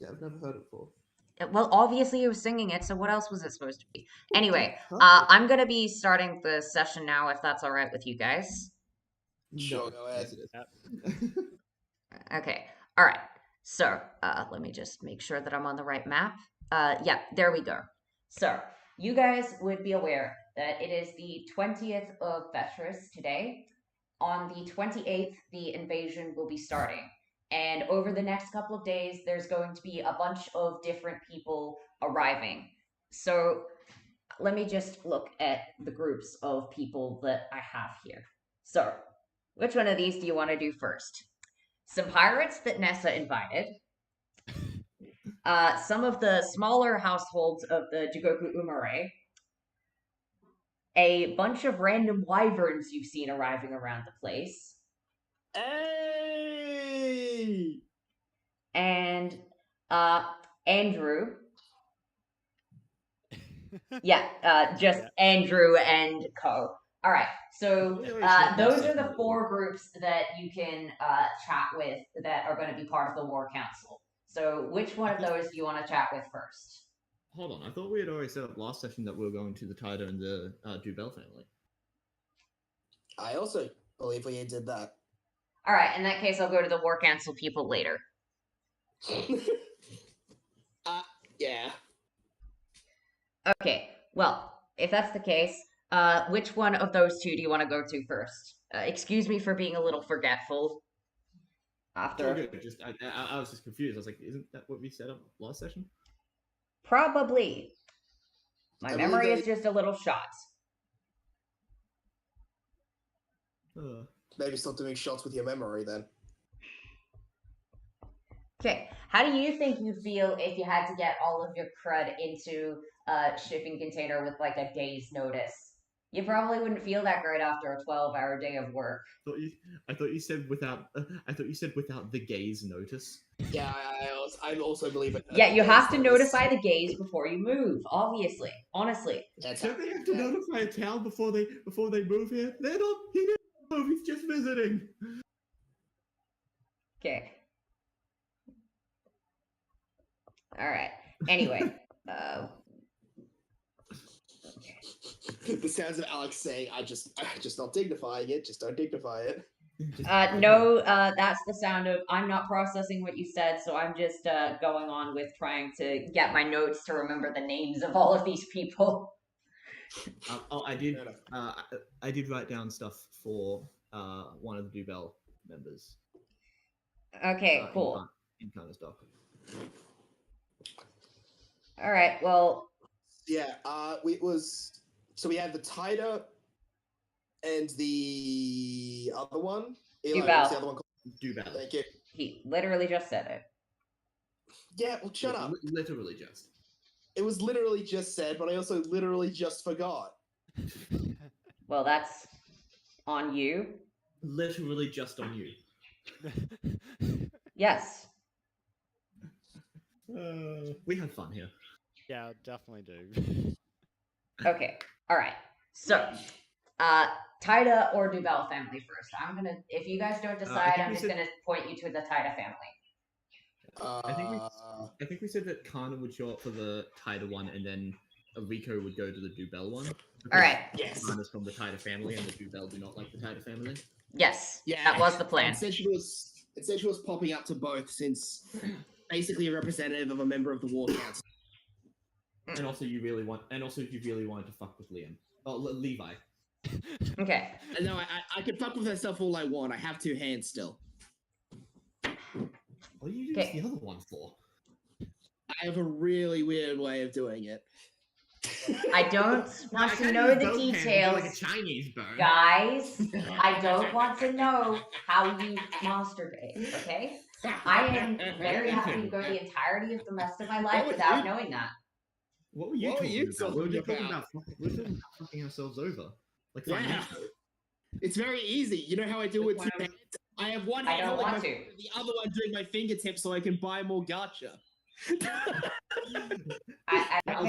Yeah, I've never heard it before. Well, obviously he was singing it, so what else was it supposed to be? Anyway, Perfect. I'm gonna be starting the session now, if that's all right with you guys. Sure, No, go ahead. yes, it is. Okay, all right. So, let me just make sure that I'm on the right map. Yeah, there we go. So, you guys would be aware that it is the 20th of Vetris today. On the 28th, the invasion will be starting. And over the next couple of days, there's going to be a bunch of different people arriving. So, let me just look at the groups of people that I have here. So, which one of these do you want to do first? Some pirates that Nessa invited, some of the smaller households of the Jigoku Umare, a bunch of random wyverns you've seen arriving around the place, Hey! and Andrew. Yeah, just Andrew and Co. All right, so those are the 4 groups that you can chat with that are going to be part of the War Council. So which one of those do you want to chat with first? Hold on, I thought we had already set up last session that we were going to the Taida and the Dubel family. I also believe we did that. All right, in that case, I'll go to the War Council people later. Yeah. Okay, well, if that's the case, which one of those 2 do you want to go to first? Excuse me for being a little forgetful. After good. Just I was just confused. I was like, isn't that what we set up last session? Probably. My memory is just a little shot. Maybe stop doing shots with your memory then. Okay, how do you think you'd feel if you had to get all of your crud into a shipping container with like a day's notice? You probably wouldn't feel that great after a 12-hour day of work. I thought you said without. I thought you said without the gays notice. Yeah, I also believe it. Yeah, you have to notify the gays before you move. Obviously, honestly. Don't they have to notify a town before they move here? They're not. He didn't move. He's just visiting. Okay. All right. Anyway, The sounds of Alex saying, "I just not dignifying it. Just don't dignify it." no, that's the sound of I'm not processing what you said, so I'm just going on with trying to get my notes to remember the names of all of these people. I did write down stuff for one of the Dubel members. Okay, cool. In kind of stuff. All right. Well. Yeah. So we had the Taida and the other one. Dubel. What's the other one called? Dubel. Thank you. He literally just said it. Yeah. Well, shut up. Literally just. It was literally just said, but I also literally just forgot. Well, that's on you. Literally just on you. Yes. We had fun here. Yeah, definitely do. Okay. All right. So, Taida or Dubel family first. If you guys don't decide, I'm just gonna point you to the Taida family. I think we said that Kana would show up for the Taida one, and then Ryoko would go to the Dubel one. All right. Yes. Kana's from the Taida family, and the Dubel do not like the Taida family. Yes. Yeah. That was the plan. It said she was popping up to both since basically a representative of a member of the War Council. And also, you really wanted to fuck with Liam. Oh, Levi. Okay. No, I can fuck with herself all I want. I have 2 hands still. What do you use the other one for? I have a really weird way of doing it. I don't want to know the details, like a Chinese bird. guys. I don't want to know how you masturbate. Okay. I am very happy to go the entirety of the rest of my life without knowing that. What were you talking about? We were talking about fucking ourselves over. Like, yeah. It's very ezy. You know how I do it with 2 hands? I have one hand holding the other one doing my fingertips so I can buy more gacha. I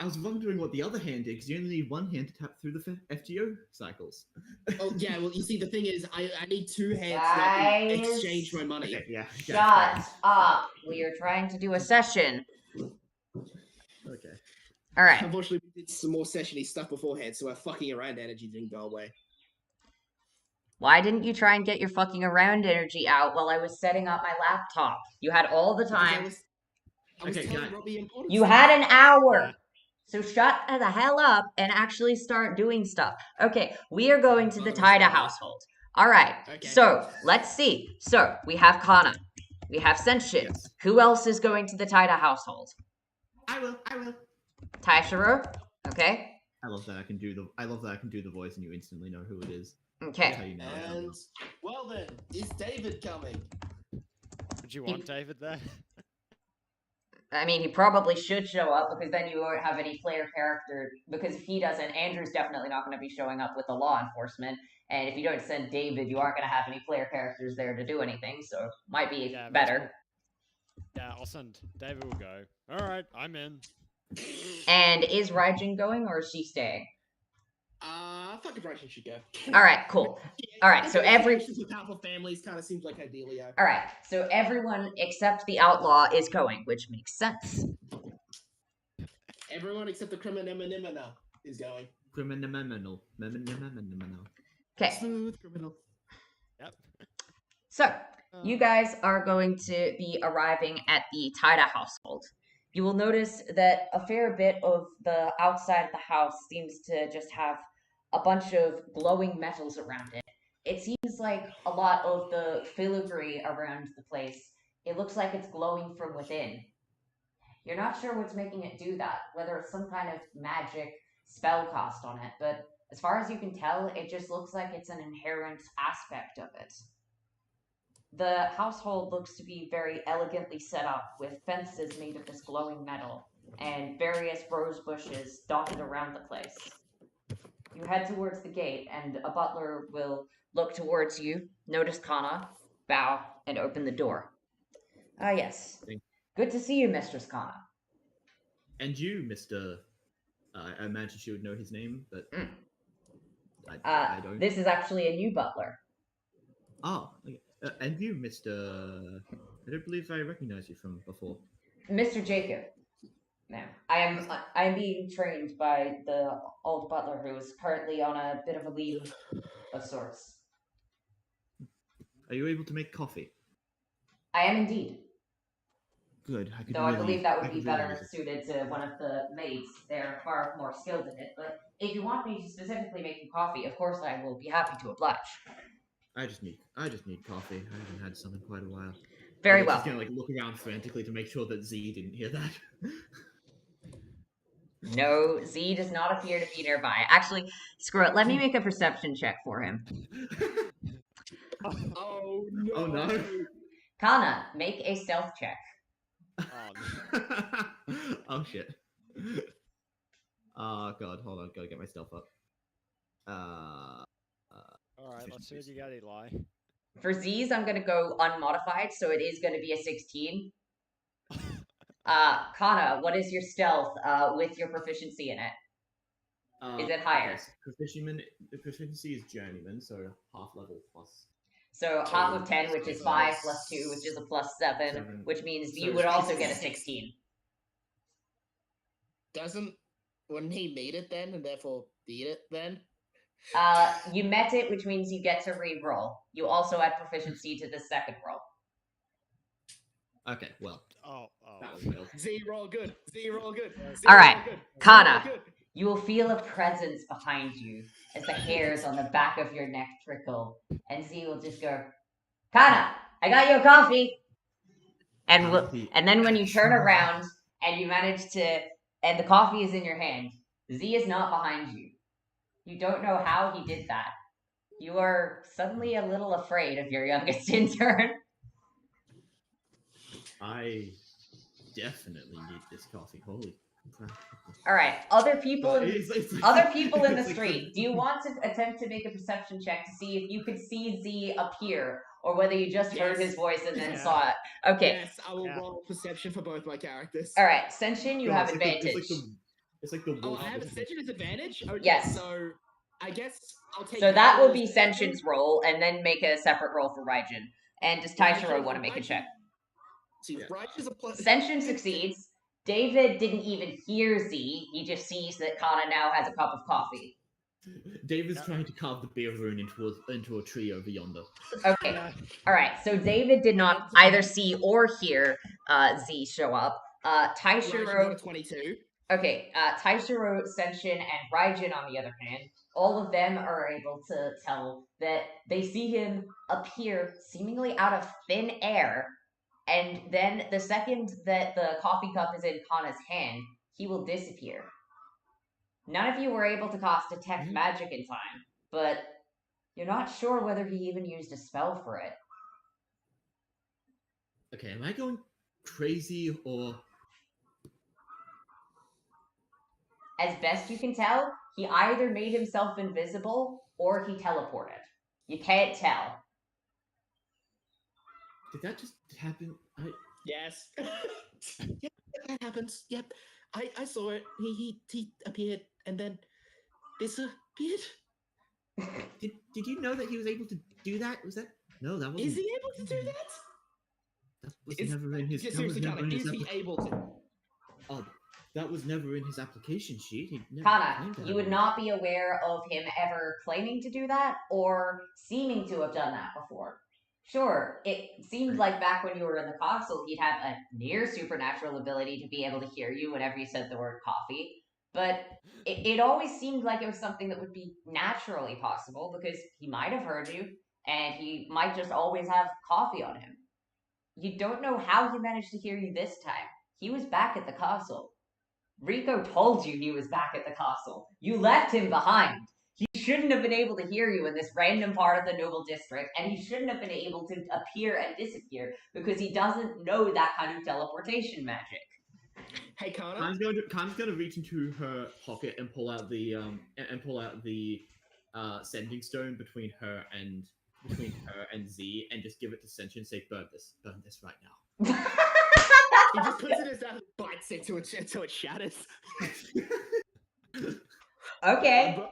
was wondering what the other hand did, because you only need one hand to tap through the FGO cycles. Oh yeah, well you see the thing is I need 2 hands Guys, to exchange my money. Okay, yeah. Shut up. We are trying to do a session. Okay. All right. Unfortunately, we did some more sessiony stuff beforehand, so our fucking around energy didn't go away. Why didn't you try and get your fucking around energy out while I was setting up my laptop? You had all the time. I was telling Robbie important You stuff. had an hour. So shut the hell up and actually start doing stuff. Okay, we are going to the Taida household. All right, Okay. So let's see. So we have Kana. We have Senshin. Yes. Who else is going to the Taida household? I will. Taishiro. Okay. I love that I can do the voice and you instantly know who it is. Okay. And well then, is David coming? Would you want David there? I mean, he probably should show up because then you won't have any player character. Because if he doesn't, Andrew's definitely not going to be showing up with the law enforcement. And if you don't send David, you aren't going to have any player characters there to do anything. So might be better. Yeah, I'll send. David will go. All right, I'm in. And is Raijin going or is she staying? Fucking Raijin should go. All right, cool. All right, so with powerful families kind of seems like ideally. All right, so everyone except the outlaw is going, which makes sense. Everyone except the criminal is going. Criminal. Okay. Smooth criminal. Yep. So you guys are going to be arriving at the Taida household. You will notice that a fair bit of the outside of the house seems to just have a bunch of glowing metals around it. It seems like a lot of the filigree around the place, it looks like it's glowing from within. You're not sure what's making it do that, whether it's some kind of magic spell cost on it, but as far as you can tell, it just looks like it's an inherent aspect of it. The household looks to be very elegantly set up with fences made of this glowing metal and various rose bushes dotted around the place. You head towards the gate and a butler will look towards you, notice Kana, bow, and open the door. Ah, yes. Good to see you, Mistress Kana. And you, Mr. I imagine she would know his name, but I don't. This is actually a new butler. Oh, okay. And you, Mr. I don't believe I recognize you from before. Mr. Jacob. Ma'am. I am being trained by the old butler who is currently on a bit of a leave of sorts. Are you able to make coffee? I am indeed. Good. Though I believe that would be better suited to one of the maids. They're far more skilled in it. But if you want me to specifically make you coffee, of course I will be happy to oblige. I just need coffee. I haven't had some in quite a while. Very well. She's gonna look around frantically to make sure that Z didn't hear that. No, Z does not appear to be nearby. Actually, screw it. Let me make a perception check for him. Oh no! Oh no! Kana, make a stealth check. Oh shit! Oh god, hold on, gotta get my stuff up. Alright, let's see what you got, Eli. For Z's, I'm gonna go unmodified, so it is gonna be a 16. Kana, what is your stealth with your proficiency in it? Is it higher? Proficiency is journeyman, so half level plus. So half of 10, which is 5, plus 2, which is a plus 7, which means you would also get a 16. Wouldn't he meet it then, and therefore beat it then? You met it, which means you get to re-roll. You also add proficiency to the second roll. Okay, well. Oh. Zero good. All right, Kana, you will feel a presence behind you as the hairs on the back of your neck trickle, and Z will just go, Kana, I got you a coffee. And then when you turn around and you manage to, and the coffee is in your hand, Z is not behind you. You don't know how he did that. You are suddenly a little afraid of your youngest intern. I definitely need this coffee. Holy crap. All right, other people in the like street. Do you want to attempt to make a perception check to see if you could see Z appear, or whether you just heard his voice and then saw it? Okay. Yes, I will roll perception for both my characters. All right, Senshin, you have it's advantage. It's like the wolf. I have Ascension as advantage? Okay, Yes. So I guess I'll take. So that will be Senshin's roll, and then make a separate roll for Raijin. And does Taishiro want to make a check? See, Raj is a plus. Ascension succeeds. David didn't even hear Z. He just sees that Kana now has a cup of coffee. David's trying to carve the beer rune into a tree over yonder. Okay. All right. So David did not either see or hear Z show up. Taishiro got a 22. Okay, Taishiro, Senshin, and Raijin, on the other hand, all of them are able to tell that they see him appear seemingly out of thin air, and then the second that the coffee cup is in Kana's hand, he will disappear. None of you were able to cast Detect Magic in time, but you're not sure whether he even used a spell for it. Okay, am I going crazy or... As best you can tell, he either made himself invisible or he teleported. You can't tell. Did that just happen? Yes. Yep, that happens. Yep. I saw it. He appeared and then disappeared. Did you know that he was able to do that? Was that... No, that wasn't... Is he able to do that? That was never in his... Seriously, Kana, is he able to? Oh, that was never in his application sheet. He never Kana, you would not be aware of him ever claiming to do that or seeming to have done that before. Sure, it seemed like back when you were in the castle, he'd have a near supernatural ability to be able to hear you whenever you said the word coffee, but it always seemed like it was something that would be naturally possible because he might have heard you and he might just always have coffee on him. You don't know how he managed to hear you this time. He was back at the castle. Ryoko told you he was back at the castle. You left him behind. He shouldn't have been able to hear you in this random part of the Noble District, and he shouldn't have been able to appear and disappear because he doesn't know that kind of teleportation magic. Hey, Kana. Kana's going to reach into her pocket and pull out the sending stone between her and Z, and just give it to Senshin and say, "Burn this right now." He just puts it in his mouth, bites it until it shatters. Okay.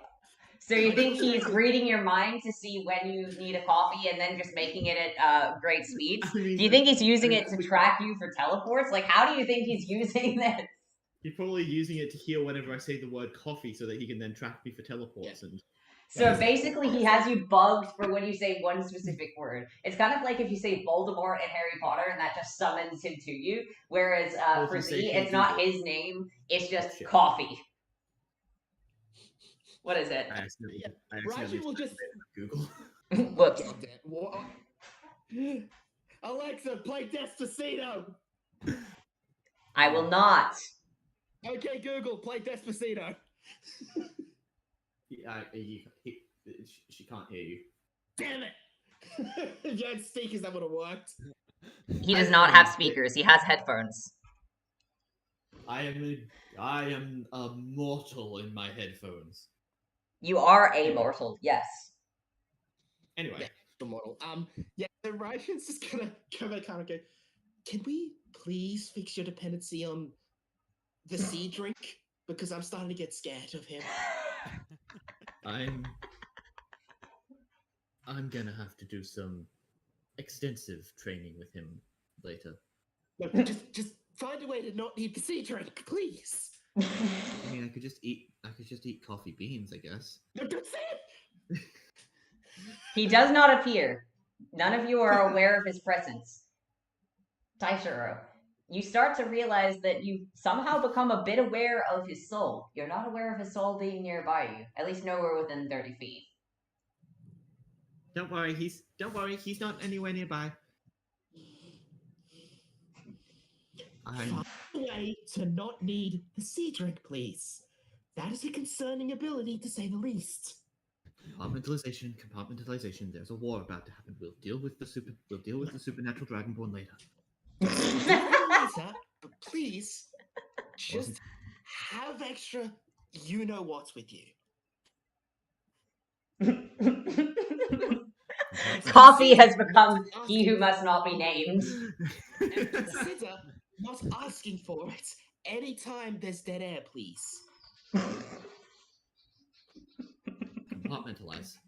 So you think he's reading your mind to see when you need a coffee and then just making it at great speeds? Do you think he's using it to track you for teleports? Like, how do you think he's using this? He's probably using it to hear whenever I say the word coffee so that he can then track me for teleports. And So basically, he has you bugged for when you say one specific word. It's kind of like if you say Voldemort in Harry Potter and that just summons him to you. Whereas for Z, it's not his name, it's just coffee. What is it? I accidentally will just Google. Whoops. What? Alexa, play Despacito. I will not. Okay, Google, play Despacito. She can't hear you. Damn it! If you had speakers, that would have worked. He does not have speakers. He has headphones. I am a mortal in my headphones. You are a mortal, yes. Anyway, yeah, the model. Yeah. So Ryan's just gonna come and kind of go. Can we please fix your dependency on the sea drink? Because I'm starting to get scared of him. I'm gonna have to do some extensive training with him later. Look, just find a way to not need the sea drink, please. I mean, I could just eat coffee beans, I guess. No, don't say it. He does not appear. None of you are aware of his presence. Taishiro, you start to realize that you somehow become a bit aware of his soul. You're not aware of his soul being nearby you, at least nowhere within 30 feet. Don't worry, he's not anywhere nearby. Find a way to not need the sea drink, please. That is a concerning ability, to say the least. Compartmentalization. There's a war about to happen. We'll deal with the supernatural dragonborn later. Later, but please, just have extra you-know-what's with you. Coffee has become he who must not be named. And consider not asking for it anytime there's dead air, please. Compartmentalize.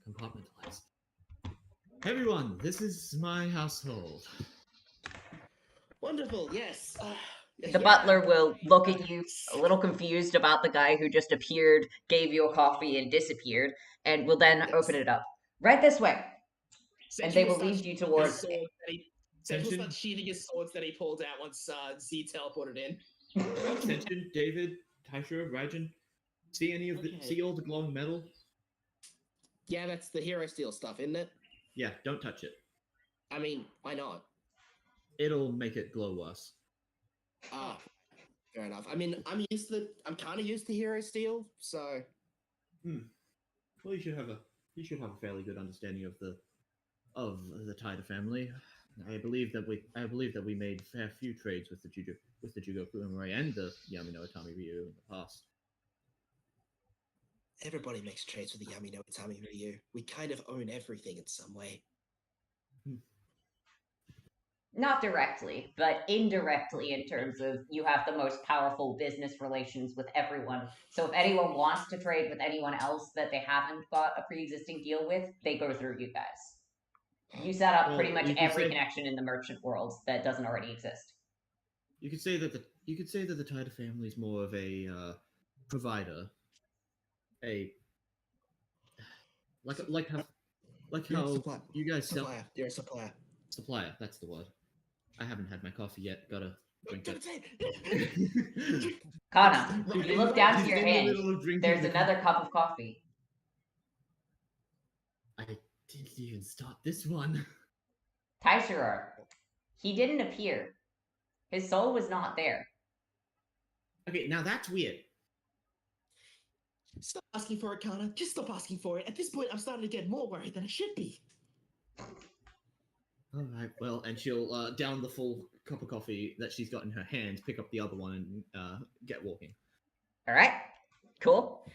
Everyone, this is my household. Wonderful. Yes. The butler will look at you a little confused about the guy who just appeared, gave you a coffee, and disappeared, and will then open it up. Right this way. And they will lead you towards. Sage will start sheathing his swords that he pulled out once Z teleported in. Attention, David, Taishiro, Raijin. See all the glowing metal? Yeah, that's the hero steel stuff, isn't it? Yeah, don't touch it. I mean, why not? It'll make it glow worse. Ah, fair enough. I mean, I'm kind of used to hero steel, so. Well, you should have a fairly good understanding of the Taida family. I believe that we made a fair few trades with the Jugoku Uemura and the Yamino Atami Ryu in the past. Everybody makes trades with the Yamino Atami Ryu. We kind of own everything in some way. Not directly, but indirectly in terms of you have the most powerful business relations with everyone. So if anyone wants to trade with anyone else that they haven't got a pre-existing deal with, they go through you guys. You set up pretty much every connection in the merchant world that doesn't already exist. You could say that the Taida family is more of a provider, like how you guys sell. You're a supplier. Supplier, that's the word. I haven't had my coffee yet. Gotta drink it. Kana, you look down to your hand. There's another cup of coffee. I didn't even start this one. Taishiro, he didn't appear. His soul was not there. Okay, now that's weird. Stop asking for it, Kana. Just stop asking for it. At this point, I'm starting to get more worried than I should be. All right, well, and she'll down the full cup of coffee that she's got in her hand, pick up the other one, and get walking. All right, cool.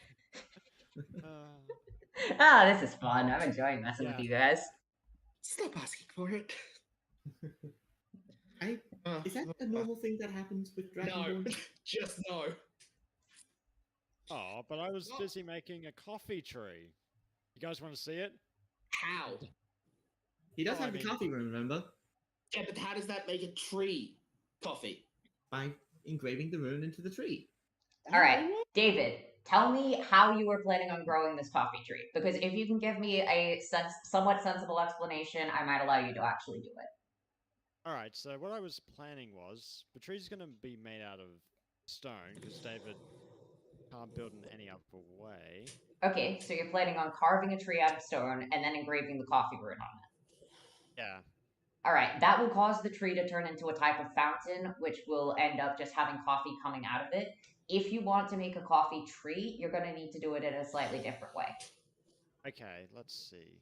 This is fun. I'm enjoying messing with you guys. Stop asking for it. Is that a normal thing that happens with Dragonborn? No, just no. Oh, but I was busy making a coffee tree. You guys want to see it? How? He does have the coffee room, remember? Yeah, but how does that make a tree coffee? By engraving the rune into the tree. All right, David, tell me how you were planning on growing this coffee tree. Because if you can give me a somewhat sensible explanation, I might allow you to actually do it. All right, so what I was planning was the tree's going to be made out of stone because David can't build in any other way. Okay, so you're planning on carving a tree out of stone and then engraving the coffee rune on it. Yeah. All right, that will cause the tree to turn into a type of fountain, which will end up just having coffee coming out of it. If you want to make a coffee tree, you're going to need to do it in a slightly different way. Okay, let's see.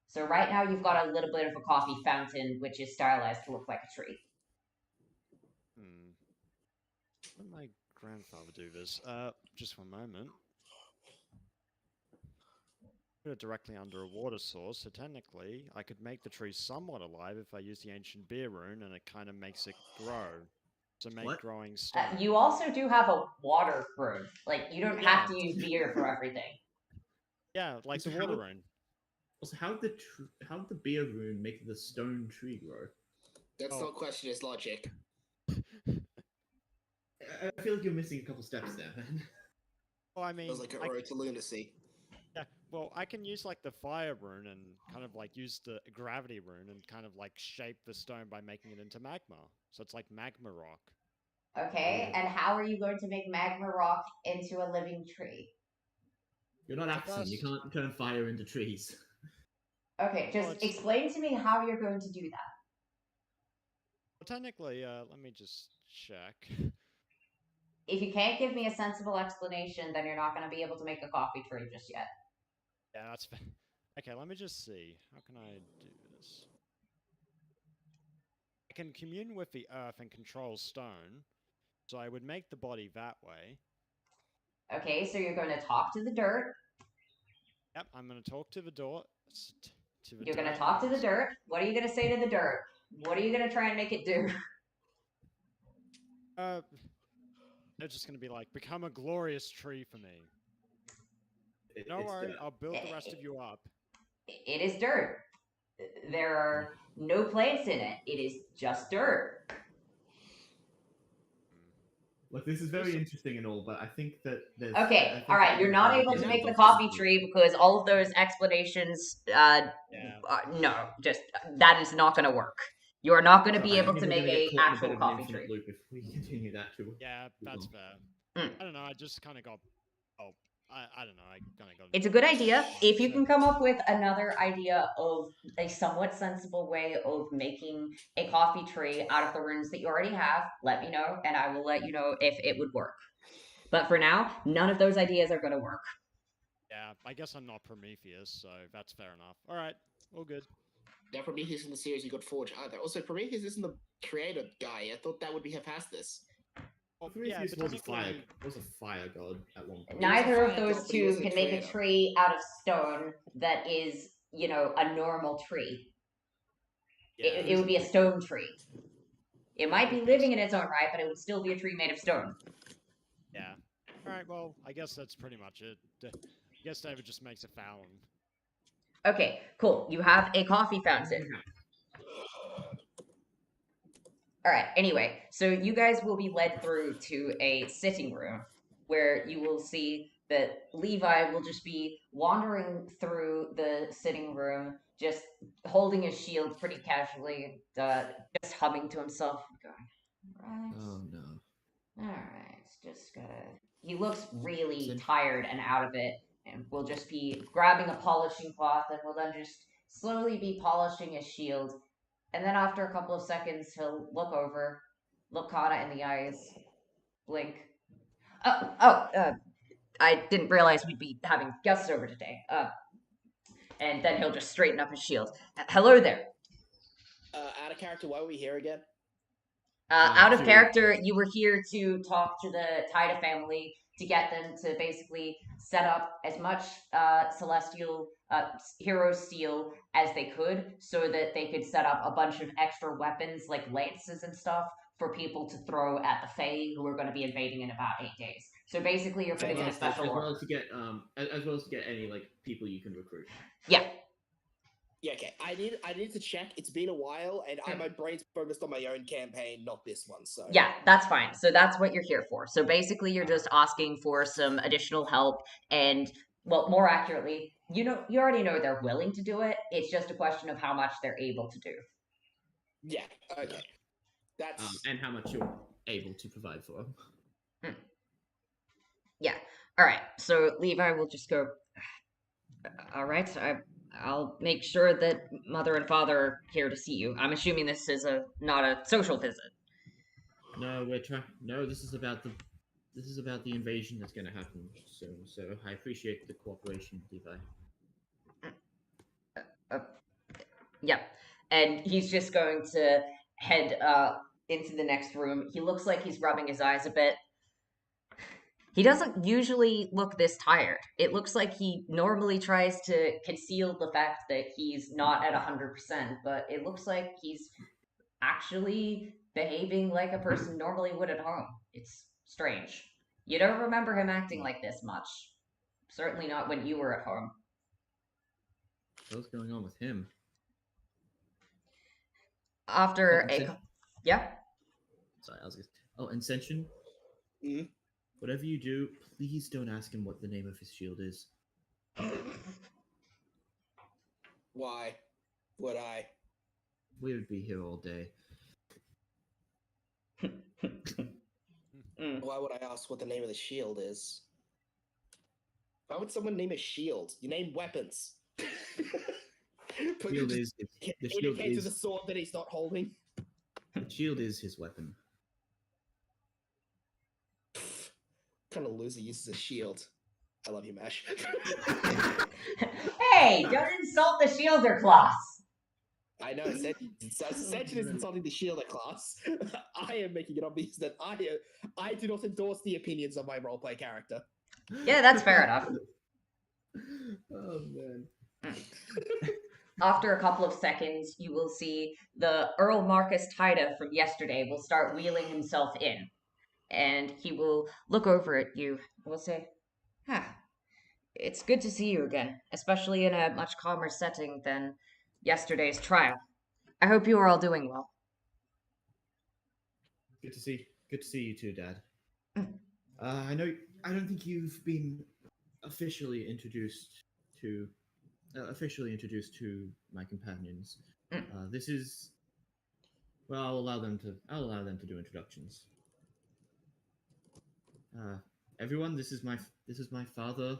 So right now you've got a little bit of a coffee fountain, which is stylized to look like a tree. How did my grandfather do this? Just one moment. Put it directly under a water source, so technically I could make the tree somewhat alive if I use the ancient beer rune, and it kind of makes it grow. So make growing stone. You also do have a water rune. Like, you don't have to use beer for everything. Yeah, like the water rune. Also, how did the beer rune make the stone tree grow? That's not question his logic. I feel like you're missing a couple steps there, man. Well, I mean, It was like a road to lunacy. Yeah, well, I can use like the fire rune and kind of like use the gravity rune and kind of like shape the stone by making it into magma. So it's like magma rock. Okay, and how are you going to make magma rock into a living tree? You're not Axon. You can't turn fire into trees. Okay, just explain to me how you're going to do that. Well, technically, let me just check. If you can't give me a sensible explanation, then you're not going to be able to make a coffee tree just yet. Yeah, that's fair. Okay, let me just see. How can I do this? I can commune with the earth and control stone, so I would make the body that way. Okay, so you're going to talk to the dirt. Yep, I'm going to talk to the door. You're going to talk to the dirt. What are you going to say to the dirt? What are you going to try and make it do? They're just going to be like, become a glorious tree for me. Don't worry, I'll build the rest of you up. It is dirt. there are no plants in it. It is just dirt. Look, this is very interesting and all, but I think that there's. Okay, I think all right. that You're we're not going able to to get make the involved coffee in this. tree because all of those explanations. Yeah. No, just that is not going to work. You are not going to So be I able think to we're make gonna get a caught in a actual bit of an coffee infinite tree. loop if we continue that too. Yeah, that's fair. Mm. I don't know. I just kind of got. Oh, I don't know. I kind of got. It's a good idea. If you So- can come up with another idea of a somewhat sensible way of making a coffee tree out of the runes that you already have, let me know, and I will let you know if it would work. But for now, none of those ideas are going to work. Yeah, I guess I'm not Prometheus, so that's fair enough. All right, all good. Now Prometheus in the series you got Forge either. Also, Prometheus isn't the creator guy. I thought that would be Hephaestus. Well, Prometheus but was a fire. technically- Was a fire god at one point. Neither of fire those god, but he two wasn't can a make a creator. tree out of stone that is, a normal tree. Yeah, It would be a stone tree. It might be living in its own right, but it would still be a tree made of stone. yeah. All right, well, I guess that's pretty much it. I guess David just makes a fountain. Okay, cool. You have a coffee fountain. All right, anyway, so you guys will be led through to a sitting room where you will see that Levi will just be wandering through the sitting room, just holding his shield pretty casually, just humming to himself, going, right. Oh no. Alright, just gotta. He looks really Sin- tired and out of it, and will just be grabbing a polishing cloth and will then just slowly be polishing his shield. And then after a couple of seconds, he'll look over, look Kana in the eyes, blink. I didn't realize we'd be having guests over today. And then he'll just straighten up his shield. Hello there. Out of character, why are we here again? Out of to- character, you were here to talk to the Taida family to get them to basically set up as much celestial hero steel as they could so that they could set up a bunch of extra weapons like lances and stuff for people to throw at the Fae who are going to be invading in about 8 days. So basically, you're putting in a special as well order. as to get as well as to get any like people you can recruit. Yeah. Yeah, okay. I need to check. It's been a while, and my brain's focused on my own campaign, not this one. So Yeah, that's fine. So that's what you're here for. So basically, you're just asking for some additional help, and well, more accurately, you already know they're willing to do it. It's just a question of how much they're able to do. yeah, okay. That's And how much you're able to provide for. Yeah. All right. So Levi will just go. All right. I'll make sure that mother and father are here to see you. I'm assuming this is not a social visit. No, we're trying. No, this is about the invasion that's going to happen soon. So I appreciate the cooperation, Levi. Yeah. And he's just going to head into the next room. He looks like he's rubbing his eyes a bit. He doesn't usually look this tired. It looks like he normally tries to conceal the fact that he's not at 100%, but it looks like he's actually behaving like a person normally would at home. It's strange. You don't remember him acting like this much. Certainly not when you were at home. What's going on with him? After Oh, yeah? Sorry, I was just. Oh, Ascension. Mhm. Whatever you do, please don't ask him what the name of his shield is. why would I? We would be here all day. Why would I ask what the name of the shield is? Why would someone name a shield? You name weapons. But you Shield just is the shield indicate to the is sword that he's not holding. the shield is his weapon. Kind of loser uses a shield. I love you, Mash. Hey, don't insult the Shielder class! I know, Ascension is insulting the Shielder class. I am making it obvious that I do not endorse the opinions of my roleplay character. Yeah, that's fair enough. Oh man. After a couple of seconds, you will see the Earl Marcus Tida from yesterday will start wheeling himself in. And he will look over at you and will say, it's good to see you again, especially in a much calmer setting than yesterday's trial. I hope you are all doing well. Good to see you too, Dad. Mm. I know. I don't think you've been officially introduced to my companions. Mm. This is. Well, I'll allow them to do introductions. Everyone, this is my father,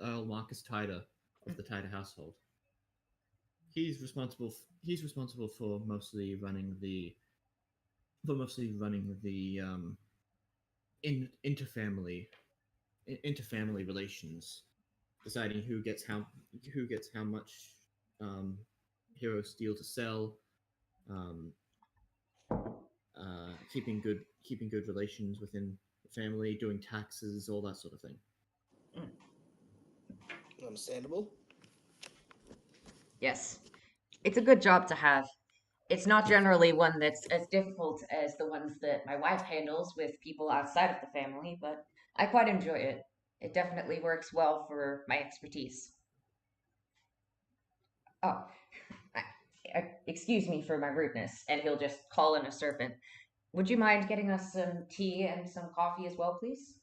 Earl Marcus Tyder of the Tyder household. He's responsible for mostly running the interfamily relations, deciding who gets how much hero steel to sell, um, keeping good relations within the family, doing taxes, all that sort of thing. Understandable. Yes. It's a good job to have. It's not generally one that's as difficult as the ones that my wife handles with people outside of the family, but I quite enjoy it. It definitely works well for my expertise. Oh, excuse me for my rudeness, and he'll just call in a servant. Would you mind getting us some tea and some coffee as well, please?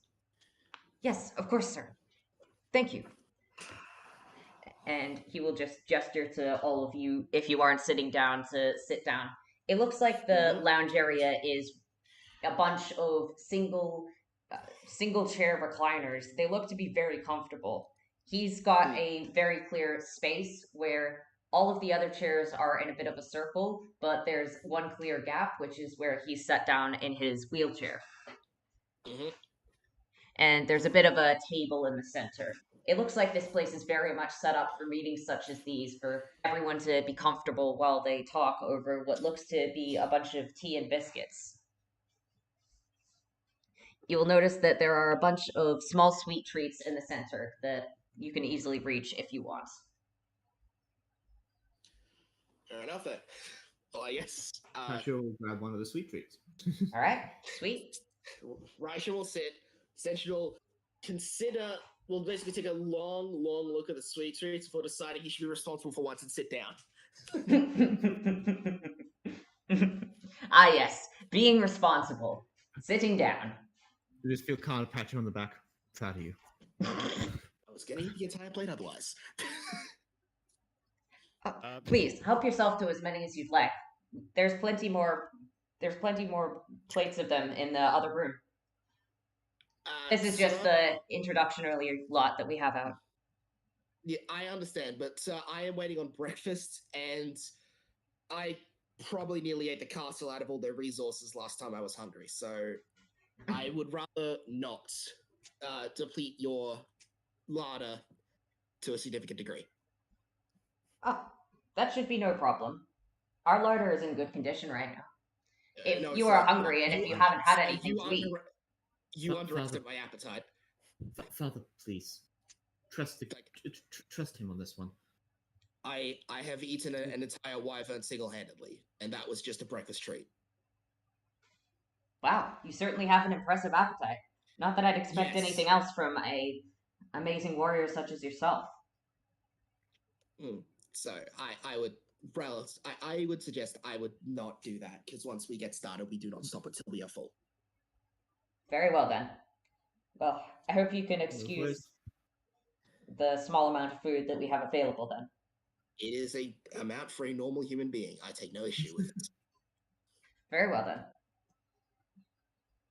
Yes, of course, sir. Thank you. And he will just gesture to all of you, if you aren't sitting down, to sit down. It looks like the lounge area is a bunch of single chair recliners. They look to be very comfortable. He's got a very clear space where all of the other chairs are in a bit of a circle, but there's one clear gap, which is where he's sat down in his wheelchair. Mm-hmm. And there's a bit of a table in the center. It looks like this place is very much set up for meetings such as these, for everyone to be comfortable while they talk over what looks to be a bunch of tea and biscuits. You will notice that there are a bunch of small sweet treats in the center that you can easily reach if you want. Fair enough then. Well, I guess. Tasha will grab one of the sweet treats. All right, sweet. Raisha will sit. Essentially, will consider. Will basically take a long look at the sweet treats before deciding he should be responsible for once and sit down. Ah, yes, being responsible, sitting down. You just feel kind of pat you on the back. Proud of you. I was gonna eat the entire plate otherwise. Please help yourself to as many as you'd like. There's plenty more. There's plenty more plates of them in the other room. This is just the introductory lot that we have out. Yeah, I understand, but I am waiting on breakfast, and I probably nearly ate the castle out of all their resources last time I was hungry, so I would rather not deplete your larder to a significant degree. Ah, that should be no problem. Our larder is in good condition right now. If No, you it's are not. hungry and if you haven't had anything to eat. You underestimate my appetite. Father, please. Trust him on this one. I have eaten an entire wyvern single-handedly, and that was just a breakfast treat. Wow, you certainly have an impressive appetite. Not that I'd expect anything else from a amazing warrior such as yourself. So I would suggest I would not do that, because once we get started, we do not stop until we are full. Very well then. Well, I hope you can excuse the small amount of food that we have available then. It is a amount for a normal human being. I take no issue with it. Very well then.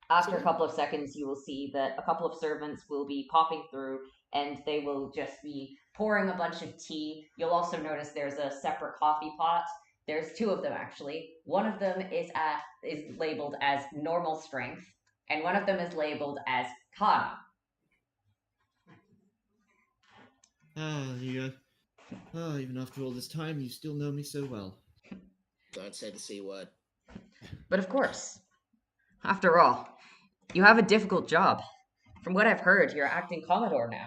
After a couple of seconds, you will see that a couple of servants will be popping through, and they will just be pouring a bunch of tea. You'll also notice there's a separate coffee pot. There's two of them actually. One of them is labeled as normal strength, and one of them is labeled as Kana. Even after all this time, you still know me so well. Don't say the C word. But of course, after all, you have a difficult job. From what I've heard, you're acting Commodore now.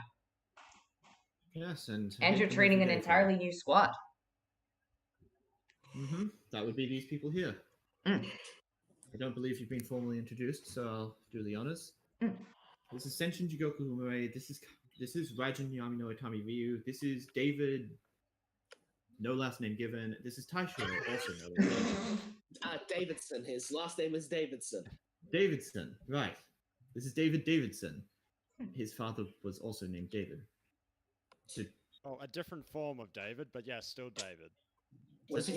Yes, and you're training an entirely new squad. That would be these people here. I don't believe you've been formally introduced, so I'll do the honors. This is Senshin Jigoku Humare. This is Raijin Yamino Itami Ryu. This is David. No last name given. This is Taishiro, also no last name. Davidson. His last name is Davidson. Davidson, right. This is David Davidson. His father was also named David. So, Oh, a different form of David, but yeah, still David. Was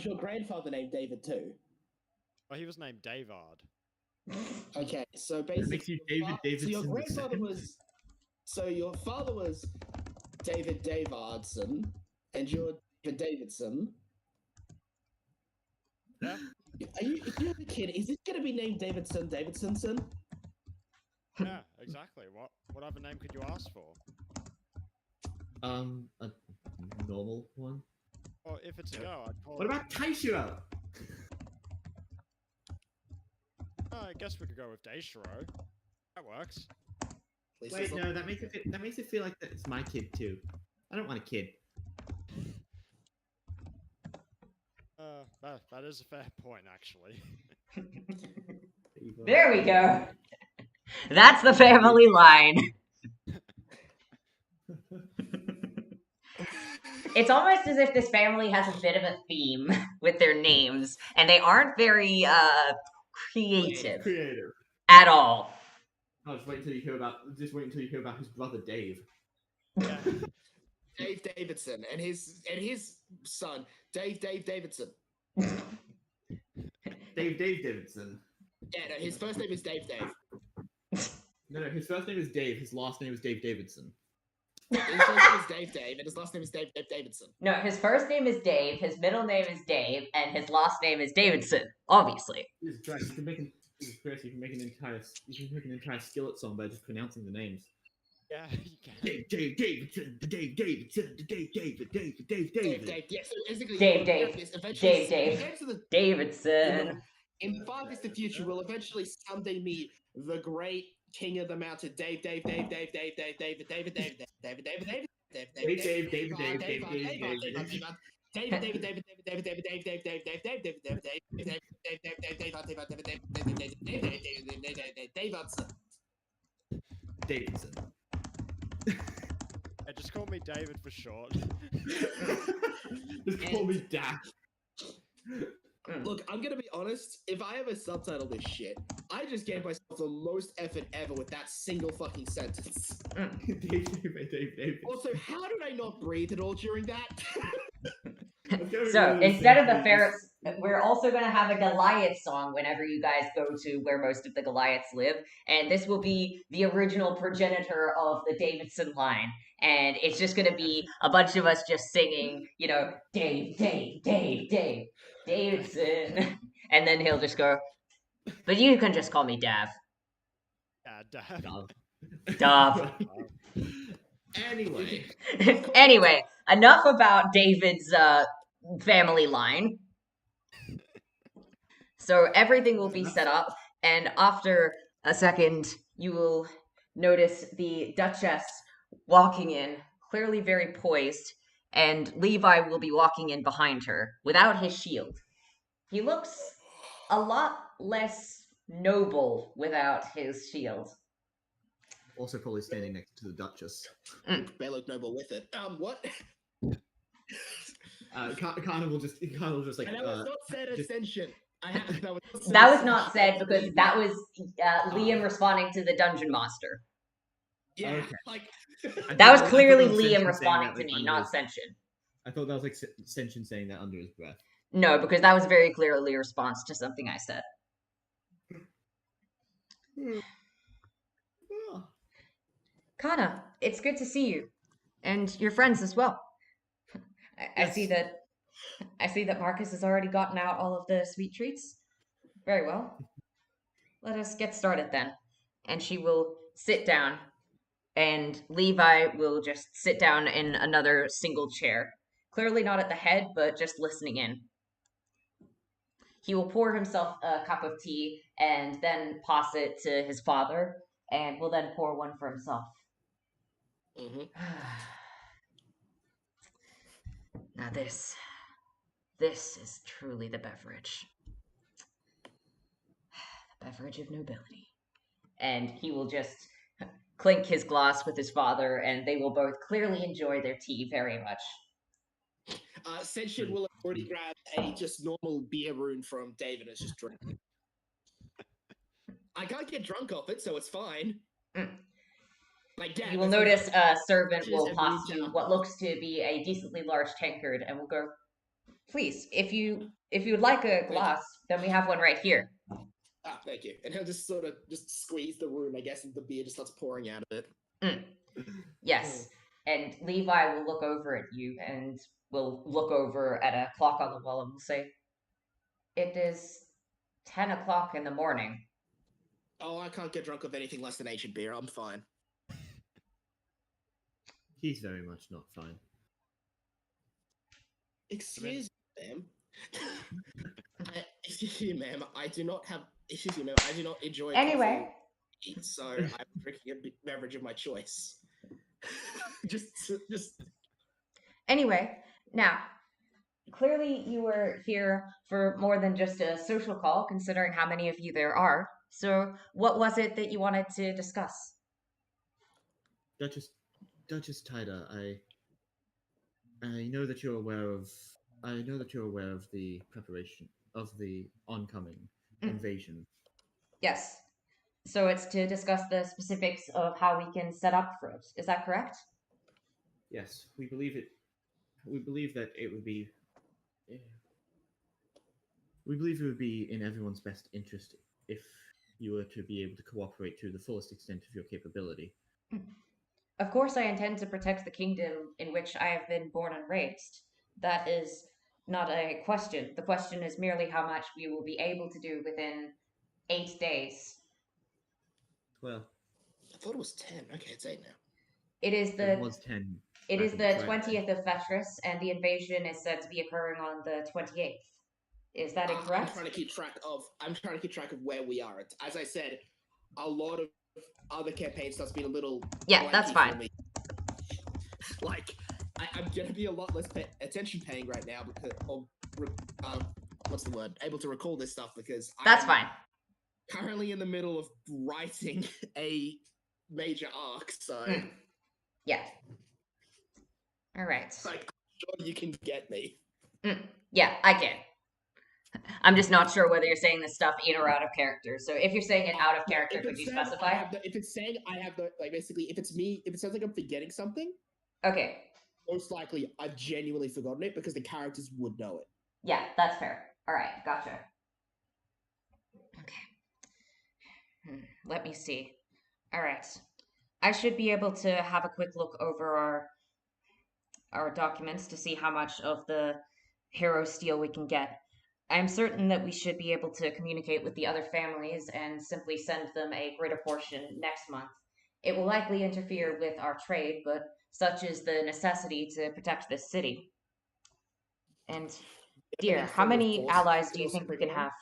your grandfather named David too? Oh, he was named Davard. Okay, so that basically, makes you David Davidson. so your the grandfather second? was, so your father was David Davardson, and you're David Davidson. Yeah. If you have a kid, is it going to be named Davidson Davidsonson? Yeah, exactly. What other name could you ask for? A normal one. Or if it's a girl, I'd call What about Taishiro? I guess we could go with Daishiro. That works. Wait, no, that makes it feel like it's my kid too. I don't want a kid. That is a fair point, actually. There we go. That's the family line. It's almost as if this family has a bit of a theme with their names, and they aren't very creative at all. I'll just wait until you hear about his brother Dave. Yeah. Dave Davidson and his son Dave Davidson. Dave Davidson. Yeah, no, his first name is Dave. No, his first name is Dave. His last name is Dave Davidson. His first name is Dave, and his last name is Dave Davidson. No, his first name is Dave, his middle name is Dave, and his last name is Davidson, obviously. Jesus Christ, you can make an entire skillet song by just pronouncing the names. Yeah, you can. Dave Davidson, Dave Davidson, Dave David. Yeah, so basically, Dave. Davidson. In 5 years to the future, we'll eventually someday meet the great king of the mountain, Dave. Davidson. Yeah, just call me David for short. Just call me Dak. Look, I'm gonna be honest. If I ever subtitle this shit, I just gave myself the most effort ever with that single fucking sentence. Dave. Also, how did I not breathe at all during that? So instead of the ferrets, we're also going to have a Goliath song whenever you guys go to where most of the Goliaths live. And this will be the original progenitor of the Davidson line. And it's just going to be a bunch of us just singing, Dave, Davidson. And then he'll just go, but you can just call me Dav. Dav. Anyway, enough about David's family line. So everything will be set up, and after a second, you will notice the Duchess walking in, clearly very poised, and Levi will be walking in behind her without his shield. He looks a lot less noble without his shield. Also probably standing next to the Duchess. They look noble with it. What? Carnival just like. And that was not said Ascension. That was not said because that was Liam responding to the Dungeon Master. Yeah, okay. like that was clearly Liam responding to me, not Senshin. I thought that was like Senshin saying that under his breath. No, because that was very clearly a response to something I said. Kana, it's good to see you, and your friends as well. I see that Marcus has already gotten out all of the sweet treats. Very well. Let us get started then. And she will sit down, and Levi will just sit down in another single chair. Clearly not at the head, but just listening in. He will pour himself a cup of tea and then pass it to his father, and will then pour one for himself. Mm-hmm. Now this is truly the beverage. The beverage of nobility. And he will just clink his glass with his father, and they will both clearly enjoy their tea very much. Senshin will have already grabbed a just normal beer rune from David and it's just drinking. I can't get drunk off it, so it's fine. Mm. Like, Dad, You will there's notice a servant Just will a pass room you to- what looks to be a decently large tankard and will go, please, if you would like a you. glass, then we have one right here. Ah, thank you. And he'll just sort of just squeeze the room, I guess, and the beer just starts pouring out of it. Mm. Yes. And Levi will look over at you and will look over at a clock on the wall and will say, it is 10 o'clock in the morning. Oh, I can't get drunk off anything less than ancient beer. I'm fine. He's very much not fine. Excuse me, ma'am. Excuse me, ma'am. I do not have. Excuse me, ma'am. I do not enjoy. Anyway. Coffee, so I'm drinking a beverage of my choice. just. Anyway, now, clearly you were here for more than just a social call, considering how many of you there are. So, what was it that you wanted to discuss? Duchess Tida, I know that you're aware of the preparation of the oncoming invasion. Yes. So it's to discuss the specifics of how we can set up for it. Is that correct? Yes, we believe it. We believe that it would be. We believe it would be in everyone's best interest if you were to be able to cooperate to the fullest extent of your capability. Of course, I intend to protect the kingdom in which I have been born and raised. That is not a question. The question is merely how much we will be able to do within 8 days. Well, I thought it was 10. Okay, it's 8 now. It is it was 10. It back is on the Friday. 20th of Fetris, and the invasion is said to be occurring on the 28th. Is that incorrect? I'm trying to keep track of where we are. As I said, a lot of other campaigns that's been a little. Yeah, that's blanky fine. for me. Like, I'm gonna be a lot less attention paying right now because what's the word? Able to recall this stuff because That's I'm fine. currently in the middle of writing a major arc, so Yeah. All right. like, I'm sure you can get me. Yeah, I can. I'm just not sure whether you're saying this stuff in or out of character. So if you're saying it out of character, could you specify? If it's saying I have the like, basically, if it's me, if it sounds like I'm forgetting something, Okay. most likely I've genuinely forgotten it because the characters would know it. Yeah, that's fair. All right, gotcha. Okay. Let me see. All right. I should be able to have a quick look over our documents to see how much of the hero steel we can get. I'm certain that we should be able to communicate with the other families and simply send them a greater portion next month. It will likely interfere with our trade, but such is the necessity to protect this city. And, dear, how many allies do you think we can have?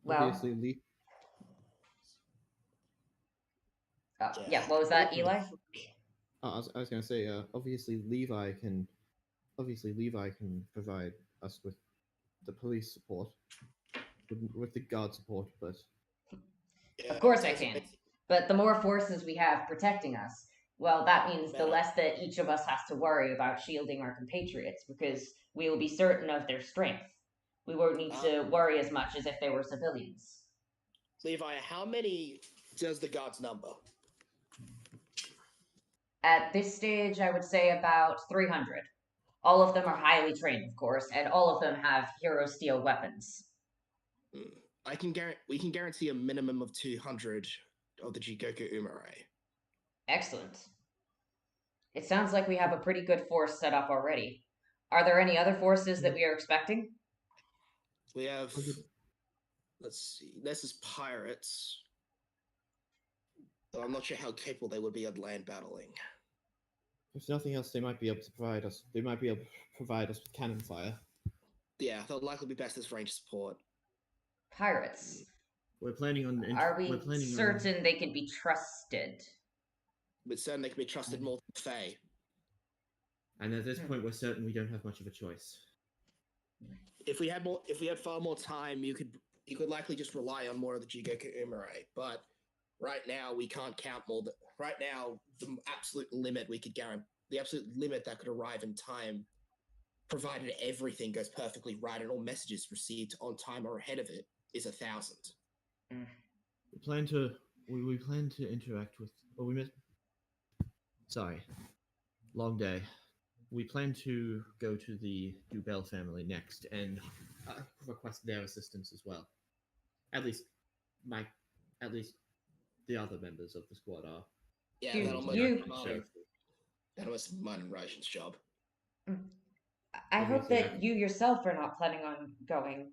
Well, Obviously, yeah, what was that, Eli? I was going to say, obviously Levi can provide us with the police support, with the guard support, but Of course I can. But the more forces we have protecting us, well, that means the less that each of us has to worry about shielding our compatriots, because we will be certain of their strength. We won't need to worry as much as if they were civilians. Levi, how many does the guards number? At this stage, I would say about 300. All of them are highly trained, of course, and all of them have hero steel weapons. We can guarantee a minimum of 200 of the Jigoku Umarai. Excellent. It sounds like we have a pretty good force set up already. Are there any other forces that we are expecting? We have, let's see, this is pirates. Though I'm not sure how capable they would be at land battling. if nothing else, they might be able to provide us. They might be able to provide us with cannon fire. Yeah, they'll likely be best as range support. Pirates. We're planning on. Are we certain they can be trusted? We're certain they can be trusted more than Fae. And at this point, we're certain we don't have much of a choice. If we had far more time, you could likely just rely on more of the Jigoku Umarai. But right now, we can't count more. Right now, the absolute limit we could the absolute limit that could arrive in time, provided everything goes perfectly right and all messages received on time or ahead of it, is 1,000. We plan to interact with. Well, we missed. Sorry, long day. We plan to go to the Dubell family next and request their assistance as well. At least the other members of the squad are. Yeah, Dude, that'll you- was mine and Rajan's job. I hope that Obviously, you yourself are not planning on going,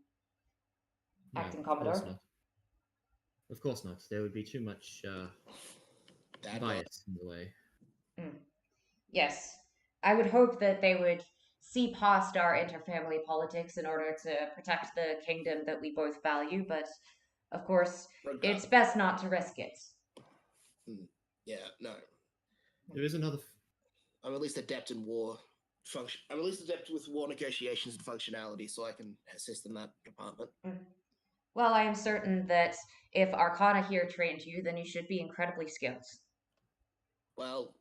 No, Acting of course Commodore. not. Of course not. There would be too much Bad blood. bias in the way. Yes. I would hope that they would see past our interfamily politics in order to protect the kingdom that we both value, but of course, it's best not to risk it. Yeah, no. There is another. I'm at least adept in war function. I'm at least adept with war negotiations and functionality, so I can assist in that department. Well, I am certain that if Arcana here trained you, then you should be incredibly skilled. Well,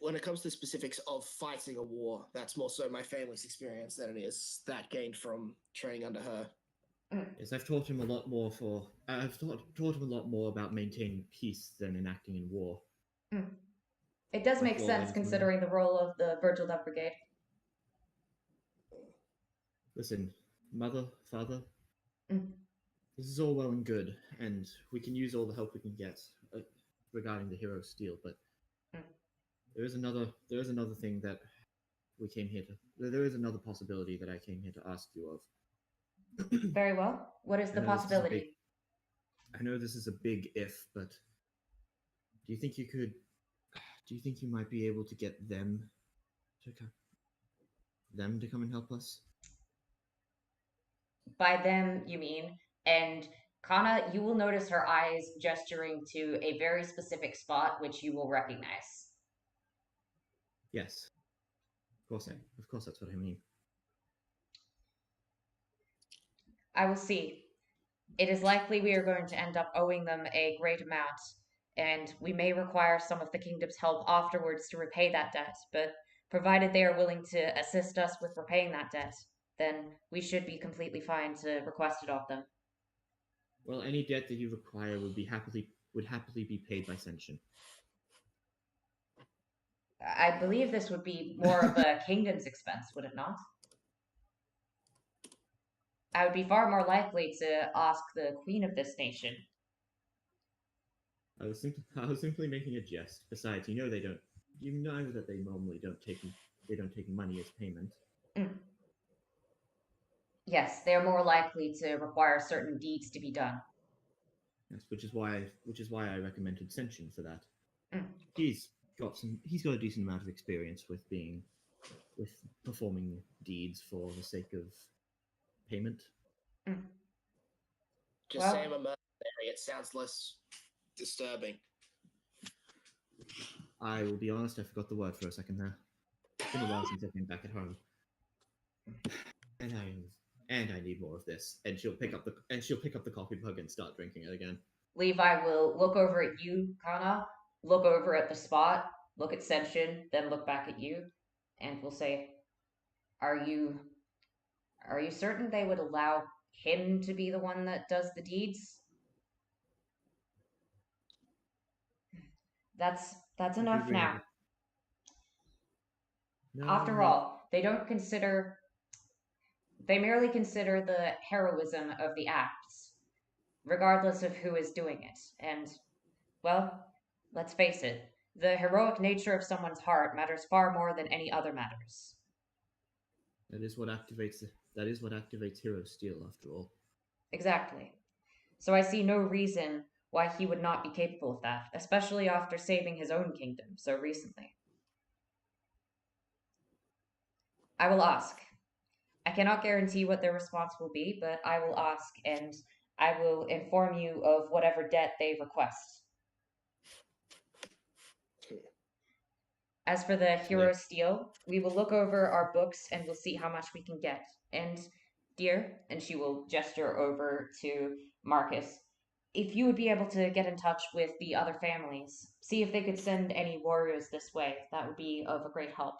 when it comes to specifics of fighting a war, that's more so my family's experience than it is that gained from training under her. Yes, I've taught him a lot more I've taught him a lot more about maintaining peace than enacting in war. It does make Well, sense considering the role of the Virgil Dub Brigade. Listen, mother, father, Mm. this is all well and good, and we can use all the help we can get regarding the hero steel. But there is another thing that we came here to. There is another possibility that I came here to ask you of. Very well. What is the I know this is a possibility? big- I know this is a big if, but do you think you could? Do you think you might be able to get them to come and help us? By them, you mean. And Kana, you will notice her eyes gesturing to a very specific spot, which you will recognize. Yes. Of course, that's what I mean. I will see. It is likely we are going to end up owing them a great amount, and we may require some of the kingdom's help afterwards to repay that debt, but provided they are willing to assist us with repaying that debt, then we should be completely fine to request it of them. Well, any debt that you require would happily be paid by Senshin. I believe this would be more of a kingdom's expense, would it not? I would be far more likely to ask the queen of this nation. I was simply making a jest. Besides, you know that they normally don't take money as payment. Yes, they are more likely to require certain deeds to be done. Yes, which is why I recommended Senshin for that. Mm. He's got a decent amount of experience with performing deeds for the sake of payment. Just Well- say I'm a mercenary. It sounds less disturbing. I will be honest, I forgot the word for a second there. It's been a while since I've been back at home. And I need more of this. And she'll pick up the coffee mug and start drinking it again. Levi will look over at you, Kana, look over at the spot, look at Senshin, then look back at you, and will say, Are you certain they would allow him to be the one that does the deeds? That's enough bring now. it- No, After all, they merely consider the heroism of the acts, regardless of who is doing it. And, well, let's face it, the heroic nature of someone's heart matters far more than any other matters. that is what activates hero steel, after all. Exactly. So I see no reason why he would not be capable of that, especially after saving his own kingdom so recently. I will ask. I cannot guarantee what their response will be, but I will ask, and I will inform you of whatever debt they request. As for the hero steel, we will look over our books and we'll see how much we can get. And, dear, and she will gesture over to Marcus, if you would be able to get in touch with the other families, see if they could send any warriors this way, that would be of a great help.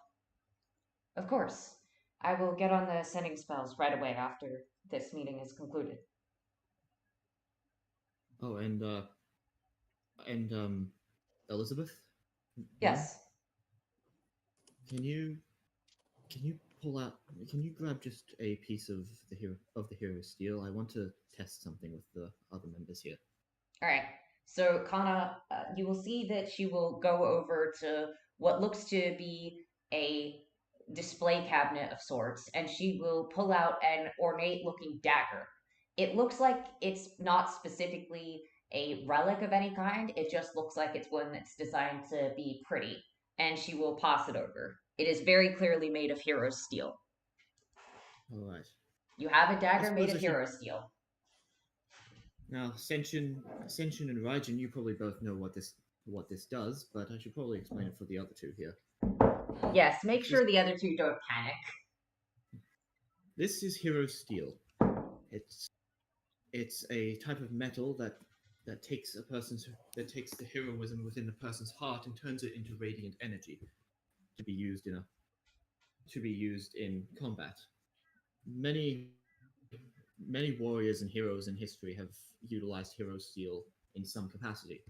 Of course. I will get on the sending spells right away after this meeting is concluded. Oh, and Elizabeth? Yes. Can you pull out? Can you grab just a piece of the hero's steel? I want to test something with the other members here. All right. So, Kana, you will see that she will go over to what looks to be a display cabinet of sorts, and she will pull out an ornate looking dagger. It looks like it's not specifically a relic of any kind, it just looks like it's one that's designed to be pretty, and she will pass it over. It is very clearly made of hero steel. All right. You have a dagger suppose made I of should- hero steel. Now, Ascension, and Raijin, you probably both know what this does, but I should probably explain it for the other two here. Yes, make sure the other two don't panic. This is hero steel. It's a type of metal that takes the heroism within a person's heart and turns it into radiant energy to be used in combat. Many warriors and heroes in history have utilized hero steel in some capacity.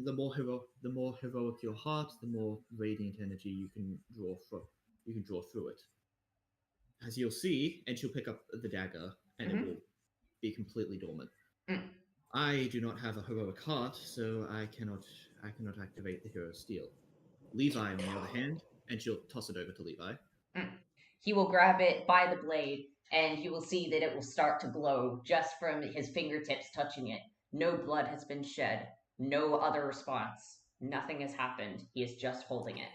The more heroic your heart, the more radiant energy you can draw through it. As you'll see, and she'll pick up the dagger, and it will be completely dormant. I do not have a heroic heart, so I cannot activate the hero steel. Levi, on the other hand, and she'll toss it over to Levi. He will grab it by the blade, and you will see that it will start to glow just from his fingertips touching it. No blood has been shed. No other response. Nothing has happened. He is just holding it.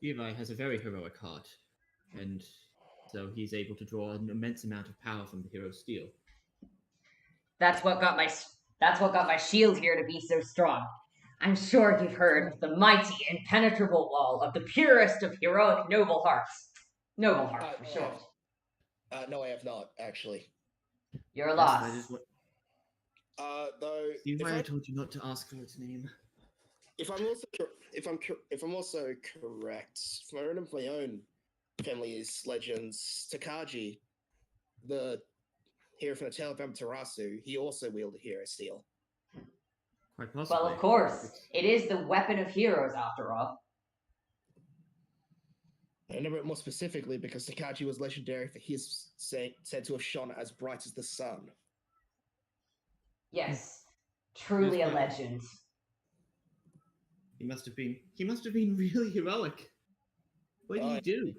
Levi has a very heroic heart, and so he's able to draw an immense amount of power from the hero steel. That's what got my shield here to be so strong. I'm sure you've heard of the mighty, impenetrable wall of the purest of heroic noble hearts. Noble heart, for short. No, I have not, actually. You're lost. That is what. Though, See why I told you not to ask for its name. if I'm also correct, from one of my own family's legends, Takagi, the hero from the Tale of Amaterasu, he also wielded hero steel. Quite possibly. Well, of course. It is the weapon of heroes, after all. I remember it more specifically because Takagi was legendary for his said to have shone as bright as the sun. Yes. Truly a legend. He must have been really heroic. What did he do?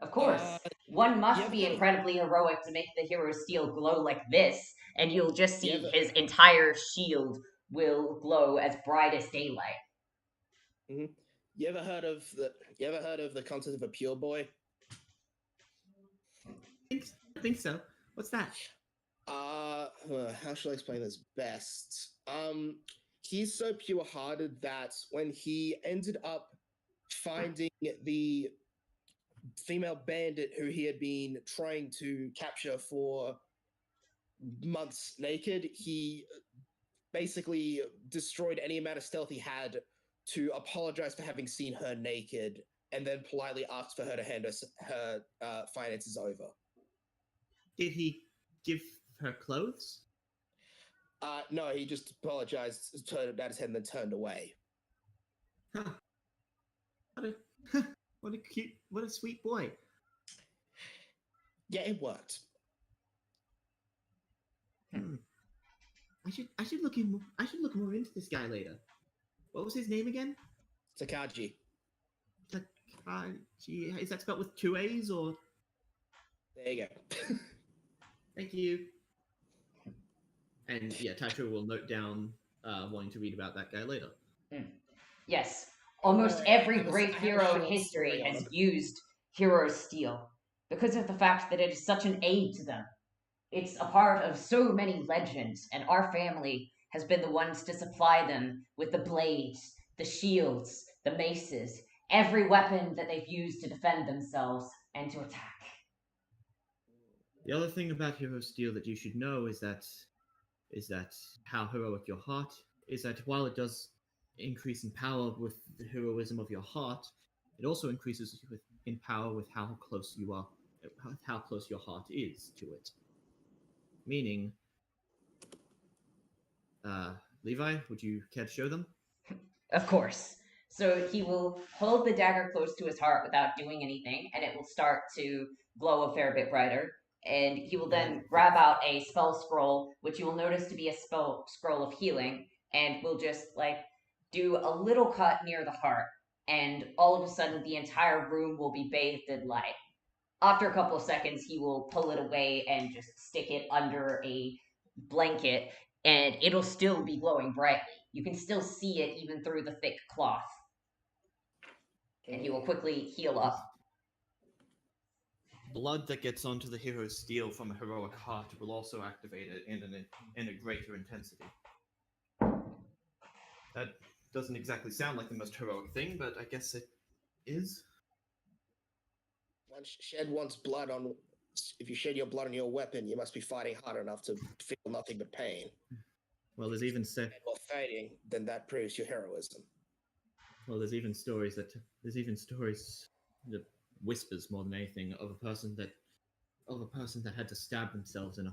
Of course. One must be incredibly heroic to make the hero steel glow like this, and you'll just see his entire shield will glow as bright as daylight. Mm-hmm. You ever heard of the concept of a pure boy? I think so. What's that? How should I explain this best? He's so pure-hearted that when he ended up finding the female bandit who he had been trying to capture for months naked, he basically destroyed any amount of stealth he had to apologize for having seen her naked, and then politely asked for her to hand her finances over. Did he give her clothes? No, he just apologized, turned out his head, and then turned away. Huh. What a sweet boy. Yeah, it worked. I should look more into this guy later. What was his name again? Takagi. Takagi. Is that spelled with 2 A's or? There you go. Thank you. And yeah, Tacho will note down wanting to read about that guy later. Yes. Almost every great hero in history has used hero steel because of the fact that it is such an aid to them. It's a part of so many legends, and our family has been the ones to supply them with the blades, the shields, the maces, every weapon that they've used to defend themselves and to attack. The other thing about Hero Steel that you should know is that how heroic your heart is. That while it does increase in power with the heroism of your heart, it also increases in power with how close you are, how close your heart is to it. Meaning, Levi, would you care to show them? Of course. So he will hold the dagger close to his heart without doing anything, and it will start to glow a fair bit brighter. And he will then grab out a spell scroll, which you will notice to be a spell scroll of healing, and will just do a little cut near the heart, and all of a sudden the entire room will be bathed in light. After a couple of seconds, he will pull it away and just stick it under a blanket, and it'll still be glowing brightly. You can still see it even through the thick cloth. And he will quickly heal up. Blood that gets onto the hero's steel from a heroic heart will also activate it in a greater intensity. That doesn't exactly sound like the most heroic thing, but I guess it is. If you shed your blood on your weapon, you must be fighting hard enough to feel nothing but pain. Well, there's even While fighting, then that proves your heroism. Well, there's even stories that whispers more than anything of a person that had to stab themselves in the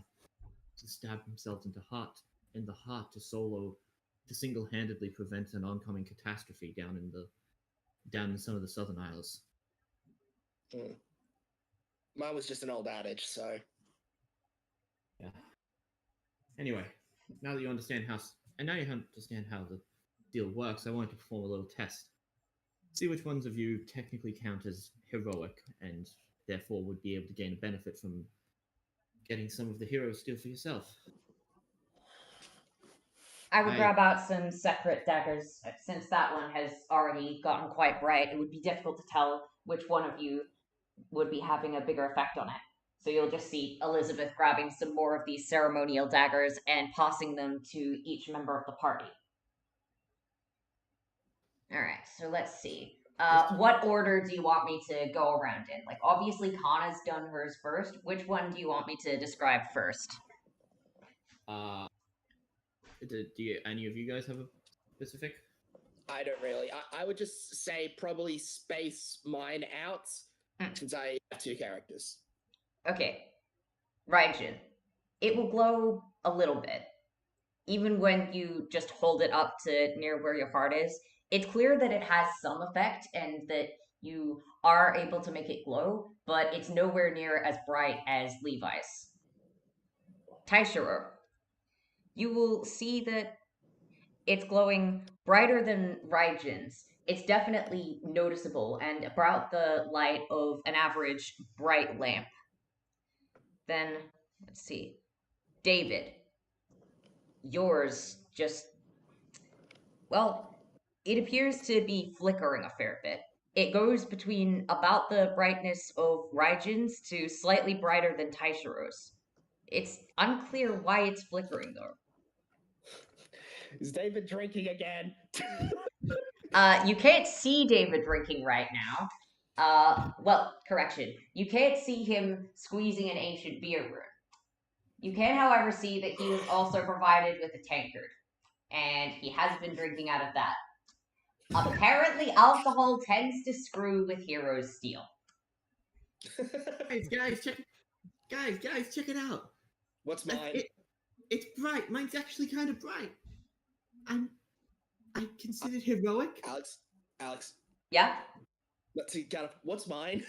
heart to single-handedly prevent an oncoming catastrophe down in some of the southern isles. Mine was just an old adage, so. Yeah. Anyway, now you understand how the deal works, I wanted to perform a little test. See which ones of you technically count as heroic and therefore would be able to gain a benefit from getting some of the hero steel for yourself. I would grab out some separate daggers. Since that one has already gotten quite bright, it would be difficult to tell which one of you would be having a bigger effect on it. So you'll just see Elizabeth grabbing some more of these ceremonial daggers and passing them to each member of the party. Alright, so let's see. What order do you want me to go around in? Obviously Kana's done hers first. Which one do you want me to describe first? Do any of you guys have a specific? I don't really. I would just say probably space mine out, since I have two characters. Okay. Raijin. It will glow a little bit. Even when you just hold it up to near where your heart is, it's clear that it has some effect and that you are able to make it glow, but it's nowhere near as bright as Levi's. Taishiro. You will see that it's glowing brighter than Raijin's. It's definitely noticeable and about the light of an average bright lamp. Then, let's see. David. Yours just... well, it appears to be flickering a fair bit. It goes between about the brightness of Raijin's to slightly brighter than Taishiro's. It's unclear why it's flickering, though. Is David drinking again? You can't see David drinking right now. Well, correction. You can't see him squeezing an ancient beer rune. You can, however, see that he was also provided with a tankard, and he has been drinking out of that. Apparently, alcohol tends to screw with heroes' steel. Guys, check it out. What's mine? It's bright. Mine's actually kind of bright. I considered heroic. Alex. Yeah? Let's see, what's mine?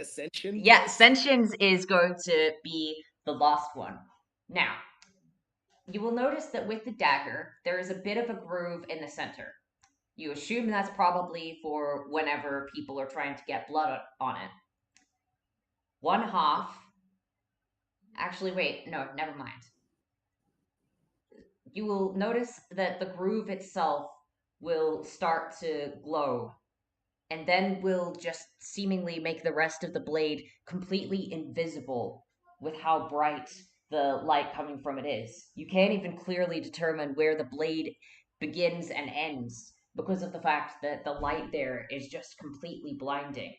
Ascension? Yeah, Ascensions is going to be the last one. Now, you will notice that with the dagger, there is a bit of a groove in the center. You assume that's probably for whenever people are trying to get blood on it. One half... actually, wait, no, never mind. You will notice that the groove itself will start to glow, and then will just seemingly make the rest of the blade completely invisible with how bright the light coming from it is. You can't even clearly determine where the blade begins and ends because of the fact that the light there is just completely blinding.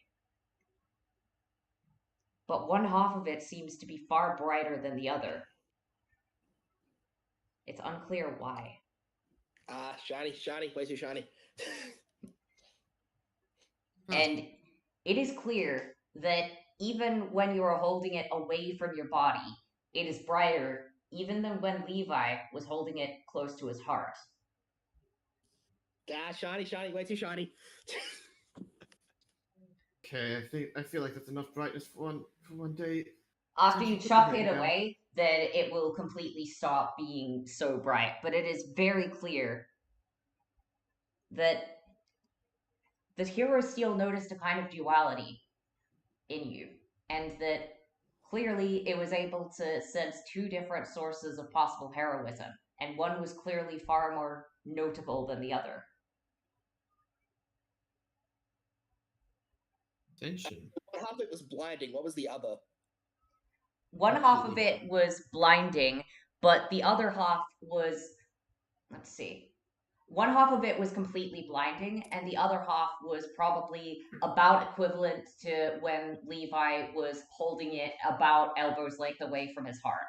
but one half of it seems to be far brighter than the other. It's unclear why. Shiny, way too shiny. And it is clear that even when you are holding it away from your body, it is brighter even than when Levi was holding it close to his heart. Shiny, way too shiny. Okay, I feel like that's enough brightness for one day. After Since you you put chuck the it head down. away, then it will completely stop being so bright. But it is very clear that the hero still noticed a kind of duality in you, and that clearly it was able to sense two different sources of possible heroism, and one was clearly far more notable than the other. Tension. One half of it was blinding. What was the other? One half of Completely it was blinding, but the other half was, let's see, one half of it was completely blinding, and the other half was probably about equivalent to when Levi was holding it about elbow's length away from his heart.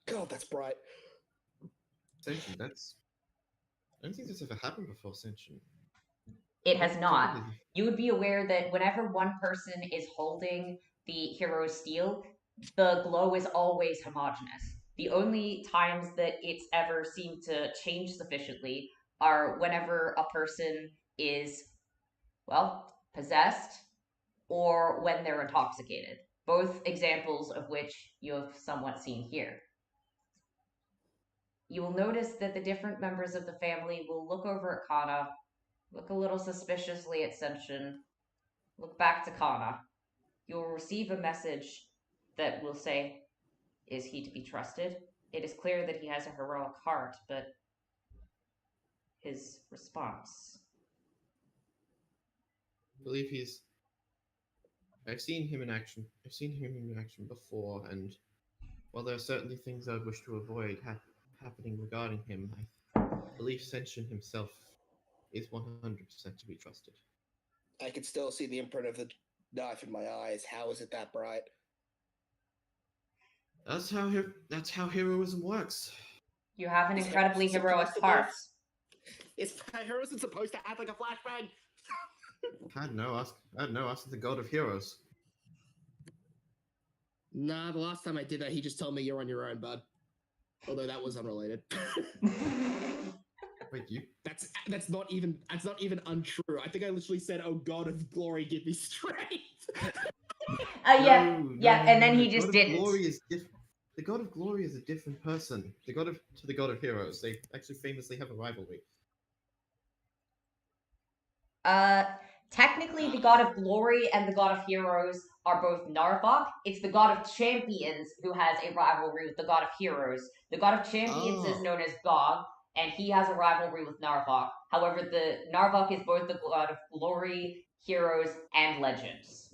God, that's bright. Tension, that's... I don't think this ever happened before, Tension. It has not. Typically- You would be aware that whenever one person is holding the hero's steel, the glow is always homogeneous. The only times that it's ever seemed to change sufficiently are whenever a person is, well, possessed or when they're intoxicated. Both examples of which you have somewhat seen here. You will notice that the different members of the family will look over at Kana, look a little suspiciously at Senshin, look back to Kana. You will receive a message that will say, "Is he to be trusted? It is clear that he has a heroic heart, but his response." I believe he's... I've seen him in action. I've seen him in action before, and while there are certainly things I would wish to avoid happening regarding him, I believe Senshin himself is 100% to be trusted. I could still see the imprint of the knife in my eyes. How is it that bright? That's how heroism works. You have an Is incredibly heroism heroic supposed to heart. Is heroism supposed to act like a flashbang? I don't know. Ask the god of heroes. Nah, the last time I did that, he just told me you're on your own, bud. Although that was unrelated. Wait, you? That's not even untrue. I think I literally said, "Oh God of glory, give me strength." And then he just God didn't. Of glory is the god of glory is a different person. The god of heroes. They actually famously have a rivalry. Technically, the god of glory and the god of heroes are both Narvok. It's the god of champions who has a rivalry with the god of heroes. The god of champions is known as Gog, and he has a rivalry with Narvok. However, the Narvok is both the god of glory, heroes, and legends.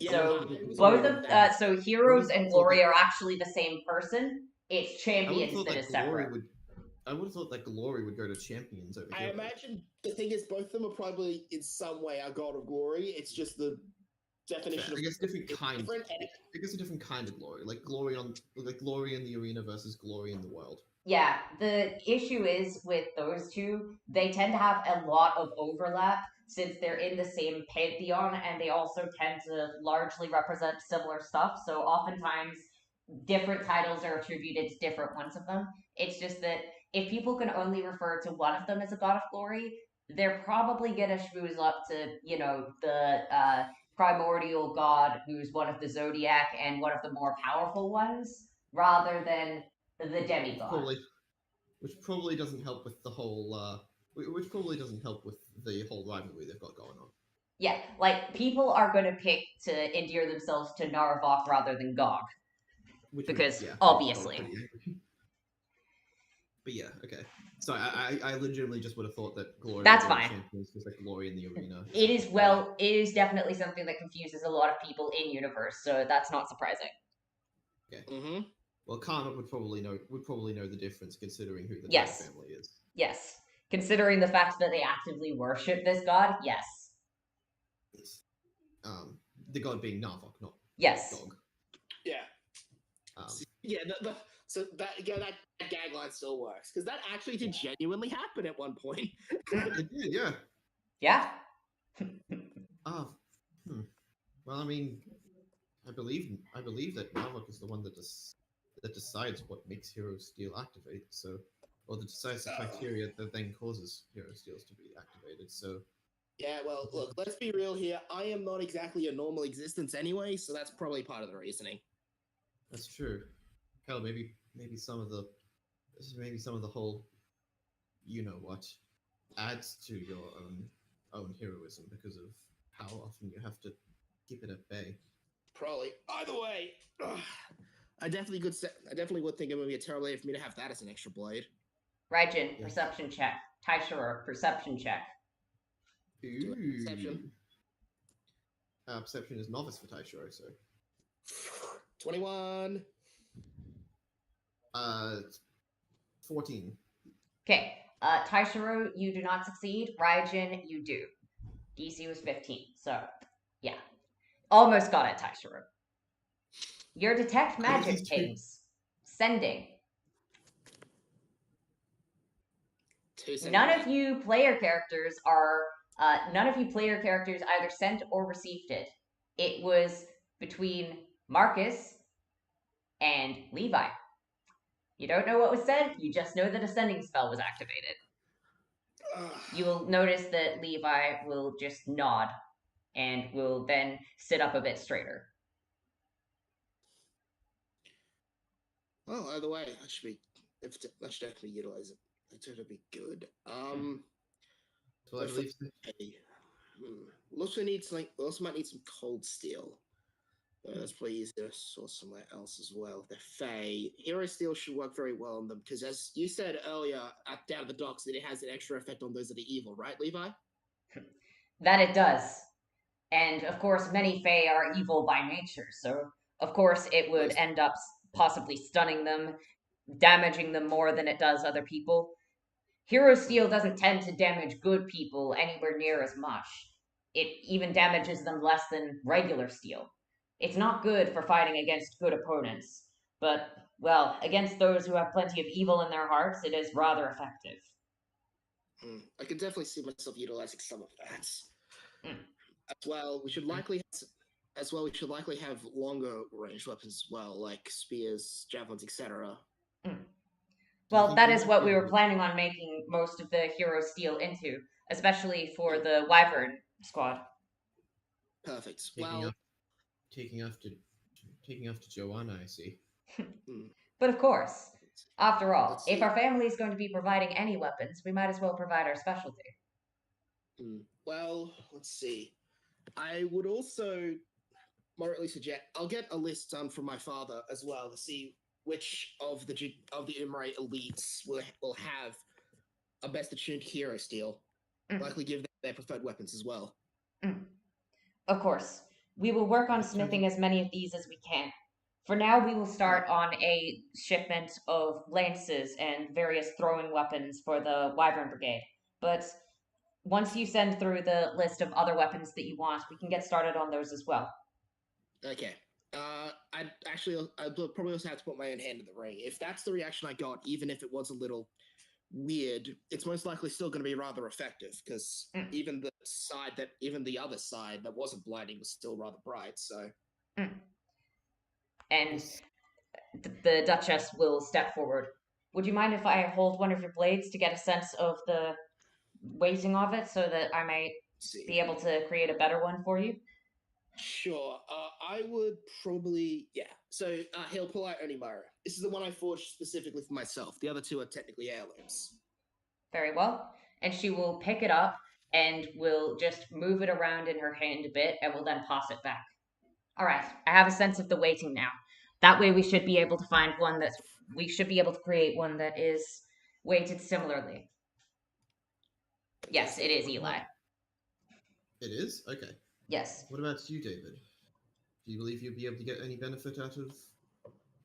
So both of so heroes and glory are actually the same person. It's champions that is separate. I would have thought that glory would go to champions over I heroes. imagine the thing is, both of them are probably in some way a god of glory. It's just the definition of. I guess different kind. Different. I guess a different kind of glory, like glory in the arena versus glory in the world. Yeah, the issue is with those two, they tend to have a lot of overlap since they're in the same pantheon, and they also tend to largely represent similar stuff. So oftentimes, different titles are attributed to different ones of them. It's just that if people can only refer to one of them as a god of glory, they're probably gonna schmooze up to, the primordial god who's one of the zodiac and one of the more powerful ones, rather than the demigod. Which probably doesn't help with the whole which probably doesn't help with the whole rivalry they've got going on. Yeah, like people are going to pick to endear themselves to Narvok rather than Gog. Because obviously. But yeah, okay. So I legitimately just would have thought that glory. That's fine. Champions was like glory in the arena. It is it is definitely something that confuses a lot of people in universe, so that's not surprising. Okay. Mm-hmm. Well, Kana would probably know the difference, considering who the family is. Yes, considering the fact that they actively worship this god, yes. The god being Narvok, not Yes. dog. Yeah. Um, Yeah, so that gag line still works because that actually did genuinely happen at one point. it did, yeah. Yeah. Ah, well, I mean, I believe that Narvok is the one that decides what makes Hero Steel activate. So, or that decides the criteria that then causes Hero Steels to be activated. So, Yeah, well, look, let's be real here. I am not exactly a normal existence anyway, so that's probably part of the reasoning. that's true. Hell, maybe some of the whole, you know what, adds to your own heroism because of how often you have to keep it at bay. Probably. Either way, I definitely would think it would be a terrible idea for me to have that as an extra blade. Raijin, Yeah. perception check. Taishiro, perception check. Do a perception. Perception is novice for Taishiro, so 21. 14. Okay. Taishiro, you do not succeed. Raijin, you do. DC was 15, so yeah. Almost got it, Taishiro. Your detect magic pings. Sending. None of you player characters either sent or received it. It was between Marcus and Levi. You don't know what was sent, you just know that a sending spell was activated. You will notice that Levi will just nod and will then sit up a bit straighter. Well, either way, that should definitely utilize it. That should be good. So I believe. We also might need some cold steel. That's probably easier to source somewhere else as well. The Fae. Hero Steel should work very well on them because, as you said earlier, down at the docks, that it has an extra effect on those that are evil, right, Levi? That it does. And, of course, many Fae are evil by nature, so, of course, it would end up possibly stunning them, damaging them more than it does other people. Hero Steel doesn't tend to damage good people anywhere near as much. It even damages them less than regular steel. It's not good for fighting against good opponents, but, well, against those who have plenty of evil in their hearts, it is rather effective. I can definitely see myself utilizing some of that. As well, we should likely have longer range weapons as well, like spears, javelins, etc. Well, that is what we were planning on making most of the Hero Steel into, especially for the Wyvern squad. Perfect. Taking after Joanna, I see. But of course, after all, if our family is going to be providing any weapons, we might as well provide our specialty. Well, let's see. I would also moderately suggest I'll get a list done from my father as well to see which of the Umray elites will have a best attuned Hero Steel. Likely give them their preferred weapons as well. Of course. We will work on smithing as many of these as we can. For now, we will start on a shipment of lances and various throwing weapons for the Wyvern Brigade. But once you send through the list of other weapons that you want, we can get started on those as well. Okay. I'd probably also have to put my own hand in the ring. If that's the reaction I got, even if it was a little weird, it's most likely still going to be rather effective because even the other side that wasn't blinding was still rather bright. So, and the Duchess will step forward. Would you mind if I hold one of your blades to get a sense of the weighting of it, so that I may be able to create a better one for you? Sure. I would probably, yeah. So he'll pull out Onimara. This is the one I forged specifically for myself. The other two are technically heirlooms. Very well. And she will pick it up and will just move it around in her hand a bit and will then pass it back. All right. I have a sense of the weighting now. That way we should be able to create one that is weighted similarly. Yes, it is, Eli. It is? Okay. Yes. What about you, David? Do you believe you'll be able to get any benefit out of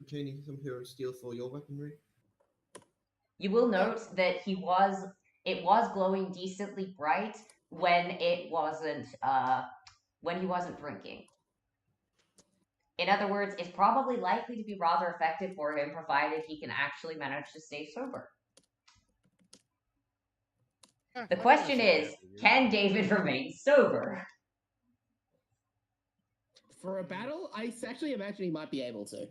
obtaining some Hero Steel for your weaponry? You will note that it was glowing decently bright when it wasn't when he wasn't drinking. In other words, it's probably likely to be rather effective for him, provided he can actually manage to stay sober. Yeah, The I think that question should be is, able to use can it. David remain sober? For a battle, I actually imagine he might be able to.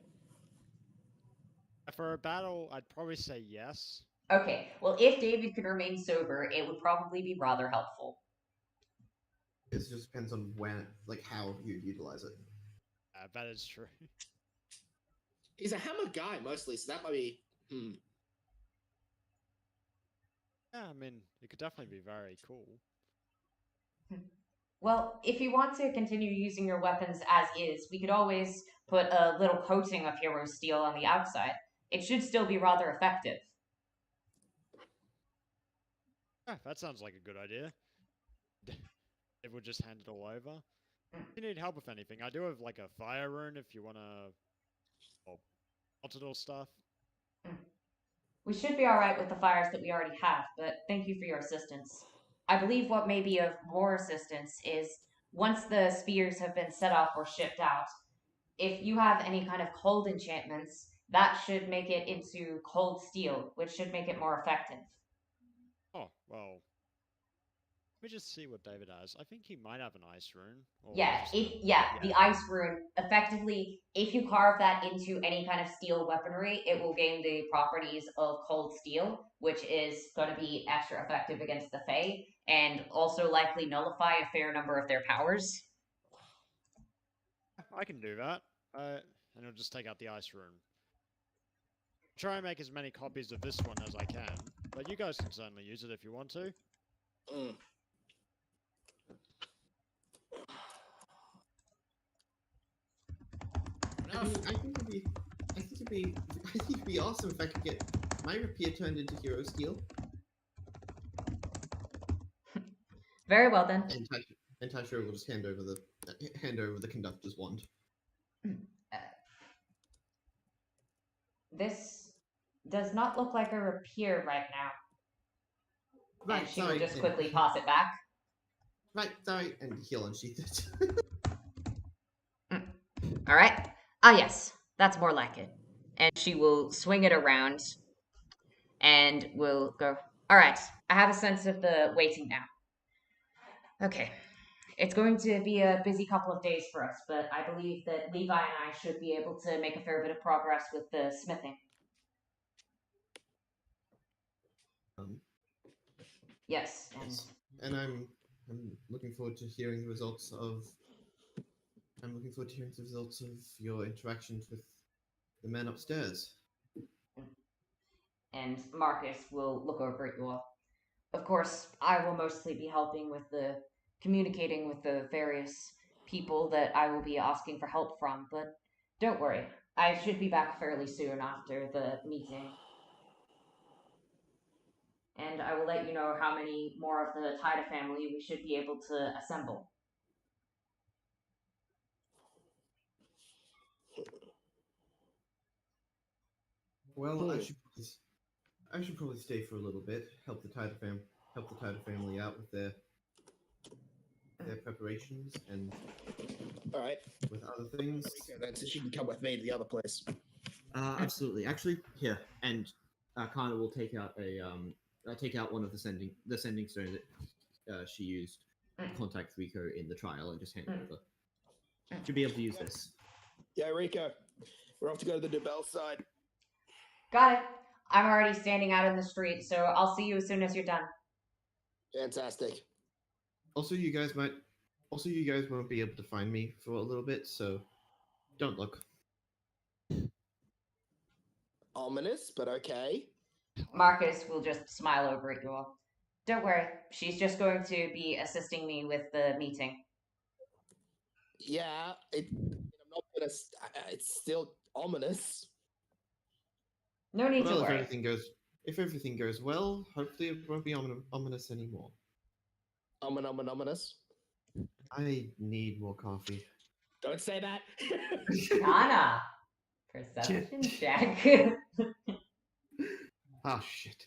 For a battle, I'd probably say yes. Okay, well, if David could remain sober, it would probably be rather helpful. It just depends on when, like, how you utilize it. That is true. He's a hammer guy mostly, so that might be. Yeah, I mean, it could definitely be very cool. Well, if you want to continue using your weapons as is, we could always put a little coating of hero steel on the outside. It should still be rather effective. Yeah, that sounds like a good idea. It would just hand it all over. If you need help with anything, I do have like a fire rune if you want to multiple stuff. We should be alright with the fires that we already have, but thank you for your assistance. I believe what may be of more assistance is once the spears have been set off or shipped out, if you have any kind of cold enchantments, that should make it into cold steel, which should make it more effective. Oh, well. Let me just see what David has. I think he might have an ice rune. Or Yeah, just the ice rune, effectively, if you carve that into any kind of steel weaponry, it will gain the properties of cold steel, which is going to be extra effective against the Fae, and also likely nullify a fair number of their powers. I can do that. And I'll just take out the ice rune. Try and make as many copies of this one as I can, but you guys can certainly use it if you want to. I think it'd be awesome if I could get my rapier turned into hero steel. Very well then. And Tashiro will just hand over the conductor's wand. This does not look like a rapier right now. Right, And she sorry, will just and- quickly toss it back. Right, sorry, and he'll unsheath it. All right. Ah, yes, that's more like it. And she will swing it around and will go, all right, I have a sense of the waiting now. Okay. It's going to be a busy couple of days for us, but I believe that Levi and I should be able to make a fair bit of progress with the smithing. Yes, and I'm looking forward to hearing the results of. I'm looking forward to hearing the results of your interactions with the man upstairs. and Marcus will look over at you all. Of course, I will mostly be helping with the communicating with the various people that I will be asking for help from, but don't worry. I should be back fairly soon after the meeting. And I will let you know how many more of the Taida family we should be able to assemble. Well, I should probably stay for a little bit. Help the Taida family out with their preparations and All right. with other things. Then so she can come with me to the other place. Absolutely. Actually, here, and Kana will take out one of the sending stone that she used to contact Rico in the trial and just hand it over. Should be able to use this. Yeah, Rico, we're off to go to the DeBell side. Got it. I'm already standing out in the street, so I'll see you as soon as you're done. Fantastic. Also, you guys won't be able to find me for a little bit, so don't look. Ominous, but okay. Marcus will just smile over at you all. Don't worry, she's just going to be assisting me with the meeting. Yeah, I'm not gonna. It's still ominous. No need to Well, worry. if everything goes well, hopefully it won't be ominous anymore. Ominous. I need more coffee. Don't say that. Kana, perception check. Ah, shit.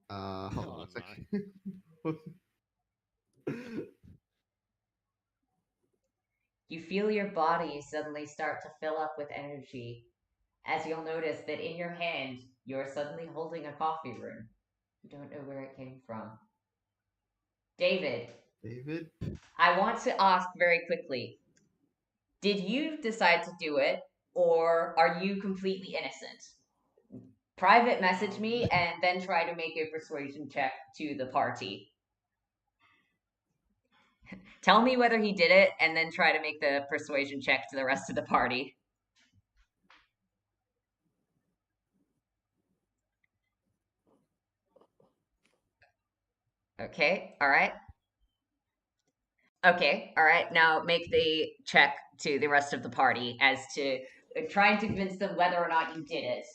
Hold on a second. You feel your body suddenly start to fill up with energy, as you'll notice that in your hand, you're suddenly holding a coffee rune. You don't know where it came from. David, David? I want to ask very quickly, did you decide to do it, or are you completely innocent? Private message me and then try to make a persuasion check to the party. Tell me whether he did it and then try to make the persuasion check to the rest of the party. Okay, alright. Okay, alright. Now make the check to the rest of the party as to trying to convince them whether or not you did it.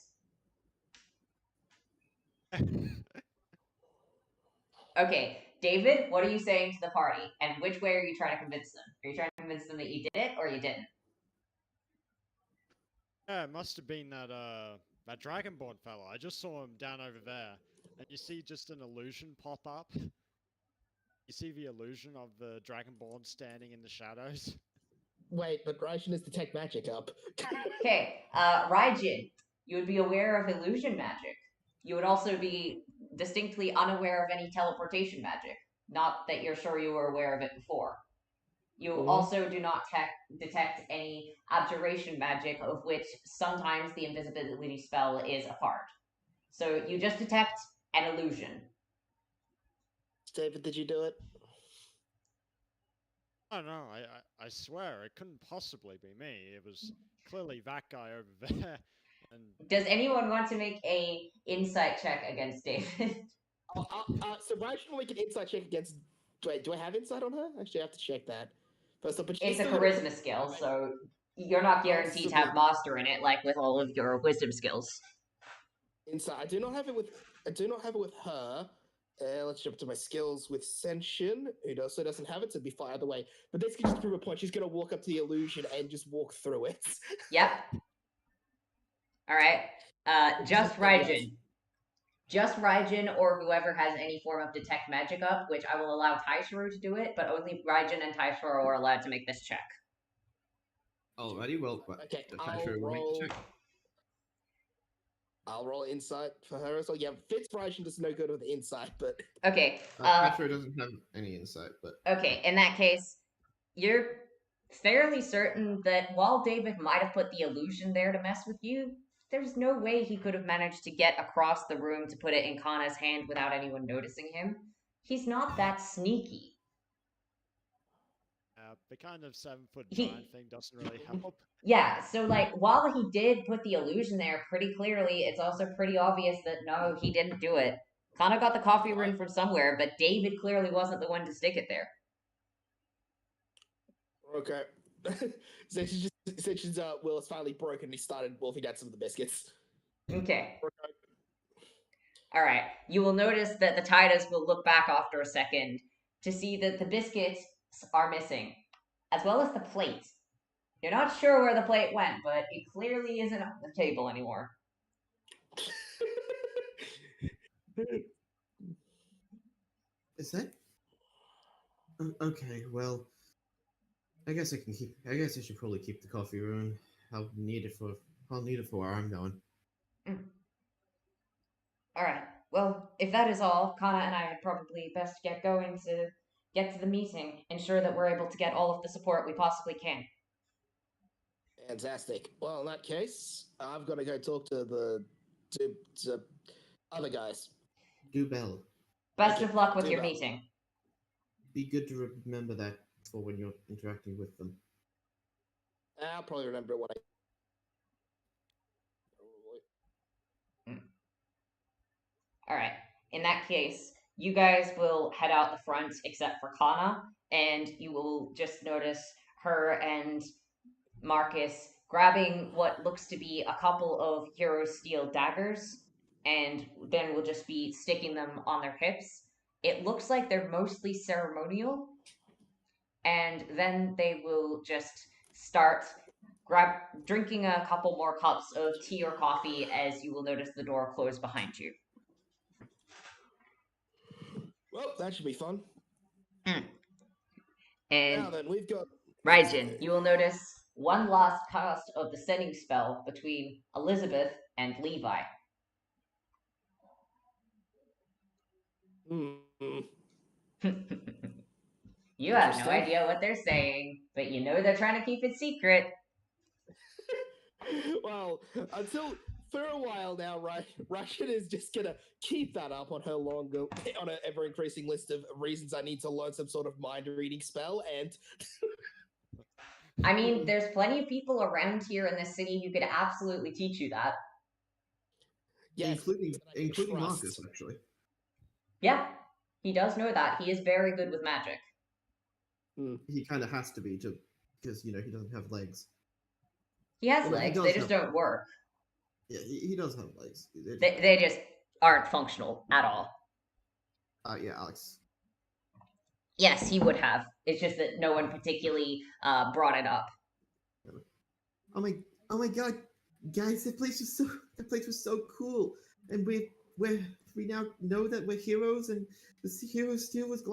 Okay, David, what are you saying to the party? And which way are you trying to convince them? Are you trying to convince them that you did it or you didn't? Yeah, it must have been that Dragonborn fella. I just saw him down over there. And you see just an illusion pop up. You see the illusion of the Dragonborn standing in the shadows. Wait, but Raishin is detect magic up. Okay, Raijin, you would be aware of illusion magic. You would also be distinctly unaware of any teleportation magic. Not that you're sure you were aware of it before. You also do not detect any abjuration magic, of which sometimes the invisibility spell is a part. So you just detect an illusion. David, did you do it? Oh no, I swear it couldn't possibly be me. It was clearly that guy over there. And Does anyone want to make a insight check against David? So Raishin will make an insight check against. Wait, do I have insight on her? Actually, I have to check that. First up, but It's a charisma skill, so you're not guaranteed to have master in it, like with all of your wisdom skills. Insight. I do not have it with. I do not have it with her. Let's jump to my skills with Senshin, who also doesn't have it, so it'd be far either way. But this can just prove a point. She's going to walk up to the illusion and just walk through it. Yep. All right. Just Raijin. Just Raijin or whoever has any form of detect magic up, which I will allow Taisharu to do it, but only Raijin and Taisharu are allowed to make this check. Alrighty, well, Okay, Taisharu will make the check. I'll roll insight for her as well. Yeah, Fitzraijin does no good with insight, but Okay. Taisharu doesn't have any insight, but Okay, in that case, you're fairly certain that while David might have put the illusion there to mess with you, there's no way he could have managed to get across the room to put it in Kana's hand without anyone noticing him. He's not that sneaky. the kind of 7-foot giant thing doesn't really help. Yeah, so like while he did put the illusion there pretty clearly, it's also pretty obvious that no, he didn't do it. Kana got the coffee rune from somewhere, but David clearly wasn't the one to stick it there. okay. Senshin's will is finally broken and he started wolfing out some of the biscuits. Okay. Alright, you will notice that the Tidas will look back after a second to see that the biscuits are missing, as well as the plate. You're not sure where the plate went, but it clearly isn't on the table anymore. is that okay? Well, I guess I can keep. I guess I should probably keep the coffee rune. I'll need it for where I'm going. Alright, well, if that is all, Kana and I had probably best get going to get to the meeting, ensure that we're able to get all of the support we possibly can. Fantastic. Well, in that case, I've got to go talk to the other guys. Do Bell. Best of luck with your meeting. Be good to remember that for when you're interacting with them. I'll probably remember what I. Alright, in that case, you guys will head out the front except for Kana, and you will just notice her and Marcus grabbing what looks to be a couple of Hero Steel daggers, and then we'll just be sticking them on their hips. It looks like they're mostly ceremonial, and then they will just start drinking a couple more cups of tea or coffee as you will notice the door close behind you. Well, that should be fun. And now then, we've got Raijin, you will notice one last cast of the setting spell between Elizabeth and Levi. You have no Interesting. idea what they're saying, but you know they're trying to keep it secret. Well, until for a while now, Russian is just gonna keep that up on her on an ever increasing list of reasons I need to learn some sort of mind reading spell. And I mean, there's plenty of people around here in this city who could absolutely teach you that. yes, including that I can trust. Marcus, actually. Yeah, he does know that. He is very good with magic. He kind of has to be because he doesn't have legs. He has Well, he legs, does they just have- don't work. Yeah, he does have legs. They just aren't functional at all. Yeah, Alex. Yes, he would have. It's just that no one particularly brought it up. Oh my god, guys, that place was so cool, and we now know that we're heroes, and the hero steel was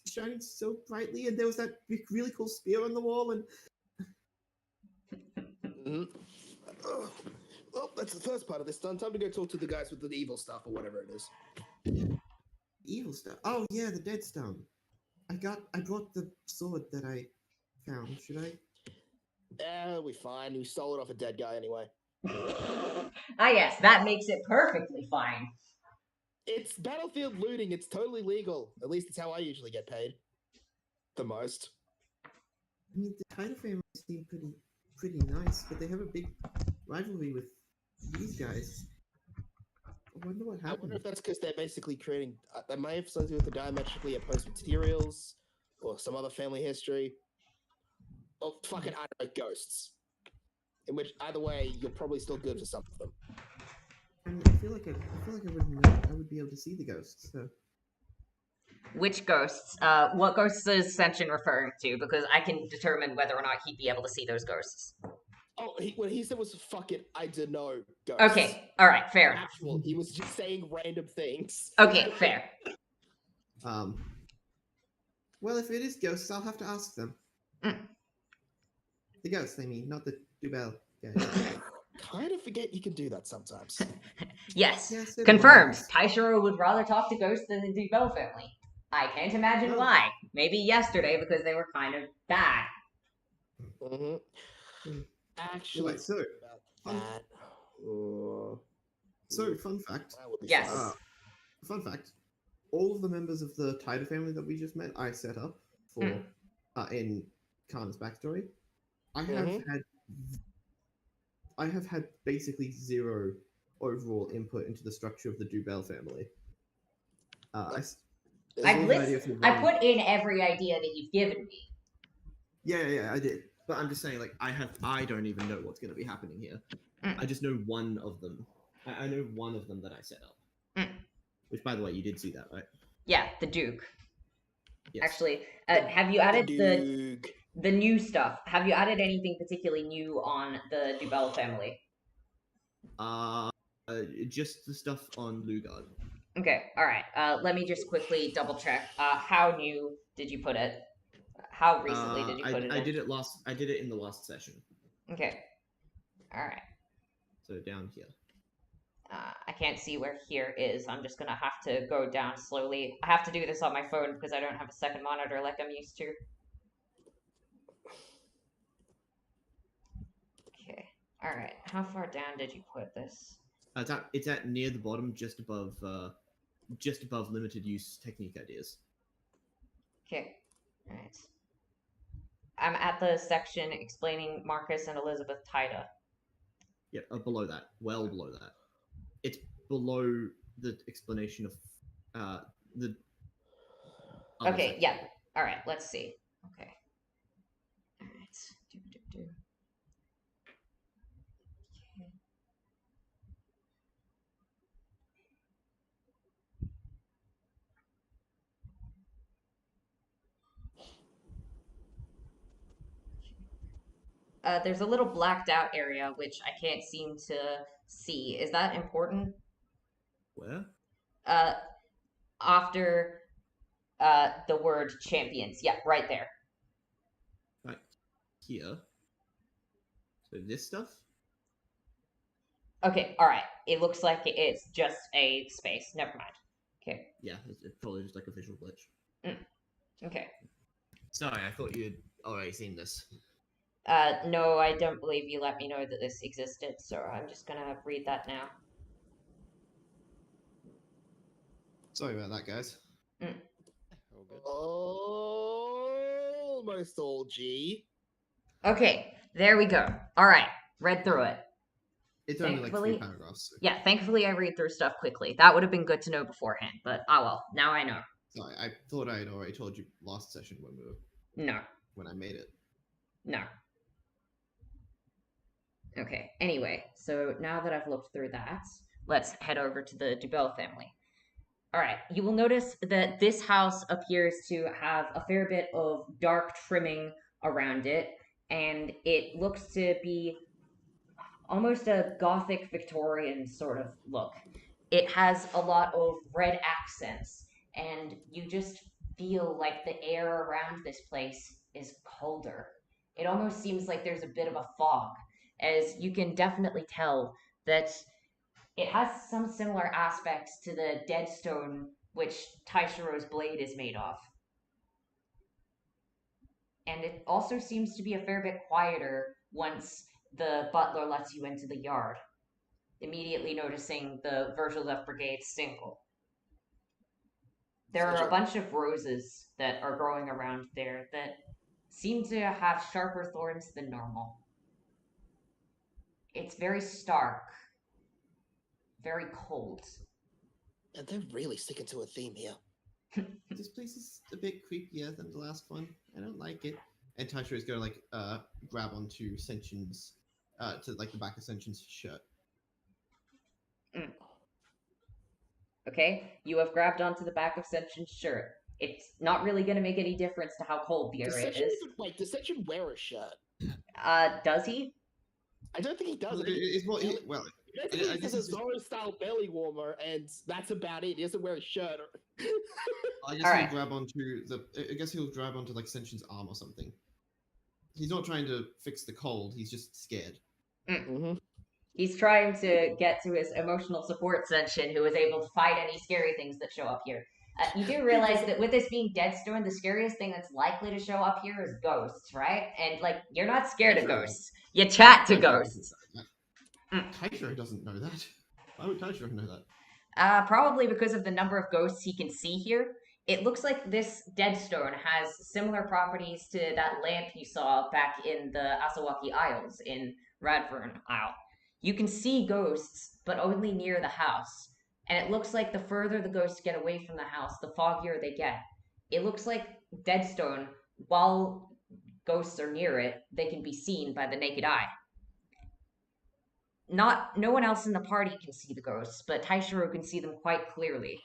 shining so brightly, and there was that really cool spear on the wall, and Well, that's the first part of this done. Time to go talk to the guys with the evil stuff or whatever it is. evil stuff. Oh yeah, the dead stone. I brought the sword that I found. Should I? We fine. We stole it off a dead guy anyway. Ah, yes, that makes it perfectly fine. It's battlefield looting. It's totally legal. At least it's how I usually get paid. The most. I mean, the Title family seem pretty nice, but they have a big rivalry with these guys. I wonder what I happened. wonder if that's because they're basically creating. They may have something to do with the diametrically opposed materials or some other family history. Or fucking, I don't know, ghosts. In which, either way, you're probably still good for some of them. I mean, I feel like I would know. I would be able to see the ghosts. So. Which ghosts? What ghosts is Senshin referring to? Because I can determine whether or not he'd be able to see those ghosts. Oh, what he said was, fuck it, I don't know, ghosts. Okay, alright, fair enough. Actual, he was just saying random things. Okay, fair. Well, if it is ghosts, I'll have to ask them. Mm. The ghosts, I mean, not the Dubel guys. Kind of forget you can do that sometimes. Yes, Yes, it confirmed. was. Taishiro would rather talk to ghosts than the Bell family. I can't imagine Oh. why. Maybe yesterday because they were kind of bad. Mm-hmm. Actually, Wait, so about that. fun fact. I would be Yes. fine. Fun fact. All of the members of the Taida family that we just met, I set up for in Khan's backstory. I have had basically zero overall input into the structure of the Dubel family. I I put in every idea that you've given me. Yeah, I did. But I'm just saying, like, I don't even know what's going to be happening here. Mm. I just know one of them. I know one of them that I set up. Mm. Which, by the way, you did see that, right? Yeah, the Duke. Yes. Actually, have you added Duke. the new stuff? Have you added anything particularly new on the Dubel family? Just the stuff on Lugard. Okay, alright. Let me just quickly double check. How new did you put it? How recently did you put it in? I did it in the last session. Okay. Alright. So down here. I can't see where here is. I'm just gonna have to go down slowly. I have to do this on my phone because I don't have a second monitor like I'm used to. Okay. Alright. How far down did you put this? It's at near the bottom, just above limited use technique ideas. Okay. Alright. I'm at the section explaining Marcus and Elizabeth Taida. Yeah, below that. Well below that. It's below the explanation of the other Okay, section. yeah. Alright, let's see. Okay. Alright. Okay. There's a little blacked out area which I can't seem to see. Is that important? Where? After the word champions. Yeah, right there. Right. here. So this stuff? Okay, alright. It looks like it's just a space. Never mind. Okay. Yeah, it's probably just like a visual glitch. Okay. Sorry, I thought you'd already seen this. No, I don't believe you let me know that this existed, so I'm just gonna read that now. Sorry about that, guys. All good. Almost all G. Okay, there we go. Alright, read through it. It's only like Thankfully- 3 paragraphs. So. Yeah, thankfully I read through stuff quickly. That would have been good to know beforehand, but oh well, now I know. Sorry, I thought I had already told you last session No, when I made it. no. Okay, anyway, so now that I've looked through that, let's head over to the Dubell family. Alright, you will notice that this house appears to have a fair bit of dark trimming around it, and it looks to be almost a Gothic Victorian sort of look. It has a lot of red accents, and you just feel like the air around this place is colder. It almost seems like there's a bit of a fog, as you can definitely tell that it has some similar aspects to the dead stone which Taishiro's blade is made of. And it also seems to be a fair bit quieter once the butler lets you into the yard, immediately noticing the Virgil Left Brigade single. There are a bunch of roses that are growing around there that seem to have sharper thorns than normal. It's very stark, very cold. And they're really sticking to a theme here. This place is a bit creepier than the last one. I don't like it. And Taisha is gonna like grab onto Sentien's to like the back of Sentien's shirt. Okay, you have grabbed onto the back of Sentien's shirt. It's not really going to make any difference to how cold the area is. Does Sentien wear a shirt? Does he? I don't think he does. It's what he, well. Basically, I he guess has a it's just- Zoro-style belly warmer, and that's about it. He doesn't wear a shirt. I guess Alright. he'll grab onto the. I guess he'll grab onto like Sentien's arm or something. He's not trying to fix the cold. He's just scared. Mm-hmm. He's trying to get to his emotional support Sentien, who is able to fight any scary things that show up here. You do realize that with this being Deadstone, the scariest thing that's likely to show up here is ghosts, right? And, like, you're not scared of ghosts. You chat to ghosts. Taisha doesn't know that. Why would Taisha know that? Probably because of the number of ghosts he can see here. It looks like this Deadstone has similar properties to that lamp you saw back in the Asawaki Isles in Radfern Isle. You can see ghosts, but only near the house. And it looks like the further the ghosts get away from the house, the foggier they get. It looks like Deadstone, while ghosts are near it, they can be seen by the naked eye. No one else in the party can see the ghosts, but Taishiro can see them quite clearly.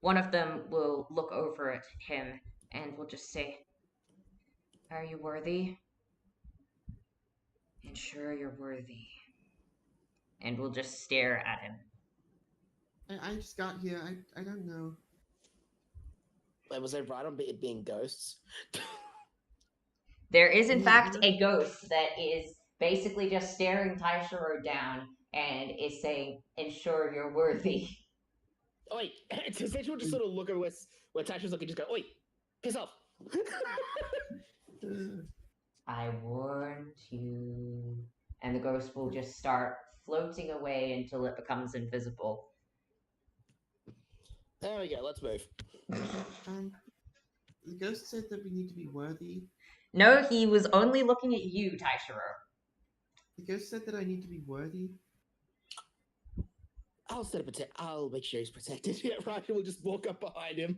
One of them will look over at him and will just say, "Are you worthy?" "And sure you're worthy." And will just stare at him. I just got here. I don't know. Wait, was I right on it being ghosts? There is, in fact, a ghost that is basically just staring Taishiro down and is saying, "And sure you're worthy." Oh, wait, Sentien will just sort of look at where Taisha's looking, just go, "Oi, piss off." "I warned you." And the ghost will just start floating away until it becomes invisible. There we go, let's move. The ghost said that we need to be worthy. No, he was only looking at you, Taishiro. The ghost said that I need to be worthy. I'll make sure he's protected. Yeah, right. We'll just walk up behind him.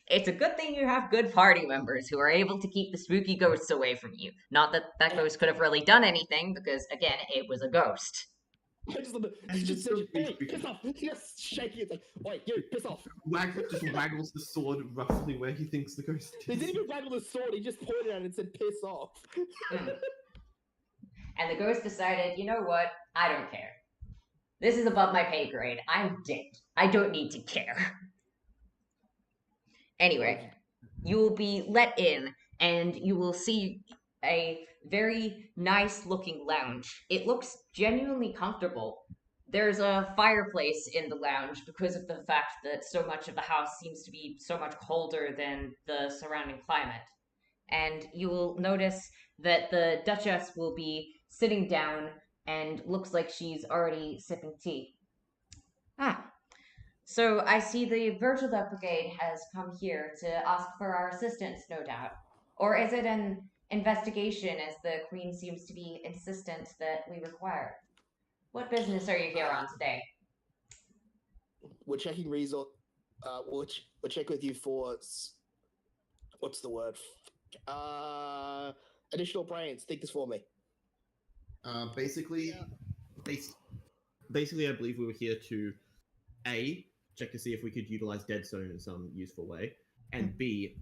It's a good thing you have good party members who are able to keep the spooky ghosts away from you. Not that that ghost could have really done anything, because, again, it was a ghost. Just say, "Hey, piss off!" Just shaking it like, "Oi, you, piss off!" Just waggles the sword roughly where he thinks the ghost He is. didn't even waggle the sword. He just pointed at it and said, "Piss off." And the ghost decided, you know what? I don't care. This is above my pay grade. I'm dead. I don't need to care. Anyway, you will be let in, and you will see a very nice looking lounge. It looks genuinely comfortable. There's a fireplace in the lounge because of the fact that so much of the house seems to be so much colder than the surrounding climate. And you will notice that the Duchess will be sitting down and looks like she's already sipping tea. Ah, so I see the Virtual Duck Brigade has come here to ask for our assistance, no doubt. Or is it an investigation, as the Queen seems to be insistent that we require? What business are you here on today? We're checking resort. We'll check with you for what's the word? Additional brains. Think this for me. Basically, basically, I believe we were here to A, check to see if we could utilize Deadstone in some useful way, and B,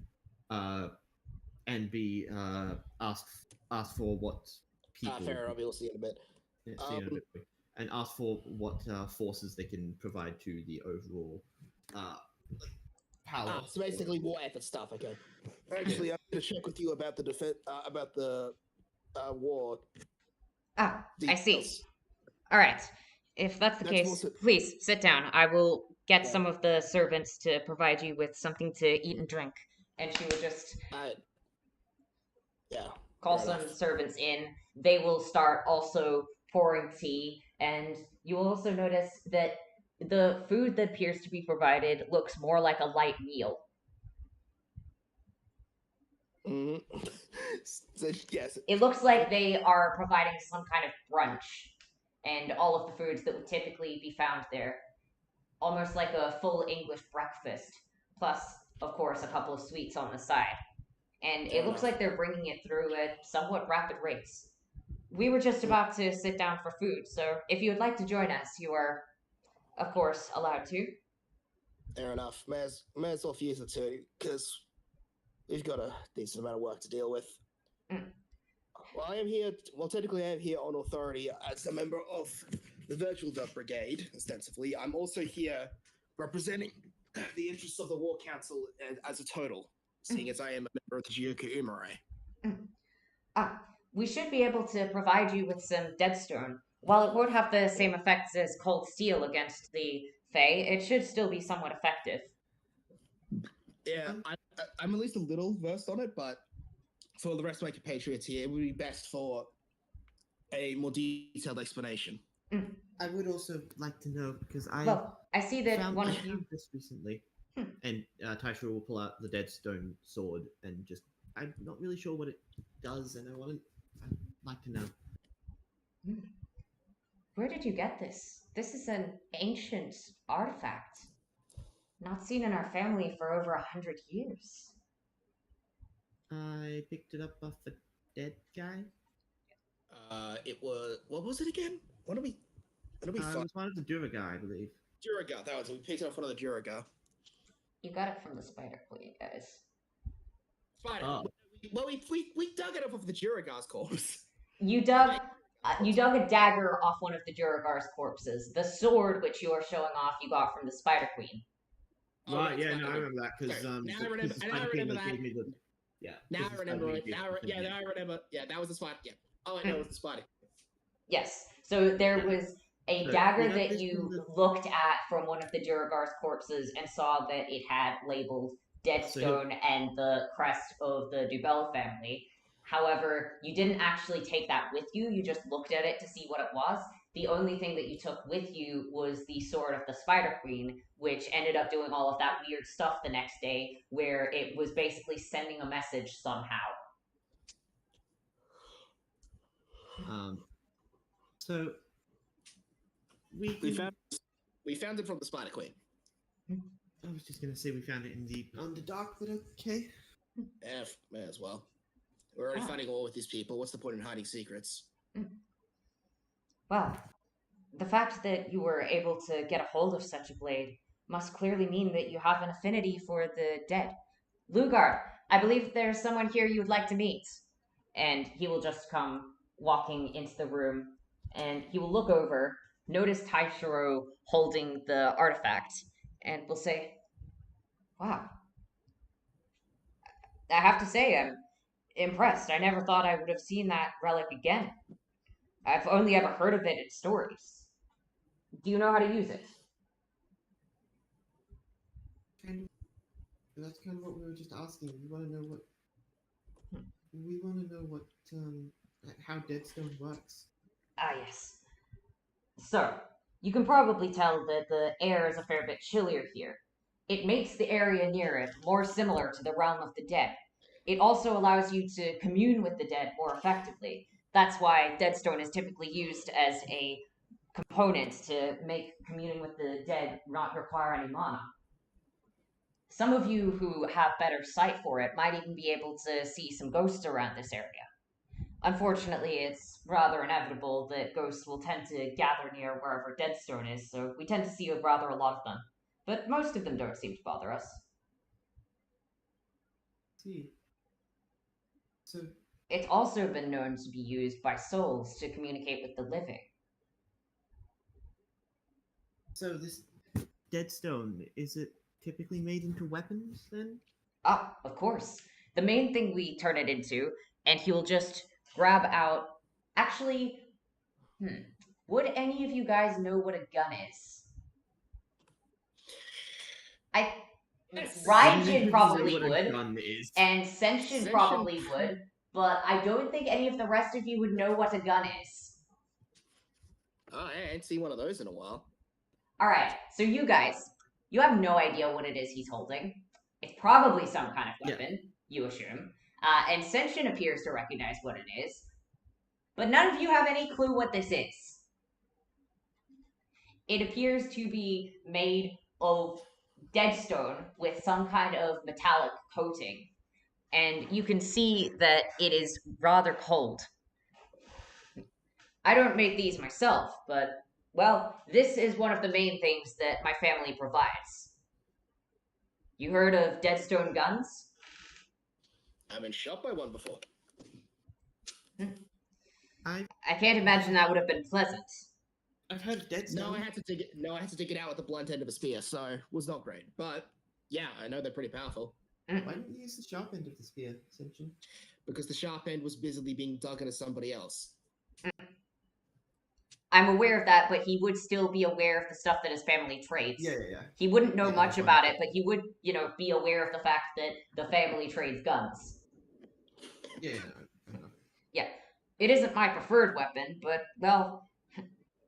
ask for what people. Fair enough. We'll see in a bit. Yeah, see in a bit. And ask for what forces they can provide to the overall power. So basically, war effort stuff. Okay. Actually, I'm going to check with you about the war. Ah, I see. details. All right. If that's the That's case, also- please sit down. I will get Yeah. some of the servants to provide you with something to eat and drink. And she would just Yeah. call fair some enough. servants in. They will start also pouring tea, and you will also notice that the food that appears to be provided looks more like a light meal. Mhm. So, yes. It looks like they are providing some kind of brunch, and all of the foods that would typically be found there. Almost like a full English breakfast, plus, of course, a couple of sweets on the side. And Fair it looks enough. like they're bringing it through at somewhat rapid rates. We were just about to sit down for food, so if you would like to join us, you are, of course, allowed to. Fair enough. May as well use it too, because we've got a decent amount of work to deal with. Mm. Well, I am here. Well, technically, I am here on authority as a member of the Virtual Duck Brigade. Ostensibly, I'm also here representing the interests of the War Council as a total, seeing as I am a member of the Ryoko Umare. We should be able to provide you with some deadstone. While it won't have the same effects as cold steel against the Fae, it should still be somewhat effective. Yeah, I'm at least a little versed on it, but for the rest of my compatriots here, it would be best for a more detailed explanation. I would also like to know because I Well, I see that found one of you. this recently, and Taisha will pull out the Deadstone sword and just. I'm not really sure what it does, and I'd like to know. Where did you get this? This is an ancient artifact. Not seen in our family for over 100 years. I picked it up off a dead guy. It was what was it again? What do we It was one of the Duraga, I believe. Duraga, that was it. We picked up one of the Duraga. You got it from the Spider Queen, guys. Spider. Oh. Well, we dug it up off the Duraga's corpse. You dug a dagger off one of the Duragar's corpses. The sword, which you are showing off, you got from the Spider Queen. Right, yeah, no, I remember that because Now I remember that. Yeah. Now I remember it. Now I remember. Yeah, that was the spider. Yeah. Oh, I know it was the spider. Yes. So there was a So, dagger we got that this you from the- looked at from one of the Duragar's corpses and saw that it had labeled Deadstone and the crest of the Dubel family. However, you didn't actually take that with you. You just looked at it to see what it was. The only thing that you took with you was the sword of the Spider Queen, which ended up doing all of that weird stuff the next day, where it was basically sending a message somehow. So we found it from the Spider Queen. I was just gonna say we found it in the Underdark, but okay. Yeah, may as well. We're already fighting war with these people. What's the point in hiding secrets? Well, the fact that you were able to get a hold of such a blade must clearly mean that you have an affinity for the dead. Lugard, I believe there's someone here you would like to meet. And he will just come walking into the room, and he will look over, notice Taishiro holding the artifact, and will say, "Wow, I have to say, I'm impressed. I never thought I would have seen that relic again. I've only ever heard of it in stories. Do you know how to use it? Kind of. That's kind of what we were just asking. We want to know what. We want to know what how Deadstone works. Ah, yes. Sir, you can probably tell that the air is a fair bit chillier here. It makes the area near it more similar to the realm of the dead. It also allows you to commune with the dead more effectively. That's why Deadstone is typically used as a component to make communing with the dead not require any mana. Some of you who have better sight for it might even be able to see some ghosts around this area. Unfortunately, it's rather inevitable that ghosts will tend to gather near wherever Deadstone is, so we tend to see rather a lot of them. But most of them don't seem to bother us. See. So It's also been known to be used by souls to communicate with the living. So this Deadstone, is it typically made into weapons then? Ah, of course. The main thing we turn it into, and he'll just grab out. Actually, would any of you guys know what a gun is? Yes. Raijin probably What a would, gun is. and Senshin Senshin probably would, but I don't think any of the rest of you would know what a gun is. Oh, I ain't seen one of those in a while. Alright, so you guys, you have no idea what it is he's holding. It's probably some kind of weapon, you assume. And Senshin appears to recognize what it is. But none of you have any clue what this is. It appears to be made of deadstone with some kind of metallic coating. And you can see that it is rather cold. I don't make these myself, but, well, this is one of the main things that my family provides. You heard of deadstone guns? I've been shot by one before. I can't imagine that would have been pleasant. I've heard of Deadstone. No, I had to dig it. No, I had to dig it out with the blunt end of a spear, so it was not great. But yeah, I know they're pretty powerful. Why didn't you use the sharp end of the spear, Senshin? Because the sharp end was busily being dug into somebody else. I'm aware of that, but he would still be aware of the stuff that his family trades. Yeah. He wouldn't know Yeah, much that's about fine. it, but he would, be aware of the fact that the family trades guns. Yeah, I know. Yeah. It isn't my preferred weapon, but, well,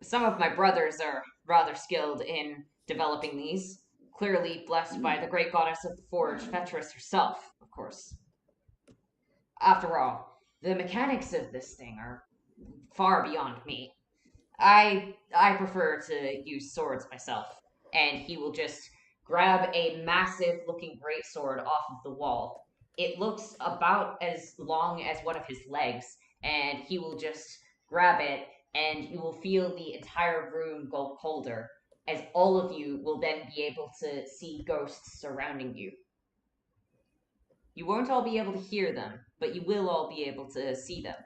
some of my brothers are rather skilled in developing these. Clearly blessed by the great goddess of the forge, Fetress herself, of course. After all, the mechanics of this thing are far beyond me. I prefer to use swords myself, and he will just grab a massive looking greatsword off of the wall. It looks about as long as one of his legs, and he will just grab it, and you will feel the entire room go colder, as all of you will then be able to see ghosts surrounding you. You won't all be able to hear them, but you will all be able to see them.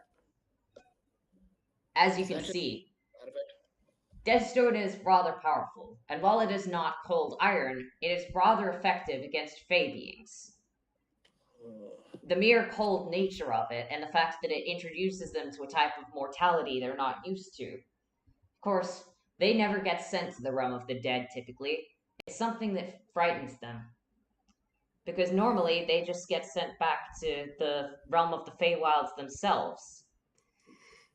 As you can see, Deadstone is rather powerful, and while it is not cold iron, it is rather effective against fey beings. The mere cold nature of it, and the fact that it introduces them to a type of mortality they're not used to. Of course, they never get sent to the realm of the dead, typically. It's something that frightens them. Because normally, they just get sent back to the realm of the Feywilds themselves.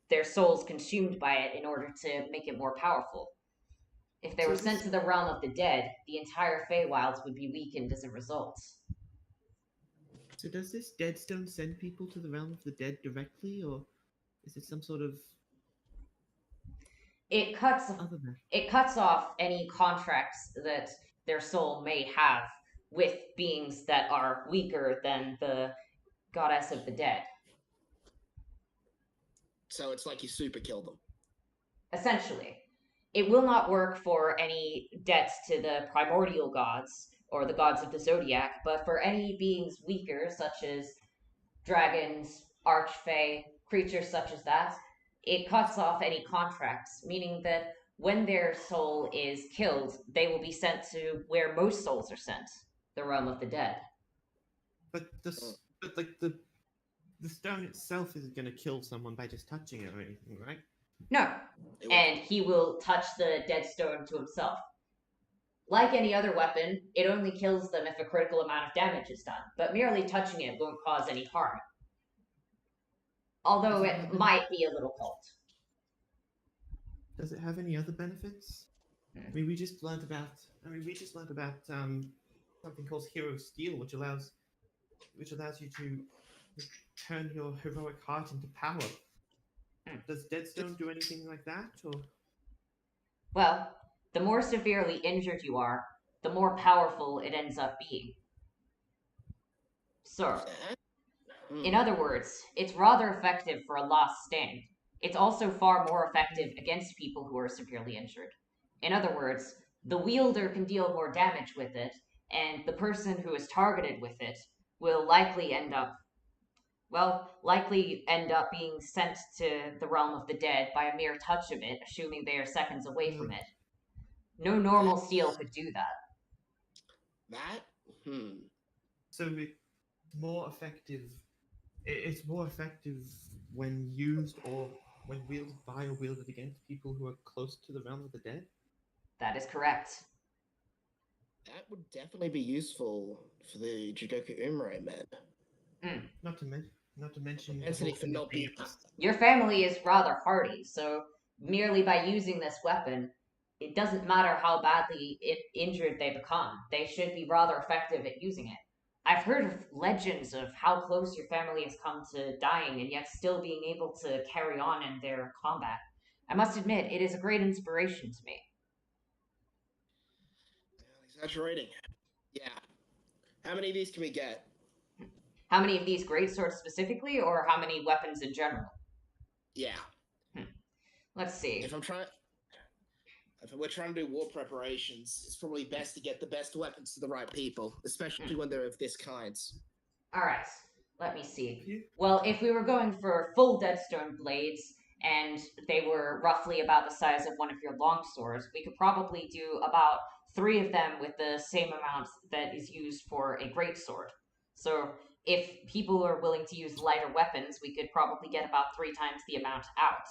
Their souls consumed by it in order to make it more powerful. If they were sent to the realm of the dead, the entire Feywilds would be weakened as a result. So does this Deadstone send people to the realm of the dead directly, or is it some sort of It cuts other method? It cuts off any contracts that their soul may have with beings that are weaker than the goddess of the dead. So it's like you super killed them. Essentially. It will not work for any debts to the primordial gods or the gods of the zodiac, but for any beings weaker, such as dragons, archfey, creatures such as that, it cuts off any contracts, meaning that when their soul is killed, they will be sent to where most souls are sent, the realm of the dead. But But like the stone itself isn't gonna kill someone by just touching it or anything, right? No. It will- And he will touch the dead stone to himself. Like any other weapon, it only kills them if a critical amount of damage is done, but merely touching it won't cause any harm. Although it might be a little cold. Does it have any other benefits? I mean, we just learned about something called Hero Steel, which allows you to turn your heroic heart into power. Does Deadstone do anything like that, or? Well, the more severely injured you are, the more powerful it ends up being. So, in other words, it's rather effective for a lost stand. It's also far more effective against people who are severely injured. In other words, the wielder can deal more damage with it, and the person who is targeted with it will likely end up being sent to the realm of the dead by a mere touch of it, assuming they are seconds away from it. No normal steel could do that. That? So it's more effective. It's more effective when used or when wielded by or wielded against people who are close to the realm of the dead. That is correct. That would definitely be useful for the Jigoku Umrai men. Not to mention. Anthony for not being. Your family is rather hardy, so merely by using this weapon, it doesn't matter how badly injured they become. They should be rather effective at using it. I've heard of legends of how close your family has come to dying and yet still being able to carry on in their combat. I must admit, it is a great inspiration to me. Exaggerating. Yeah. How many of these can we get? How many of these greatswords specifically, or how many weapons in general? Yeah. Let's see. If we're trying to do war preparations, it's probably best to get the best weapons to the right people, especially when they're of this kind. Alright, let me see. Well, if we were going for full Deadstone blades, and they were roughly about the size of one of your longswords, we could probably do about 3 of them with the same amount that is used for a greatsword. So if people are willing to use lighter weapons, we could probably get about 3 times the amount out.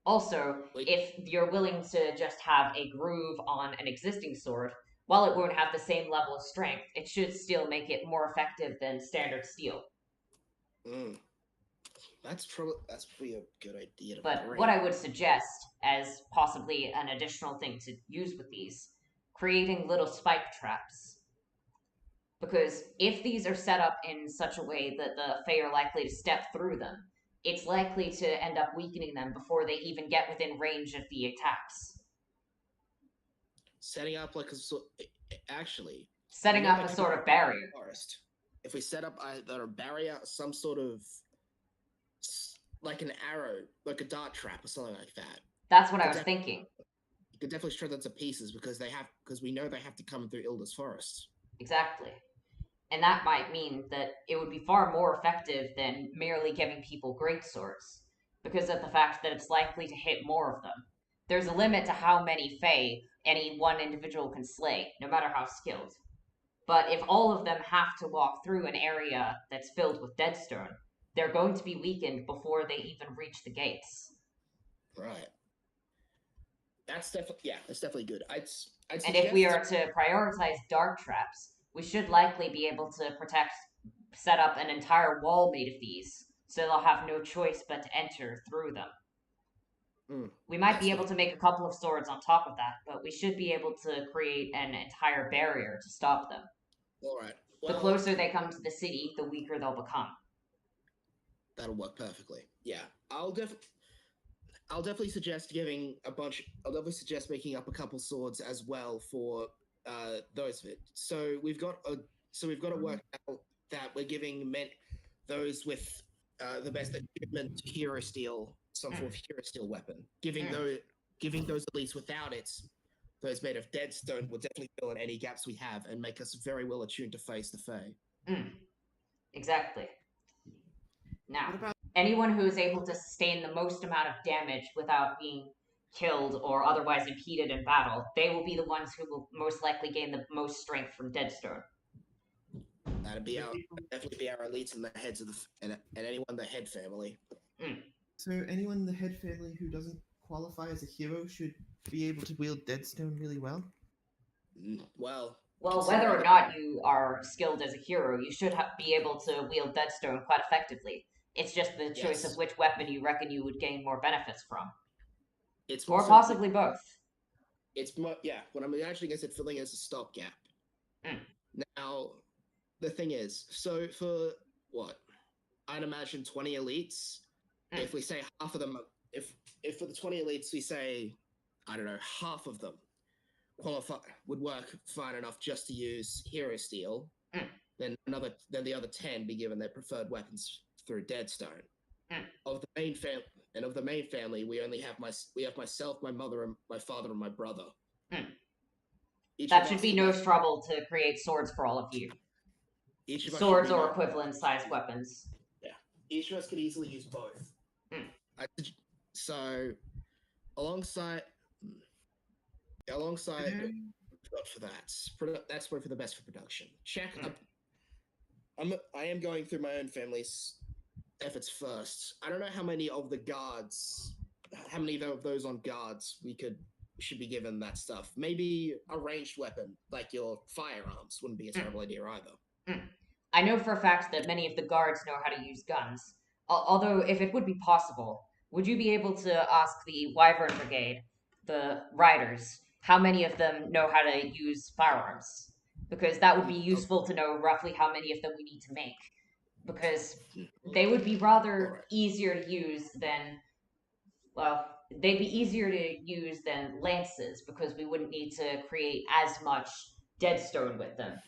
Also, if you're willing to just have a groove on an existing sword, while it won't have the same level of strength, it should still make it more effective than standard steel. That's probably a good idea to But bring. what I would suggest as possibly an additional thing to use with these, creating little spike traps. Because if these are set up in such a way that the Fae are likely to step through them, it's likely to end up weakening them before they even get within range of the attacks. Setting up like a setting up a sort of barrier. Forest. If we set up either a barrier, some sort of like an arrow, like a dart trap or something like that. That's what I was thinking. You could definitely shred them to pieces because we know they have to come through Ilda's forest. Exactly. And that might mean that it would be far more effective than merely giving people greatswords, because of the fact that it's likely to hit more of them. There's a limit to how many Fae any one individual can slay, no matter how skilled. But if all of them have to walk through an area that's filled with deadstone, they're going to be weakened before they even reach the gates. Right. That's definitely good. And if we are to prioritize dark traps, we should likely be able to set up an entire wall made of these, so they'll have no choice but to enter through them. We might be able to make a couple of swords on top of that, but we should be able to create an entire barrier to stop them. All right. The closer they come to the city, the weaker they'll become. That'll work perfectly. Yeah, I'll definitely suggest making up a couple swords as well for those of it. So we've got to work out that we're giving those with the best equipment hero steel, some sort of hero steel weapon. Giving those at least without it, those made of deadstone will definitely fill in any gaps we have and make us very well attuned to face the Fae. Exactly. Now, anyone who is able to sustain the most amount of damage without being killed or otherwise impeded in battle, they will be the ones who will most likely gain the most strength from deadstone. That'd be definitely be our elites and the heads of and anyone in the head family. So anyone in the head family who doesn't qualify as a hero should be able to wield Deadstone really well? Well, Well, whether or not you are skilled as a hero, you should be able to wield Deadstone quite effectively. It's just the choice of which weapon you reckon you would gain more benefits from. It's or possibly both. It's more, yeah. What I'm imagining is it filling as a stopgap. Now, the thing is, so for what? I'd imagine 20 elites. If we say half of them, if for the 20 elites we say, I don't know, half of them would work fine enough just to use hero steel, then the other 10 be given their preferred weapons through Deadstone. Of the main family, we only have myself, my mother, and my father, and my brother. That should be no trouble to create swords for all of you. Swords or equivalent sized weapons. Yeah, each of us could easily use both. So, alongside, for that, that's for the best for production. I am going through my own family's efforts first. I don't know how many of those on guards should be given that stuff. Maybe a ranged weapon, like your firearms, wouldn't be a terrible idea either. I know for a fact that many of the guards know how to use guns. Although, if it would be possible, would you be able to ask the Wyvern Brigade, the riders, how many of them know how to use firearms? Because that would be useful to know roughly how many of them we need to make. Because they would be rather easier to use than, well, they'd be easier to use than lances, because we wouldn't need to create as much Deadstone with them.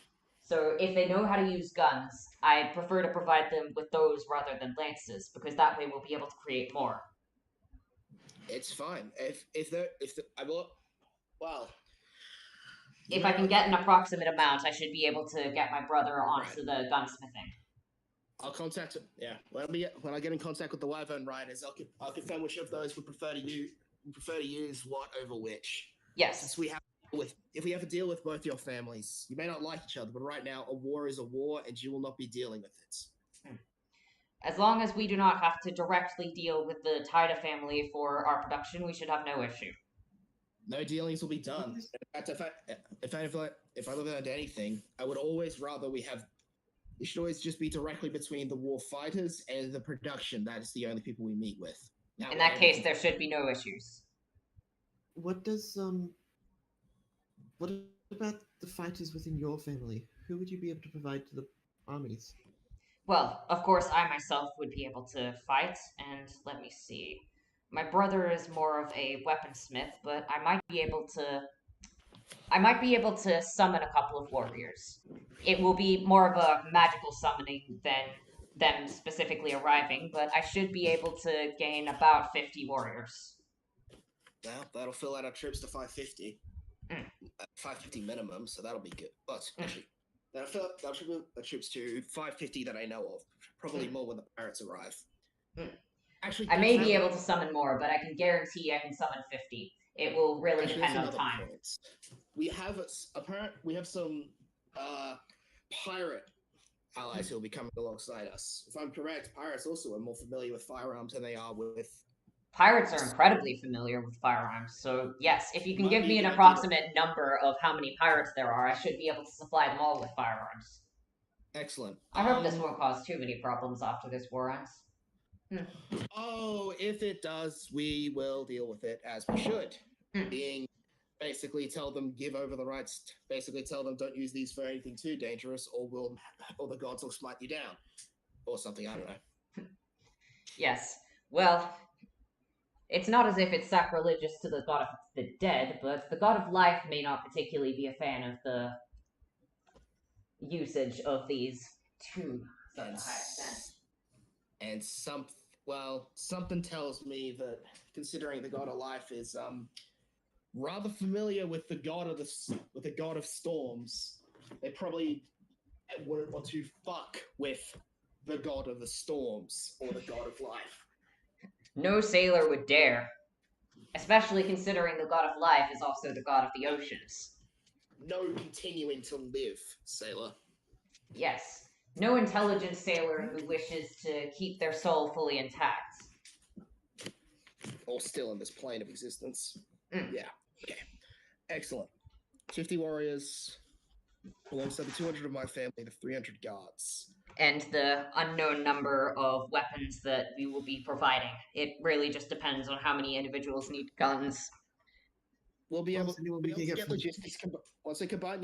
So if they know how to use guns, I prefer to provide them with those rather than lances, because that way we'll be able to create more. It's fine. If I can get an approximate amount, I should be able to get my brother onto the gunsmithing. I'll contact him. Yeah, when I get in contact with the Wyvern Riders, I'll confirm which of those would prefer to use what over which. Yes. Since if we have to deal with both your families, you may not like each other, but right now a war is a war, and you will not be dealing with it. As long as we do not have to directly deal with the Taida family for our production, we should have no issue. No dealings will be done. In fact, if I live out anything, I would always rather it should always just be directly between the war fighters and the production. That is the only people we meet with. In that case, there should be no issues. What about the fighters within your family? Who would you be able to provide to the armies? Well, of course, I myself would be able to fight, and let me see. My brother is more of a weaponsmith, but I might be able to summon a couple of warriors. It will be more of a magical summoning than them specifically arriving, but I should be able to gain about 50 warriors. Well, that'll fill out our troops to 550. 550 minimum, so that'll be good. But actually, that'll fill our troops to 550 that I know of. Probably more when the pirates arrive. Actually, I may be able to summon more, but I can guarantee I can summon 50. It will really depend on time. We have some pirate allies who will be coming alongside us. If I'm correct, pirates also are more familiar with firearms than they are with... Pirates are incredibly familiar with firearms, so yes, if you can give me an approximate number of how many pirates there are, I should be able to supply them all with firearms. Excellent. I hope this won't cause too many problems after this war ends. Oh, if it does, we will deal with it as we should. Being basically tell them give over the rights. Basically tell them don't use these for anything too dangerous, or the gods will smite you down, or something. I don't know. Yes. Well, it's not as if it's sacrilegious to the god of the dead, but the god of life may not particularly be a fan of the usage of these to such a high extent. And something tells me that, considering the god of life is rather familiar with the god of storms, they probably wouldn't want to fuck with the god of the storms or the god of life. No sailor would dare, especially considering the god of life is also the god of the oceans. No continuing to live, sailor. Yes. No intelligent sailor who wishes to keep their soul fully intact. Or still in this plane of existence. Mm. Yeah. Okay. Excellent. 50 warriors, alongside the 200 of my family, the 300 guards. And the unknown number of weapons that we will be providing. It really just depends on how many individuals need guns. We'll be able, Anyone be we able can to get get from- logistics. Once I combine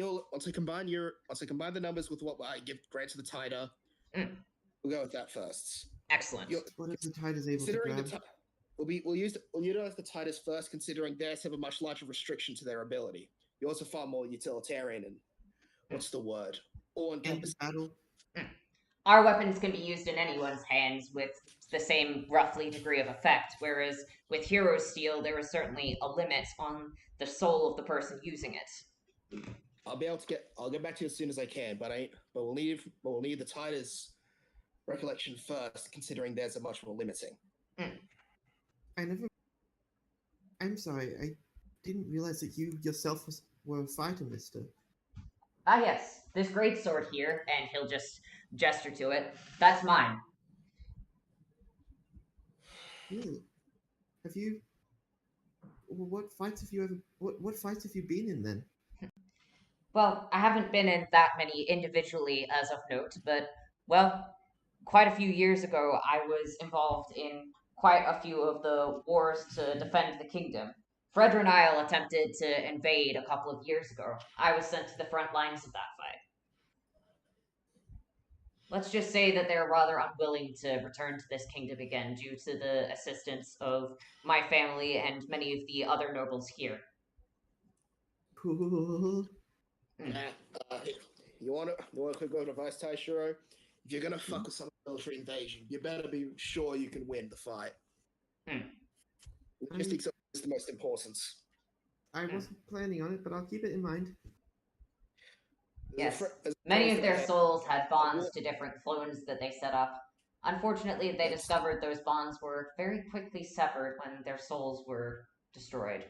the numbers with what I give grant to the Tider, Mm. we'll go with that first. Excellent. What if the tide is able to Considering grab? we'll utilize the Titus first, considering theirs have a much larger restriction to their ability. You're also far more utilitarian and what's the word? All End encompassing. battle. Our weapons can be used in anyone's hands with the same roughly degree of effect, whereas with Hero Steel, there is certainly a limit on the soul of the person using it. I'll get back to you as soon as I can, but we'll need the Titus recollection first, considering theirs are much more limiting. I'm sorry. I didn't realize that you yourself were a fighter, Mister. Ah, yes, this great sword here, and he'll just gesture to it. That's mine. Really? Have you? What fights have you ever? What fights have you been in then? Well, I haven't been in that many individually as of note, but, well, quite a few years ago, I was involved in quite a few of the wars to defend the kingdom. Fredrin Isle attempted to invade a couple of years ago. I was sent to the front lines of that fight. Let's just say that they're rather unwilling to return to this kingdom again due to the assistance of my family and many of the other nobles here. Cool. You want to quick word of advice, Taishiro? If you're gonna fuck with some military invasion, you better be sure you can win the fight. Logistics is the most important. I wasn't planning on it, but I'll keep it in mind. Yes, many of their souls had bonds to different clones that they set up. Unfortunately, they discovered those bonds were very quickly severed when their souls were destroyed.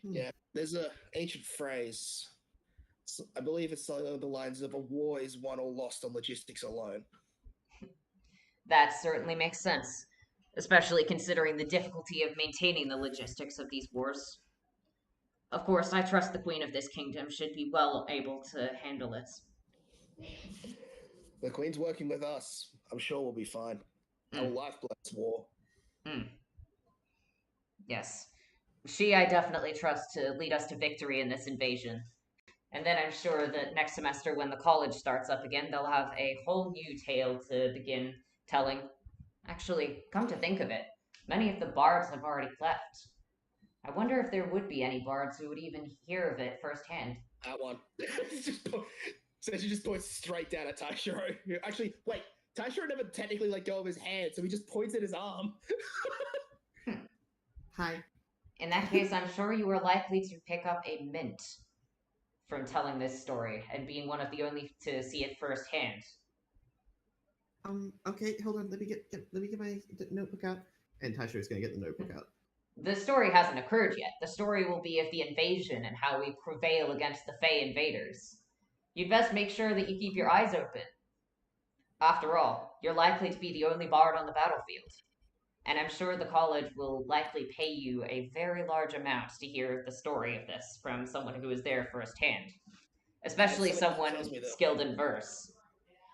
Yeah, there's an ancient phrase. I believe it's along the lines of "a war is won or lost on logistics alone." That certainly makes sense, especially considering the difficulty of maintaining the logistics of these wars. Of course, I trust the Queen of this kingdom should be well able to handle it. The Queen's working with us. I'm sure we'll be fine. Our lifeblood's war. Yes. She, I definitely trust to lead us to victory in this invasion. And then I'm sure that next semester, when the college starts up again, they'll have a whole new tale to begin telling. Actually, come to think of it, many of the bards have already left. I wonder if there would be any bards who would even hear of it firsthand. That one. So she just points straight down at Taishiro. Actually, wait, Taishiro never technically let go of his hand, so he just points at his arm. Hi. In that case, I'm sure you are likely to pick up a mint from telling this story and being one of the only to see it firsthand. Okay, hold on. Let me get my notebook out. And Taishiro's gonna get the notebook out. The story hasn't occurred yet. The story will be of the invasion and how we prevail against the Fey invaders. You'd best make sure that you keep your eyes open. After all, you're likely to be the only bard on the battlefield. And I'm sure the college will likely pay you a very large amount to hear the story of this from someone who is there firsthand. Especially someone skilled in verse.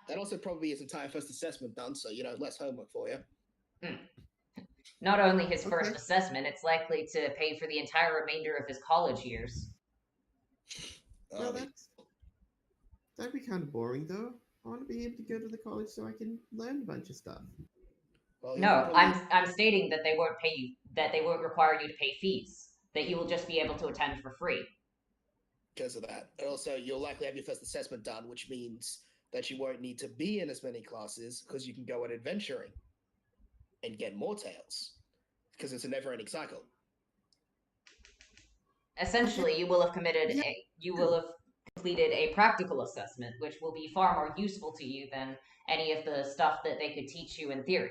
That also probably his entire first assessment done, so, less homework for you. Not only his first assessment, it's likely to pay for the entire remainder of his college years. Well, that'd be kind of boring, though. I want to be able to go to the college so I can learn a bunch of stuff. Well, No, I'm stating that they won't pay you, that they won't require you to pay fees, that you will just be able to attend for free. Because of that. And also, you'll likely have your first assessment done, which means that you won't need to be in as many classes because you can go out adventuring and get more tales. Because it's a never-ending cycle. Essentially, you will have completed a practical assessment, which will be far more useful to you than any of the stuff that they could teach you in theory.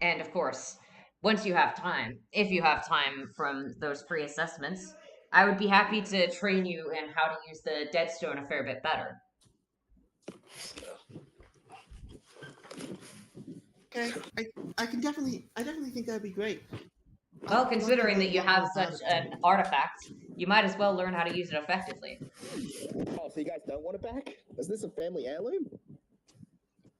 And of course, once you have time, if you have time from those free assessments, I would be happy to train you in how to use the Deadstone a fair bit better. Okay, I definitely think that'd be great. Well, I'd like to considering learn that a you lot have more such about it. an artifact, you might as well learn how to use it effectively. Oh, so you guys don't want it back? Is this a family heirloom?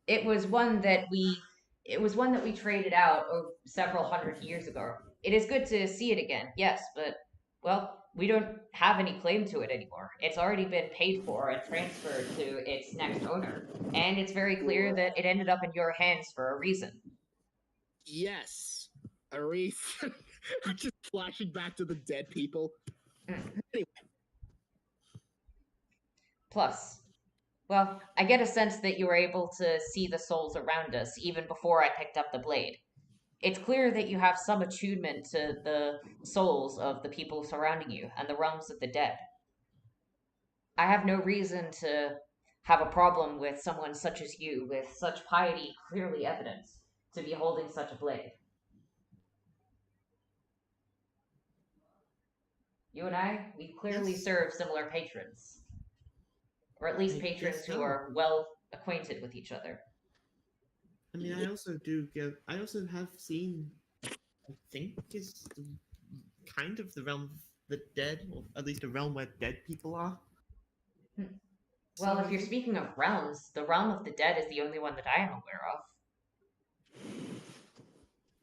It was one that we traded out several hundred years ago. It is good to see it again, yes, but well, we don't have any claim to it anymore. It's already been paid for and transferred to its next owner, and it's very clear that it ended up in your hands for a reason. Yes. A reef. Just flashing back to the dead people. Anyway. Plus, well, I get a sense that you were able to see the souls around us even before I picked up the blade. It's clear that you have some attunement to the souls of the people surrounding you and the realms of the dead. I have no reason to have a problem with someone such as you, with such piety clearly evident, to be holding such a blade. You and I, we clearly Yes. serve similar patrons. Or at least I patrons guess who so. are well acquainted with each other. I mean, I also have seen, I think is kind of the realm of the dead, or at least a realm where dead people are. Well, So if you're speaking of realms, the realm of the dead is the only one that I am aware of.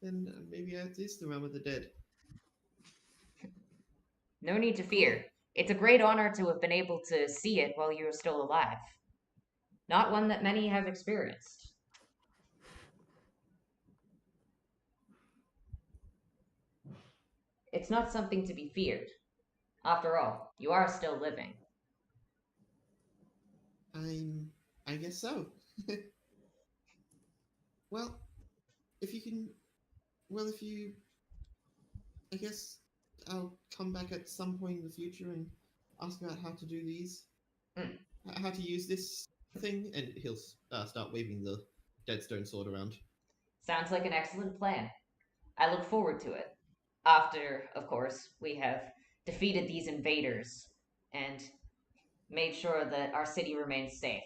then maybe it is the realm of the dead. No need to fear. It's a great honor to have been able to see it while you are still alive. Not one that many have experienced. It's not something to be feared. After all, you are still living. I guess so. Well, if you can, if you, I guess I'll come back at some point in the future and ask about how to do these, how to use this thing, and he'll start waving the deadstone sword around. Sounds like an excellent plan. I look forward to it. After, of course, we have defeated these invaders and made sure that our city remains safe.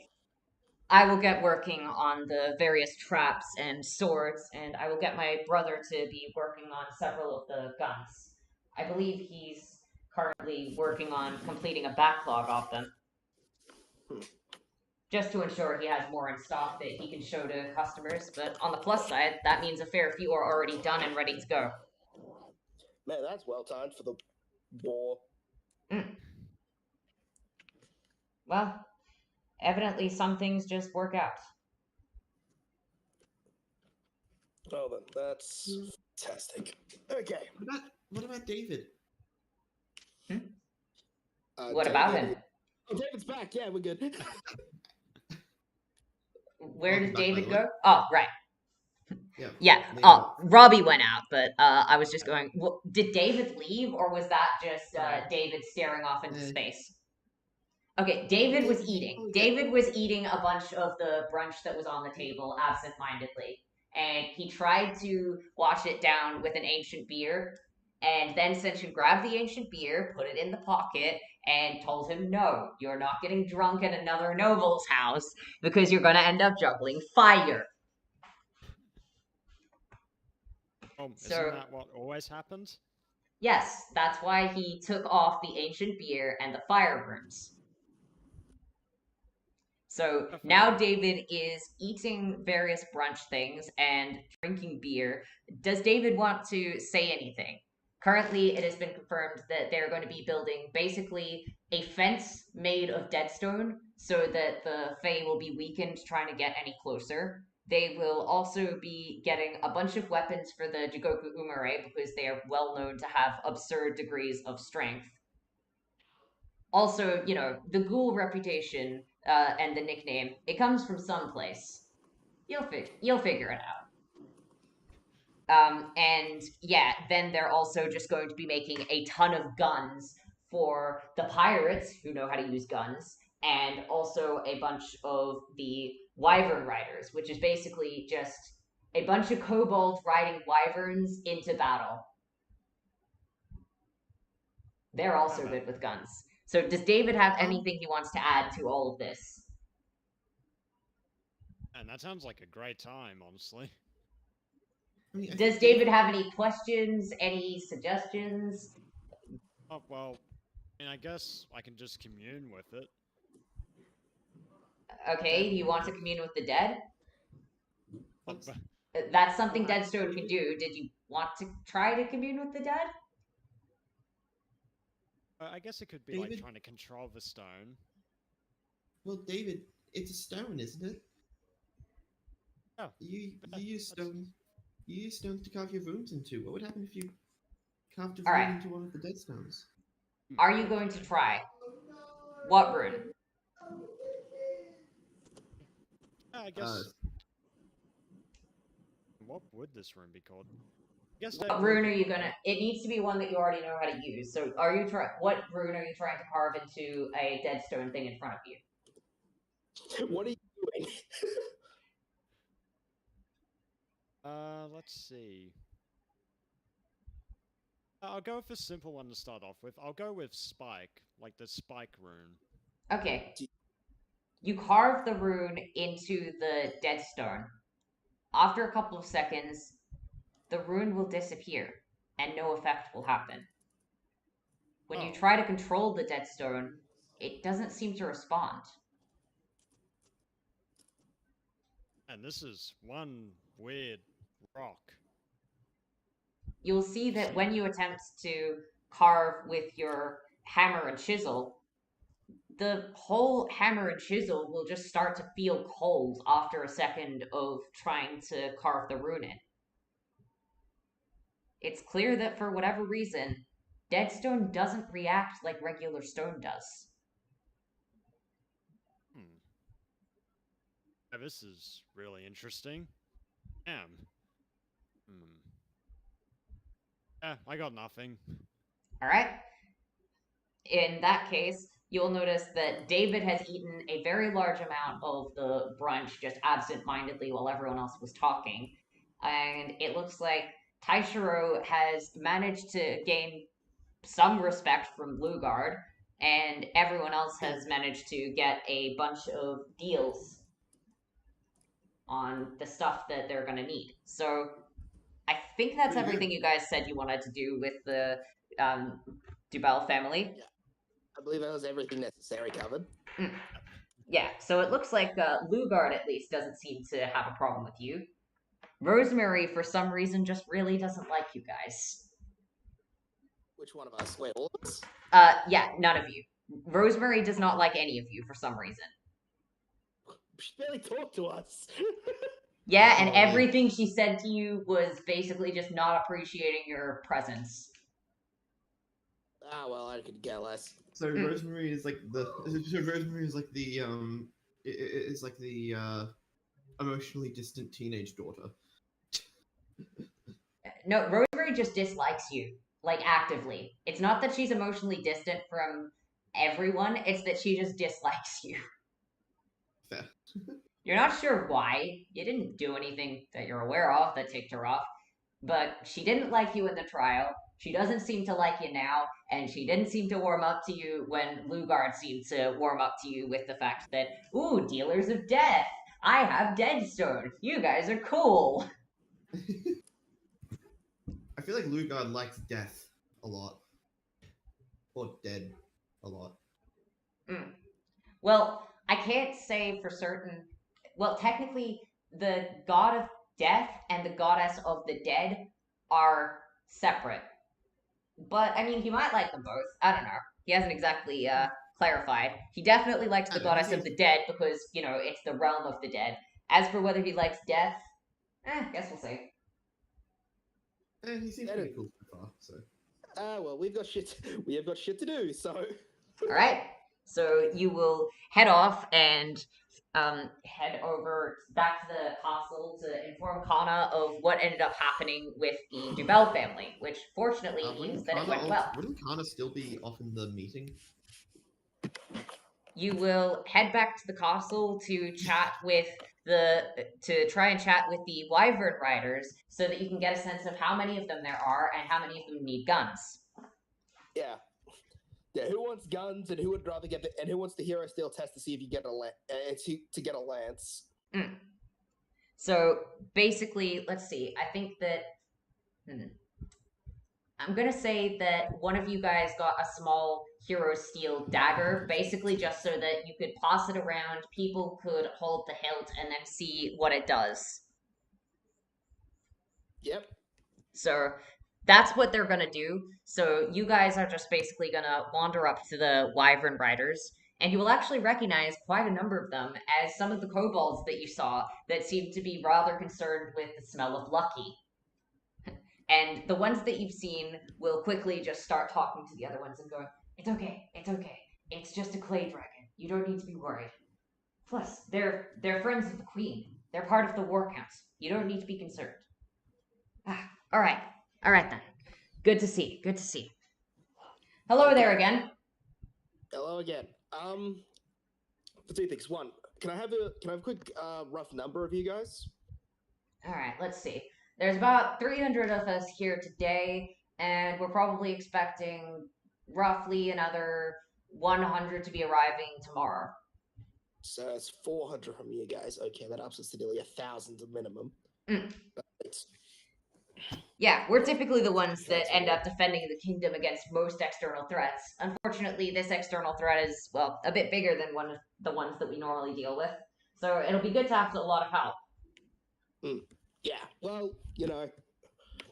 I will get working on the various traps and swords, and I will get my brother to be working on several of the guns. I believe he's currently working on completing a backlog of them. Just to ensure he has more in stock that he can show to customers, but on the plus side, that means a fair few are already done and ready to go. Man, that's well timed for the war. Well, evidently some things just work out. Well then, that's fantastic. Okay. What about David? What about him? Oh, David's back. Yeah, we're good. Where does Welcome back, by David the go? way. Oh, right. Yeah. Yeah. Maybe. Oh, Robbie went out, but I was just going. Well, did David leave, or was that just David staring off into space? Okay, David was eating. David was eating a bunch of the brunch that was on the table absent-mindedly, and he tried to wash it down with an ancient beer. And then Senshin grabbed the ancient beer, put it in the pocket, and told him, "No, you're not getting drunk at another noble's house because you're going to end up juggling fire." Isn't that what always happens? Yes, that's why he took off the ancient beer and the fire runes. So now David is eating various brunch things and drinking beer. Does David want to say anything? Currently, it has been confirmed that they're going to be building basically a fence made of deadstone so that the Fae will be weakened trying to get any closer. They will also be getting a bunch of weapons for the Jigoku Umare because they are well known to have absurd degrees of strength. Also, the ghoul reputation and the nickname, it comes from someplace. You'll figure it out. And yeah, then they're also just going to be making a ton of guns for the pirates who know how to use guns, and also a bunch of the wyvern riders, which is basically just a bunch of kobolds riding wyverns into battle. They're also Okay. good with guns. So does David have Um, anything he wants to add to all of this? And that sounds like a great time, honestly. I mean, I Does think David have any questions, any suggestions? Oh, well, and I guess I can just commune with it. Okay, you want to commune with the dead? Oh, Let's- That's something Well, Deadstone can do. Did you want to try to commune with the dead? I guess it could be like David? trying to control the stone. Well, David, it's a stone, isn't it? Oh, You that- use that's- stone. You use stone to carve your runes into. What would happen if you carved a All rune right. into one of the dead stones? Are you going to try? What rune? Yeah, I guess. What would this room be called? I guess What that rune would are be- you gonna? It needs to be one that you already know how to use. So, are you try? What rune are you trying to carve into a Deadstone thing in front of you? What are you doing? Let's see. I'll go with a simple one to start off with. I'll go with Spike, like the Spike rune. Okay. You carve the rune into the Deadstone. After a couple of seconds, the rune will disappear, and no effect will happen. When you Oh. try to control the Deadstone, it doesn't seem to respond. And this is one weird rock. You'll see that when you attempt to carve with your hammer and chisel, the whole hammer and chisel will just start to feel cold after a second of trying to carve the rune in. It's clear that for whatever reason, Deadstone doesn't react like regular stone does. Yeah, this is really interesting. Damn. I got nothing. Alright? In that case, you'll notice that David has eaten a very large amount of the brunch just absent-mindedly while everyone else was talking. And it looks like Taishiro has managed to gain some respect from Blueguard, and everyone else has managed to get a bunch of deals on the stuff that they're going to need. So I think that's Pretty everything good. you guys said you wanted to do with the Dubel family. I believe that was everything necessary covered. Yeah, so it looks like Lugard at least doesn't seem to have a problem with you. Rosemary, for some reason, just really doesn't like you guys. Which one of us? Wait, all of us? Yeah, none of you. Rosemary does not like any of you for some reason. She barely talked to us. Yeah, and Oh, yeah. everything she said to you was basically just not appreciating your presence. Ah, well, I could care less. So Rosemary is like the. So Rosemary is like the is like the emotionally distant teenage daughter. No, Rosemary just dislikes you, like actively. It's not that she's emotionally distant from everyone, it's that she just dislikes you. Fair. You're not sure why. You didn't do anything that you're aware of that ticked her off. But she didn't like you in the trial. She doesn't seem to like you now, and she didn't seem to warm up to you when Lugard seemed to warm up to you with the fact that, ooh, dealers of death. I have Deadstone. You guys are cool. I feel like Lugard likes death a lot, or dead a lot. Well, I can't say for certain. Well, technically, the god of death and the goddess of the dead are separate. But, I mean, he might like them both. I don't know. He hasn't exactly clarified. He definitely likes the goddess of the dead because, you know, it's the realm of the dead. As for whether he likes death, guess we'll see. And he seems pretty cool so far. So Well, we have got shit to do. So. All right. So you will head off and head over back to the castle to inform Kana of what ended up happening with the Dubel family, which fortunately means that it went well. Wouldn't Kana still be off in the meeting? You will head back to the castle to chat with to try and chat with the Wyvern Riders so that you can get a sense of how many of them there are and how many of them need guns. Yeah. Yeah, who wants guns and who would rather get and who wants the hero steel test to see if you get to get a lance? So basically, let's see. I think that I'm gonna say that one of you guys got a small hero steel dagger, basically just so that you could pass it around, people could hold the hilt, and then see what it does. Yep. So that's what they're gonna do. So you guys are just basically gonna wander up to the Wyvern Riders, and you will actually recognize quite a number of them as some of the kobolds that you saw that seemed to be rather concerned with the smell of Lucky. And the ones that you've seen will quickly just start talking to the other ones and going, it's okay, it's just a clay dragon. You don't need to be worried. Plus, they're friends of the queen. They're part of the war council. You don't need to be concerned. All right then. Good to see. Hello there again. Hello again. For two things. One, can I have a quick rough number of you guys? All right, let's see. There's about 300 of us here today, and we're probably expecting roughly another 100 to be arriving tomorrow. So it's 400 from you guys. Okay, that ups us to nearly 1,000 minimum. Yeah, we're typically the ones that end up defending the kingdom against most external threats. Unfortunately, this external threat is, well, a bit bigger than one of the ones that we normally deal with. So it'll be good to have a lot of help. Yeah, well,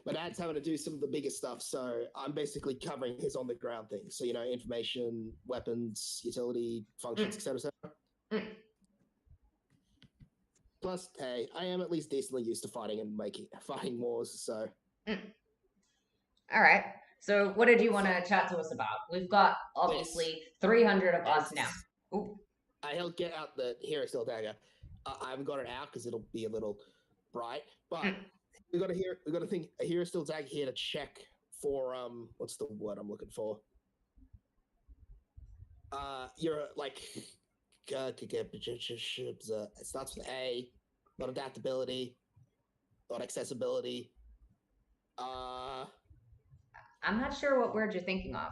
my dad's having to do some of the bigger stuff, so I'm basically covering his on-the-ground things. So, information, weapons, utility, functions, etc. Plus, hey, I am at least decently used to fighting wars, so... All right. So what did you want to chat to us about? We've got, obviously, 300 of us now. Ooh. I'll get out the Hero Steel Dagger. I haven't got it out because it'll be a little bright, but we got a Hero Steel Dagger here to check for what's the word I'm looking for? You're like it starts with A, not adaptability, not accessibility. I'm not sure what word you're thinking of.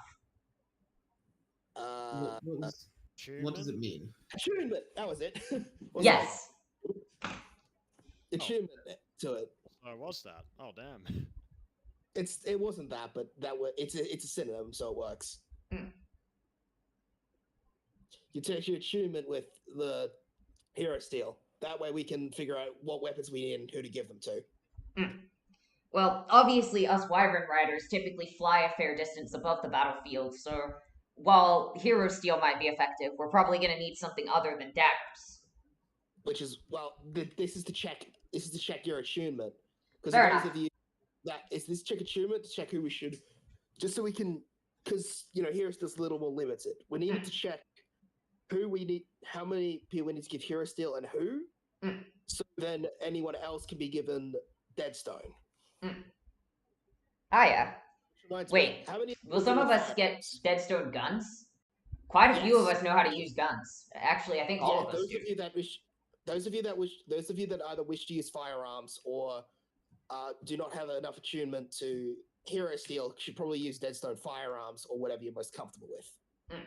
What does it mean? Attunement. That was it. Yes. Attunement to it. Oh, what's that? Oh, damn. It wasn't that, but it's a synonym, so it works. You take your attunement with the Hero Steel. That way we can figure out what weapons we need and who to give them to. Well, obviously, us Wyvern Riders typically fly a fair distance above the battlefield, so while Hero Steel might be effective, we're probably going to need something other than daggers. Which is, well, this is to check your attunement. Because those of you this check attunement to check who we should, just so we can, because Hero Steel's a little more limited. We need to check who we need, how many people we need to give Hero Steel and who, so then anyone else can be given Deadstone. Ah, yeah. Wait, how many will some of us get Deadstone guns? Quite a few of us know how to use guns. Actually, I think all of us do. Those of you that either wish to use firearms or do not have enough attunement to Hero Steel should probably use Deadstone firearms or whatever you're most comfortable with.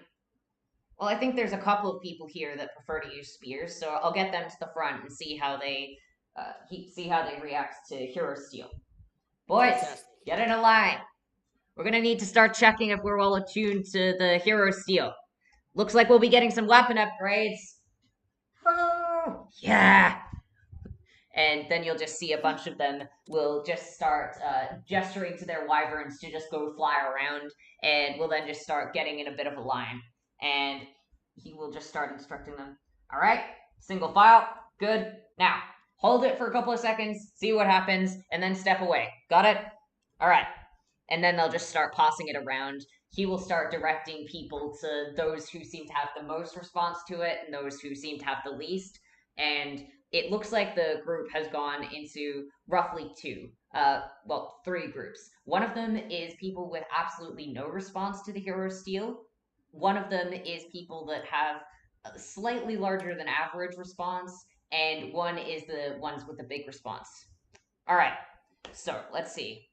Well, I think there's a couple of people here that prefer to use spears, so I'll get them to the front and see how they react to Hero Steel. Boys, get in a line. We're gonna need to start checking if we're well attuned to the Hero Steel. Looks like we'll be getting some weapon upgrades. Oh, yeah. And then you'll just see a bunch of them will just start gesturing to their wyverns to just go fly around, and we'll then just start getting in a bit of a line. And he will just start instructing them. All right, single file, good. Now, hold it for a couple of seconds, see what happens, and then step away. Got it? All right. And then they'll just start passing it around. He will start directing people to those who seem to have the most response to it and those who seem to have the least. And it looks like the group has gone into roughly three groups. One of them is people with absolutely no response to the Hero Steel. One of them is people that have a slightly larger than average response, and one is the ones with the big response. All right, so let's see.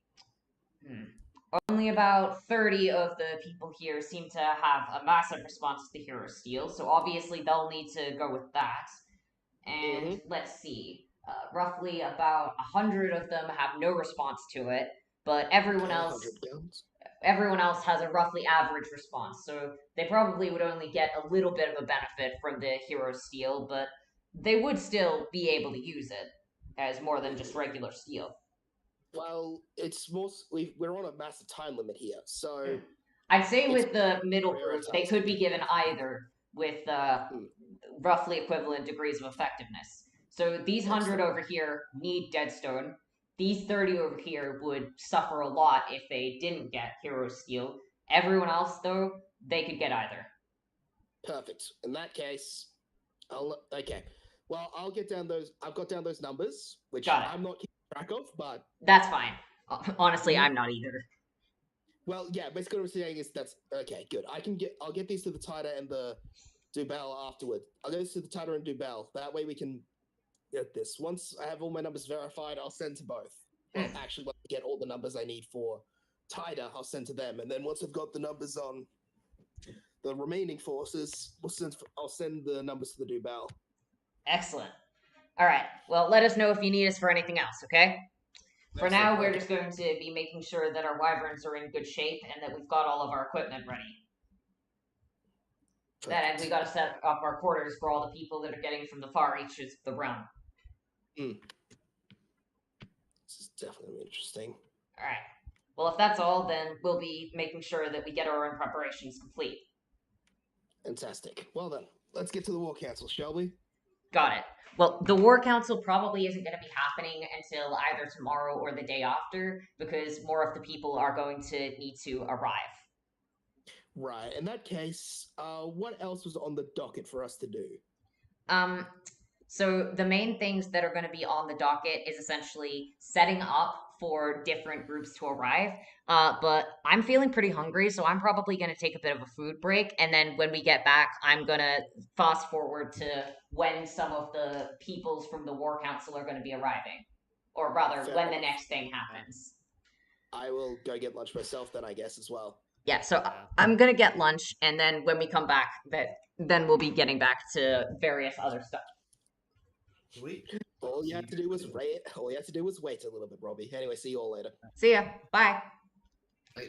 only about 30 of the people here seem to have a massive response to the hero steal, so obviously they'll need to go with that. And let's see, roughly about 100 of them have no response to it, but everyone else has a roughly average response, so they probably would only get a little bit of a benefit from the hero steal, but they would still be able to use it as more than just regular steal. Well, it's more. We're on a massive time limit here, so I'd say with the middle group, they could be given either with roughly equivalent degrees of effectiveness. So these 100 over here need Deadstone. These 30 over here would suffer a lot if they didn't get Hero Steel. Everyone else, though, they could get either. Perfect. In that case, okay. Well, I'll get down those. I've got down those numbers, which I'm not keeping track of, but that's fine. Honestly, I'm not either. Well, yeah. Basically, what I'm saying is that's okay. Good. I'll get these to the Titer and the Dubel afterward. I'll get this to the Titer and Dubel. That way we can get this. Once I have all my numbers verified, I'll send to both. Well, actually, once I get all the numbers I need for Titer, I'll send to them. And then once I've got the numbers on the remaining forces, I'll send the numbers to the Dubel. Excellent. All right. Well, let us know if you need us for anything else, okay? For now, we're just going to be making sure that our wyverns are in good shape and that we've got all of our equipment ready. That and we got to set up our quarters for all the people that are getting from the far reaches of the realm. This is definitely interesting. All right. Well, if that's all, then we'll be making sure that we get our own preparations complete. Fantastic. Well then, let's get to the War Council, shall we? Got it. Well, the War Council probably isn't going to be happening until either tomorrow or the day after, because more of the people are going to need to arrive. Right. In that case, what else was on the docket for us to do? So the main things that are going to be on the docket is essentially setting up for different groups to arrive. But I'm feeling pretty hungry, so I'm probably going to take a bit of a food break. And then when we get back, I'm going to fast forward to when some of the peoples from the War Council are going to be arriving. Or rather, when the next thing happens. I will go get lunch myself then, I guess, as well. Yeah, so I'm going to get lunch, and then when we come back, then we'll be getting back to various other stuff. Sweet. All you have to do was wait. All you have to do was wait a little bit, Robbie. Anyway, see you all later. See ya. Bye. Bye.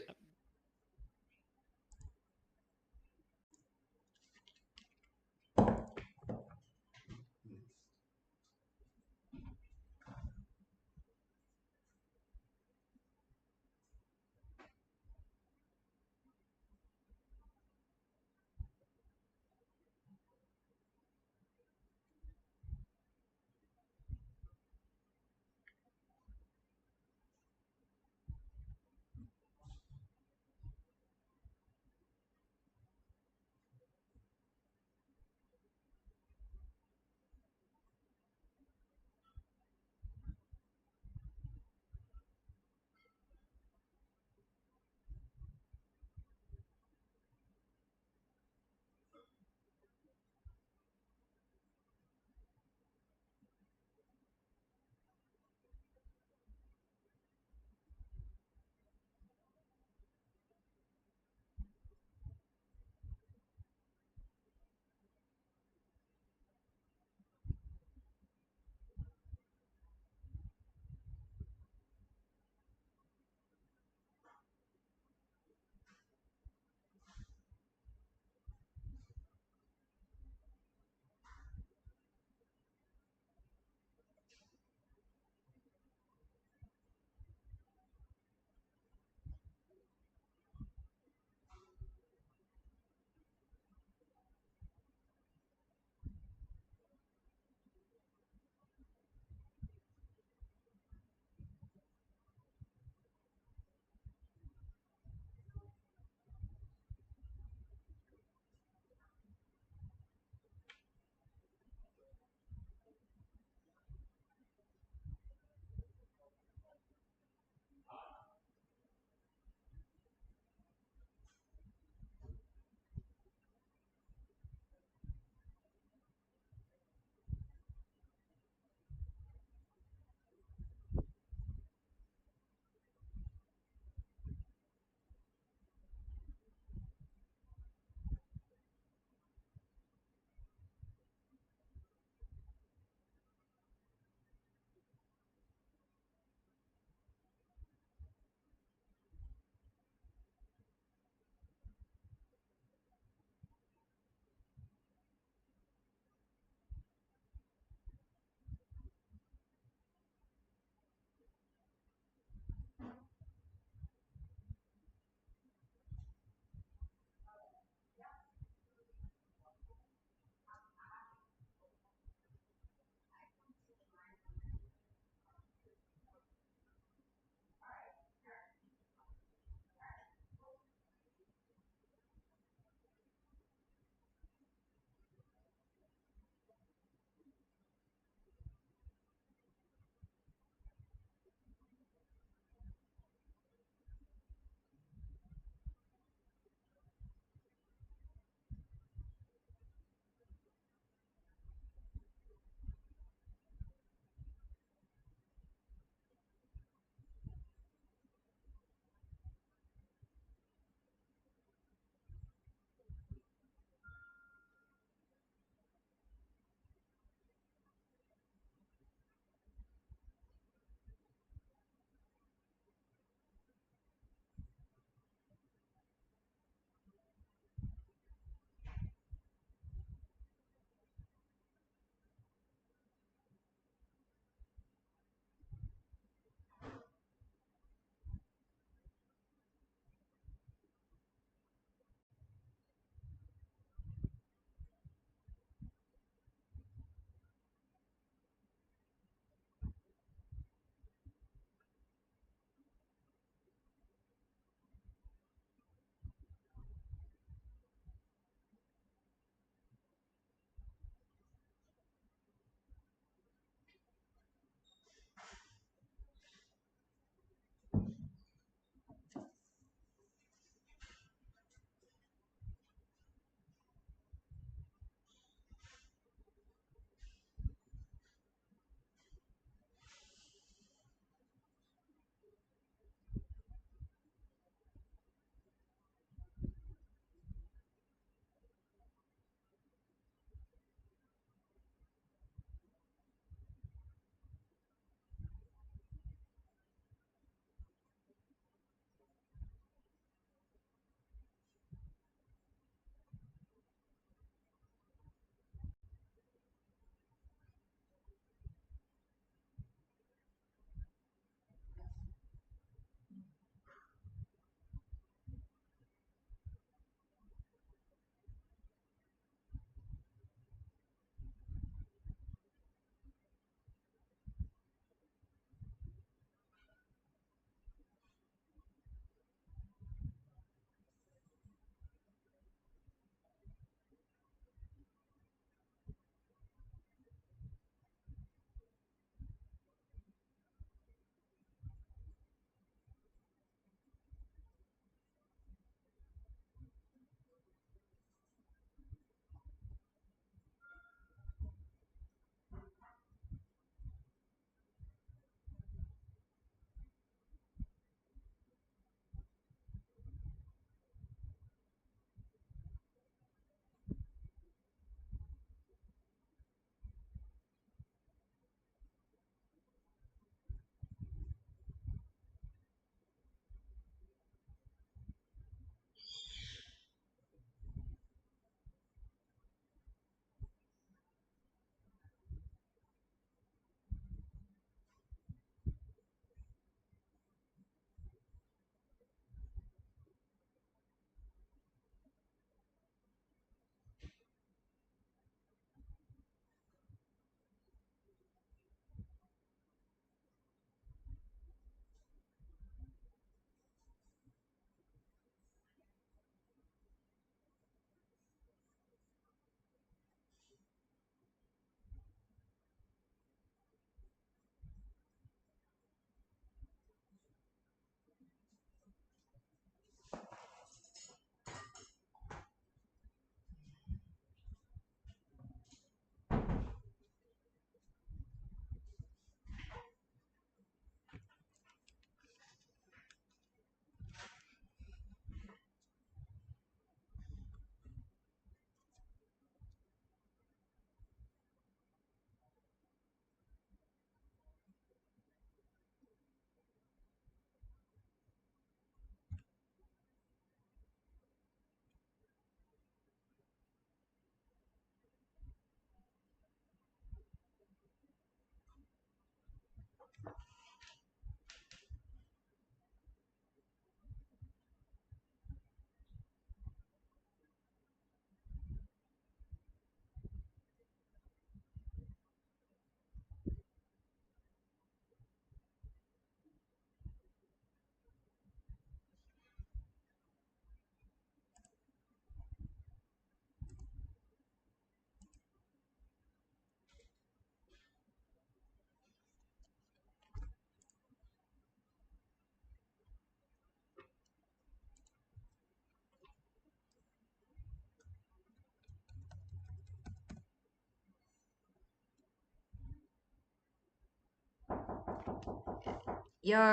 Yo.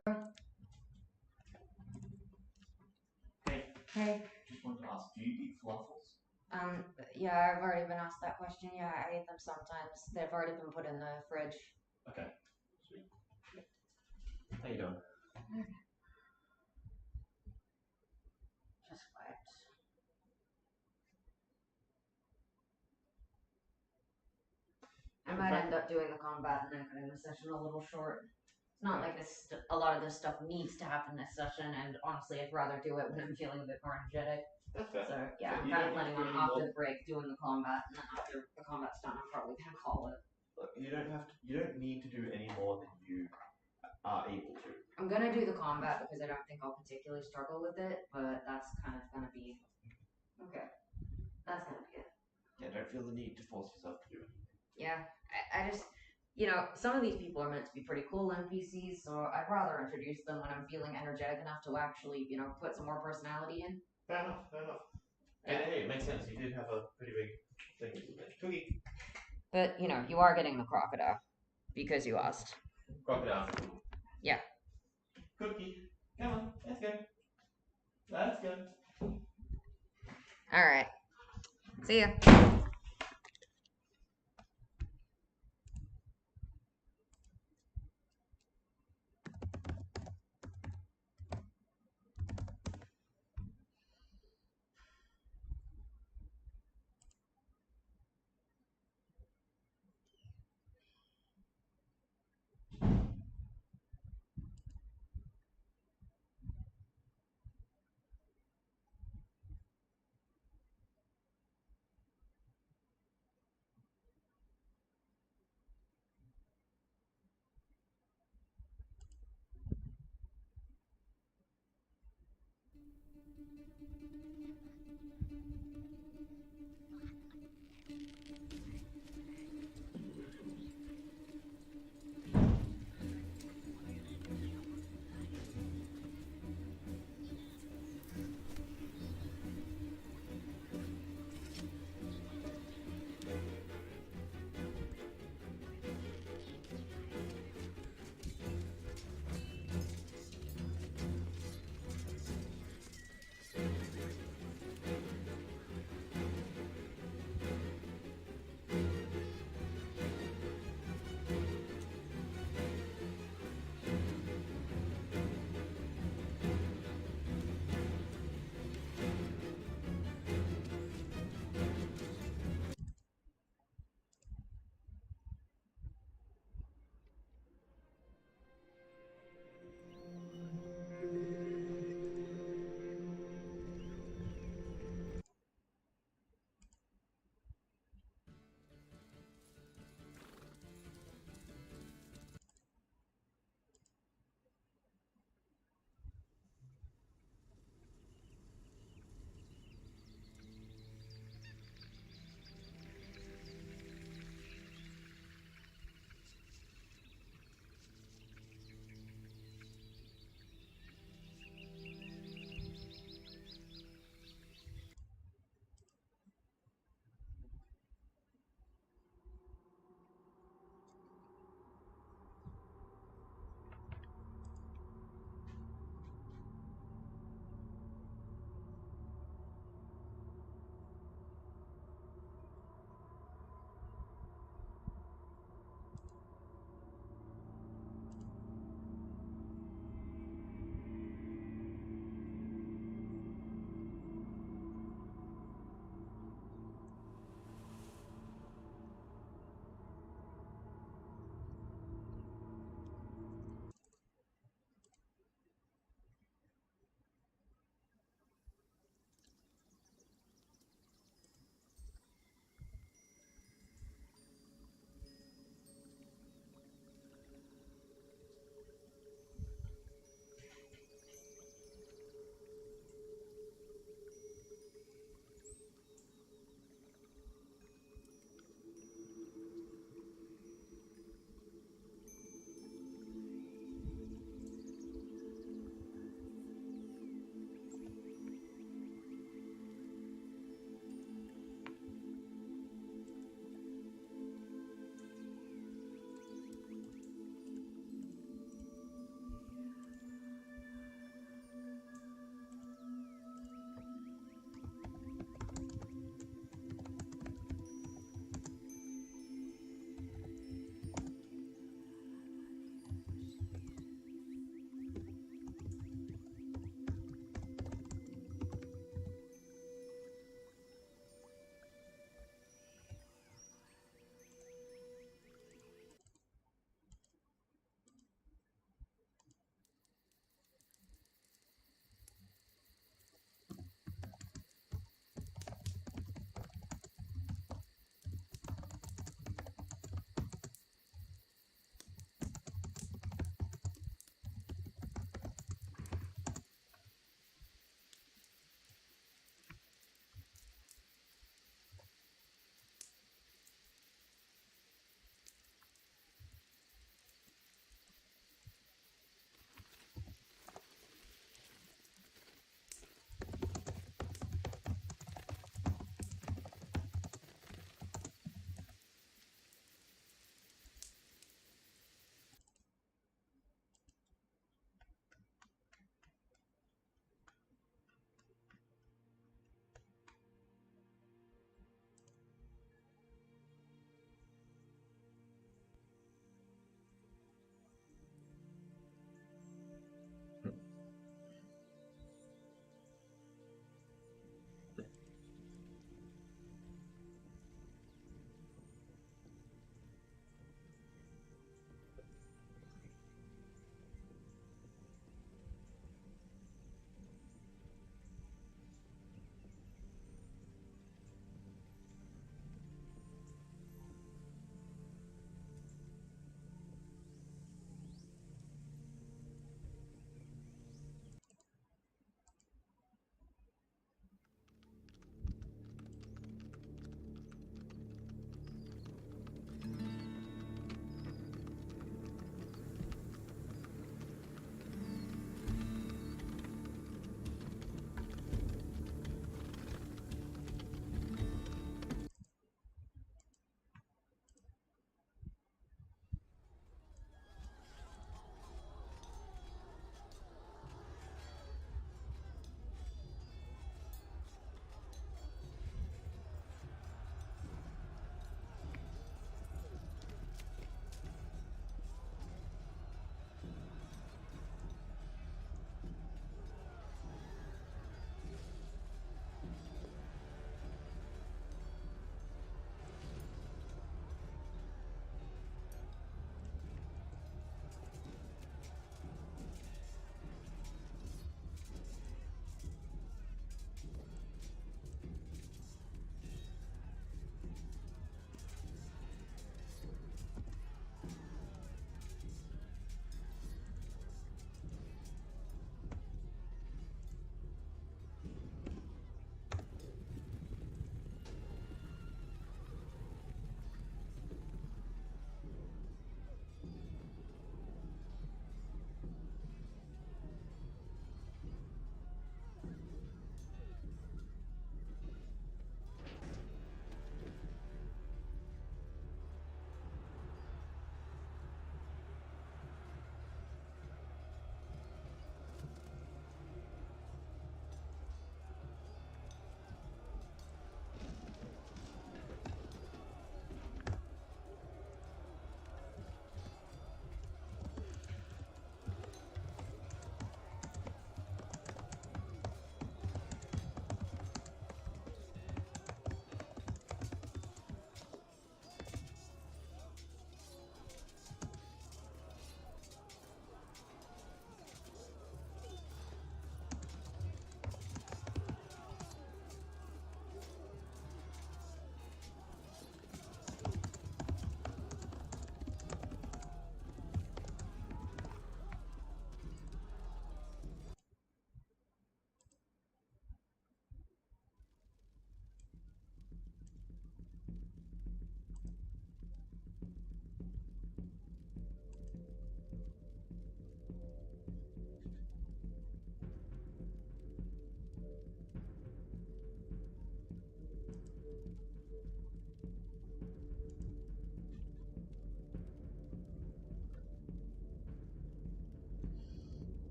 Hey, Hey. just wanted to ask, do you eat falafels? Yeah, I've already been asked that question. Yeah, I eat them sometimes. They've already been put in the fridge. Okay, sweet. How you doing? Just quiet. I might end up doing the combat and then cutting the session a little short. It's not like this. A lot of this stuff needs to happen this session, and honestly, I'd rather do it when I'm feeling a bit more energetic. That's fair. So yeah, I'm You kind of don't planning need to on do any after more- the break doing the combat, and then after the combat's done, I'm probably gonna call it. Look, you don't need to do any more than you are able to. I'm gonna do the combat because I don't think I'll particularly struggle with it, but that's kind of gonna be okay. That's gonna be it. Yeah, don't feel the need to force yourself to do anything. Yeah, I just, some of these people are meant to be pretty cool NPCs, so I'd rather introduce them when I'm feeling energetic enough to actually, put some more personality in. Fair enough, fair enough. Yeah. Hey, it makes sense. You did have a pretty big thing. Cookie. But, you are getting the crocodile because you asked. Crocodile. Yeah. Cookie. Come on, let's go. Let's go. Alright. See ya.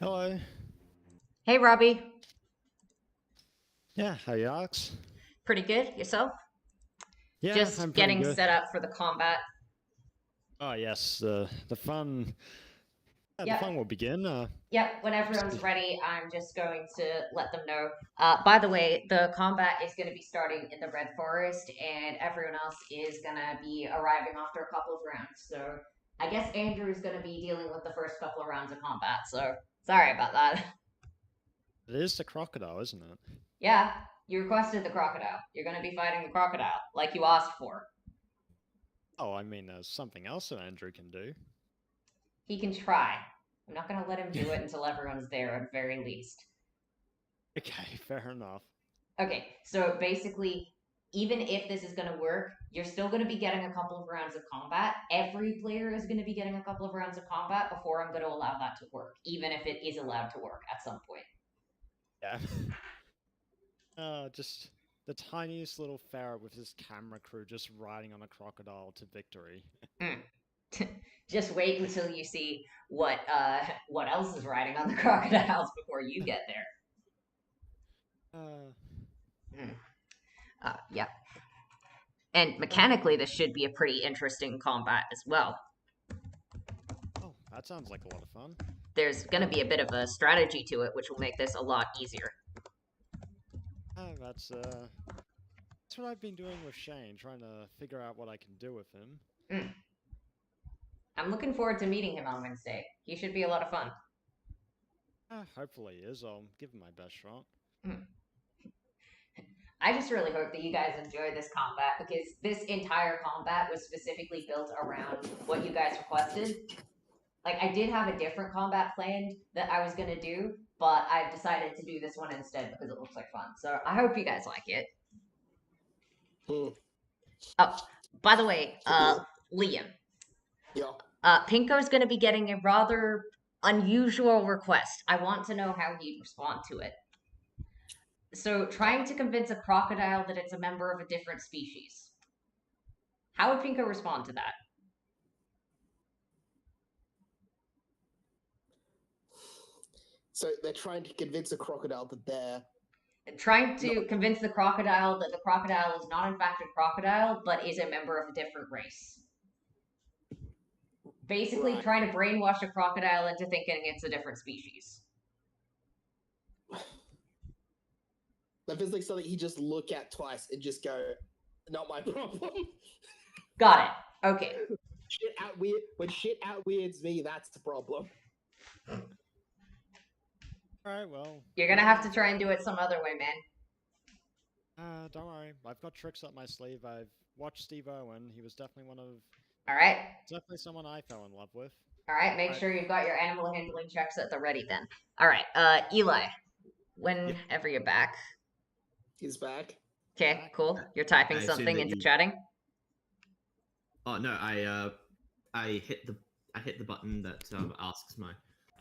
Hello. Hey, Robbie. Yeah, hey Alex. Pretty good. Yourself? Yeah, Just I'm pretty getting good. set up for the combat. Oh yes, the fun. Yeah, the Yep. fun will begin. Yep. When everyone's ready, I'm just going to let them know. By the way, the combat is going to be starting in the Red Forest, and everyone else is going to be arriving after a couple of rounds. So I guess Andrew's going to be dealing with the first couple of rounds of combat. So sorry about that. It is the crocodile, isn't it? Yeah, you requested the crocodile. You're going to be fighting the crocodile, like you asked for. Oh, I mean, there's something else that Andrew can do. He can try. I'm not going to let him do it until everyone's there, at very least. Okay, fair enough. Okay, so basically, even if this is going to work, you're still going to be getting a couple of rounds of combat. Every player is going to be getting a couple of rounds of combat before I'm going to allow that to work, even if it is allowed to work at some point. Yeah. Just the tiniest little ferret with his camera crew just riding on a crocodile to victory. Just wait until you see what else is riding on the crocodiles before you get there. Yeah. And mechanically, this should be a pretty interesting combat as well. Oh, that sounds like a lot of fun. There's going to be a bit of a strategy to it, which will make this a lot easier. That's what I've been doing with Shane, trying to figure out what I can do with him. I'm looking forward to meeting him on Wednesday. He should be a lot of fun. Hopefully he is. I'll give him my best shot. I just really hope that you guys enjoy this combat, because this entire combat was specifically built around what you guys requested. Like, I did have a different combat planned that I was going to do, but I've decided to do this one instead because it looks like fun. So I hope you guys like it. Oh, by the way, Liam. Yeah. Pinko's going to be getting a rather unusual request. I want to know how he'd respond to it. So, trying to convince a crocodile that it's a member of a different species. How would Pinko respond to that? So they're trying to convince a crocodile that they're Trying to convince the crocodile that the crocodile is not in fact a crocodile, but is a member of a different race. Basically, Right. trying to brainwash a crocodile into thinking it's a different species. That feels like something he just look at twice and just go, "Not my problem." Got it. Okay. Shit out weird. When shit out weirds me, that's the problem. Alright, well. You're gonna have to try and do it some other way, man. Don't worry. I've got tricks up my sleeve. I've watched Steve Owen. He was definitely Alright. definitely someone I fell in love with. Alright, make sure you've got your animal handling checks at the ready then. Alright, Eli, whenever you're back. He's back. Okay, cool. You're typing I assume something that into you- chatting? Oh no, I hit the button that asks my.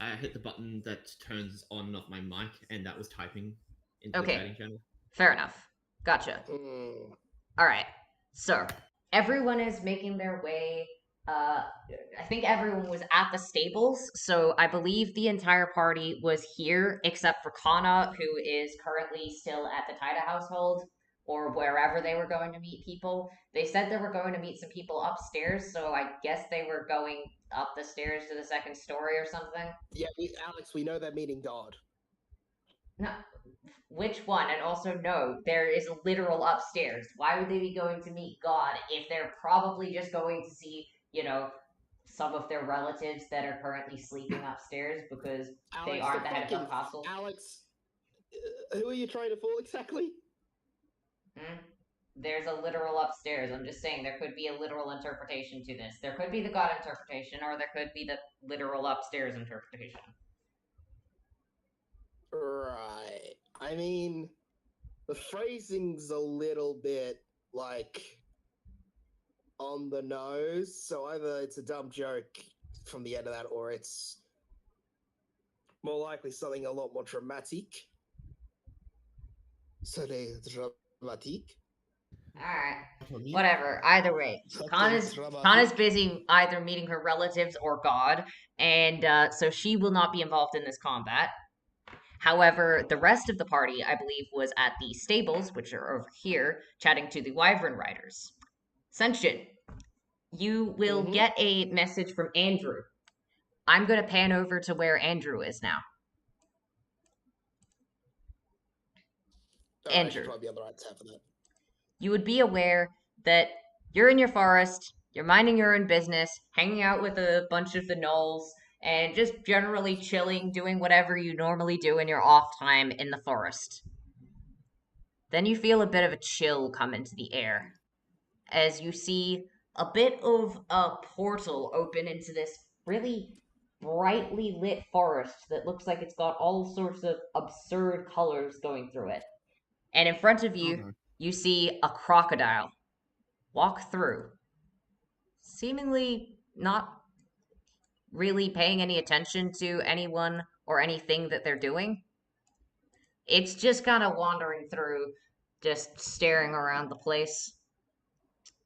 I hit the button that turns on and off my mic, and that was typing into Okay. the chatting channel. Fair enough. Gotcha. Alright, so everyone is making their way. I think everyone was at the stables, so I believe the entire party was here, except for Kana, who is currently still at the Taida household, or wherever they were going to meet people. They said they were going to meet some people upstairs, so I guess they were going up the stairs to the second story or something. Yeah, Alex, we know they're meeting God. No, which one? And also, no, there is a literal upstairs. Why would they be going to meet God if they're probably just going to see, some of their relatives that are currently sleeping upstairs because they Alex, aren't the head of the castle? Alex, who are you trying to fool exactly? There's a literal upstairs. I'm just saying there could be a literal interpretation to this. There could be the God interpretation, or there could be the literal upstairs interpretation. Right. I mean, the phrasing's a little bit, on the nose, so either it's a dumb joke from the end of that, or it's more likely something a lot more dramatic. So, dramatic. Alright. Whatever. Either way. Something's Kana's busy either meeting her relatives or God, and so she will not be involved in this combat. However, the rest of the party, I believe, was at the stables, which are over here, chatting to the Wyvern Riders. Senshin, you will get a message from Andrew. I'm going to pan over to where Andrew is now. I Andrew. should probably be on the right tab for that. You would be aware that you're in your forest, you're minding your own business, hanging out with a bunch of the gnolls, and just generally chilling, doing whatever you normally do in your off time in the forest. Then you feel a bit of a chill come into the air as you see a bit of a portal open into this really brightly lit forest that looks like it's got all sorts of absurd colors going through it. And in front of you, you see a crocodile walk through, seemingly not really paying any attention to anyone or anything that they're doing. It's just kind of wandering through, just staring around the place.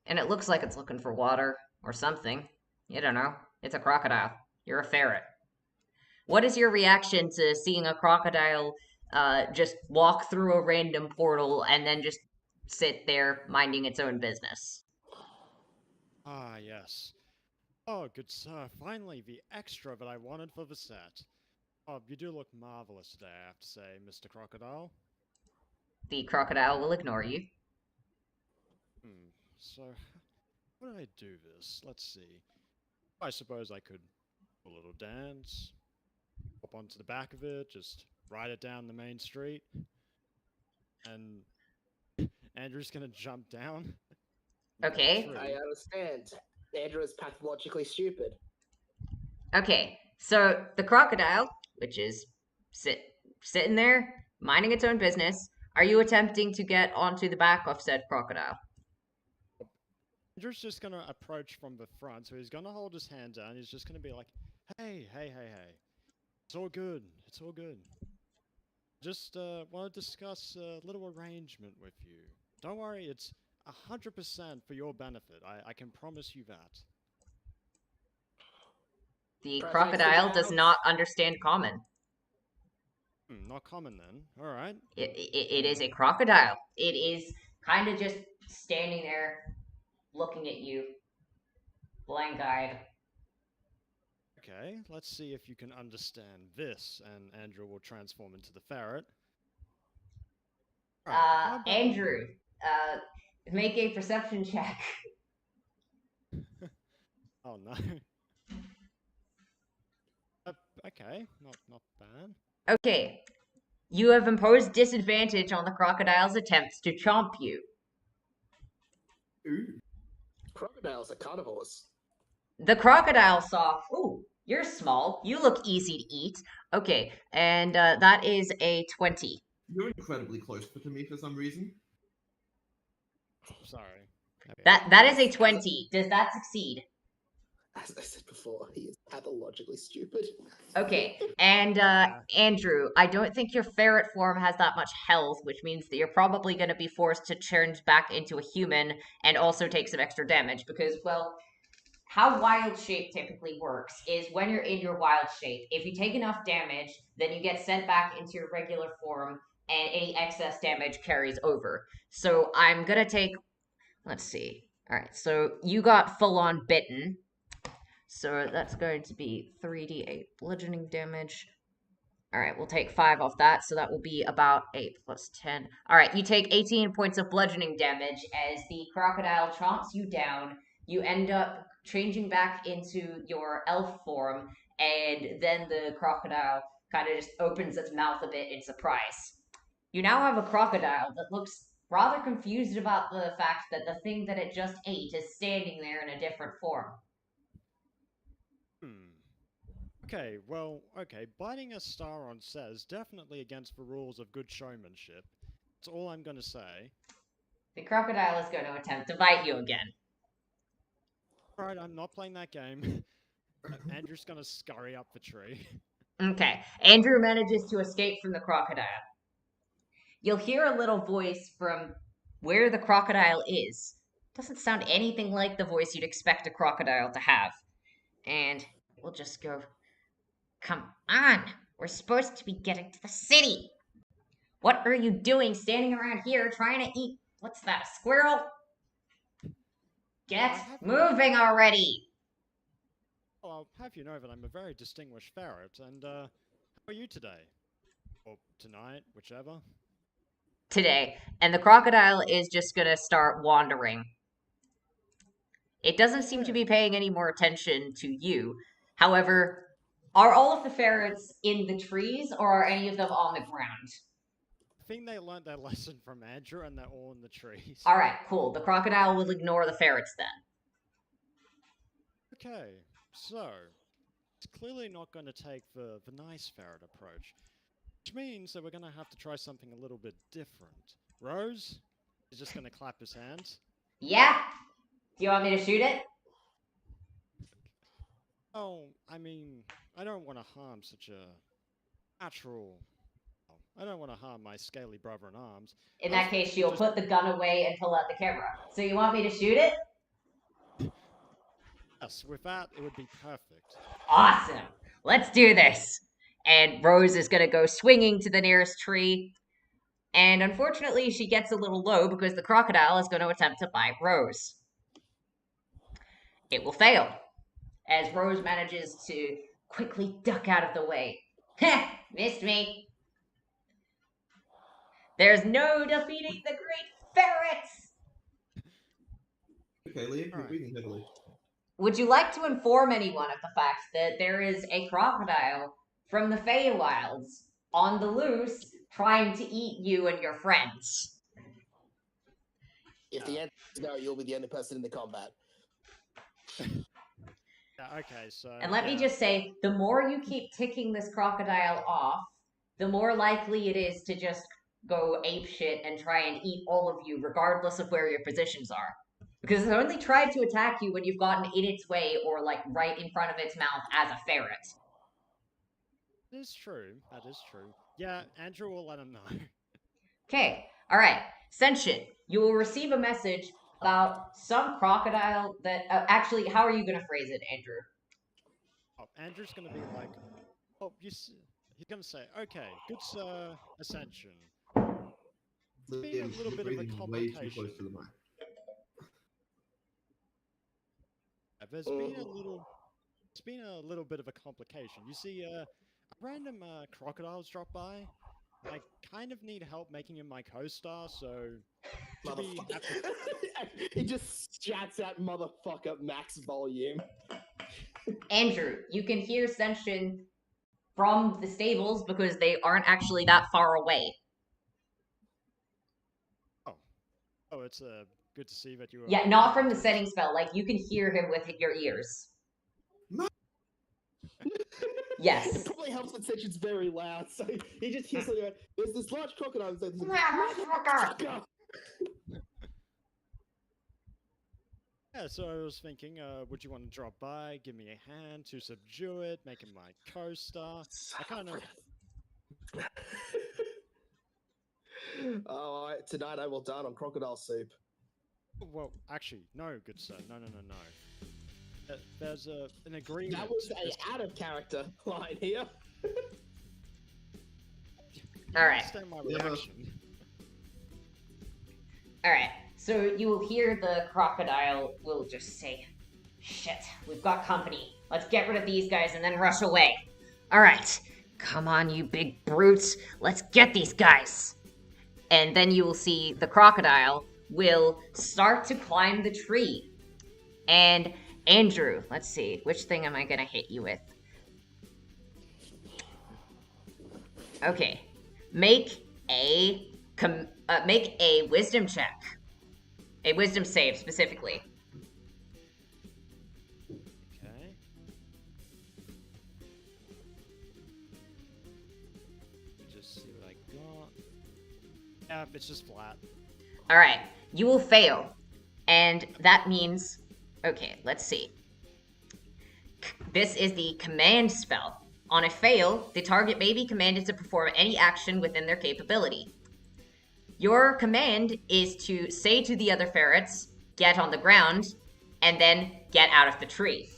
And it looks like it's looking for water or something. You don't know. It's a crocodile. You're a ferret. What is your reaction to seeing a crocodile just walk through a random portal and then just sit there minding its own business? Ah, yes. Oh, good sir. Finally, the extra that I wanted for the set. Oh, you do look marvelous today, I have to say, Mr. Crocodile. The crocodile will ignore you. So, how did I do this? Let's see. I suppose I could do a little dance, hop onto the back of it, just ride it down the main street, and Andrew's gonna jump down. Okay. I understand. Andrew is pathologically stupid. Okay, so the crocodile, which is sitting there, minding its own business, are you attempting to get onto the back of said crocodile? Andrew's just gonna approach from the front, so he's gonna hold his hand down. He's just gonna be like, "Hey, hey, hey, hey! It's all good. It's all good. Just want to discuss a little arrangement with you. Don't worry, it's 100% for your benefit. I can promise you that." The Perfect. crocodile does not understand common. Not common then. All right. It is a crocodile. It is kind of just standing there, looking at you, blank-eyed. Okay, let's see if you can understand this, and Andrew will transform into the ferret. Right, how about- Andrew, make a perception check. Oh no. Okay, not bad. Okay, you have imposed disadvantage on the crocodile's attempts to chomp you. Ooh. Crocodiles are carnivores. The crocodile saw, ooh, you're small, you look easy to eat. Okay, and that is a 20. You're incredibly close to me for some reason. Sorry. Okay. That is a 20. Does that succeed? As I said before, he is pathologically stupid. Okay, and Andrew, I don't think your ferret form has that much health, which means that you're probably going to be forced to turn back into a human and also take some extra damage because, well, how wild shape typically works is when you're in your wild shape, if you take enough damage, then you get sent back into your regular form and any excess damage carries over. So I'm going to take, let's see. All right, so you got full on bitten. So that's going to be 3d8 bludgeoning damage. All right, we'll take 5 off that, so that will be about 8 plus 10. All right, you take 18 points of bludgeoning damage as the crocodile chomps you down. You end up changing back into your elf form, and then the crocodile kind of just opens its mouth a bit in surprise. You now have a crocodile that looks rather confused about the fact that the thing that it just ate is standing there in a different form. Okay, well, okay, biting a star on says definitely against the rules of good showmanship. That's all I'm gonna say. The crocodile is going to attempt to bite you again. Alright, I'm not playing that game. Andrew's gonna scurry up the tree. Okay, Andrew manages to escape from the crocodile. You'll hear a little voice from where the crocodile is. Doesn't sound anything like the voice you'd expect a crocodile to have. And we'll just go, "Come on, we're supposed to be getting to the city. What are you doing standing around here trying to eat, what's that, a squirrel? Get moving already!" Oh, I'll have you know that I'm a very distinguished ferret, and how are you today? Or tonight, whichever. Today. And the crocodile is just gonna start wandering. It doesn't seem to be paying any more attention to you. However, are all of the ferrets in the trees, or are any of them on the ground? I think they learned their lesson from Andrew, and they're all in the trees. Alright, cool. The crocodile will ignore the ferrets then. Okay, so it's clearly not going to take the nice ferret approach, which means that we're going to have to try something a little bit different. Rose is just going to clap his hands. Yeah? Do you want me to shoot it? Oh, I mean, I don't want to harm such a natural... I don't want to harm my scaly brother in arms. In that case, she'll put the gun away and pull out the camera. So you want me to shoot it? Yes, with that, it would be perfect. Awesome. Let's do this. And Rose is going to go swinging to the nearest tree. And unfortunately, she gets a little low because the crocodile is going to attempt to bite Rose. It will fail, as Rose manages to quickly duck out of the way. Heh, missed me. There's no defeating the great ferrets! Okay, Liam, you're Alright. breathing heavily. Would you like to inform anyone of the fact that there is a crocodile from the Feywilds on the loose trying to eat you and your friends? If the answer is no, you'll be the only person in the combat. Yeah, okay, so... And let me just say, the more you keep ticking this crocodile off, the more likely it is to just go apeshit and try and eat all of you, regardless of where your positions are. Because it's only tried to attack you when you've gotten in its way or, like, right in front of its mouth as a ferret. That is true. That is true. Yeah, Andrew will let him know. Okay, alright. Sentient, you will receive a message about some crocodile that... actually, how are you going to phrase it, Andrew? Oh, Andrew's gonna be like, oh, he's gonna say, okay, good sir, Ascension. It's been a Liam, little you're bit of a breathing way too complication. close to the mic. There's been a little bit of a complication. You see, a random crocodiles drop by. I kind of need help making him my co-star, so to be happy- He just shouts out motherfucker max volume. Andrew, you can hear Sentient from the stables because they aren't actually that far away. Oh, it's good to see that you. Yeah, not from the setting spell. Like, you can hear him with your ears. Yes. It probably helps that Sentry's very loud, so he just hears something like, there's this large crocodile. And says, "Motherfucker!" Yeah, so I was thinking, would you want to drop by, give me a hand to subdue it, make him my co-star? I kind of. Oh, tonight I will dine on crocodile soup. Well, actually, no, good sir, no. There's an agreement. That was a out of character line here. Alright. Understand my Yeah. reaction. Alright. So you will hear the crocodile will just say, "Shit, we've got company. Let's get rid of these guys and then rush away. Alright. Come on, you big brutes. Let's get these guys." And then you will see the crocodile will start to climb the tree. And Andrew, let's see, which thing am I gonna hit you with? Okay, make a wisdom check, a wisdom save specifically. Okay. Let me just see what I got. Yeah, it's just flat. All right, you will fail, and that means, okay, let's see. This is the command spell. On a fail, the target may be commanded to perform any action within their capability. Your command is to say to the other ferrets, get on the ground, and then get out of the tree.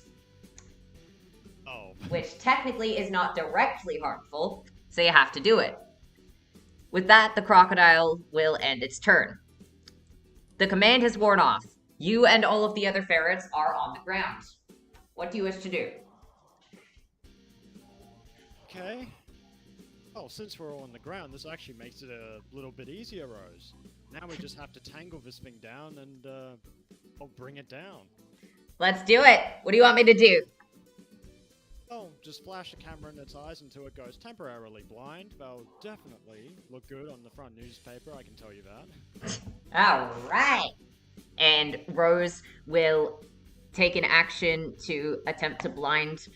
Oh. Which technically is not directly harmful, so you have to do it. With that, the crocodile will end its turn. The command has worn off. You and all of the other ferrets are on the ground. What do you wish to do? Okay. Well, since we're all on the ground, this actually makes it a little bit easier, Rose. Now we just have to tangle this thing down and, I'll bring it down. Let's do it. What do you want me to do? Oh, just flash the camera in its eyes until it goes temporarily blind. That'll definitely look good on the front newspaper, I can tell you that. All right. And Rose will take an action to attempt to blind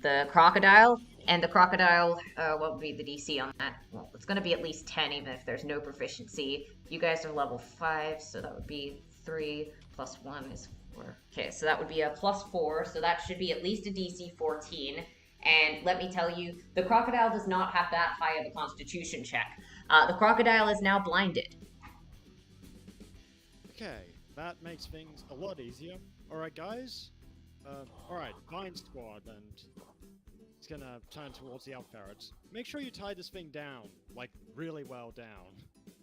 the crocodile. And the crocodile, what would be the DC on that? Well, it's going to be at least 10, even if there's no proficiency. You guys are level 5, so that would be 3 plus 1 is 4. Okay, so that would be a plus 4, so that should be at least a DC 14. And let me tell you, the crocodile does not have that high of a constitution check. The crocodile is now blinded. Okay, that makes things a lot easier. Alright, guys. Alright, Vine Squad, and it's gonna turn towards the ferrets. Make sure you tie this thing down, like, really well down.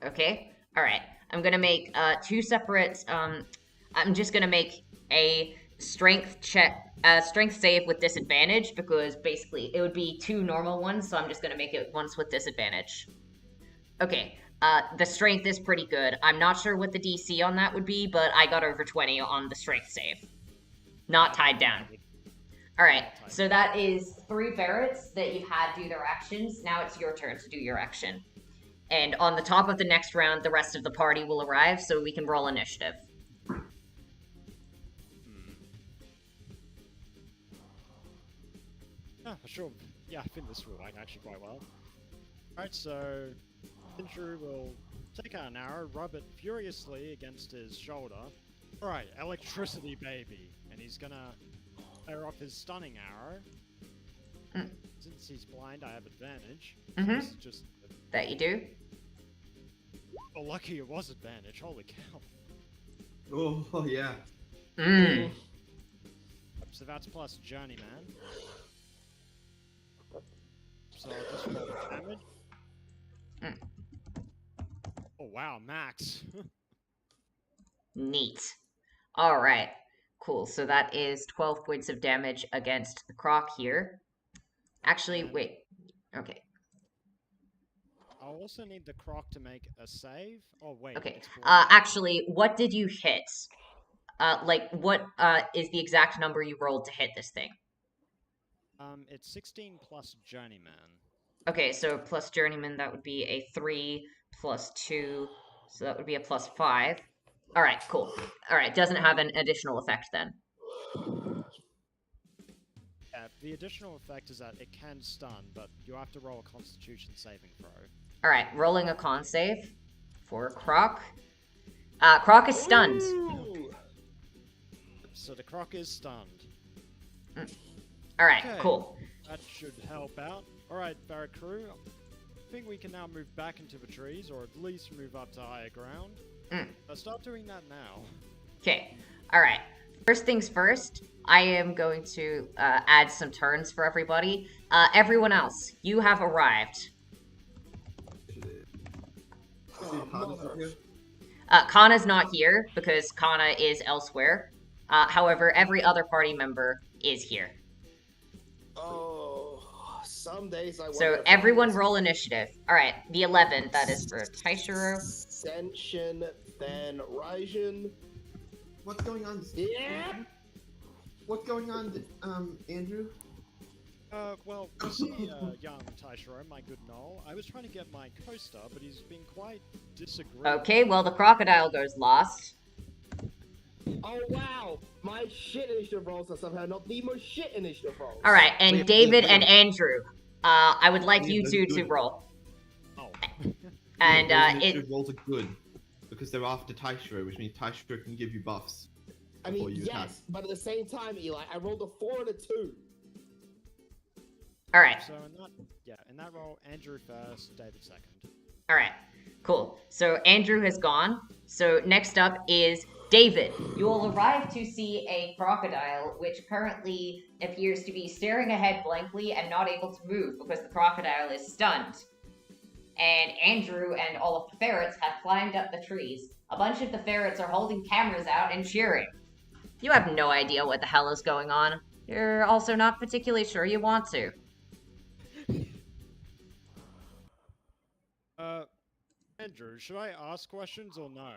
Okay, alright. I'm gonna make 2 separate, I'm just gonna make a strength save with disadvantage, because basically it would be 2 normal ones, so I'm just gonna make it once with disadvantage. Okay, the strength is pretty good. I'm not sure what the DC on that would be, but I got over 20 on the strength save. Not tied down. Alright, so that is 3 ferrets that you've had do their actions. Now it's your turn to do your action. And on the top of the next round, the rest of the party will arrive, so we can roll initiative. Yeah, sure. Yeah, I think this will work actually quite well. Alright, so Andrew will take out an arrow, rub it furiously against his shoulder. Alright, electricity baby. And he's gonna fire off his stunning arrow. Since he's blind, I have advantage. Mm-hmm. This is just... That you do? Oh, lucky it was advantage. Holy cow. Oh yeah. Mm. So that's plus journeyman. So I'll just roll the damage. Oh wow, max. Neat. Alright. Cool. So that is 12 points of damage against the croc here. Actually, wait. Okay. I'll also need the croc to make a save. Oh wait. Okay. it's Actually, what did you hit? Like, what is the exact number you rolled to hit this thing? It's 16 plus journeyman. Okay, so plus journeyman, that would be a 3 plus 2, so that would be a plus 5. Alright, cool. Alright, doesn't have an additional effect then. Yeah, the additional effect is that it can stun, but you have to roll a constitution saving throw. Alright, rolling a con save for Croc. Croc is stunned. Ooh. So the croc is stunned. Alright, Okay. cool. That should help out. Alright, Barrack crew. I think we can now move back into the trees, or at least move up to higher ground. Start doing that now. Okay, alright. First things first, I am going to add some turns for everybody. Everyone else, you have arrived. Kana's not here because Kana is elsewhere. However, every other party member is here. Oh, some days I wonder So if everyone it's roll initiative. Alright, the 11, that is for Taishiro. Ascension, then Raijin. What's going on? Yeah. What's going on, Andrew? Well, you see, young Taishiro, my good Noel, I was trying to get my coaster, but he's been quite disagreeable. Okay, well, the crocodile goes lost. Oh wow, my shit initiative rolls are somehow not the most shit initiative rolls. Alright, and Wait, David wait. and Andrew, I would like Yeah, you that's two to good. roll. Oh. And, Those rolls are good because they're after Taishiro, which means Taishiro can give you buffs. I before mean, you attack. yes, but at the same time, Eli, I rolled a 4 and a 2. Alright, So in that roll, Andrew first, David second. alright. Cool. So Andrew has gone. So next up is David. You will arrive to see a crocodile, which currently appears to be staring ahead blankly and not able to move because the crocodile is stunned. And Andrew and all of the ferrets have climbed up the trees. A bunch of the ferrets are holding cameras out and cheering. You have no idea what the hell is going on. You're also not particularly sure you want to. Andrew, should I ask questions or no?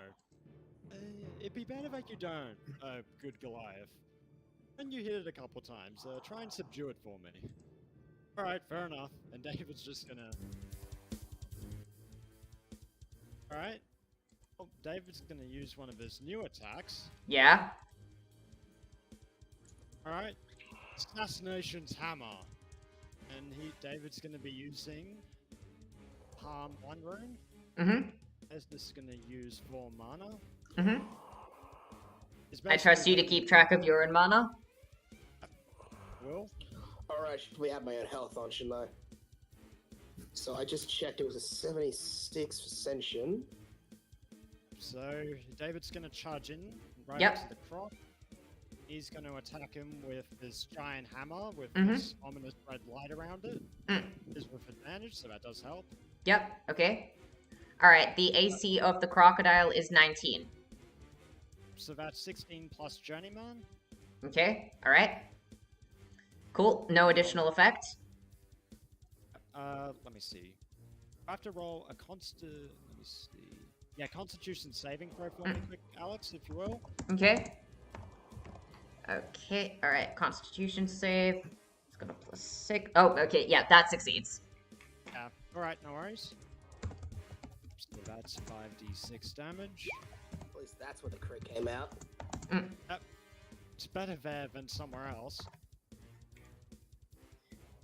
It'd be better if you don't, good Goliath. When you hit it a couple times, try and subdue it for me. Alright, fair enough. And David's just gonna... Alright. Well, David's gonna use one of his new attacks. Yeah? Alright. Assassination's Hammer. And David's gonna be using... Palm 1 rune. Mm-hmm. As this is gonna use 4 mana. Mm-hmm. I trust you to keep track of your own mana. Will? Alright, I should probably have my own health on, shouldn't I? So I just checked, it was a 76 for Ascension. So, David's gonna charge in right Yep. into the croc. He's gonna attack him with his giant hammer with Mhm. this ominous red light around it. Mm. Is with advantage, so that does help. Yep, okay. Alright, the AC of the crocodile is 19. So that's 16 plus Journeyman. Okay, alright. Cool, no additional effect. Let me see. I have to roll a constant. Let me see. Yeah, Constitution saving throw for me, quick, Alex, if you will. Okay. Okay, alright, Constitution save. It's got a +6. Oh, okay, yeah, that succeeds. Yeah. All right, no worries. So that's 5d6 damage. At least that's where the crit came out. It's better there than somewhere else.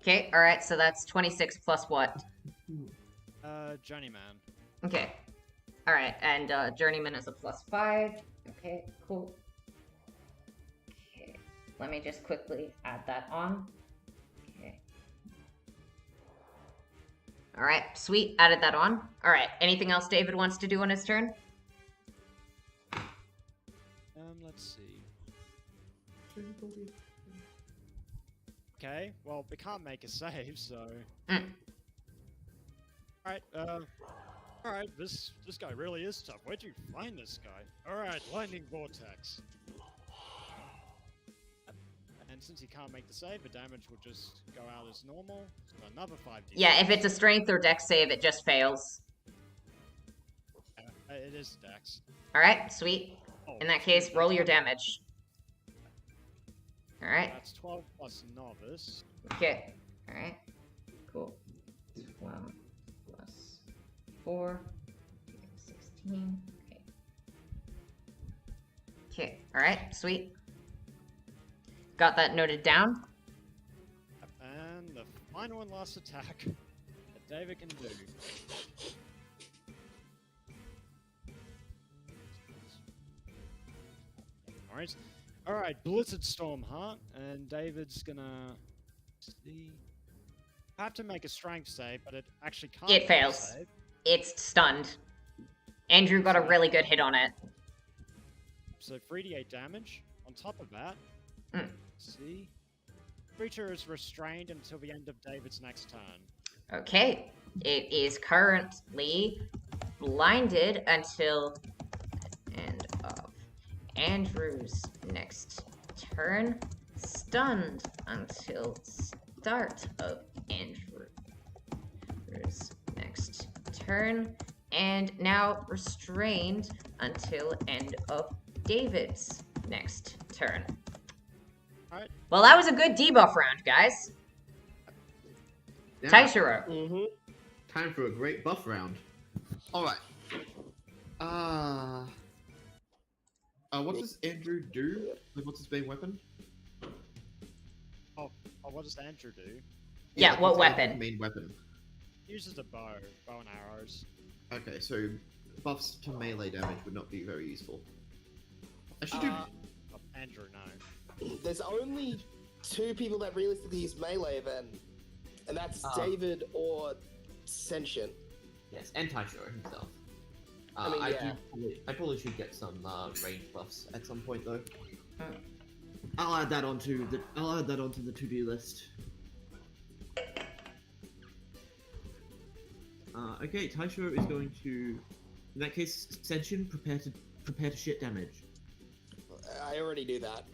Okay, alright, so that's 26 plus what? Journeyman. Okay. Alright, and Journeyman is a +5. Okay, cool. Okay, let me just quickly add that on. Okay. Alright, sweet, added that on. Alright, anything else David wants to do on his turn? Let's see. Okay, well, we can't make a save, so... Alright, this guy really is tough. Where'd you find this guy? Alright, Lightning Vortex. And since he can't make the save, the damage will just go out as normal. So another 5d. Yeah, if it's a strength or dex save, it just fails. It is dex. Alright, sweet. Oh, In that case, roll your damage. Alright. That's 12 plus Novice. Okay. Alright. Cool. 12 plus 4. 16. Okay. Okay. Alright. Sweet. Got that noted down. And the final and last attack that David can do. Alright. Alright, Blizzard Storm, huh? And David's gonna see. I have to make a strength save, but it actually can't. It make a fails. save. It's stunned. Andrew got a really good hit on it. So 3d8 damage. On top of that, Mm. see, creature is restrained until the end of David's next turn. Okay. It is currently blinded until end of Andrew's next turn. Stunned until start of Andrew's next turn. And now restrained until end of David's next turn. Alright. Well, that was a good debuff round, guys. Yeah. Taishiro. Mm-hmm. Time for a great buff round. Alright. What does Andrew do? Like, what's his main weapon? Oh, what does Andrew do? Yeah, like, what what's Andrew's weapon? Main weapon. He uses a bow and arrows. Okay, so buffs to melee damage would not be very useful. I should do. Oh, Andrew, no. There's only 2 people that realistically use melee then. And that's David or Sentient. Yes, and Taishiro himself. I mean, yeah. I probably should get some range buffs at some point though. Hmm. I'll add that onto the to-do list. Okay, Taishiro is going to, in that case, Senshin, prepare to shit damage. I already do that.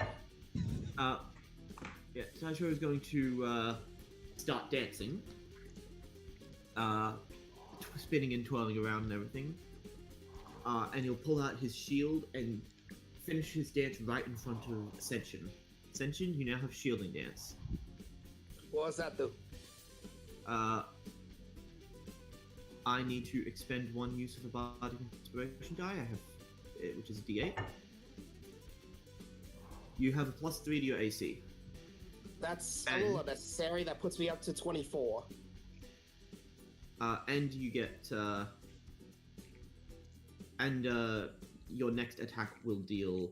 Yeah, Taishiro is going to start dancing, spinning and twirling around and everything. And he'll pull out his shield and finish his dance right in front of Senshin. Senshin, you now have shielding dance. What does that do? I need to expend one use of a bardic inspiration die. I have, which is a D8. You have a +3 to your AC. That's a little unnecessary. That puts me up to 24. And you get, your next attack will deal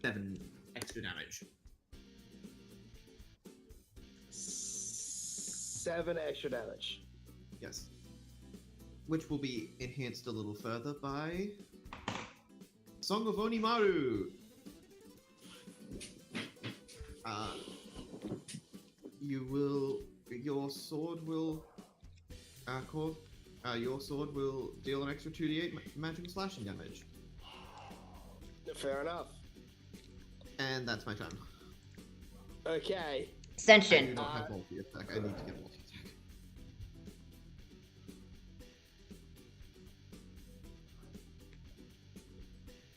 7 extra damage. 7 extra damage. Yes. Which will be enhanced a little further by Song of Onimaru. Your sword will deal an extra 2d8 magical slashing damage. Fair enough. And that's my turn. Okay. I do Senshin. not have multi-attack. I need to get multi-attack.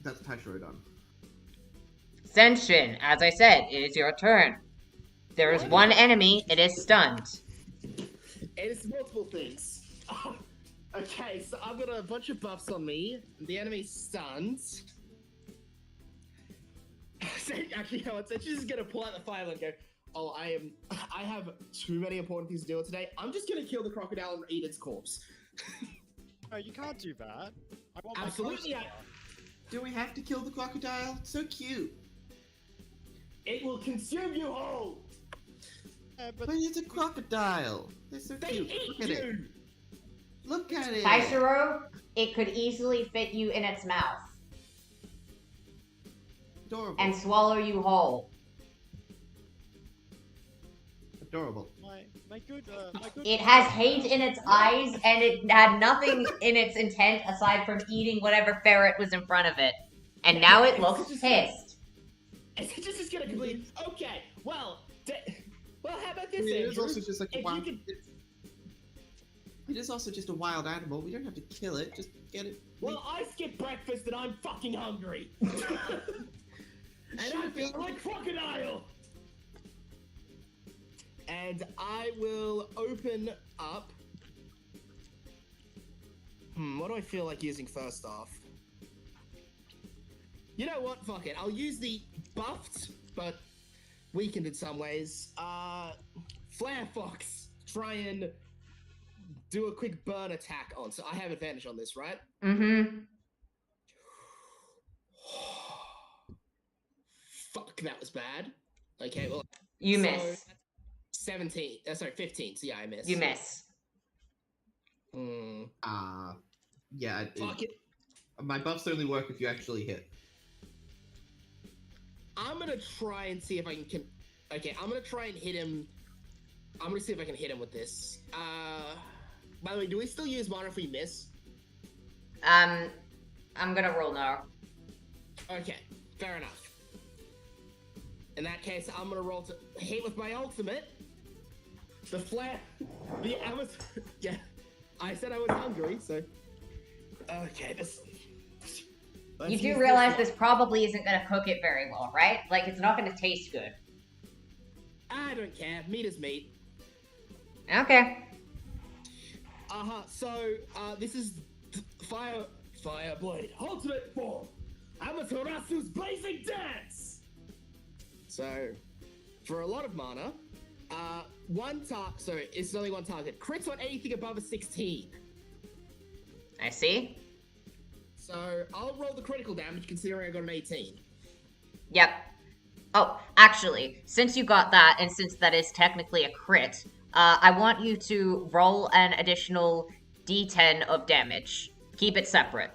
That's Taishiro done. Senshin, as I said, it is your turn. There is one enemy, it is stunned. It's multiple things. Okay, so I've got a bunch of buffs on me. The enemy's stunned. Actually, you know what? She's just gonna pull out the file and go, "Oh, I have too many important things to deal with today. I'm just gonna kill the crocodile and eat its corpse." No, you can't do that. I want my Absolutely, coaster. Do we have to kill the crocodile? It's so cute. It will consume you whole. Yeah, But it's a crocodile. They're so They cute. eat Look at you. it. Look at it. Taishiro, it could easily fit you in its mouth Adorable. and swallow you whole. Adorable. my good. It has hate in its eyes, and it had nothing in its intent aside from eating whatever ferret was in front of it. And now it looks pissed. It's just gonna complete. Okay, well, how about I this? mean, it is Andrew? also just like a If wild. you could, It is also just a wild animal. We don't have to kill it. Just get it. well, I skipped breakfast and I'm fucking hungry. And I feel like crocodile. And I will open up. What do I feel like using first off? You know what? Fuck it. I'll use the buffed, but weakened in some ways. Flare Fox. Try and do a quick burn attack on. So I have advantage on this, right? Mm-hmm. Fuck, that was bad. Okay, well. You so miss. that's 17. Sorry, 15. So yeah, I miss. You miss. Yeah. Fuck it. My buffs only work if you actually hit. I'm gonna try and see if I can. Okay, I'm gonna try and hit him. I'm gonna see if I can hit him with this. By the way, do we still use mana if we miss? I'm gonna roll now. Okay, fair enough. In that case, I'm gonna roll to hit with my ultimate. The flare. Yeah, I said I was hungry, so. Okay, this. Let's You do use realize one. this probably isn't gonna cook it very well, right? Like, it's not gonna taste good. I don't care. Meat is meat. Okay. So, this is Fireblade Ultimate Form. Amaterasu's Blazing Dance. So, for a lot of mana, it's only one target. Crits on anything above a 16. I see. So, I'll roll the critical damage considering I got an 18. Yep. Oh, actually, since you got that, and since that is technically a crit, I want you to roll an additional d10 of damage. Keep it separate.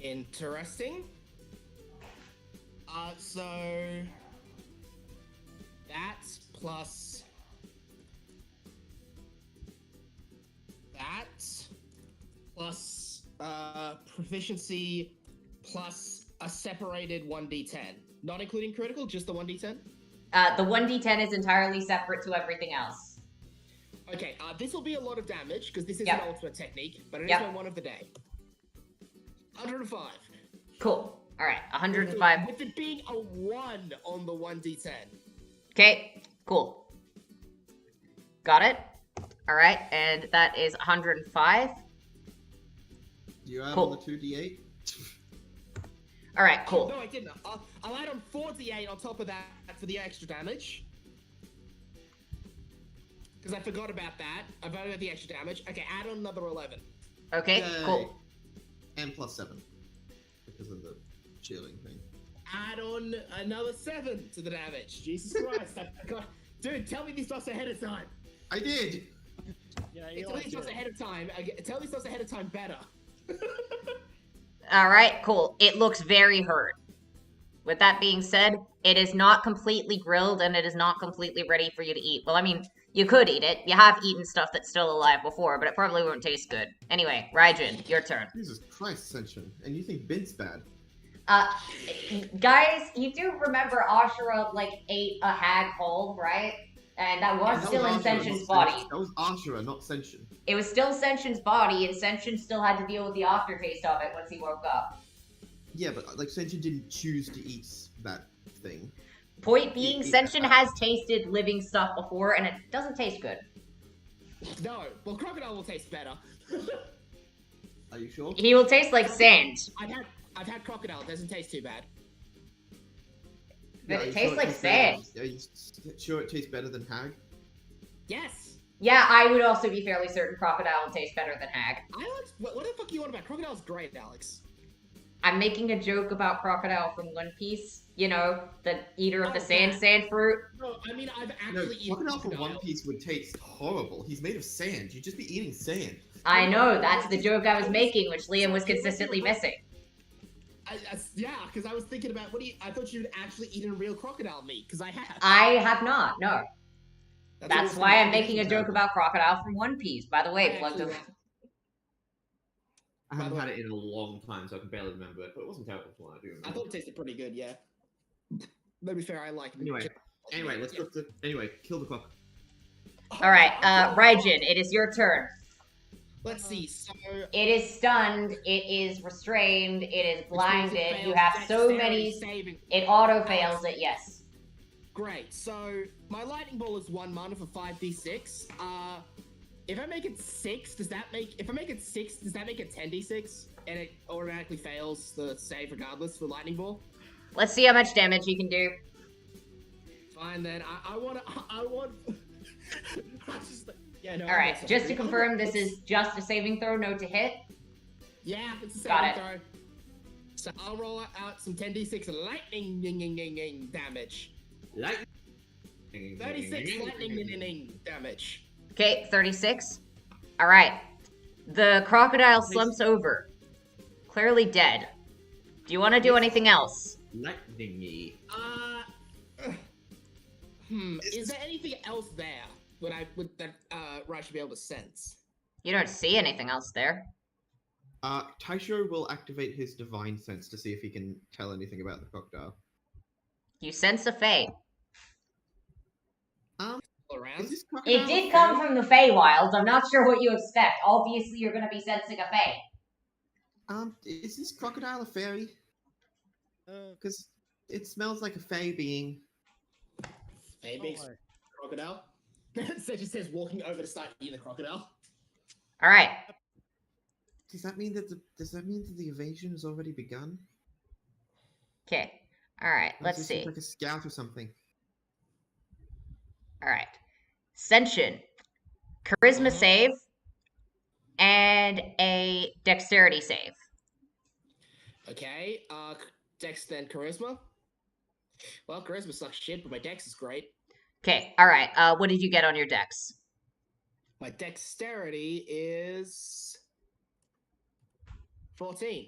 Interesting. So that's plus that plus proficiency plus a separated 1d10, not including critical, just the 1d10. The 1d10 is entirely separate to everything else. Okay, this will be a lot of damage because this is Yep. an ultimate technique, but it is Yep. my one of the day. 105. Cool. All right, 105. With it being a 1 on the 1d10. Okay, cool. Got it. All right, and that is 105. Do you add Cool. on the 2d8? All right, cool. No, I didn't. I'll add on 48 on top of that for the extra damage. Because I forgot about that. I forgot about the extra damage. Okay, add on another 11. Okay, Yay. cool. And plus 7. Because of the shielding thing. Add on another 7 to the damage. Jesus Christ. I forgot. Dude, tell me these stuffs ahead of time. I did! Yeah, Tell me these stuffs ahead of time. Tell me these stuffs ahead of time better. All right, cool. It looks very hurt. With that being said, it is not completely grilled and it is not completely ready for you to eat. Well, I mean, you could eat it. You have eaten stuff that's still alive before, but it probably won't taste good. Anyway, Raijin, your turn. Jesus Christ, Senshin. And you think Bint's bad? Guys, you do remember Ashura, ate a hag whole, right? And that was That still in was Ashura, Senshin's not body. Senshin. That was Ashura, not Senshin. It was still Senshin's body, and Senshin still had to deal with the aftertaste of it once he woke up. Yeah, but Senshin didn't choose to eat that thing. Point being, Yeah. Senshin has tasted living stuff before, and it doesn't taste good. No. Well, crocodile will taste better. Are you sure? He will taste like sand. I've had crocodile. It doesn't taste too bad. But Are it you tastes sure like better sand. than- Are you sure it tastes better than Hag? Yes. Yeah, I would also be fairly certain crocodile tastes better than hag. What the fuck are you on about? Crocodile's great, Alex. I'm making a joke about crocodile from One Piece. You know, the eater of the Oh, sand fruit. No, I mean I've No, actually eaten crocodile from crocodile. One Piece would taste horrible. He's made of sand. You'd just be eating sand. I know, that's the joke I was making, which Liam was consistently missing. Yeah, because I was thinking about I thought you'd actually eaten real crocodile meat, because I have. I have not, no. That's what why I'm was making a thinking joke about crocodile from One Piece. By the way, I plugged actually- I By haven't the had it in a long time, so I can barely remember it, but it wasn't terrible from what I do remember. I thought it tasted pretty good, yeah. To be fair, I like it. Anyway, let's Yeah. go to... Anyway, kill the clock. Alright, Raijin, it is your turn. Let's see, so... It is stunned, it is restrained, it is which means it blinded, you fails have so dexterity many... saving. It auto-fails it, yes. Great, so my lightning ball is 1 mana for 5d6. If I make it 6, does that make... If I make it 6, does that make it 10d6? And it automatically fails the save regardless for lightning ball? Let's see how much damage you can do. Fine then, I want... yeah, no. Alright, just to confirm, this is just a saving throw, no to hit. Yeah, it's a Got saving it. throw. So I'll roll out some 10d6 lightning damage. Lightning. 36 lightning damage. Okay, 36. Alright. The crocodile slumps over. Clearly dead. Do you want to do anything else? Lightningy. Is there anything else there that Rai should be able to sense? You don't see anything else there. Taisho will activate his divine sense to see if he can tell anything about the crocodile. You sense a fae. All around? Is this crocodile It did a come fairy? from the Feywilds. I'm not sure what you expect. Obviously, you're going to be sensing a fae. Is this crocodile a fairy? Because it smells like a fey being. Maybe Oh, crocodile. So it just says walking over to start eating the crocodile. All right. Does that mean that the evasion has already begun? Okay. All right. Or Let's is this see. like a scout or something. All right. Senshin. Charisma save. And a dexterity save. Okay, Dex then Charisma. Well, Charisma sucks shit, but my Dex is great. Okay. All right. What did you get on your dex? My dexterity is 14.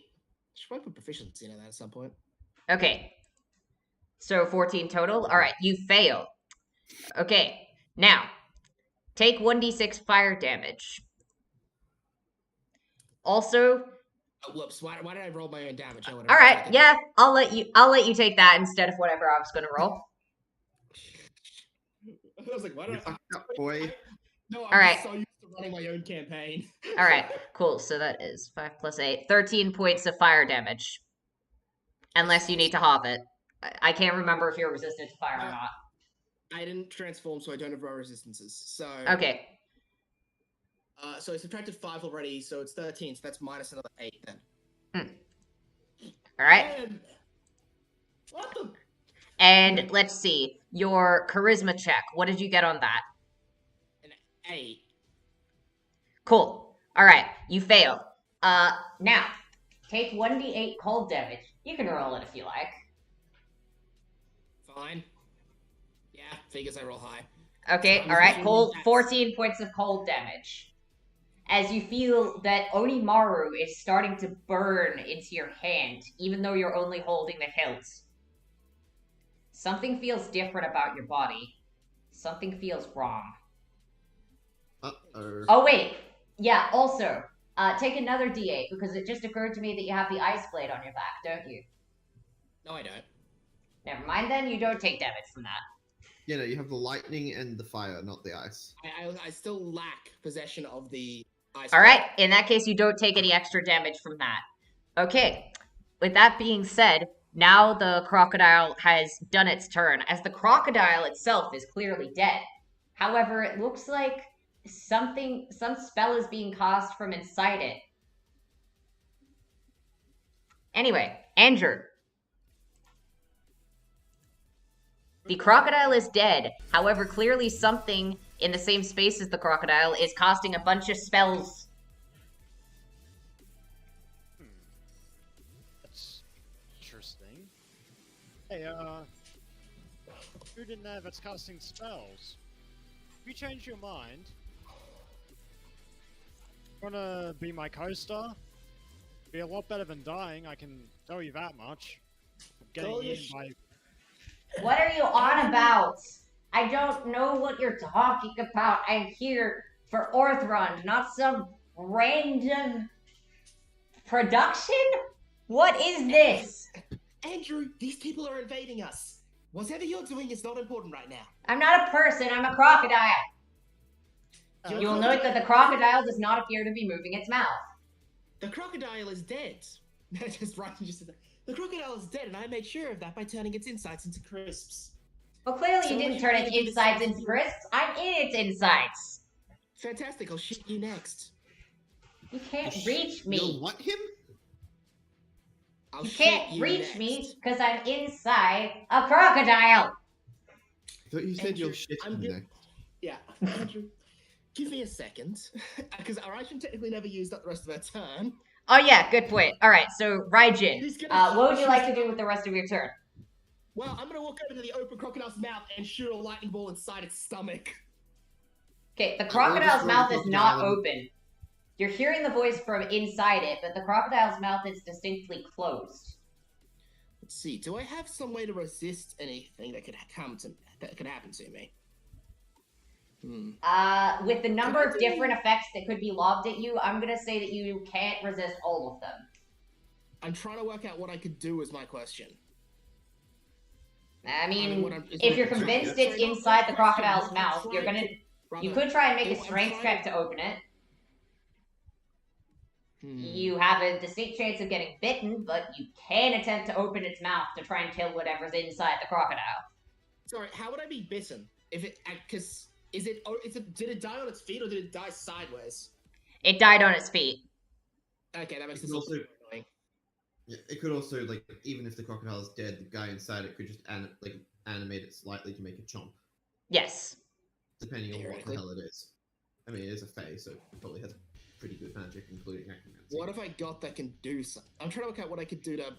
Should probably put proficiency into that at some point. Okay. So 14 total. All right, you fail. Okay, now take 1d6 fire damage. Also, Oh, whoops! Why did I roll my own damage? I all would've right, taken- yeah, I'll let you take that instead of whatever I was gonna roll. I was like, why You did I? fucked up, boy. No, I'm All just right. so used to running my own campaign. All right, cool. So that is 5 plus 8, 13 points of fire damage. Unless you need to halve it. I can't remember if you're resistant to fire or not. I didn't transform, so I don't have row resistances. So Okay. So I subtracted 5 already, so it's 13. So that's minus another 8 then. All right. Man, what the? And let's see. Your charisma check. What did you get on that? An 8. Cool. All right. You fail. Now, take 1d8 cold damage. You can roll it if you like. Fine. Yeah, figures I roll high. Okay, I'm all right. assuming Cold, that's- 14 points of cold damage. As you feel that Onimaru is starting to burn into your hand, even though you're only holding the hilt. Something feels different about your body. Something feels wrong. Uh-oh. Oh, wait. Yeah, also, take another d8, because it just occurred to me that you have the ice blade on your back, don't you? No, I don't. Never mind then, you don't take damage from that. Yeah, no, you have the lightning and the fire, not the ice. I still lack possession of the ice. Alright, in that case, you don't take any extra damage from that. Okay, with that being said, now the crocodile has done its turn, as the crocodile itself is clearly dead. However, it looks like some spell is being cast from inside it. Anyway, Andrew. The crocodile is dead. However, clearly something in the same space as the crocodile is casting a bunch of spells. That's interesting. Hey, dude in there that's casting spells. If you change your mind, wanna be my co-star? Be a lot better than dying, I can tell you that much. Getting Call your in by What are you on about? I don't know what you're talking about. I'm here for Orthrond, not some random production? What is this? Andrew, these people are invading us. Whatever you're doing is not important right now. I'm not a person, I'm a crocodile. You're You'll a note that the crocodile does not appear to be moving its mouth. The crocodile is dead. Just right, just said that. The crocodile is dead, and I made sure of that by turning its insides into crisps. Well, clearly So you what didn't do turn you its do to insides save into you? crisps. I'm in its insides. Fantastic, I'll shoot you next. You can't reach me. You'll what him? I'll You shoot can't you reach next. me because I'm inside a crocodile. I thought you said Andrew, you'll shit I'm him good. next. Yeah, Andrew, give me a second. Because our action technically never used up the rest of our turn. Oh yeah, good point. All right, so Raijin, He's gonna- what would you like to he's do gonna- with the rest of your turn? Well, I'm gonna walk over to the open crocodile's mouth and shoot a lightning ball inside its stomach. Okay, the will crocodile's destroy mouth the is not crocodile. open. You're hearing the voice from inside it, but the crocodile's mouth is distinctly closed. Let's see. Do I have some way to resist anything that could happen to me? With the number Can I of do- different effects that could be lobbed at you, I'm gonna say that you can't resist all of them. I'm trying to work out what I could do is my question. I mean, what I'm- is if what you're I'm trying- convinced sorry, it's not inside the question, crocodile's what I'm mouth, you're trying gonna. to- You rather- could try and make a I'm strength trying check to- to open it. Hmm. You have a distinct chance of getting bitten, but you can attempt to open its mouth to try and kill whatever's inside the crocodile. Sorry, how would I be bitten? If it, because did it die on its feet or did it die sideways? It died on its feet. Okay, that makes It it could also- annoying. Yeah, it could also, like, even if the crocodile is dead, the guy inside it could just animate it slightly to make it chomp, Yes. depending on what the Theoretically. hell it is. I mean, it is a fae, so it probably has pretty good magic, including necromancy. What have I got that can do something? I'm trying to work out what I could do to.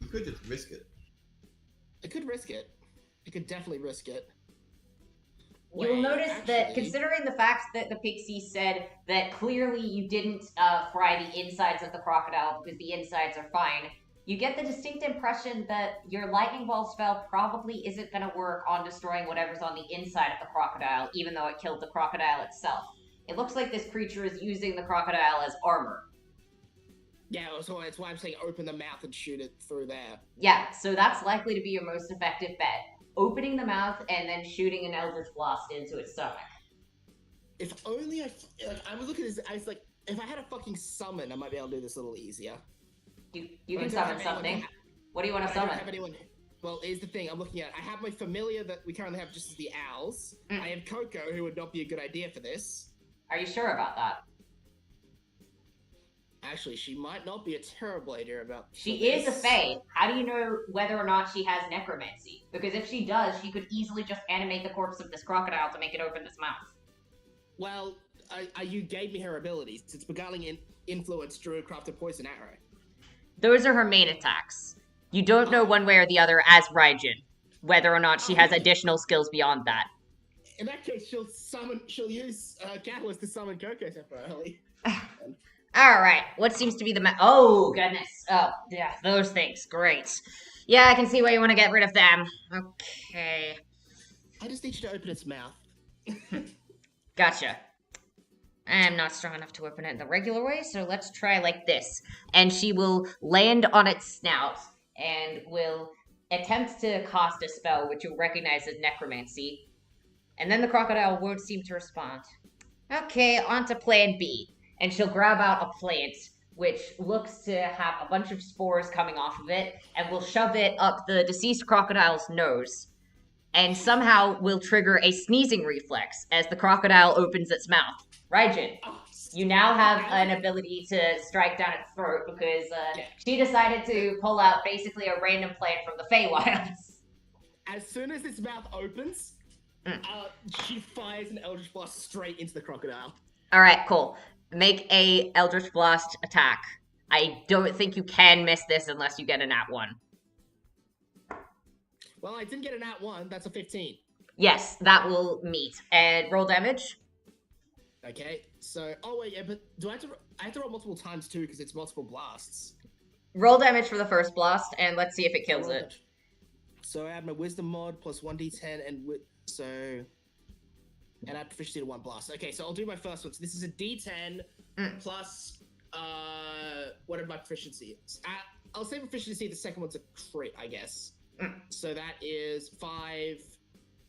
You could just risk it. I could risk it. I could definitely risk it. You'll Wait, notice that, actually- considering the fact that the pixie said that clearly you didn't fry the insides of the crocodile because the insides are fine, you get the distinct impression that your lightning ball spell probably isn't going to work on destroying whatever's on the inside of the crocodile, even though it killed the crocodile itself. It looks like this creature is using the crocodile as armor. Yeah, so that's why I'm saying open the mouth and shoot it through there. Yeah, so that's likely to be your most effective bet. Opening the mouth and then shooting an Eldritch Blast into its stomach. If only I was looking at this, I was like, if I had a fucking summon, I might be able to do this a little easier. You But I can don't summon have anyone something. to What do you want to I don't summon? have anyone. Well, here's the thing I'm looking at. I have my familiar that we currently have just as the owls. Mm. I have Coco, who would not be a good idea for this. Are you sure about that? Actually, she might not be a terrible idea about. She for is a this. fae. How do you know whether or not she has necromancy? Because if she does, she could easily just animate the corpse of this crocodile to make it open its mouth. Well, you gave me her abilities. It's Beguiling Influence, Druid, Crafted Poison Arrow. Those are her main attacks. You don't know one way or the other as Raijin, whether or not she has additional skills beyond that. In that case, she'll use Catalyst to summon Coco temporarily. Alright, what seems to be the oh, goodness. Oh, yeah, those things. Great. Yeah, I can see why you want to get rid of them. Okay. I just need you to open its mouth. Gotcha. I'm not strong enough to open it the regular way, so let's try like this. And she will land on its snout and will attempt to cast a spell, which you'll recognize as necromancy. And then the crocodile won't seem to respond. Okay, on to plan B. And she'll grab out a plant, which looks to have a bunch of spores coming off of it, and will shove it up the deceased crocodile's nose. And somehow will trigger a sneezing reflex as the crocodile opens its mouth. Raijin, you now have an ability to strike down its throat because she decided to pull out basically a random plant from the Feywilds. As soon as its mouth opens, she fires an Eldritch Blast straight into the crocodile. Alright, cool. Make a Eldritch Blast attack. I don't think you can miss this unless you get a nat 1. Well, I didn't get a nat 1. That's a 15. Yes, that will meet. And roll damage. Okay, so wait, yeah, but do I have to roll multiple times too because it's multiple blasts. Roll damage for the first blast, and let's see if it kills it. So I add my Wisdom mod plus 1d10 and add proficiency to 1 blast. Okay, so I'll do my first one. So this is a d10 plus whatever my proficiency is. I'll say proficiency. The second one's a crit, I guess. So that is 5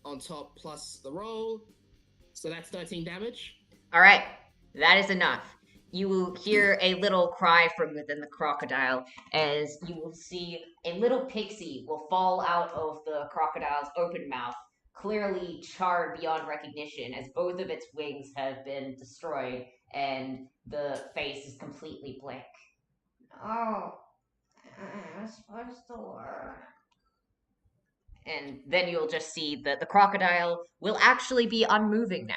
on top plus the roll. So that's 13 damage. All right, that is enough. You will hear a little cry from within the crocodile as you will see a little pixie will fall out of the crocodile's open mouth, clearly charred beyond recognition as both of its wings have been destroyed and the face is completely blank. Oh, I'm supposed to work. And then you'll just see that the crocodile will actually be unmoving now,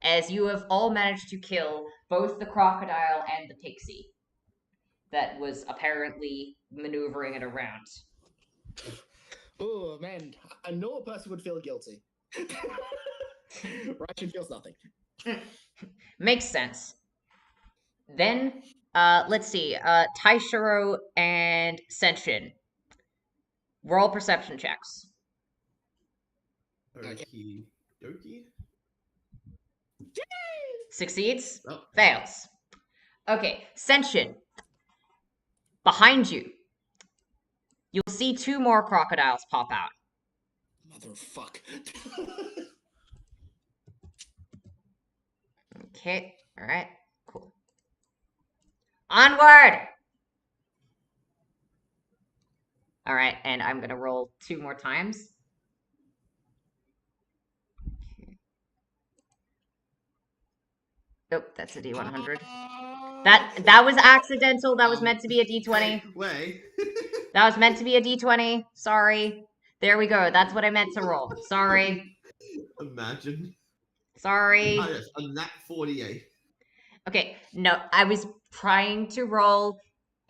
as you have all managed to kill both the crocodile and the pixie that was apparently maneuvering it around. Oh man, a normal person would feel guilty. Raijin feels nothing. Makes sense. Then, let's see, Taishiro and Senshin. Roll perception checks. Okie dokie. Succeeds? Oh. Fails. Okay, Senshin. Behind you, you'll see 2 more crocodiles pop out. Motherfuck. Okay, alright, cool. Onward! Alright, and I'm gonna roll 2 more times. Okay. Nope, that's a D100. That was accidental. That was meant to be a D20. Way. That was meant to be a D20. Sorry. There we go. That's what I meant to roll. Sorry. Imagine. Sorry. Oh, yes, a nat 48. Okay, no, I was trying to roll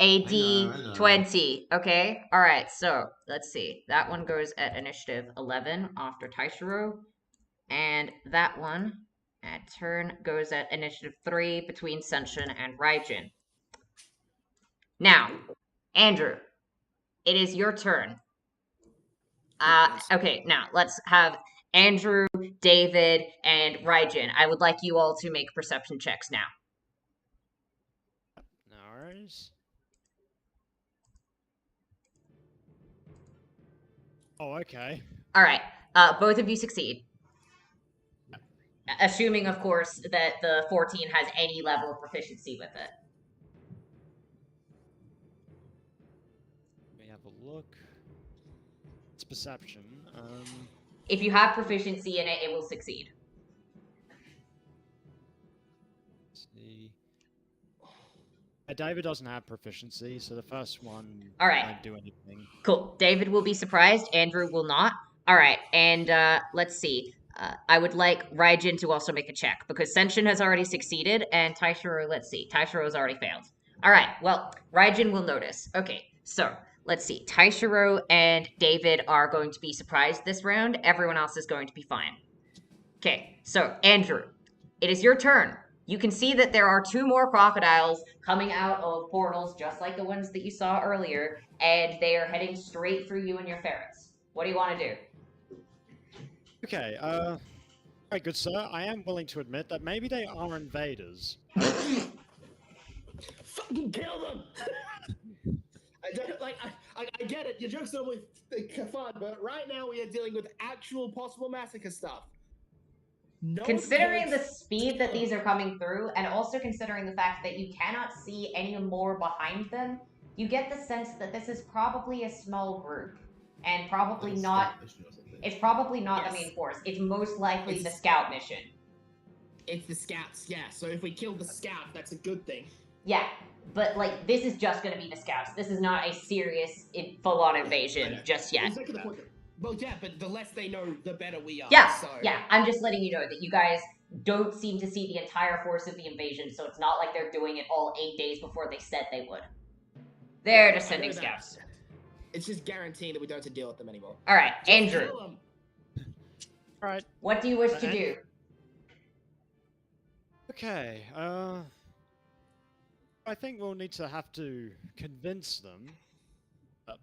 a I know. D20. Okay, all right. So let's see. That one goes at initiative 11 after Taishiro. And that one at turn goes at initiative 3 between Senshin and Raijin. Now, Andrew, it is your turn. Okay, now let's have Andrew, David, and Raijin. I would like you all to make perception checks now. No worries. Oh, okay. All right, both of you succeed. Assuming, of course, that the 14 has any level of proficiency with it. Let me have a look. It's perception. If you have proficiency in it, it will succeed. Let's see. David doesn't have proficiency, so the first one All right. won't do anything. Cool. David will be surprised. Andrew will not. All right, and let's see. I would like Raijin to also make a check, because Senshin has already succeeded, and Taishiro, let's see. Taishiro has already failed. All right, well, Raijin will notice. Okay, so let's see. Taishiro and David are going to be surprised this round. Everyone else is going to be fine. Okay, so Andrew, it is your turn. You can see that there are 2 more crocodiles coming out of portals, just like the ones that you saw earlier, and they are heading straight through you and your ferrets. What do you want to do? Okay, very good, sir. I am willing to admit that maybe they are invaders. Fucking kill them! I don't like. I get it. Your jokes are always fun, but right now we are dealing with actual possible massacre stuff. No Considering the jokes. speed that these are coming through, and also considering the fact that you cannot see any more behind them, you get the sense that this is probably a small group, and probably Like a not. scout mission or something. It's probably not Yes. the main force. It's most likely It's- the scout mission. It's the scouts, yeah. So if we kill the scout, that's a good thing. Yeah, but like this is just going to be the scouts. This is not a serious, full-on I invasion know. just yet. Exactly the point. Well, yeah, but the less they know, the better we are. Yeah, So. yeah. I'm just letting you know that you guys don't seem to see the entire force of the invasion, so it's not like they're doing it all 8 days before they said they would. They're just I know sending that. scouts. It's just guaranteeing that we don't have to deal with them anymore. All right, Just Andrew, kill 'em. Alright, what do you wish to do? okay, I think we'll need to have to convince them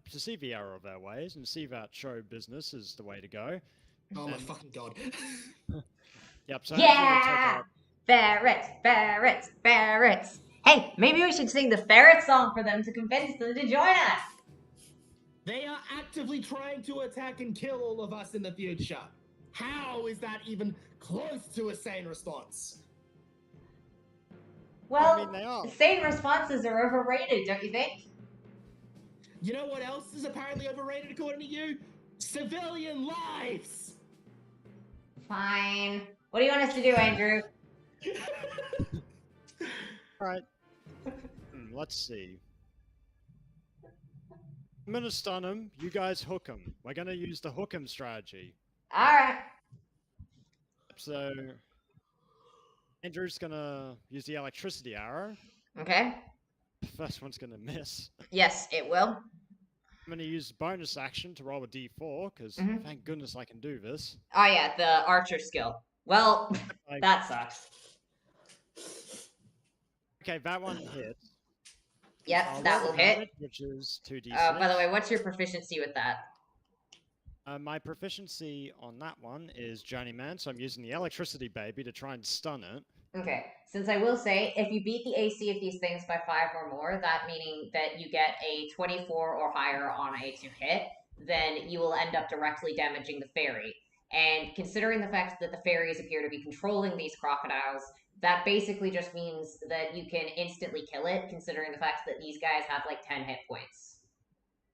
to see the error of their ways and see that show business is the way to go. Oh my And- fucking god. Yep, so Andrew will take Yeah! out- Ferrets, ferrets, ferrets. Hey, maybe we should sing the ferret song for them to convince them to join us. They are actively trying to attack and kill all of us in the future. How is that even close to a sane response? Well, I mean, they are. sane responses are overrated, don't you think? You know what else is apparently overrated according to you? Civilian lives! Fine. What do you want us to do, Andrew? Alright. Let's see. I'm gonna stun him. You guys hook him. We're gonna use the hook him strategy. Alright. So, Andrew's gonna use the electricity arrow. Okay. The first one's gonna miss. Yes, it will. I'm gonna use bonus action to roll a d4, because Mhm. thank goodness I can do this. Oh yeah, the archer skill. Well, Like, that sucks. okay, that one hits. Yep, I'll that roll will the hit. damage, which is 2d6. By the way, what's your proficiency with that? My proficiency on that one is Journeyman, so I'm using the electricity baby to try and stun it. Okay, since I will say, if you beat the AC of these things by 5 or more, that meaning that you get a 24 or higher on a to hit, then you will end up directly damaging the fairy. And considering the fact that the fairies appear to be controlling these crocodiles, that basically just means that you can instantly kill it, considering the fact that these guys have like 10 hit points.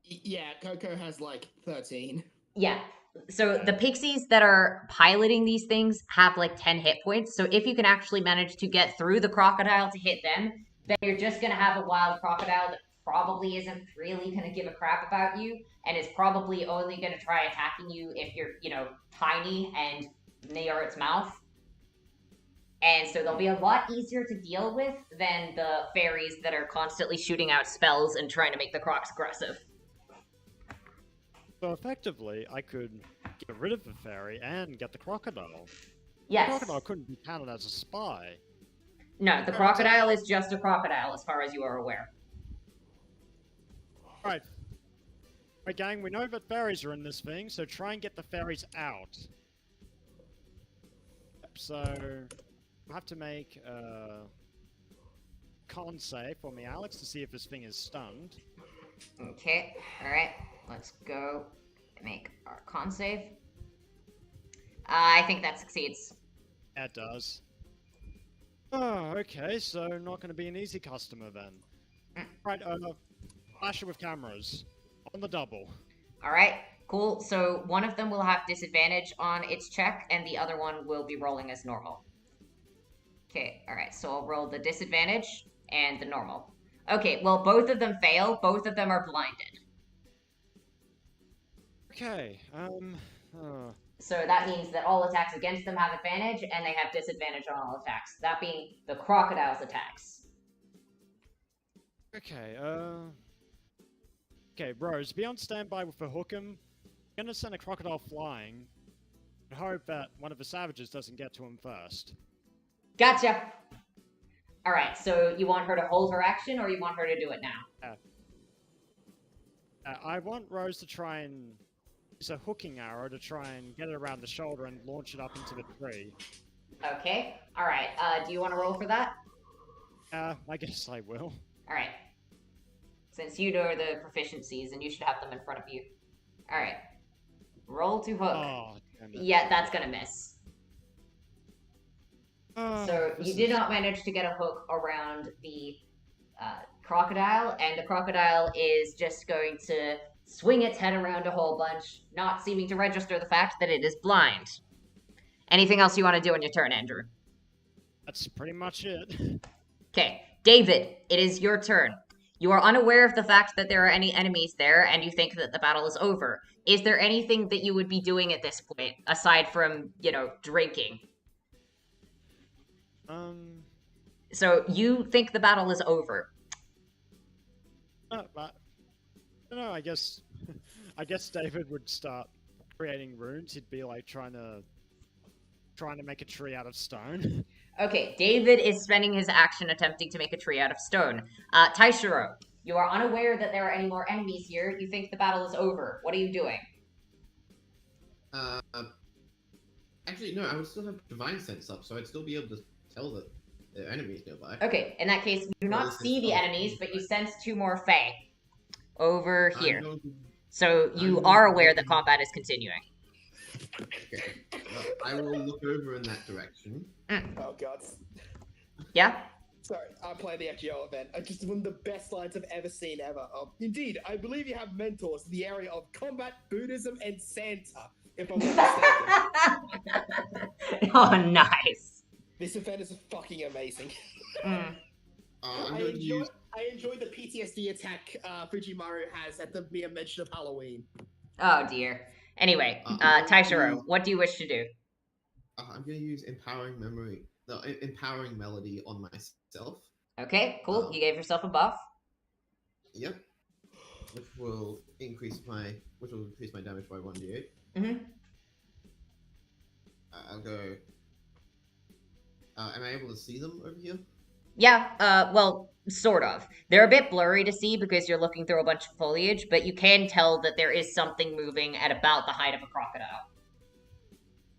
Yeah, Coco has like 13. Yeah. So the pixies that are piloting these things have like 10 hit points. So if you can actually manage to get through the crocodile to hit them, then you're just going to have a wild crocodile that probably isn't really going to give a crap about you and is probably only going to try attacking you if you're, tiny and near its mouth. And so they'll be a lot easier to deal with than the fairies that are constantly shooting out spells and trying to make the crocs aggressive. So effectively, I could get get rid of the fairy and get the crocodile. Yes. The crocodile couldn't be counted as a spy. No, the crocodile is just a crocodile, as far as you are aware. Right. Right, gang, we know that fairies are in this thing, so try and get the fairies out. So, we'll have to make a con save for me, Alex, to see if this thing is stunned. Okay, alright. Let's go make our con save. I think that succeeds. That does. Oh, okay, so not going to be an easy customer then. Right, flasher with cameras. On the double. Alright, cool. So one of them will have disadvantage on its check, and the other one will be rolling as normal. Okay, alright, so I'll roll the disadvantage and the normal. Okay, well, both of them fail. Both of them are blinded. Okay, So that means that all attacks against them have advantage, and they have disadvantage on all attacks. That being the crocodile's attacks. Okay, okay, Rose, be on standby with the hookem. I'm gonna send a crocodile flying, and hope that one of the savages doesn't get to him first. Gotcha! Alright, so you want her to hold her action, or you want her to do it now? I want Rose to try and use a hooking arrow to try and get it around the shoulder and launch it up into the tree. Okay, alright. Do you want to roll for that? I guess I will. Alright. Since you know the proficiencies, and you should have them in front of you. Alright. Roll to hook. Oh, damn it. Yeah, that's gonna miss. So This you did is- not manage to get a hook around the crocodile, and the crocodile is just going to swing its head around a whole bunch, not seeming to register the fact that it is blind. Anything else you want to do on your turn, Andrew? That's pretty much it. Okay, David, it is your turn. You are unaware of the fact that there are any enemies there, and you think that the battle is over. Is there anything that you would be doing at this point, aside from, drinking? So you think the battle is over. But, I don't know, I guess David would start creating runes. He'd be like trying to make a tree out of stone. Okay, David is spending his action attempting to make a tree out of stone. Taishiro, you are unaware that there are any more enemies here. You think the battle is over. What are you doing? Actually, no, I would still have Divine Sense up, so I'd still be able to tell that there are enemies nearby. Okay, in that case, you do Well, not this see is the fine. enemies, but you sense 2 more Fae over I'm here. going to- So you I'm are going aware to- that combat is continuing. Okay. I will look over in that direction. Oh god. Yeah? Sorry, I play the FGO event. Just one of the best lines I've ever seen ever. Indeed, I believe you have mentors in the area of combat, Buddhism, and Santa, if I'm not mistaken. Oh, nice. This event is fucking amazing. Mm. I'm I going to use. enjoy the PTSD attack Fujimaru has at the mere mention of Halloween. Oh, dear. Anyway, I'm going Taishiro, to- what do you wish to do? I'm going to use Empowering Memory, the Empowering Melody on myself. Okay, cool. You gave yourself a buff. Yep. Which will increase my damage by 1d8. Mm-hmm. I'll go. Am I able to see them over here? Yeah, well, sort of. They're a bit blurry to see because you're looking through a bunch of foliage, but you can tell that there is something moving at about the height of a crocodile.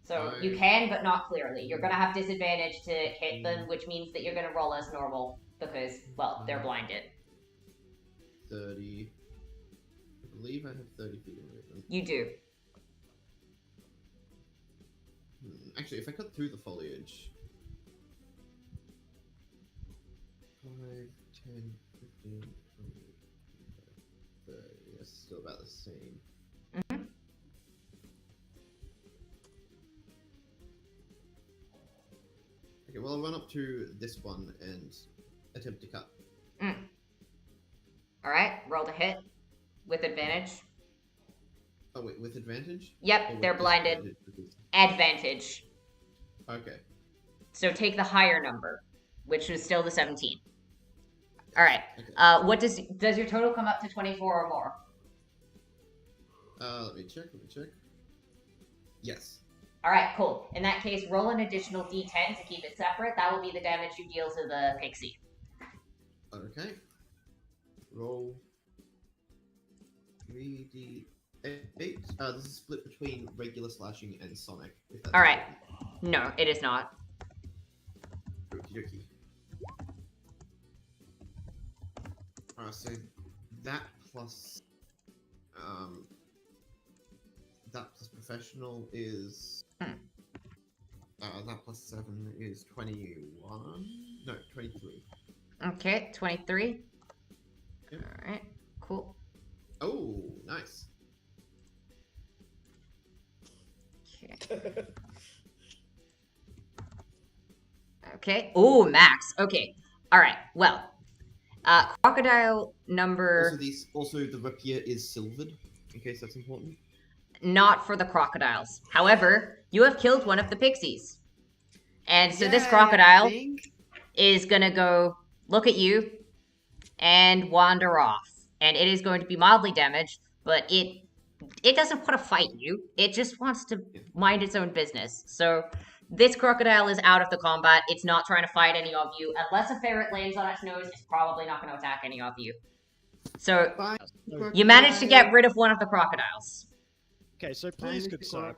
So you can, but not clearly. You're gonna have disadvantage to hit them, which means that you're gonna roll as normal because, well, they're blinded. 30. I believe I have 30 feet of movement. You do. Actually, if I cut through the foliage. 5, 10, 15, 20, 30. That's still about the same. Mm-hmm. Okay, well, I'll run up to this one and attempt to cut. Alright, roll to hit with advantage. Oh, wait, with advantage? Yep, Or with they're blinded. disadvantage? Because- Advantage. Okay. So take the higher number, which is still the 17. Alright. Okay. What does your total come up to 24 or more? Let me check. Yes. Alright, cool. In that case, roll an additional d10 to keep it separate. That will be the damage you deal to the pixie. Okay. Roll 3d8. This is split between regular slashing and sonic. If that's Alright. important. No, it is not. Okie dokie. So that plus professional is that plus 7 is 21. No, 23. Okay, 23. Yep. Alright, cool. Oh, nice. Okay. Okay. Oh, max. Okay. Alright, well. Crocodile number... Also the rapier is silvered, in case that's important. Not for the crocodiles. However, you have killed one of the pixies. And so this crocodile is gonna go look at you and wander off. And it is going to be mildly damaged, but it doesn't want to fight you. It just wants to mind its own business. So this crocodile is out of the combat. It's not trying to fight any of you. Unless a ferret lands on its nose, it's probably not going to attack any of you. So you managed to get rid of one of the crocodiles. Okay, so please, good sir,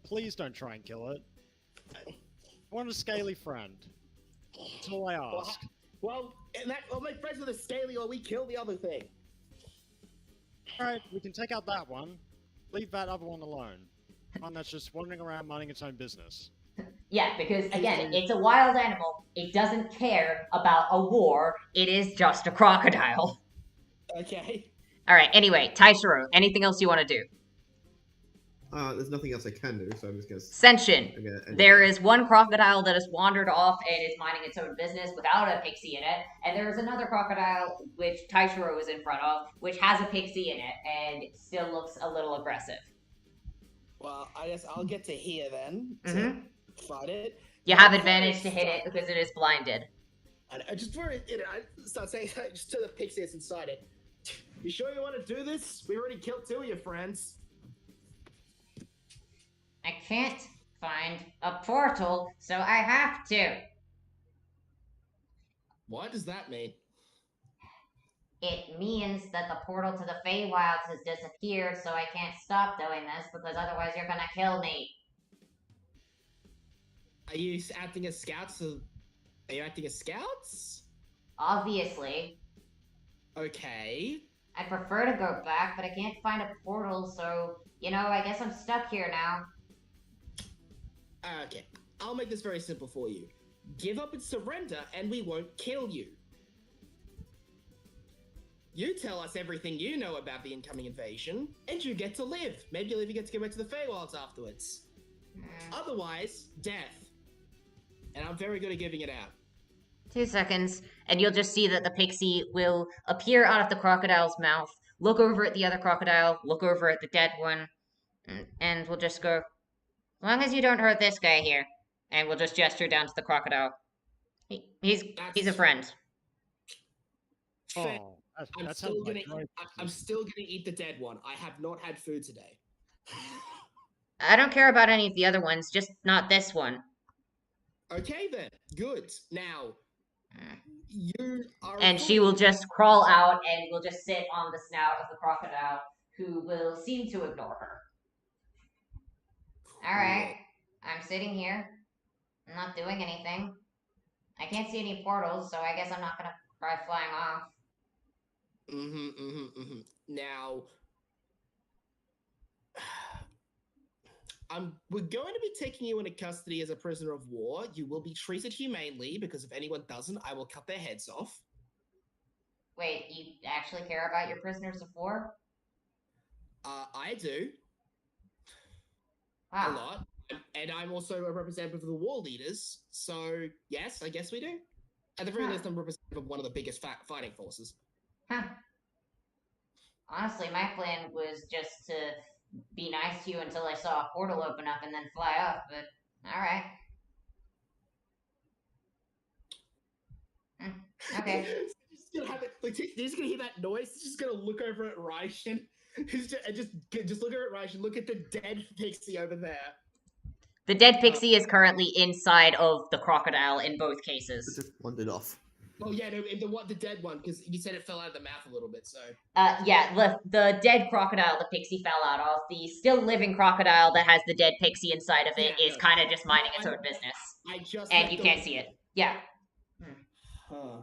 please don't try and kill it. I want a scaly friend. That's all I ask. Well, I'll make friends with a scaly or we kill the other thing. Alright, we can take out that one. Leave that other one alone. One that's just wandering around minding its own business. Yeah, because again, it's a wild animal. It doesn't care about a war. It is just a crocodile. Okay. Alright, anyway, Taishiro, anything else you want to do? There's nothing else I can do, so I'm just gonna... Senshin, there is one crocodile that has wandered off and is minding its own business without a pixie in it, and there is another crocodile, which Taishiro is in front of, which has a pixie in it, and still looks a little aggressive. Well, I guess I'll get to here then, to fight it. You have advantage to hit it because it is blinded. I just for it, I start saying just to the pixie that's inside it. You sure you want to do this? We already killed 2 of your friends. I can't find a portal, so I have to. What does that mean? It means that the portal to the Feywilds has disappeared, so I can't stop doing this, because otherwise you're gonna kill me. Are you acting as scouts? Are you acting as scouts? Obviously. Okay. I prefer to go back, but I can't find a portal, so, you know, I guess I'm stuck here now. Okay, I'll make this very simple for you. Give up and surrender, and we won't kill you. You tell us everything you know about the incoming invasion, and you get to live. Maybe you'll even get to go back to the Feywilds afterwards. Otherwise, death. And I'm very good at giving it out. 2 seconds, and you'll just see that the pixie will appear out of the crocodile's mouth, look over at the other crocodile, look over at the dead one, and we'll just go, as long as you don't hurt this guy here. And we'll just gesture down to the crocodile. He's a friend. Oh, I'm still gonna eat the dead one. I have not had food today. I don't care about any of the other ones, just not this one. Okay then, good. Now, you are... And she will just crawl out and will just sit on the snout of the crocodile, who will seem to ignore her. Alright, I'm sitting here. I'm not doing anything. I can't see any portals, so I guess I'm not gonna try flying off. Now, we're going to be taking you into custody as a prisoner of war. You will be treated humanely, because if anyone doesn't, I will cut their heads off. Wait, you actually care about your prisoners of war? I do. Wow. A lot. And I'm also a representative of the war leaders, so yes, I guess we do. At the very least, I'm representative of one of the biggest fighting forces. Huh. Honestly, my plan was just to be nice to you until I saw a portal open up and then fly off, but alright. Okay. You're just gonna hear that noise. He's just gonna look over at Raishin just look at it right. Look at the dead pixie over there. The dead pixie is currently inside of the crocodile in both It cases. just wandered off. Oh yeah, no, the dead one, because you said it fell out of the mouth a little bit. So Yeah, the dead crocodile the pixie fell out of. The still living crocodile that has the dead pixie inside of it is kind of just minding its own business. I just And you can't see it. Yeah. Huh.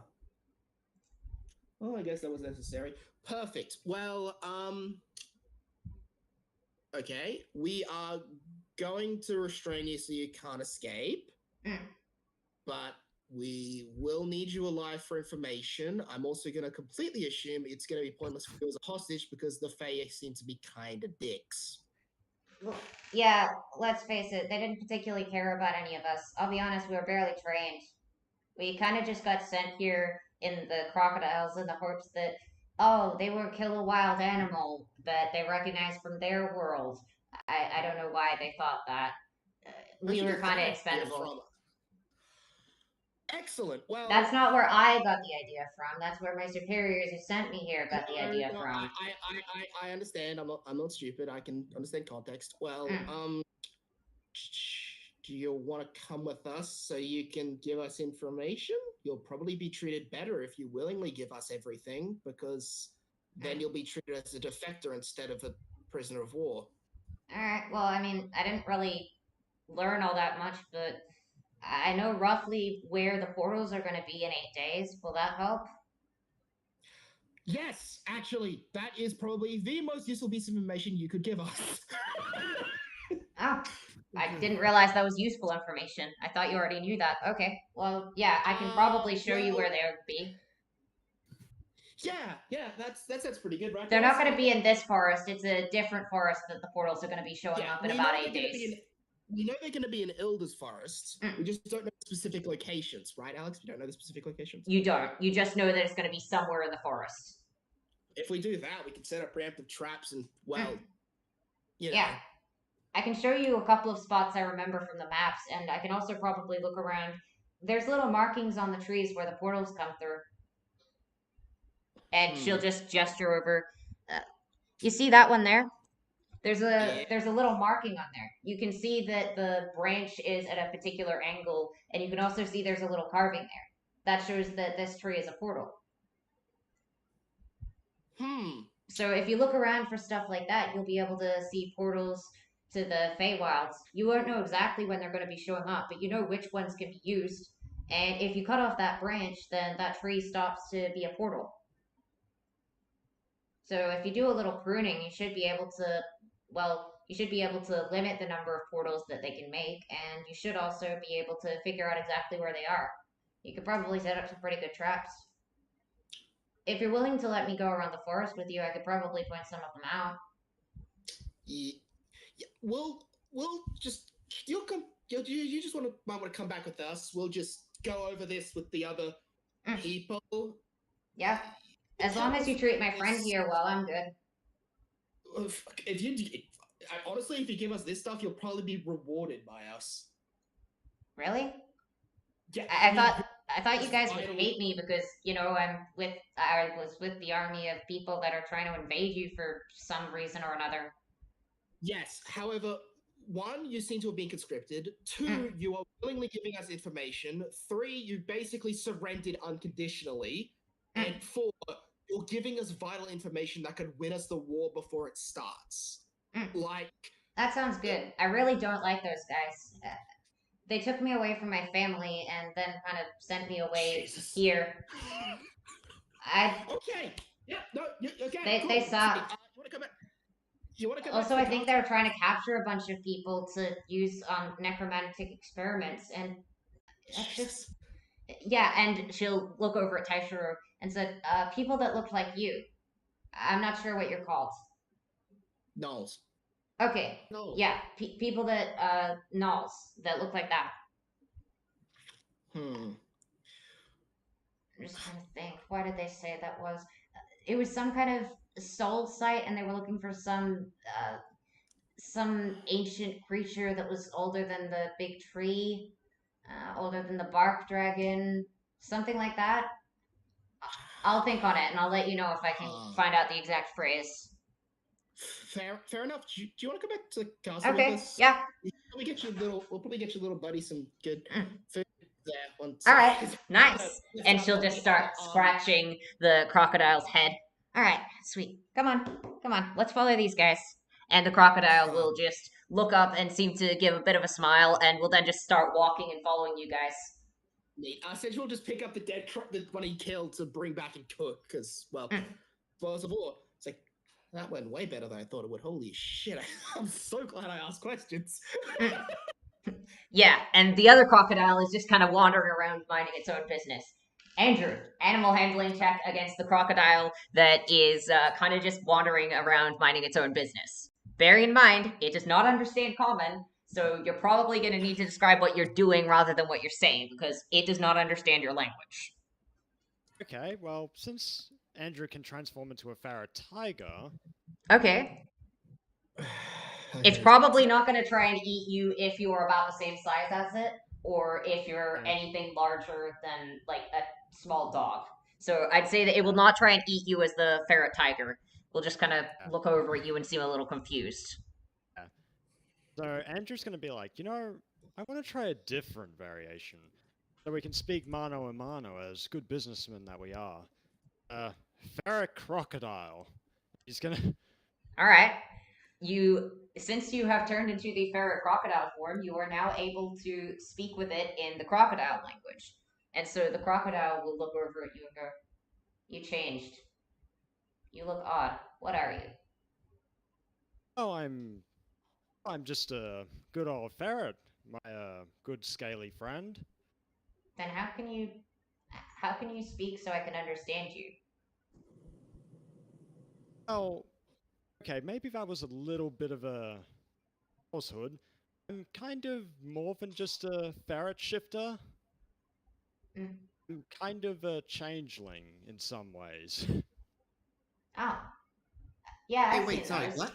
Well, I guess that was necessary. Perfect. Well, okay, we are going to restrain you so you can't escape, but we will need you alive for information. I'm also going to completely assume it's going to be pointless for you as a hostage because the Fae seem to be kind of dicks. Yeah, let's face it, they didn't particularly care about any of us. I'll be honest, we were barely trained. We kind of just got sent here in the crocodiles in the hopes that, oh, they won't kill a wild animal that they recognize from their world. I don't know why they thought that. We were kind of expendable. Excellent. Well, that's not where I got the idea from. That's where my superiors who sent me here got the idea from. I understand. I'm not stupid. I can understand context. Well, do you want to come with us so you can give us information? You'll probably be treated better if you willingly give us everything, because then you'll be treated as a defector instead of a prisoner of war. All right. Well, I mean, I didn't really learn all that much, but I know roughly where the portals are going to be in 8 days. Will that help? Yes, actually, that is probably the most useful piece of information you could give us. Oh, I didn't realize that was useful information. I thought you already knew that. Okay, well, yeah, I can probably show you where they would be. Yeah, that's pretty good, right? They're not going to be in this forest. It's a different forest that the portals are going to be showing up in about 8 days. We know they're going to be in Ilda's forest. We just don't know specific locations, right, Alex? We don't know the specific locations. You don't. You just know that it's going to be somewhere in the forest. If we do that, we can set up preemptive traps and, well, you know. Yeah. I can show you a couple of spots I remember from the maps, and I can also probably look around. There's little markings on the trees where the portals come through. And she'll just gesture over. You see that one there? There's a little marking on there. You can see that the branch is at a particular angle, and you can also see there's a little carving there. That shows that this tree is a portal. So if you look around for stuff like that, you'll be able to see portals to the Feywilds. You won't know exactly when they're going to be showing up, but you know which ones can be used. And if you cut off that branch, then that tree stops to be a portal. So if you do a little pruning, you should be able to, limit the number of portals that they can make, and you should also be able to figure out exactly where they are. You could probably set up some pretty good traps. If you're willing to let me go around the forest with you, I could probably point some of them out. Yeah, we'll just you just might want to come back with us. We'll just go over this with the other people. Yeah. As long as you treat my friend here well, I'm good. Honestly, if you give us this stuff, you'll probably be rewarded by us. Really? Yeah. I thought you guys would hate me because, I was with the army of people that are trying to invade you for some reason or another. Yes. However, 1, you seem to have been conscripted. 2, you are willingly giving us information. 3, you basically surrendered unconditionally. And 4, you're giving us vital information that could win us the war before it starts. That sounds good. I really don't like those guys. They took me away from my family and then kind of sent me away here. Okay. Yeah. No. Okay. They suck. You want to come back? Also, I think they were trying to capture a bunch of people to use on necromantic experiments, and that's just. Yeah, and she'll look over at Taishiro and said, people that look like you. I'm not sure what you're called. Knolls. Okay. No. Yeah, people that, Knolls, that look like that. I'm just trying to think. Why did they say that was? It was some kind of soul site, and they were looking for some ancient creature that was older than the big tree. Older than the bark dragon, something like that. I'll think on it, and I'll let you know if I can find out the exact phrase. Fair enough. Do you want to come back to the castle with Okay, us? yeah. We'll probably get your little buddy some good food there. Once, All right, nice. lift And up she'll on just the start other arm. scratching the crocodile's head. All right, sweet. Come on. Let's follow these guys. And the crocodile will just look up and seem to give a bit of a smile, and will then just start walking and following you guys. Neat. Essentially, we'll just pick up the the one he killed to bring back and cook, because, well, spoils of war. It's like, that went way better than I thought it would. Holy shit, I'm so glad I asked questions. Yeah, and the other crocodile is just kind of wandering around minding its own business. Andrew, animal handling check against the crocodile that is kind of just wandering around minding its own business. Bear in mind, it does not understand common, so you're probably going to need to describe what you're doing rather than what you're saying, because it does not understand your language. Okay, well, since Andrew can transform into a ferret tiger, Okay. It's probably not going to try and eat you if you are about the same size as it, or if you're anything larger than, like, a small dog. So I'd say that it will not try and eat you as the ferret tiger. We'll just kind of look over at you and seem a little confused. So Andrew's going to be like, I want to try a different variation, so we can speak mano a mano as good businessmen that we are. Ferret crocodile. He's gonna. All right. Since you have turned into the ferret crocodile form, you are now able to speak with it in the crocodile language. And so the crocodile will look over at you and go, "You changed. You look odd. What are you?" Oh, I'm just a good old ferret, my good scaly friend. Then how can you speak so I can understand you? Oh, okay, maybe that was a little bit of a falsehood. I'm kind of more than just a ferret shifter. I'm kind of a changeling in some ways. Oh. Yeah, Hey, I've wait, seen sorry, those. what?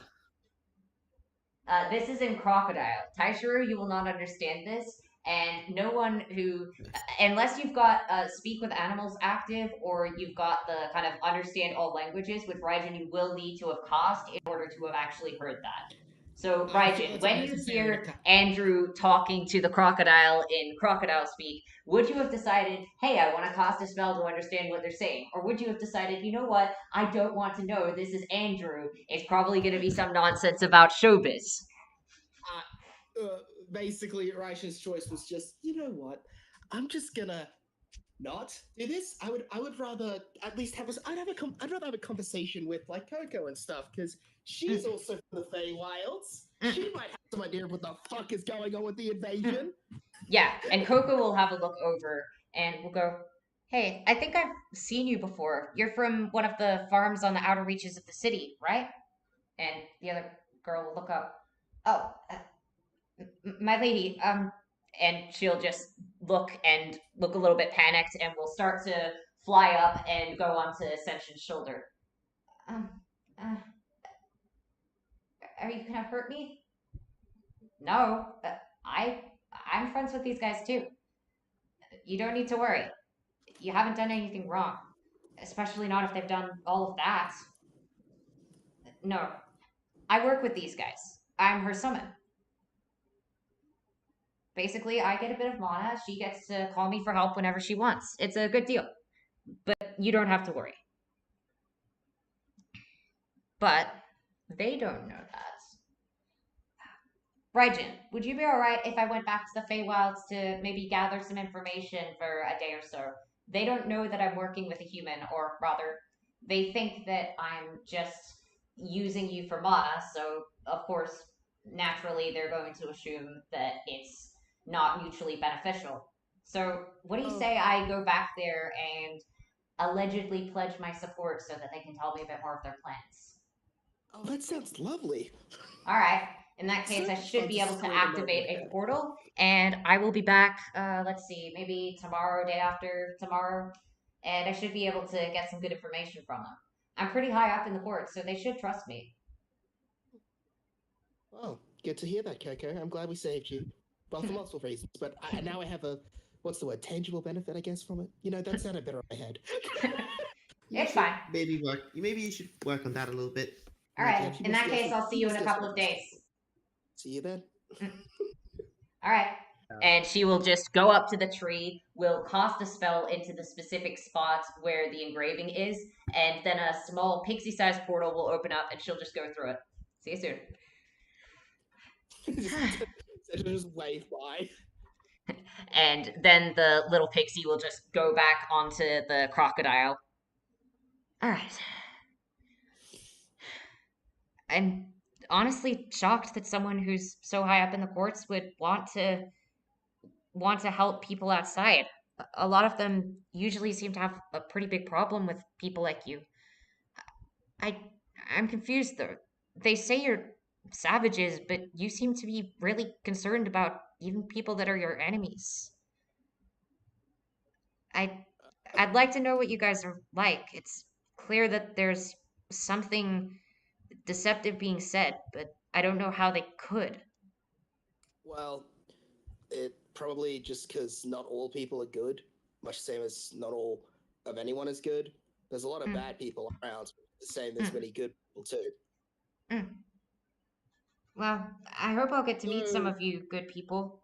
This is in crocodile. Taishiro, you will not understand this, and no one who, unless you've got speak with animals active, or you've got the kind of understand all languages, which Raijin you will need to have cast in order to have actually heard that. So Raijin, when you hear Andrew talking to the crocodile in crocodile speak, would you have decided, hey, I want to cast a spell to understand what they're saying? Or would you have decided, you know what, I don't want to know, this is Andrew, it's probably going to be some nonsense about showbiz? Basically, Raisha's choice was just, you know what, I'm just gonna not do this. I would rather at least I'd rather have a conversation with, like, Coco and stuff, because she's also from the Feywilds. She might have some idea of what the fuck is going on with the invasion. Yeah, and Coco will have a look over and will go, "Hey, I think I've seen you before. You're from one of the farms on the outer reaches of the city, right?" And the other girl will look up. "Oh, my lady, and she'll just look a little bit panicked and will start to fly up and go onto Ascension's shoulder. Uh, are you gonna hurt me?" "No, I'm friends with these guys too. You don't need to worry. You haven't done anything wrong, especially not if they've done all of that." "No, I work with these guys. I'm her summon. Basically, I get a bit of mana. She gets to call me for help whenever she wants. It's a good deal. But you don't have to worry." But they don't know that. Raijin, would you be alright if I went back to the Feywilds to maybe gather some information for a day or so? They don't know that I'm working with a human, or rather, they think that I'm just using you for mana, so of course, naturally, they're going to assume that it's not mutually beneficial. So, what do you say I go back there and allegedly pledge my support so that they can tell me a bit more of their plans? Oh, that sounds lovely. Alright. In that case, I should be able to activate a portal, and I will be back, let's see, maybe tomorrow, day after tomorrow, and I should be able to get some good information from them. I'm pretty high up in the port, so they should trust me. Oh, good to hear that, Coco. I'm glad we saved you. Well, for multiple reasons, but now I have a, what's the word, tangible benefit, I guess, from it. That sounded better in my head. It's fine. Maybe you should work on that a little bit. All Okay, right. if you In must that guess case, what- I'll see you in a must couple guess of what days. See you then. All right. Yeah. And she will just go up to the tree, will cast a spell into the specific spot where the engraving is, and then a small pixie-sized portal will open up, and she'll just go through it. See you soon. It'll just wave by. And then the little pixie will just go back onto the crocodile. All right. I'm honestly shocked that someone who's so high up in the courts would want to help people outside. A lot of them usually seem to have a pretty big problem with people like you. I I'm confused though. They say you're savages, but you seem to be really concerned about even people that are your enemies. I I'd like to know what you guys are like. It's clear that there's something deceptive being said, but I don't know how they could. Well, it probably just because not all people are good, much the same as not all of anyone is good. There's a lot of Mm. bad people around, the same there's Mm. many good people too. Mm. Well, I hope I'll get to meet some So- of you good people.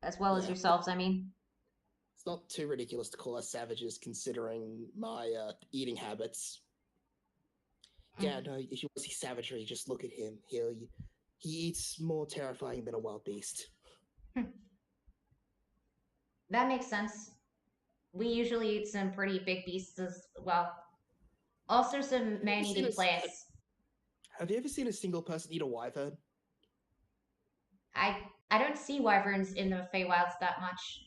As well as Yeah. yourselves, I mean. It's not too ridiculous to call us savages considering my eating habits. Yeah, no, if you want to see savagery, just look at him. He eats more terrifying than a wild beast. That makes sense. We usually eat some pretty big beasts as well. Also some seen man-eating a- plants. Have you ever seen a single person eat a wyvern? I don't see wyverns in the Feywilds that much.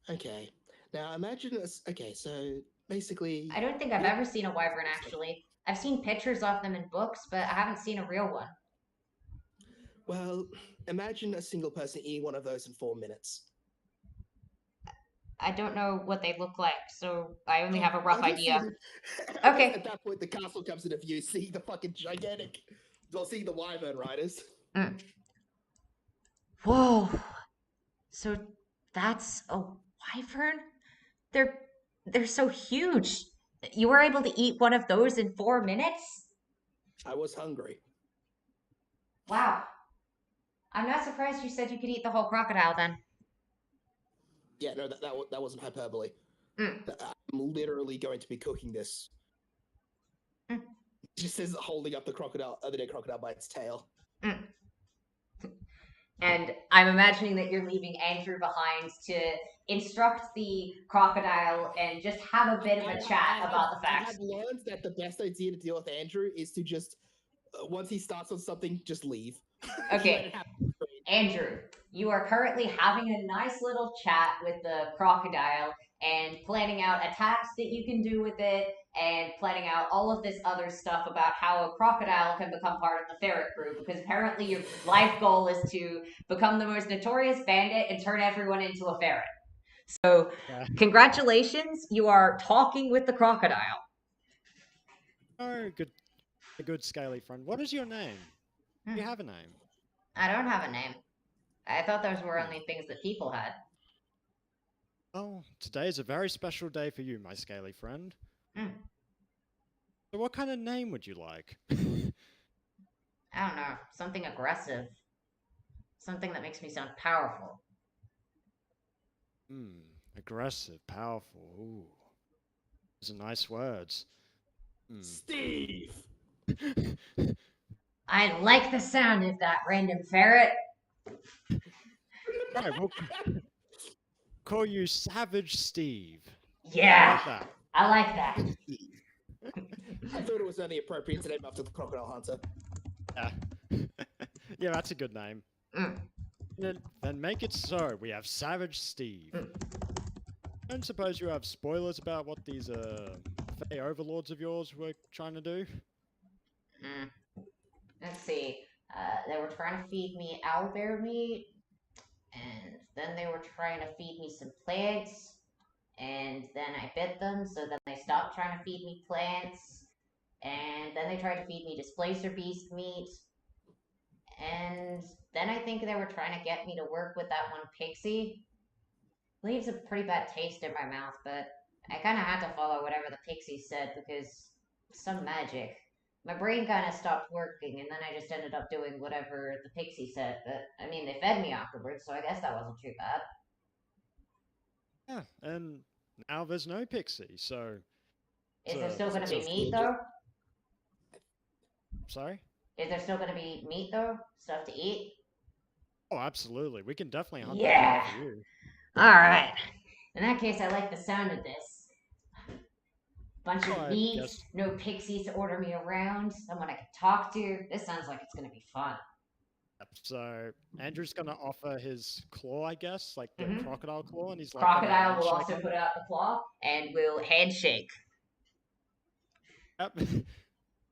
Okay. Now imagine this. Okay, so basically. I don't think I've you know- ever seen a wyvern actually. I've seen pictures of them in books, but I haven't seen a real one. Well, imagine a single person eating one of those in 4 minutes. I don't know what they look like, so I only have a I'll rough just see idea. the- Okay. At that point, the castle comes into view, seeing the fucking gigantic. Well, seeing the wyvern riders. Whoa. So that's a wyvern? They're so huge. You were able to eat one of those in 4 minutes? I was hungry. Wow. I'm not surprised you said you could eat the whole crocodile then. Yeah, no, that wasn't hyperbole. Mm. I'm literally going to be cooking this. Mm. Just says holding up the crocodile, other dead crocodile by its tail. And I'm imagining that you're leaving Andrew behind to instruct the crocodile and just have a bit of a chat about the I facts. have learned that the best idea to deal with Andrew is to just, once he starts on something, just leave. Okay. Let it happen. Andrew, you are currently having a nice little chat with the crocodile and planning out attacks that you can do with it and planning out all of this other stuff about how a crocodile can become part of the ferret group because apparently your life goal is to become the most notorious bandit and turn everyone into a ferret. So, Yeah. congratulations, you are talking with the crocodile. Oh, a good scaly friend. What is your name? Do you have a name? I don't have a name. I thought those were only things that people had. Oh, today is a very special day for you, my scaly friend. Hmm. So what kind of name would you like? I don't know, something aggressive. Something that makes me sound powerful. Aggressive, powerful. Ooh. Those are nice words. Steve! I like the sound of that, random ferret. Right, we'll call you Savage Steve. Yeah, I like that. I like that. I thought it was only appropriate to name after the crocodile hunter. Yeah. Yeah, that's a good name. Mm. Then make it so. We have Savage Steve. Mm. I don't suppose you have spoilers about what these Fey overlords of yours were trying to do? Let's see. They were trying to feed me owlbear meat, and then they were trying to feed me some plants, and then I bit them, so then they stopped trying to feed me plants, and then they tried to feed me displacer beast meat, and then I think they were trying to get me to work with that one pixie. Leaves a pretty bad taste in my mouth, but I kind of had to follow whatever the pixie said because some magic. My brain kind of stopped working, and then I just ended up doing whatever the pixie said. But I mean, they fed me afterwards, so I guess that wasn't too bad. Yeah, and now there's no pixie, so. Is there still going to be so meat, cool. though? Sorry? Is there still going to be meat, though? Stuff to eat? Oh, absolutely. We can definitely hunt Yeah. that down for you. Alright. In that case, I like the sound of this. Bunch Oh, of I meat, guess- no pixies to order me around, someone I can talk to. This sounds like it's going to be fun. Yep, so Andrew's gonna offer his claw, I guess, like the Mhm. crocodile claw, and he's like. gonna Crocodile will handshake also him. put out the claw and will handshake. Yep.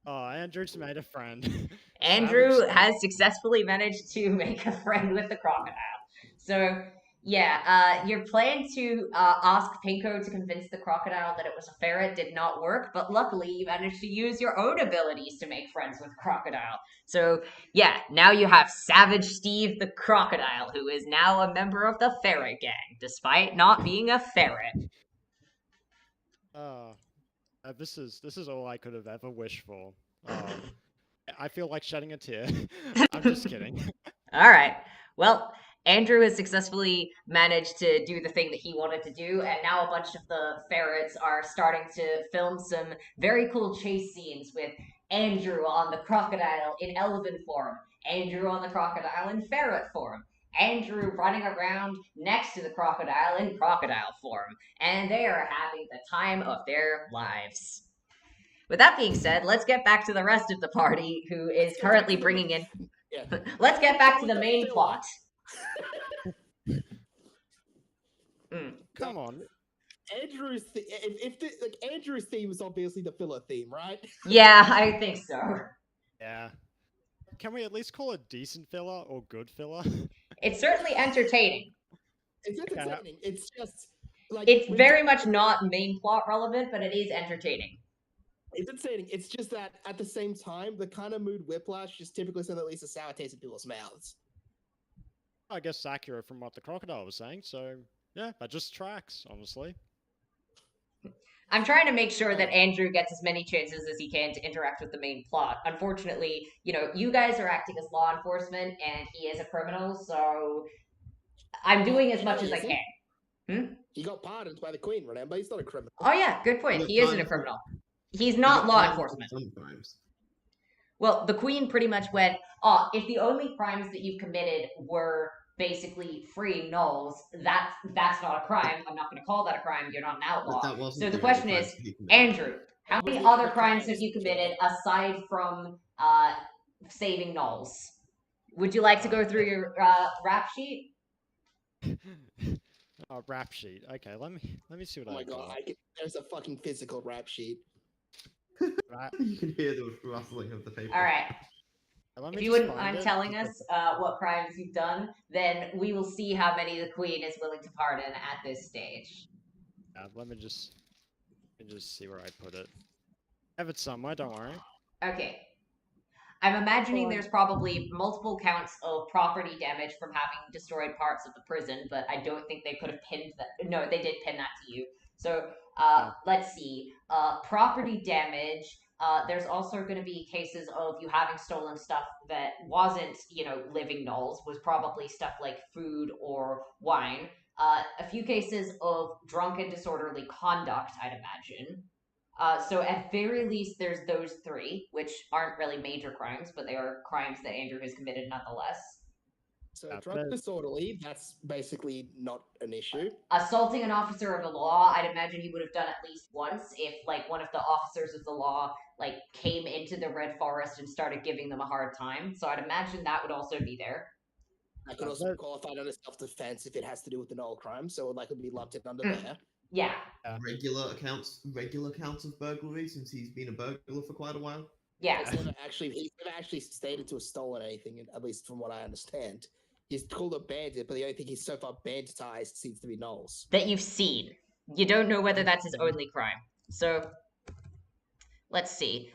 Oh, Andrew's made a friend. Andrew Savage has successfully managed to make a friend with the crocodile. So, yeah, your plan to ask Pinko to convince the crocodile that it was a ferret did not work, but luckily you managed to use your own abilities to make friends with crocodile. So, yeah, now you have Savage Steve the crocodile, who is now a member of the ferret gang, despite not being a ferret. This is all I could have ever wished for. I feel like shedding a tear. I'm just kidding. All right. Well, Andrew has successfully managed to do the thing that he wanted to do, and now a bunch of the ferrets are starting to film some very cool chase scenes with Andrew on the crocodile in elephant form, Andrew on the crocodile in ferret form, Andrew running around next to the crocodile in crocodile form, and they are having the time of their lives. With that being said, let's get back to the rest of the party who is currently bringing in. Yeah. Let's get back to the main plot. Come on. Andrew's Andrew's theme is obviously the filler theme, right? Yeah, I think so. Yeah. Can we at least call it decent filler or good filler? It's certainly entertaining. It's entertaining. It's just like It's very much not main plot relevant, but it is entertaining. It's entertaining. It's just that at the same time, the kind of mood whiplash just typically sends at least a sour taste in people's mouths. I guess accurate from what the crocodile was saying, so yeah, that just tracks, honestly. I'm trying to make sure that Andrew gets as many chances as he can to interact with the main plot. Unfortunately, you guys are acting as law enforcement, and he is a criminal, so I'm doing as much as I can. He got pardoned by the Queen, remember? He's not a criminal. Oh yeah, good point. Look, He isn't a fine. criminal. He's not law enforcement. Sometimes. Well, the Queen pretty much went, if the only crimes that you've committed were basically freeing nulls, that's not a crime. I'm not going to call that a crime. You're not an outlaw. That wasn't So the the question only is, crimes he committed. Andrew, how What many was the other other crimes crimes? have you committed aside from saving nulls? Would you like to go through your rap sheet? Oh, rap sheet. Okay, let me see what Oh my I've god, got. there's a fucking physical rap sheet. Right. You can hear the rustling of the paper. All right. Let me If you just wouldn't find mind it. telling us what crimes you've done, then we will see how many the Queen is willing to pardon at this stage. Let me just see where I put it. I have it somewhere, don't worry. Okay. I'm imagining there's probably multiple counts of property damage from having destroyed parts of the prison, but I don't think they could have pinned that. No, they did pin that to you. So, let's see. Property damage. There's also going to be cases of you having stolen stuff that wasn't, living nulls, was probably stuff like food or wine. A few cases of drunken disorderly conduct, I'd imagine. So at very least, there's those three, which aren't really major crimes, but they are crimes that Andrew has committed nonetheless. So That's drunk it. disorderly, that's basically not an issue. Assaulting an officer of the law, I'd imagine he would have done at least once if, one of the officers of the law, came into the Red Forest and started giving them a hard time. So I'd imagine that would also be there. That could also be qualified under self-defense if it has to do with the null crime, so it would likely be lumped in under there. Yeah. Regular counts of burglary, since he's been a burglar for quite a while. Yeah. He's never actually stated to have stolen anything, at least from what I understand. He's called a bandit, but the only thing he's so far banditized seems to be nulls. That you've seen. You don't know whether that's his only crime. So, let's see.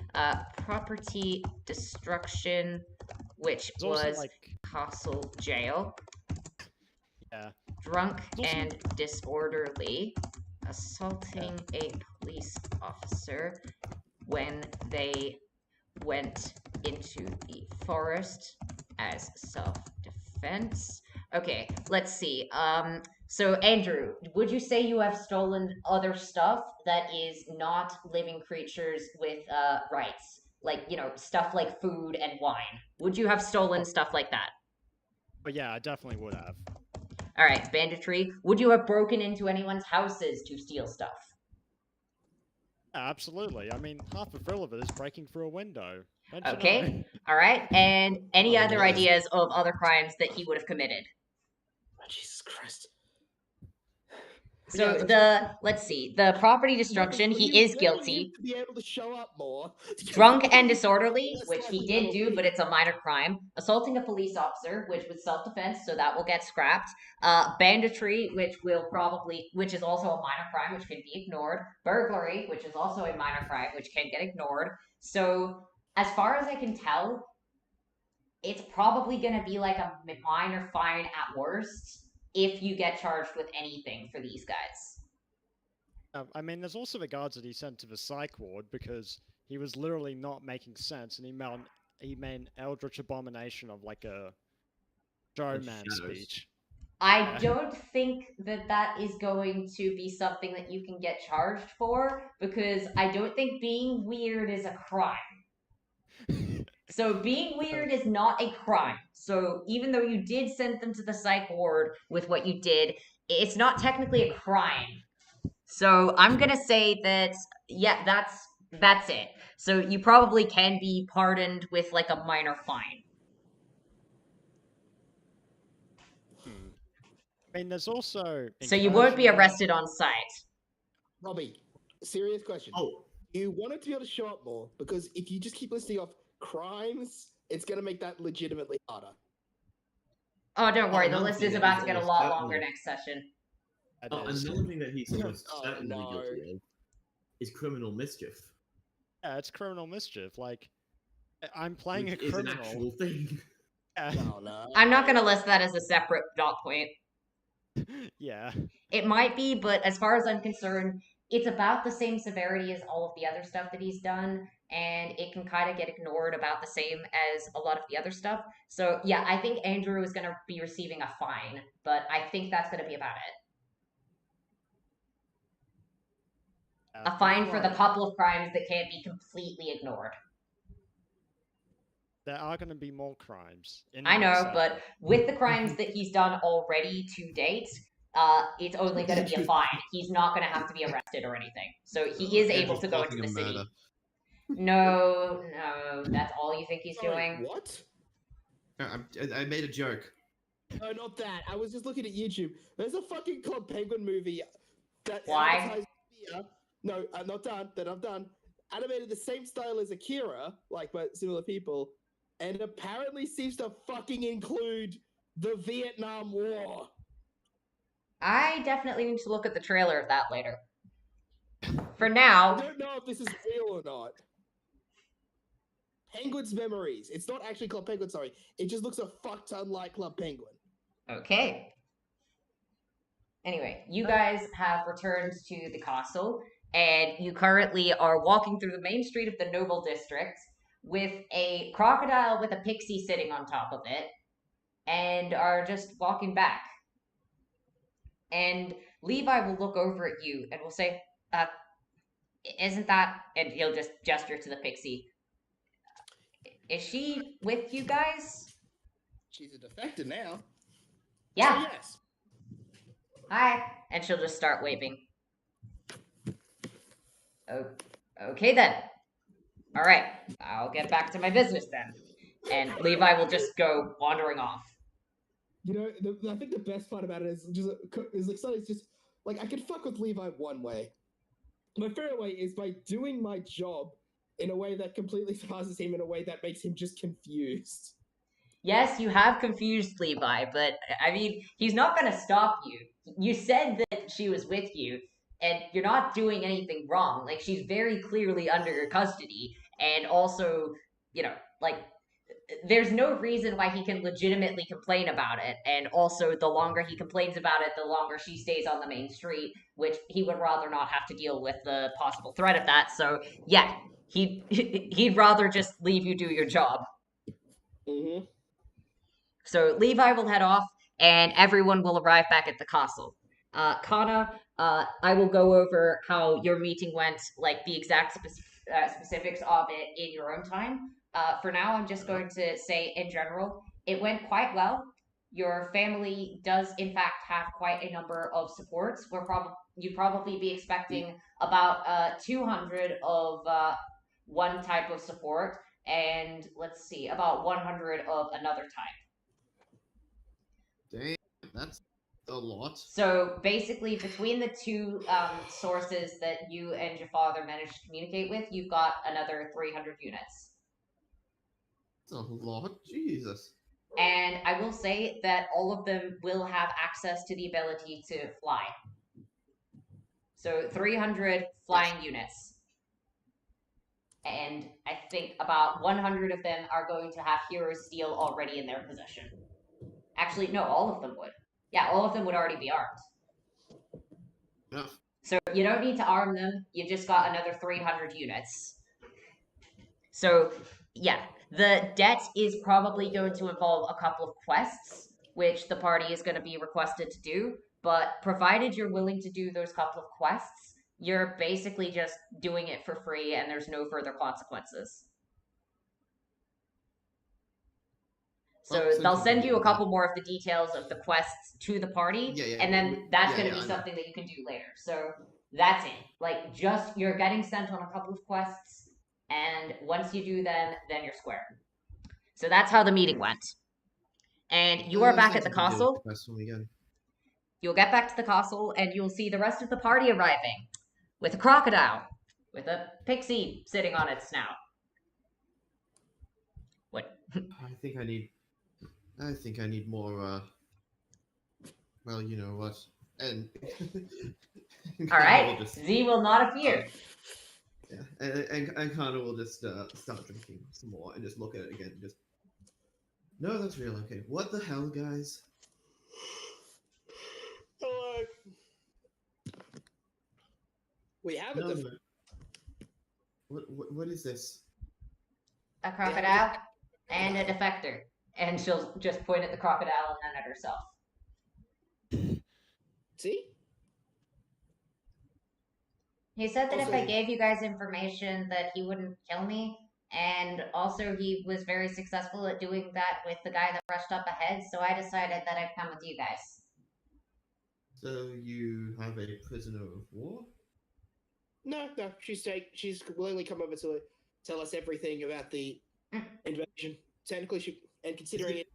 Property destruction, which It's also was Castle Jail. Yeah. Drunk It's also- and disorderly. Assaulting a police officer when they went into the forest as self-defense. Okay, let's see. So Andrew, would you say you have stolen other stuff that is not living creatures with rights? Like, stuff like food and wine. Would you have stolen stuff like that? But yeah, I definitely would have. All right, banditry. Would you have broken into anyone's houses to steal stuff? Yeah, absolutely. I mean, half the thrill of it is breaking through a window. Don't you know? Okay, all right. And any Oh, other nice. ideas of other crimes that he would have committed? Oh, Jesus Christ. So Yeah, let's see, the property destruction, Well, he you is really guilty. need to be able to show up more. Drunk and disorderly, Less which he likely did that'll do, be. but it's a minor crime. Assaulting a police officer, which was self-defense, so that will get scrapped. Banditry, which is also a minor crime, which can be ignored. Burglary, which is also a minor crime, which can get ignored. So, as far as I can tell, it's probably going to be like a minor fine at worst if you get charged with anything for these guys. I mean, there's also the guards that he sent to the psych ward because he was literally not making sense, and he made an eldritch abomination of like a showman shadows. speech. I don't think that is going to be something that you can get charged for, because I don't think being weird is a crime. So being weird is not a crime. So even though you did send them to the psych ward with what you did, it's not technically a crime. So I'm gonna say that, yeah, that's it. So you probably can be pardoned with like a minor fine. I mean, there's also. So you won't be incursion- arrested on site. Robbie, serious question. Oh, You wanted to be able to show up more because if you just keep listing off crimes, it's going to make that legitimately harder. Oh, don't worry, the another list thing is that about he's to get a almost lot certainly- longer next session. That and is- another thing that he's almost Oh, certainly no. guilty of is criminal mischief. Yeah, it's criminal mischief. Like, I'm playing Which a is an criminal. actual thing. Yeah. No, no. I'm not gonna list that as a separate dot point. Yeah. It might be, but as far as I'm concerned, it's about the same severity as all of the other stuff that he's done, and it can kind of get ignored about the same as a lot of the other stuff. So yeah, I think Andrew is going to be receiving a fine, but I think that's going to be about it. A fine for the couple of crimes that can't be completely ignored. There are going to be more crimes. In the I next know, but session. with the crimes that he's done already to date, it's only going to be a fine. He's not going to have to be arrested or anything. So he is able to go into the city. No, that's all you think he's Sorry, doing? what? I made a joke. No, not that. I was just looking at YouTube. There's a fucking Club Penguin movie that Why? advertised here. No, I'm not done. That I'm done. Animated the same style as Akira, like by similar people, and apparently seems to fucking include the Vietnam War. I definitely need to look at the trailer of that later. For I now, don't know if this is real or not. Penguin's Memories. It's not actually Club Penguin, sorry. It just looks a fuck ton like Club Penguin. okay. Anyway, you guys have returned to the castle, and you currently are walking through the main street of the Noble District with a crocodile with a pixie sitting on top of it, and are just walking back. And Levi will look over at you and will say, isn't that, and he'll just gesture to the pixie. Is she with you guys? She's a defector now. Yeah. So yes. Hi. And she'll just start waving. Oh, okay then. All right. I'll get back to my business then. And Levi will just go wandering off. You know, I think the best part about it is like Sonny's just like I can fuck with Levi one way. My favorite way is by doing my job in a way that completely surpasses him in a way that makes him just confused. Yes, you have confused Levi, but I mean, he's not going to stop you. You said that she was with you, and you're not doing anything wrong. Like, she's very clearly under your custody, and also, like, there's no reason why he can legitimately complain about it, and also, the longer he complains about it, the longer she stays on the main street, which he would rather not have to deal with the possible threat of that, so, yeah. he'd rather just leave you do your job. Mm-hmm. So Levi will head off, and everyone will arrive back at the castle. Kana, I will go over how your meeting went, like the exact specifics of it in your own time. For now, I'm just going to say in general, it went quite well. Your family does, in fact, have quite a number of supports. You'd probably be expecting about 200 of one type of support, and let's see, about 100 of another type. Damn, that's a lot. So basically, between the two sources that you and your father managed to communicate with, you've got another 300 units. That's a lot. Jesus. And I will say that all of them will have access to the ability to fly. So 300 flying units. And I think about 100 of them are going to have Hero Steel already in their possession. Actually, no, all of them would. Yeah, all of them would already be armed. Enough. So you don't need to arm them. You've just got another 300 units. So, yeah, the debt is probably going to involve a couple of quests, which the party is going to be requested to do. But provided you're willing to do those couple of quests, you're basically just doing it for free and there's no further consequences. So they'll send you a couple more of the details of the quests to the party, and then that's going to be something that you can do later. So that's it. Like, just you're getting sent on a couple of quests, and once you do them, then you're square. So that's how the meeting went. And you are back at the castle. You'll get back to the castle, and you'll see the rest of the party arriving with a crocodile, with a pixie sitting on its snout. What? I think I need more. Well, you know what, and. All right, Z will not appear. Yeah, and Connor will just start drinking some more and just look at it again. Just no, that's real. Okay, what the hell, guys? Hello. We have it. No. What is this? A crocodile and a defector. And she'll just point at the crocodile and then at herself. See? He said that if I gave you guys information that he wouldn't kill me, and also he was very successful at doing that with the guy that rushed up ahead, so I decided that I'd come with you guys. So you have a prisoner of war? No, she's willingly come over to tell us everything about the invasion. Technically, and considering it,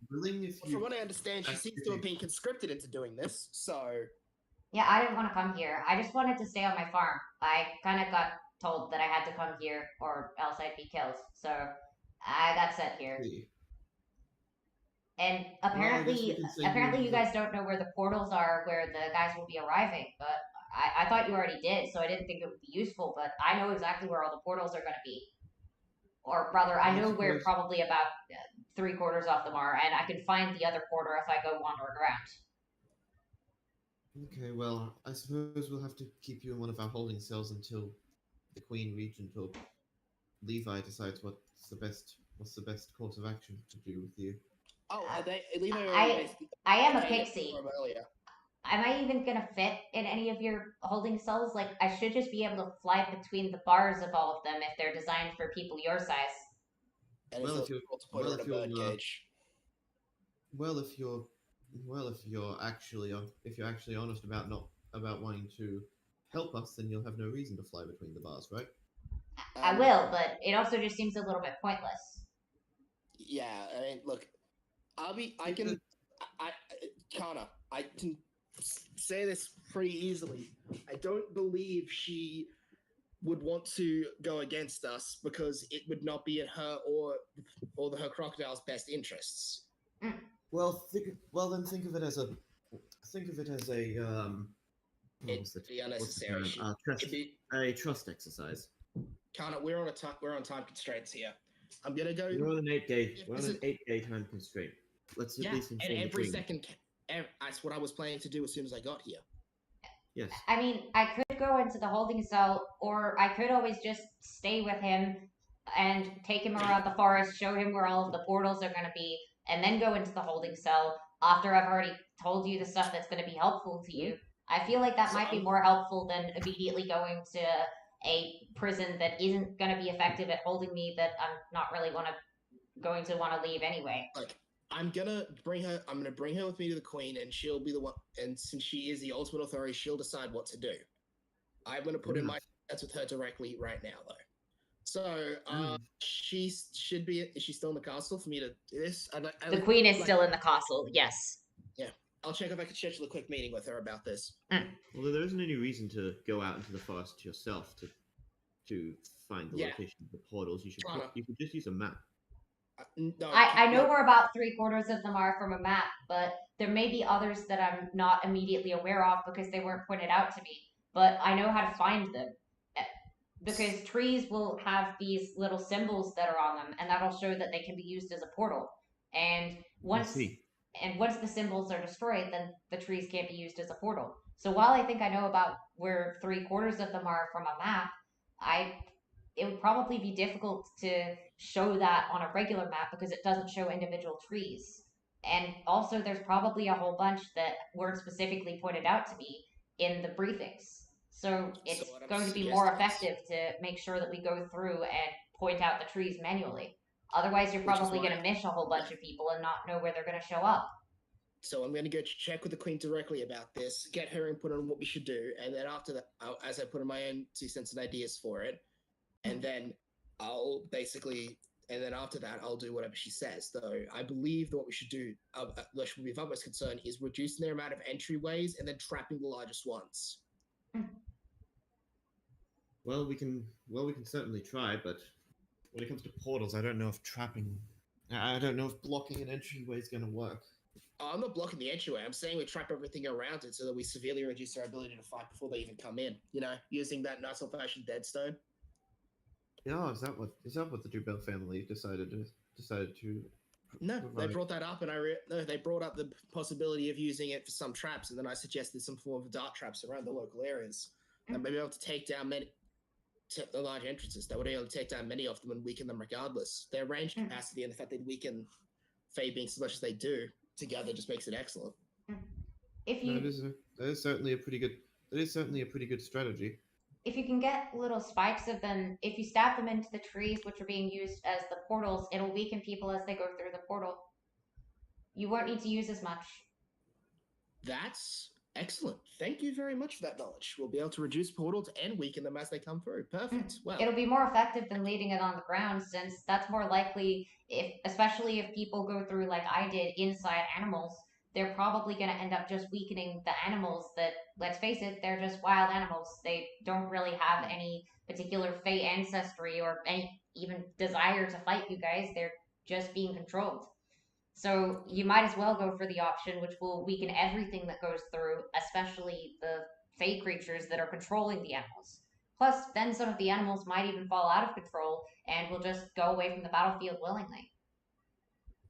from what I understand, she seems to have been conscripted into doing this, so... Yeah, I didn't want to come here. I just wanted to stay on my farm. I kind of got told that I had to come here, or else I'd be killed, so I got sent here. And apparently, you guys don't know where the portals are, where the guys will be arriving, but I thought you already did, so I didn't think it would be useful, but I know exactly where all the portals are going to be. Or rather, I know we're probably about 3/4 off the mar, and I can find the other quarter if I go wandering around. Okay, well, I suppose we'll have to keep you in one of our holding cells until the Queen Regent or Levi decides what's the best course of action to do with you. Oh, Levi I am a pixie. Am I even gonna fit in any of your holding cells? Like, I should just be able to fly between the bars of all of them if they're designed for people your size. And if you're actually honest about wanting to help us, then you'll have no reason to fly between the bars, right? I will, but it also just seems a little bit pointless. Yeah, I mean, look, I can say this pretty easily. I don't believe she would want to go against us because it would not be in her or her crocodile's best interests. Well, then think of it as a unnecessary. A trust exercise. Kana, we're on time constraints here. I'm gonna go. We're on an 8-day time constraint. Let's at least inform and every the Queen. second. That's what I was planning to do as soon as I got here. Yes. I mean, I could go into the holding cell, or I could always just stay with him and take him around the forest, show him where all of the portals are going to be, and then go into the holding cell after I've already told you the stuff that's going to be helpful to you. I feel like that So might be I'm- more helpful than immediately going to a prison that isn't going to be effective at holding me, that I'm not really going to want to leave anyway. Like, I'm gonna bring her with me to the Queen, and she'll be the one. And since she is the ultimate authority, she'll decide what to do. I'm gonna put in my that's with her directly right now, though. So, she should be. Is she still in the castle for me to do this? The queen is still in the castle, yes. Yeah, I'll check if I can schedule a quick meeting with her about this. Well, there isn't any reason to go out into the forest yourself to find the location of the portals. You should just use a map. No, I know where about 3/4 of them are from a map, but there may be others that I'm not immediately aware of because they weren't pointed out to me. But I know how to find them. Because trees will have these little symbols that are on them, and that'll show that they can be used as a portal. And once the symbols are destroyed, then the trees can't be used as a portal. So while I think I know about where 3/4 of them are from a map, it would probably be difficult to show that on a regular map because it doesn't show individual trees. And also, there's probably a whole bunch that weren't specifically pointed out to me in the briefings. So it's going to be more effective to make sure that we go through and point out the trees manually. Otherwise, you're probably going to miss a whole bunch of people and not know where they're going to show up. So I'm going to go check with the Queen directly about this, get her input on what we should do, and then after that, as I put in my own 2 cents and ideas for it, and then after that, I'll do whatever she says. Though I believe that what we should do, which would be of utmost concern, is reducing their amount of entryways and then trapping the largest ones. Well, we can certainly try, but when it comes to portals, I don't know if blocking an entryway is going to work. I'm not blocking the entryway. I'm saying we trap everything around it so that we severely reduce our ability to fight before they even come in. You know, using that nice old-fashioned deadstone. Yeah, is that what the Jubel family decided to? No, provide? they brought that up, and they brought up the possibility of using it for some traps, and then I suggested some form of dart traps around the local areas, and maybe able to take down the large entrances. That would be able to take down many of them and weaken them regardless. Their range capacity and the fact they'd weaken Fey beings as much as they do together just makes it excellent. That is certainly a pretty good strategy. If you can get little spikes of them, if you stab them into the trees which are being used as the portals, it'll weaken people as they go through the portal. You won't need to use as much. That's excellent. Thank you very much for that knowledge. We'll be able to reduce portals and weaken them as they come through. Perfect. Well, it'll be more effective than leaving it on the ground, since that's more likely, especially if people go through like I did inside animals, they're probably going to end up just weakening the animals that, let's face it, they're just wild animals. They don't really have any particular Fey ancestry or any even desire to fight you guys. They're just being controlled. So you might as well go for the option which will weaken everything that goes through, especially the Fey creatures that are controlling the animals. Plus, then some of the animals might even fall out of control and will just go away from the battlefield willingly.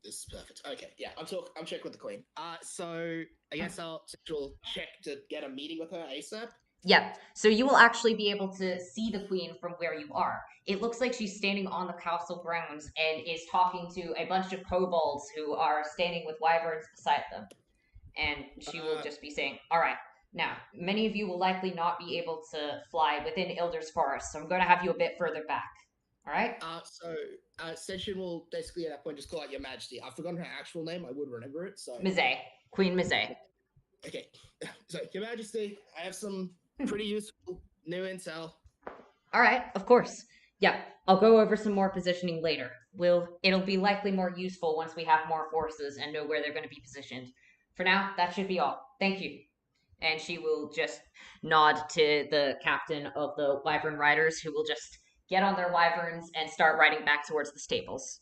This is perfect. Okay, yeah, I'm checking with the Queen. So I guess we'll check to get a meeting with her ASAP. Yep. So you will actually be able to see the Queen from where you are. It looks like she's standing on the castle grounds and is talking to a bunch of kobolds who are standing with wyverns beside them. And she will just be saying, all right, now, many of you will likely not be able to fly within Ilder's Forest, so I'm going to have you a bit further back. All right? Senshin will basically at that point just call out Your Majesty. I've forgotten her actual name. I would remember it. So Mizé. Queen Mizé. Okay. So, Your Majesty, I have some pretty useful new intel. All right, of course. Yeah, I'll go over some more positioning later. It'll be likely more useful once we have more forces and know where they're going to be positioned. For now, that should be all. Thank you. And she will just nod to the captain of the Wyvern Riders, who will just get on their wyverns and start riding back towards the stables.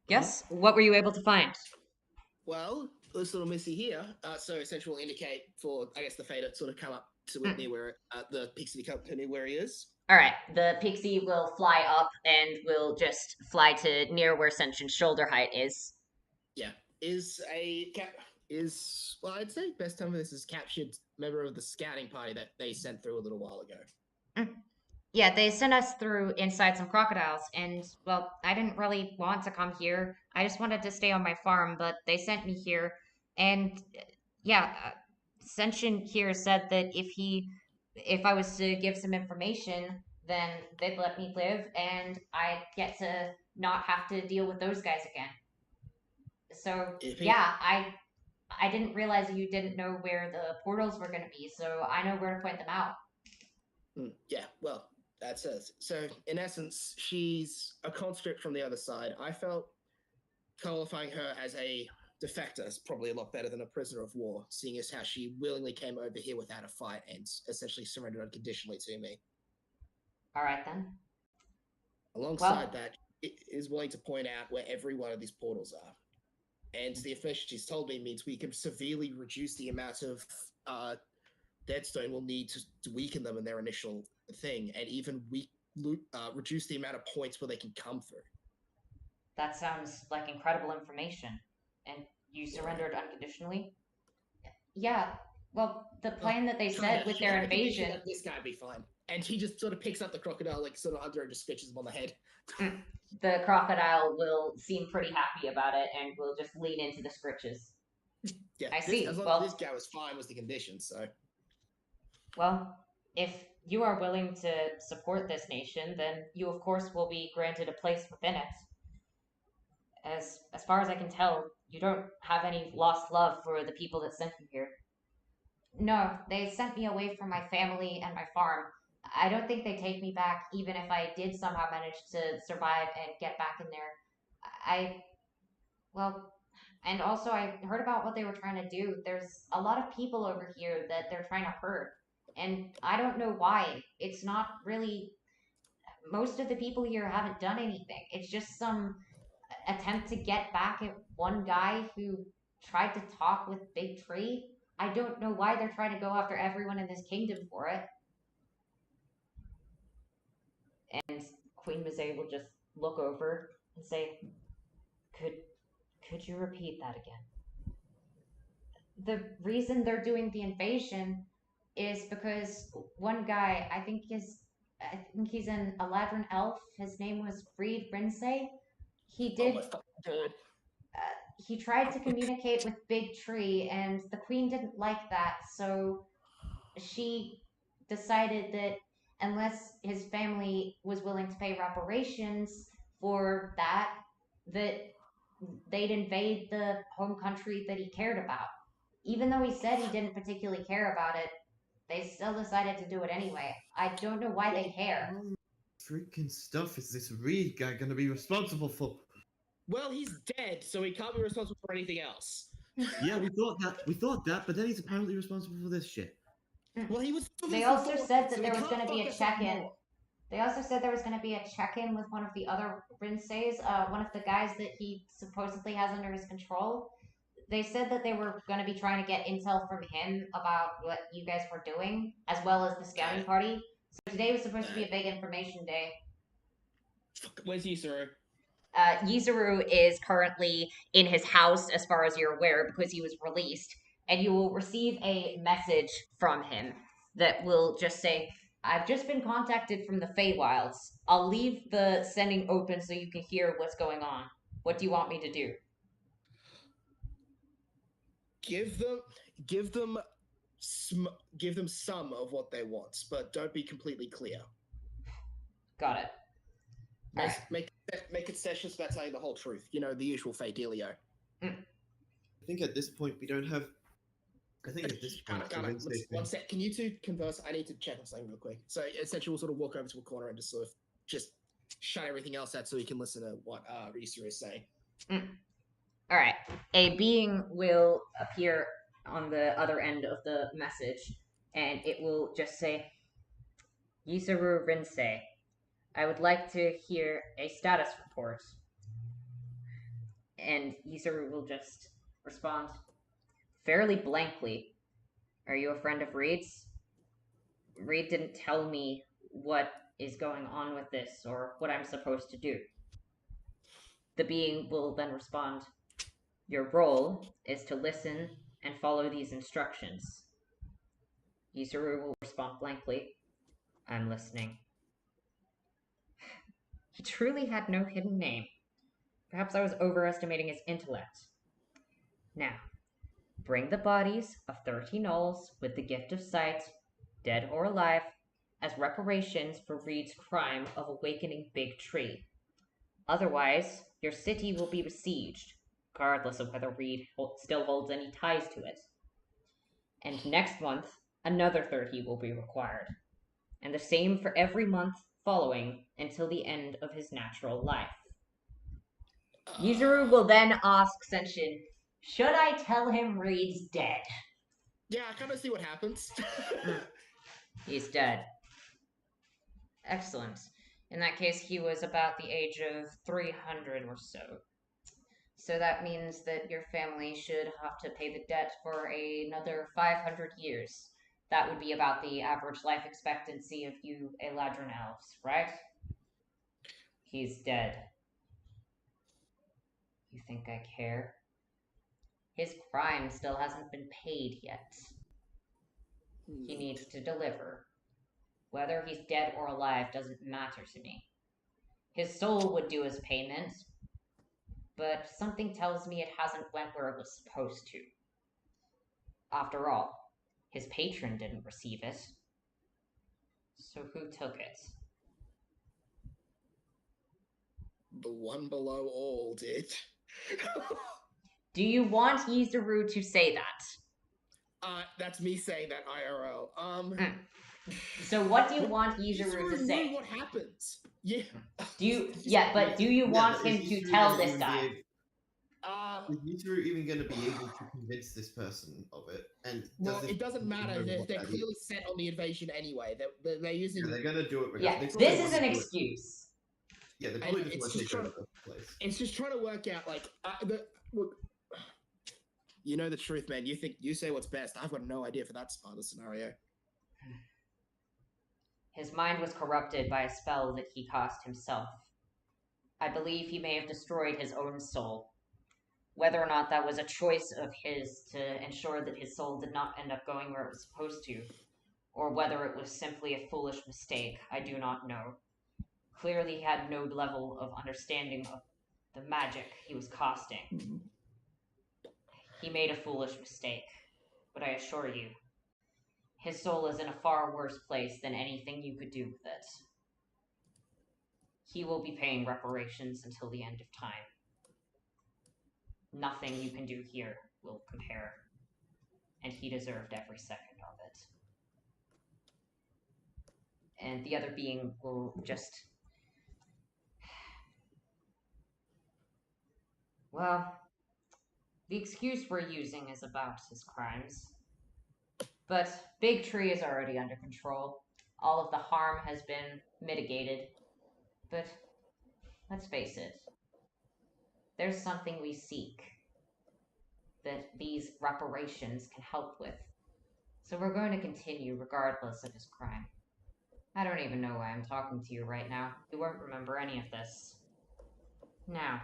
Yes? What were you able to find? Well, this little missy here, so essentially will indicate for, I guess, the Fae to sort of come up to near where, the Pixie to come to near where he is. Alright, the Pixie will fly up and will just fly to near where Senshin's shoulder height is. Yeah. well, I'd say best time for this is captured member of the scouting party that they sent through a little while ago. Yeah, they sent us through inside some crocodiles, and, well, I didn't really want to come here. I just wanted to stay on my farm, but they sent me here, and, yeah, Senshin here said that if I was to give some information, then they'd let me live, and I'd get to not have to deal with those guys again. So, yeah, I didn't realize you didn't know where the portals were going to be, so I know where to point them out. Yeah, well, that says. So, in essence, she's a conscript from the other side. I felt qualifying her as a defector is probably a lot better than a prisoner of war, seeing as how she willingly came over here without a fight and essentially surrendered unconditionally to me. All right, then. Alongside that, it is willing to point out where every one of these portals are. And the information she's told me means we can severely reduce the amount of Deadstone we'll need to weaken them in their initial thing, and even reduce the amount of points where they can come through. That sounds like incredible information. And you surrendered unconditionally? Yeah, well, the plan that they said with their invasion... This guy would be fine. And he just sort of picks up the crocodile, like, sort of under and just scratches him on the head. The crocodile will seem pretty happy about it and will just lean into the scritches. Yeah, I see. As long as this guy was fine was the condition, so... Well, if you are willing to support this nation, then you, of course, will be granted a place within it. As far as I can tell, you don't have any lost love for the people that sent you here. No, they sent me away from my family and my farm. I don't think they'd take me back, even if I did somehow manage to survive and get back in there. And also I heard about what they were trying to do. There's a lot of people over here that they're trying to hurt. And I don't know why. It's not really... Most of the people here haven't done anything. It's just some attempt to get back at one guy who tried to talk with Big Tree. I don't know why they're trying to go after everyone in this kingdom for it. And Queen Mazay will just look over and say, Could you repeat that again? The reason they're doing the invasion is because one guy, I think he's an Eladrin elf. His name was Freed Rinsei. He did. He tried to communicate with Big Tree, and the queen didn't like that, so she decided that unless his family was willing to pay reparations for that they'd invade the home country that he cared about. Even though he said he didn't particularly care about it, they still decided to do it anyway. I don't know why they care. Freaking stuff is this Reed guy gonna be responsible for? Well, he's dead, so he can't be responsible for anything else. Yeah, we thought that, but then he's apparently responsible for this shit. Well, he was. They also said that there was going to be a check-in. They also said there was going to be a check-in with one of the other Rinseis, one of the guys that he supposedly has under his control. They said that they were going to be trying to get intel from him about what you guys were doing, as well as the scouting party. So today was supposed to be a big information day. Where's Yusuru? Yuzuru is currently in his house, as far as you're aware, because he was released. And you will receive a message from him that will just say, I've just been contacted from the Feywilds. I'll leave the sending open so you can hear what's going on. What do you want me to do? Give them some of what they want, but don't be completely clear. Got it. Make concessions about telling the whole truth. You know, the usual fate dealio. I think at this point we don't have. I think at this point. One sec. Can you two converse? I need to check on something real quick. So essentially, we'll sort of walk over to a corner and just shut everything else out so we can listen to what Risu is saying. All right. A being will appear on the other end of the message, and it will just say, Yusuru Rinsei, I would like to hear a status report. And Yusuru will just respond fairly blankly. Are you a friend of Reed's? Reed didn't tell me what is going on with this or what I'm supposed to do. The being will then respond, Your role is to listen and follow these instructions. Yuzuru will respond blankly. I'm listening. He truly had no hidden name. Perhaps I was overestimating his intellect. Now, bring the bodies of 13 gnolls with the gift of sight, dead or alive, as reparations for Reed's crime of awakening Big Tree. Otherwise, your city will be besieged, regardless of whether Reed still holds any ties to it. And next month, another 30 will be required, and the same for every month following until the end of his natural life. Yuzuru will then ask Senshin, should I tell him Reed's dead? Yeah, I kind of see what happens. He's dead. Excellent. In that case, he was about the age of 300 or so. So that means that your family should have to pay the debt for another 500 years. That would be about the average life expectancy of you Eladrin elves, right? He's dead. You think I care? His crime still hasn't been paid yet. He needs to deliver. Whether he's dead or alive doesn't matter to me. His soul would do as payment, but something tells me it hasn't went where it was supposed to. After all, his patron didn't receive it. So who took it? The one below all did. Do you want Yuzuru to say that? That's me saying that IRL. So what do you want Yuzuru to say? What happens? Yeah. Do you want him to tell this guy? Is Yuzuru even going to be able to convince this person of it? And well, it doesn't matter. They're clearly set on the invasion anyway. They're using. Yeah, they're going to do it. Yeah, this is an excuse. Yeah, they probably just want to take over the place. It's just trying to work out, like, look. You know the truth, man. You say what's best. I've got no idea for that part of the scenario. His mind was corrupted by a spell that he cast himself. I believe he may have destroyed his own soul. Whether or not that was a choice of his to ensure that his soul did not end up going where it was supposed to, or whether it was simply a foolish mistake, I do not know. Clearly he had no level of understanding of the magic he was casting. He made a foolish mistake, but I assure you, his soul is in a far worse place than anything you could do with it. He will be paying reparations until the end of time. Nothing you can do here will compare, and he deserved every second of it. And the other being will just... Well, the excuse we're using is about his crimes. But Big Tree is already under control. All of the harm has been mitigated. But let's face it, there's something we seek that these reparations can help with. So we're going to continue regardless of his crime. I don't even know why I'm talking to you right now. You won't remember any of this. Now,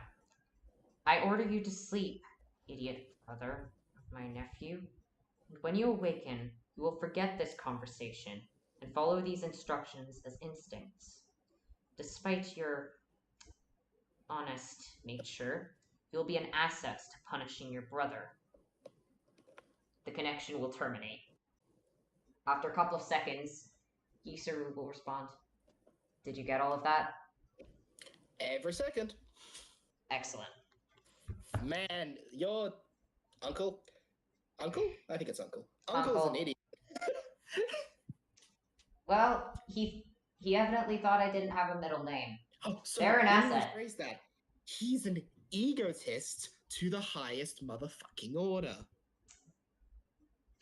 I order you to sleep, idiot brother of my nephew. And when you awaken, you will forget this conversation and follow these instructions as instincts. Despite your honest nature, you'll be an asset to punishing your brother. The connection will terminate. After a couple of seconds, Yuzuru will respond. Did you get all of that? Every second. Excellent. Man, your uncle? Uncle? I think it's uncle. Uncle's an idiot. Well, he evidently thought I didn't have a middle name. Oh, sorry. They're an asset. Rephrase that. He's an egotist to the highest motherfucking order.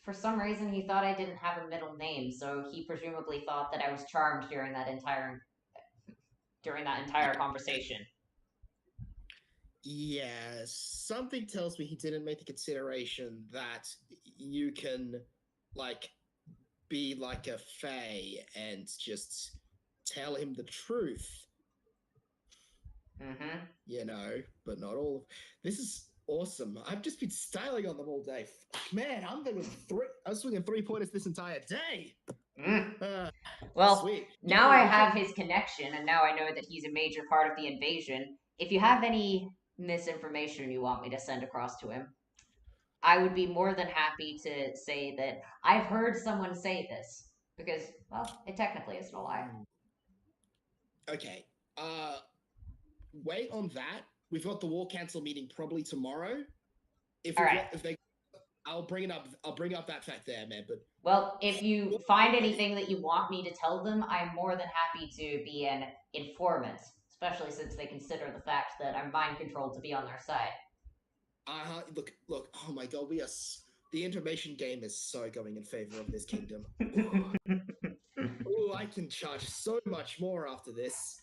For some reason, he thought I didn't have a middle name, so he presumably thought that I was charmed during that entire conversation. Yeah, something tells me he didn't make the consideration that you can, like, be like a fae and just tell him the truth. Mm-hmm. You know, but not all. This is Awesome. I've just been styling on them all day. Man, I was swinging 3-pointers this entire day. Well, Sweet. now Yeah, I we have should- his connection, and now I know that he's a major part of the invasion. If you have any misinformation you want me to send across to him, I would be more than happy to say that I've heard someone say this. Because, well, it technically isn't a lie. Okay. Wait on that. We've got the war council meeting probably tomorrow. If All we've right. got- if they, I'll bring it up. I'll bring up that fact there, man. But Well, if you find anything that you want me to tell them, I'm more than happy to be an informant, especially since they consider the fact that I'm mind controlled to be on their side. look. Oh my god, the information game is so going in favor of this kingdom. Ooh, I can charge so much more after this.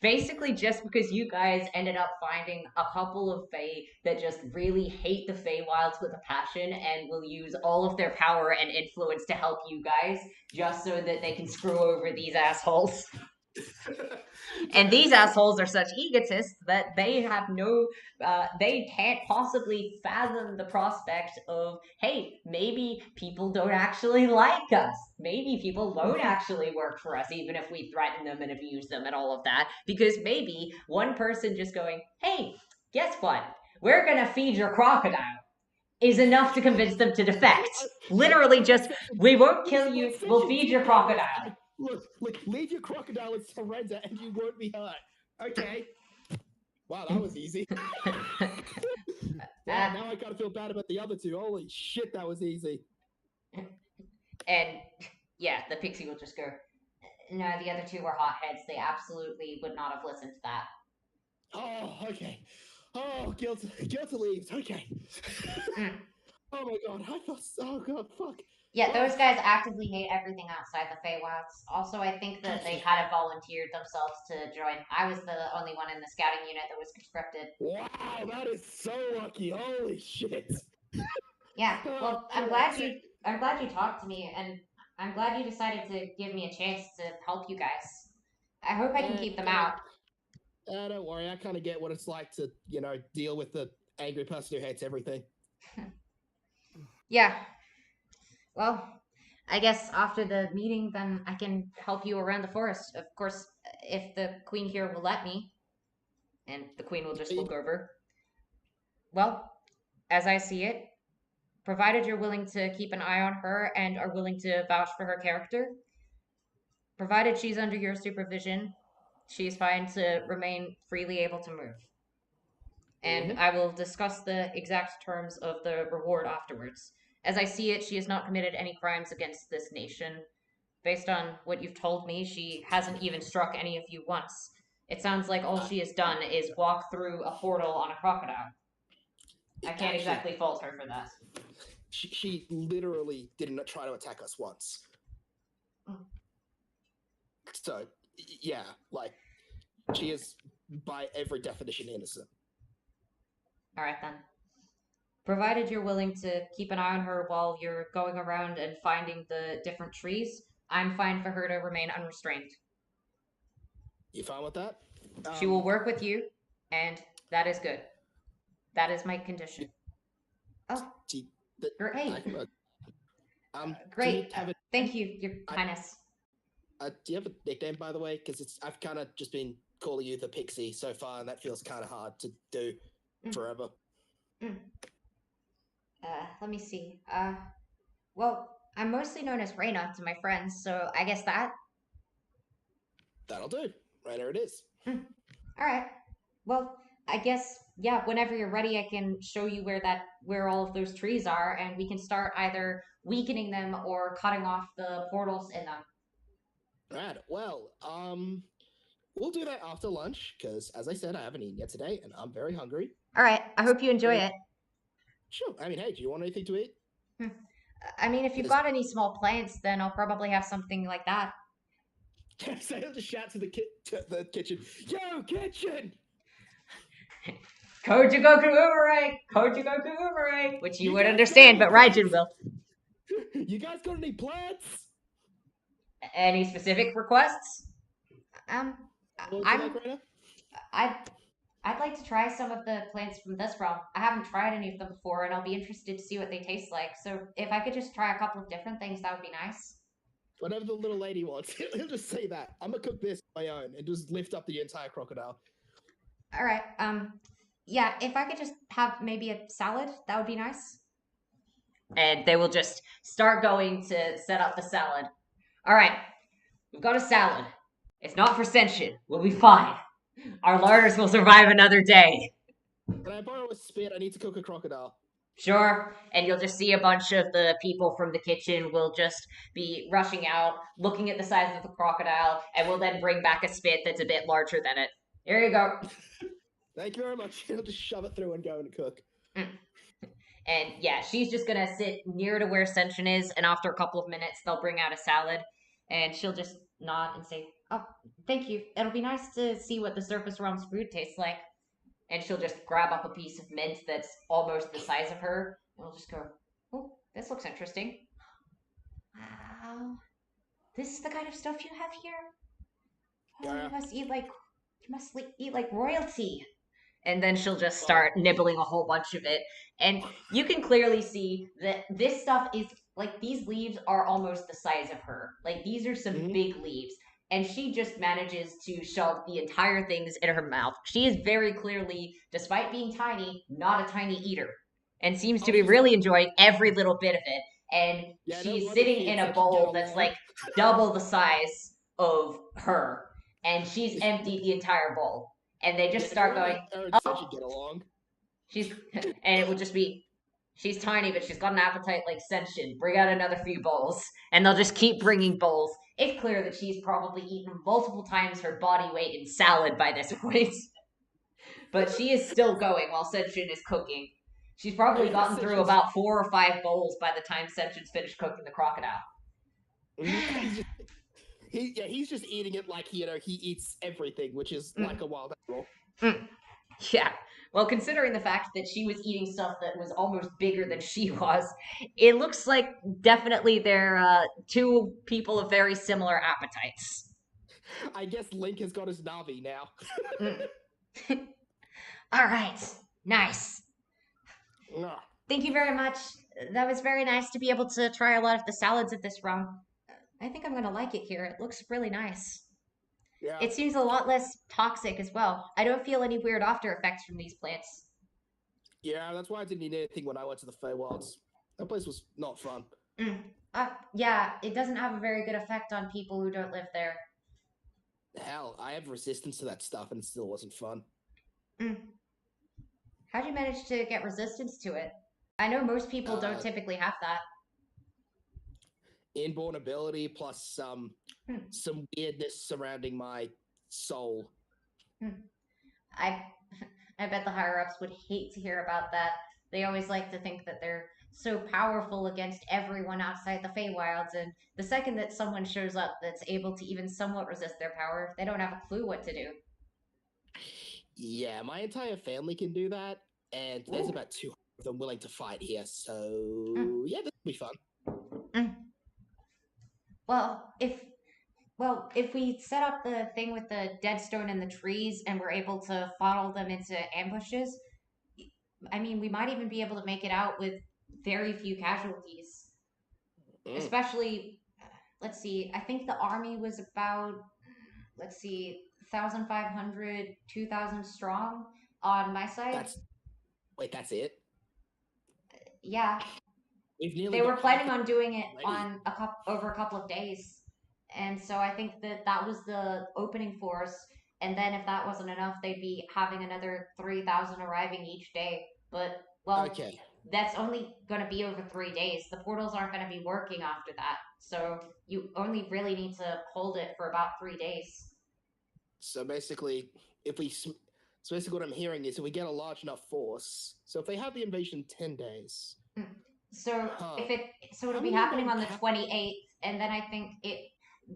Basically, just because you guys ended up finding a couple of Fae that just really hate the Feywilds with a passion and will use all of their power and influence to help you guys, just so that they can screw over these assholes. And these assholes are such egotists that they have they can't possibly fathom the prospect of, hey, maybe people don't actually like us. Maybe people won't actually work for us, even if we threaten them and abuse them and all of that. Because maybe one person just going, hey, guess what? We're gonna feed your crocodile, is enough to convince them to defect. Literally just, we won't kill you, we'll feed your crocodile. Look, leave your crocodile and surrender and you won't be hurt. Okay. Wow, that was easy. Wow, now I gotta feel bad about the other two. Holy shit, that was easy. And yeah, the pixie will just go, no, the other two were hotheads. They absolutely would not have listened to that. Oh, okay. Oh, guilt leaves. Okay. Oh my god, I thought. Oh god, fuck. Yeah, those guys actively hate everything outside the Feywilds. Also, I think that they kind of volunteered themselves to join. I was the only one in the scouting unit that was conscripted. Wow, that is so lucky. Holy shit. Yeah, well, I'm glad you talked to me, and I'm glad you decided to give me a chance to help you guys. I hope I can keep them out. Don't worry, I kind of get what it's like to, deal with the angry person who hates everything. Yeah. Well, I guess after the meeting, then I can help you around the forest. Of course, if the queen here will let me. And the queen will just look over. Well, as I see it, provided you're willing to keep an eye on her and are willing to vouch for her character, provided she's under your supervision, she's fine to remain freely able to move. And I will discuss the exact terms of the reward afterwards. As I see it, she has not committed any crimes against this nation. Based on what you've told me, she hasn't even struck any of you once. It sounds like all she has done is walk through a portal on a crocodile. I can't exactly fault her for that. She literally didn't try to attack us once. So, yeah, she is, by every definition, innocent. Alright then. Provided you're willing to keep an eye on her while you're going around and finding the different trees, I'm fine for her to remain unrestrained. You fine with that? She will work with you, and that is good. That is my condition. Oh, great. Great. Thank you, Your Highness. Do you have a nickname, by the way? Because I've kind of just been calling you the Pixie so far, and that feels kind of hard to do forever. Let me see. Well, I'm mostly known as Reyna to my friends, so I guess that. That'll do. Reyna it is. Alright. Well, I guess, yeah, whenever you're ready, I can show you where all of those trees are, and we can start either weakening them or cutting off the portals in them. Right. Well, we'll do that after lunch, because, as I said, I haven't eaten yet today, and I'm very hungry. Alright, I hope you enjoy it. Sure. I mean, hey, do you want anything to eat? I mean, if you've got any small plants, then I'll probably have something like that. So I'll just shout to the kitchen. Yo, kitchen! Kojigoku Uberei! Kojigoku Uberei! Which you would understand, but Raijin will. You guys got any plants? Any specific requests? What would you like, Reyna? I'd like to try some of the plants from this realm. I haven't tried any of them before, and I'll be interested to see what they taste like. So if I could just try a couple of different things, that would be nice. Whatever the little lady wants, he'll just say that. I'm gonna cook this on my own and just lift up the entire crocodile. All right. Yeah, if I could just have maybe a salad, that would be nice. And they will just start going to set up the salad. All right, we've got a salad. It's not for sentient. We'll be fine. Our larders will survive another day. Can I borrow a spit? I need to cook a crocodile. Sure. And you'll just see a bunch of the people from the kitchen will just be rushing out, looking at the size of the crocodile, and will then bring back a spit that's a bit larger than it. Here you go. Thank you very much. He'll just shove it through and go and cook. And yeah, she's just gonna sit near to where Sentient is, and after a couple of minutes, they'll bring out a salad, and she'll just nod and say, "Oh, thank you. It'll be nice to see what the surface realm's food tastes like." And she'll just grab up a piece of mint that's almost the size of her, and we'll just go, "Oh, this looks interesting. Wow, this is the kind of stuff you have here. Oh, Yeah. you must eat like royalty." And then she'll just start nibbling a whole bunch of it. And you can clearly see that this stuff is like these leaves are almost the size of her. Like these are some big leaves. And she just manages to shove the entire things in her mouth. She is very clearly, despite being tiny, not a tiny eater. And seems to be really enjoying every little bit of it. And she's sitting in a bowl that's like double the size of her. And she's emptied the entire bowl. And they just start going, "Oh, get along." And it would just be, she's tiny, but she's got an appetite like Sentient. Bring out another few bowls, and they'll just keep bringing bowls. It's clear that she's probably eaten multiple times her body weight in salad by this point. But she is still going while Sentient is cooking. She's probably gotten through about 4 or 5 bowls by the time Sentient's finished cooking the crocodile. He's just eating it like he eats everything, which is like a wild animal. Yeah. Well, considering the fact that she was eating stuff that was almost bigger than she was, it looks like definitely they're two people of very similar appetites. I guess Link has got his Navi now. All right. Nice. Thank you very much. That was very nice to be able to try a lot of the salads at this realm. I think I'm going to like it here. It looks really nice. Yeah. It seems a lot less toxic as well. I don't feel any weird after effects from these plants. Yeah, that's why I didn't eat anything when I went to the Feywilds. That place was not fun. Yeah, it doesn't have a very good effect on people who don't live there. Hell, I have resistance to that stuff and it still wasn't fun. How'd you manage to get resistance to it? I know most people don't typically have that. Inborn ability plus some weirdness surrounding my soul. I bet the higher ups would hate to hear about that. They always like to think that they're so powerful against everyone outside the Feywilds, and the second that someone shows up that's able to even somewhat resist their power, they don't have a clue what to do. Yeah, my entire family can do that, and there's about 200 of them willing to fight here, so yeah, this will be fun. Well, if we set up the thing with the deadstone and the trees and we're able to funnel them into ambushes, I mean, we might even be able to make it out with very few casualties. Especially, let's see, I think the army was about, 1,500, 2,000 strong on my side. That's it? Yeah. They were planning on doing it on over a couple of days. And so I think that was the opening force. And then if that wasn't enough, they'd be having another 3,000 arriving each day. But, well, that's only going to be over 3 days. The portals aren't going to be working after that. So you only really need to hold it for about 3 days. So basically, what I'm hearing is if we get a large enough force, so if they have the invasion 10 days. So it'll be happening on the 28th, and then I think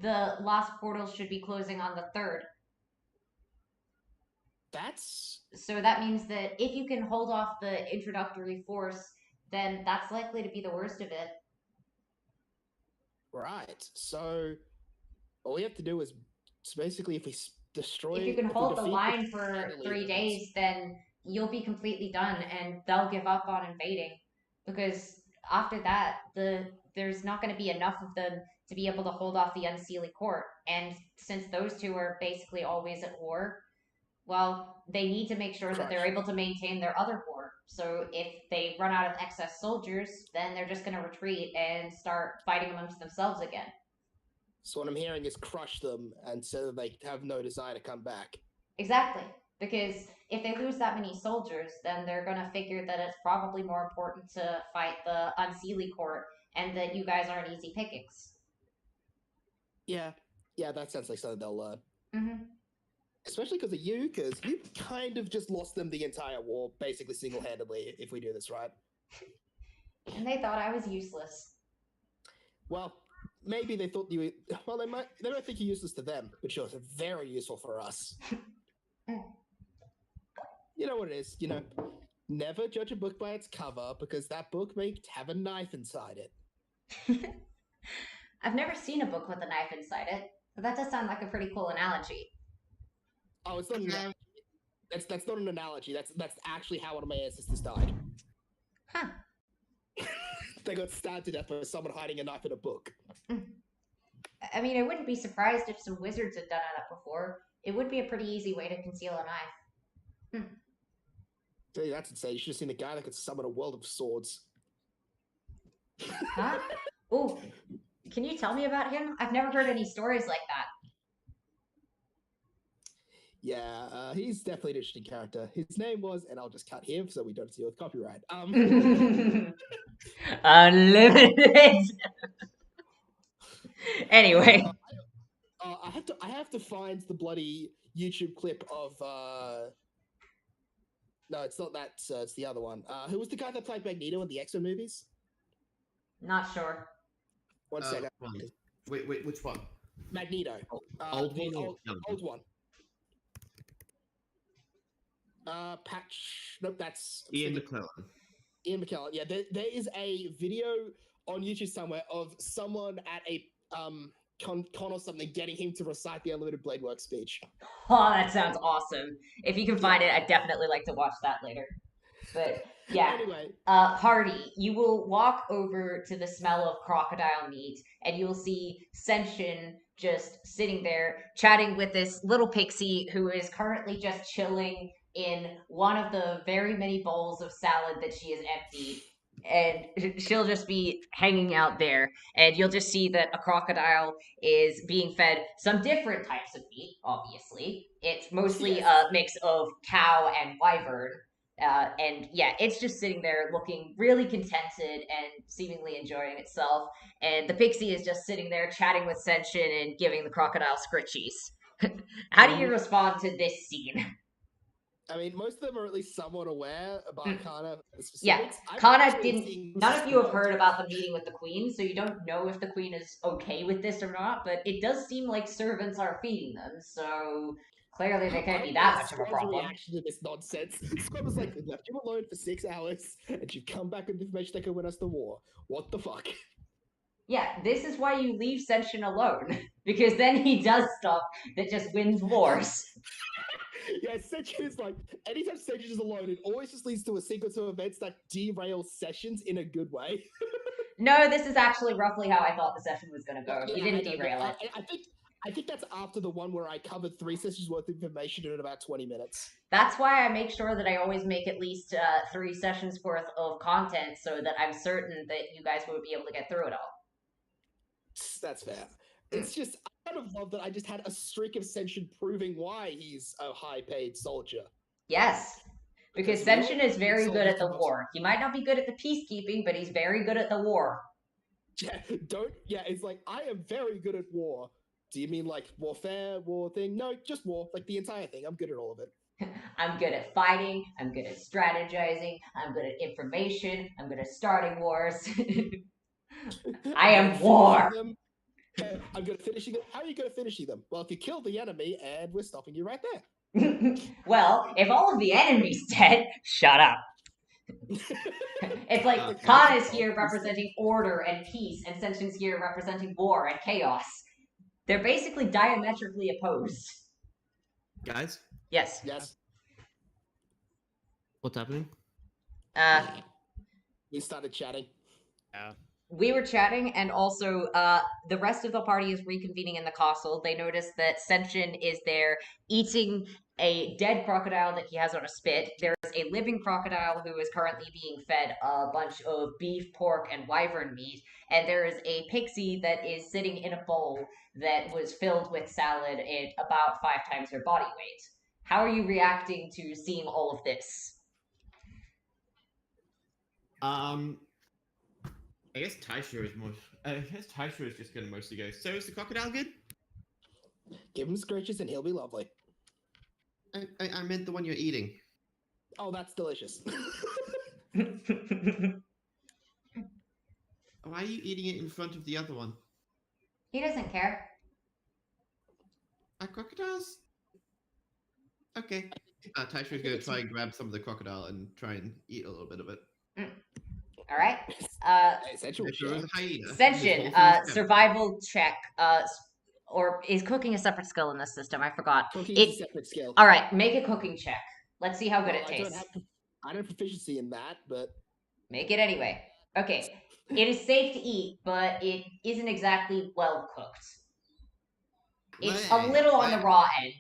the last portal should be closing on the 3rd. So that means that if you can hold off the introductory force, then that's likely to be the worst of it. Right. So all we have to do is basically if we destroy. If you can we hold the defeat line for handily, 3 then days, then you'll be completely done, and they'll give up on invading. Because after that, there's not going to be enough of them to be able to hold off the Unseelie Court. And since those two are basically always at war, well, they need to make sure that they're able to maintain their other war. So if they run out of excess soldiers, then they're just going to retreat and start fighting amongst themselves again. So what I'm hearing is crush them, and so that they have no desire to come back. Exactly. Because if they lose that many soldiers, then they're going to figure that it's probably more important to fight the Unseelie Court, and that you guys aren't easy pickings. Yeah, that sounds like something they'll learn. Mm-hmm. Especially because of you, because you kind of just lost them the entire war, basically single-handedly, if we do this right. And they thought I was useless. Well, maybe they thought you. Well, they might think you're useless to them, but you're very useful for us. You know what it is. Never judge a book by its cover, because that book may have a knife inside it. I've never seen a book with a knife inside it, but that does sound like a pretty cool analogy. Oh, it's not an analogy. That's not an analogy. That's actually how one of my ancestors died. Huh. They got stabbed to death by someone hiding a knife in a book. I mean, I wouldn't be surprised if some wizards had done that before. It would be a pretty easy way to conceal a knife. Tell you, that's insane. You should have seen the guy that could summon a world of swords. Huh? Oh, can you tell me about him? I've never heard any stories like that. Yeah, he's definitely an interesting character. His name was, and I'll just cut here so we don't deal with copyright. Unlimited. Anyway, I have to find the bloody YouTube clip of. No, it's not that. It's the other one. Who was the guy that played Magneto in the X-Men movies? not sure. One second. Wait, which one? Magneto. Old the one or young old one. Patch. Nope, that's Ian McKellen. Ian McKellen. Yeah, there is a video on YouTube somewhere of someone at a con or something getting him to recite the Unlimited Blade Works speech. Oh, that sounds awesome. If you can find it, I'd definitely like to watch that later. But yeah. Anyway. Hardy, you will walk over to the smell of crocodile meat, and you'll see Senshin just sitting there chatting with this little pixie who is currently just chilling in one of the very many bowls of salad that she has emptied. And she'll just be hanging out there, and you'll just see that a crocodile is being fed some different types of meat, obviously. It's mostly a mix of cow and wyvern. And yeah, it's just sitting there looking really contented and seemingly enjoying itself. And the pixie is just sitting there chatting with Senshin and giving the crocodile scritchies. How do you respond to this scene? I mean, most of them are at least somewhat aware about Kana specifics. Yeah, Kana didn't. None of you have heard about the meeting with the queen, so you don't know if the queen is okay with this or not. But it does seem like servants are feeding them, so clearly they can't be that much of a problem. Reaction to this nonsense. Squad was like, we left you alone for 6 hours, and you've come back with information that could win us the war. What the fuck? Yeah, this is why you leave Senshin alone, because then he does stuff that just wins wars. Yeah, Senshin is like, anytime Senshin is alone, it always just leads to a sequence of events that derail sessions in a good way. No, this is actually roughly how I thought the session was going to go. You didn't derail it. I think that's after the one where I covered 3 sessions worth of information in about 20 minutes. That's why I make sure that I always make at least 3 sessions worth of content so that I'm certain that you guys would be able to get through it all. That's fair. It's just, I kind of love that I just had a streak of Senshin proving why he's a high-paid soldier. Yes, because Senshin is very good at the war. He might not be good at the peacekeeping, but he's very good at the war. Yeah, it's like, I am very good at war. Do you mean like warfare, war thing? No, just war, like the entire thing. I'm good at all of it. I'm good at fighting, I'm good at strategizing, I'm good at information, I'm good at starting wars. I am war! I'm good at finishing them. How are you good at finishing them? Well, if you kill the enemy, and we're stopping you right there. Well, if all of the enemy's dead, shut up. It's like Kana's here representing order and peace, and Senshin's here representing war and chaos. They're basically diametrically opposed. Guys, Yes. Yes. what's happening? We started chatting. Yeah. We were chatting, and also the rest of the party is reconvening in the castle. They notice that Senshin is there eating a dead crocodile that he has on a spit. There's a living crocodile who is currently being fed a bunch of beef, pork, and wyvern meat. And there is a pixie that is sitting in a bowl that was filled with salad at about 5 times her body weight. How are you reacting to seeing all of this? I guess Taisha is more. I guess Taisha is just gonna mostly go. So is the crocodile good? Give him scratches and he'll be lovely. I meant the one you're eating. Oh, that's delicious. Why are you eating it in front of the other one? He doesn't care. Are crocodiles? Okay. Taisha's gonna try and grab some of the crocodile and try and eat a little bit of it. All right. Essentially, Taisha is a hyena. Senshin, His whole thing is survival check. Or is cooking a separate skill in this system? I forgot. Cooking's a separate skill. All right, make a cooking check. Let's see how good it I don't tastes. have proficiency in that, but Make it anyway. Okay. It is safe to eat, but it isn't exactly well cooked. It's a little on the raw end.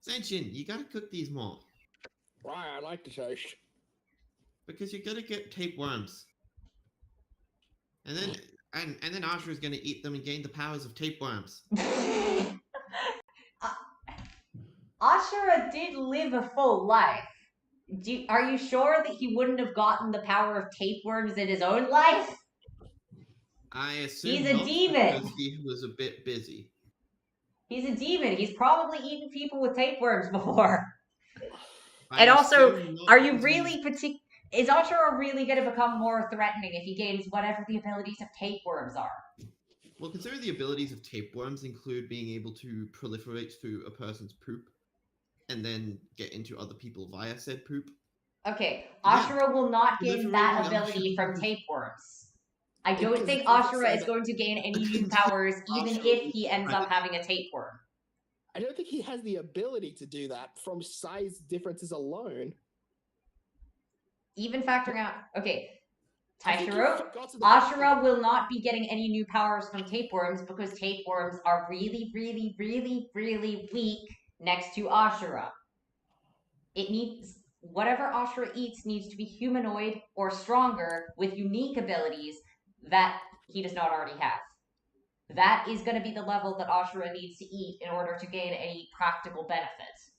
Senshin, you gotta cook these more. why I like the taste. Because you're gonna get tapeworms. And then and then Ashra's gonna eat them and gain the powers of tapeworms. Ashura did live a full life. Are you sure that he wouldn't have gotten the power of tapeworms in his own life? I assume He's a not, demon. because he was a bit busy. He's a demon. He's probably eaten people with tapeworms before. I And also, assume not are you because really is Ashura really going to become more threatening if he gains whatever the abilities of tapeworms are? Well, consider the abilities of tapeworms include being able to proliferate through a person's poop and then get into other people via said poop. Okay, Yeah. Ashura will not gain that Proliferating ability from Ashura- tapeworms. I don't Because think it doesn't Ashura say is that- going to gain any new Because powers, even Ashura if he will- ends up having a tapeworm. I don't think he has the ability to do that from size differences alone. Even factoring out, okay, I think you've Taishiro, forgotten the fact Ashura will not be getting any new powers from tapeworms because tapeworms are really, really, really, really weak next to Ashura. It needs whatever Ashura eats needs to be humanoid or stronger with unique abilities that he does not already have. That is going to be the level that Ashura needs to eat in order to gain any practical benefits.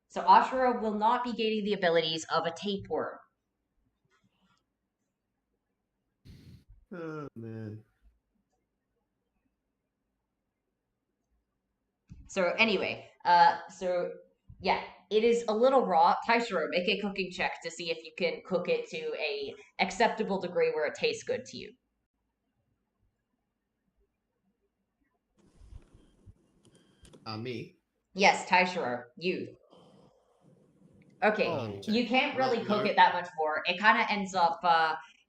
So Ashura will not be gaining the abilities of a tapeworm. Oh man. So anyway, yeah, it is a little raw. Taishiro, make a cooking check to see if you can cook it to a acceptable degree where it tastes good to you. Me. Yes, Taishiro, you. Okay, Oh. you can't really Well, cook no. it that much more. It kind of ends up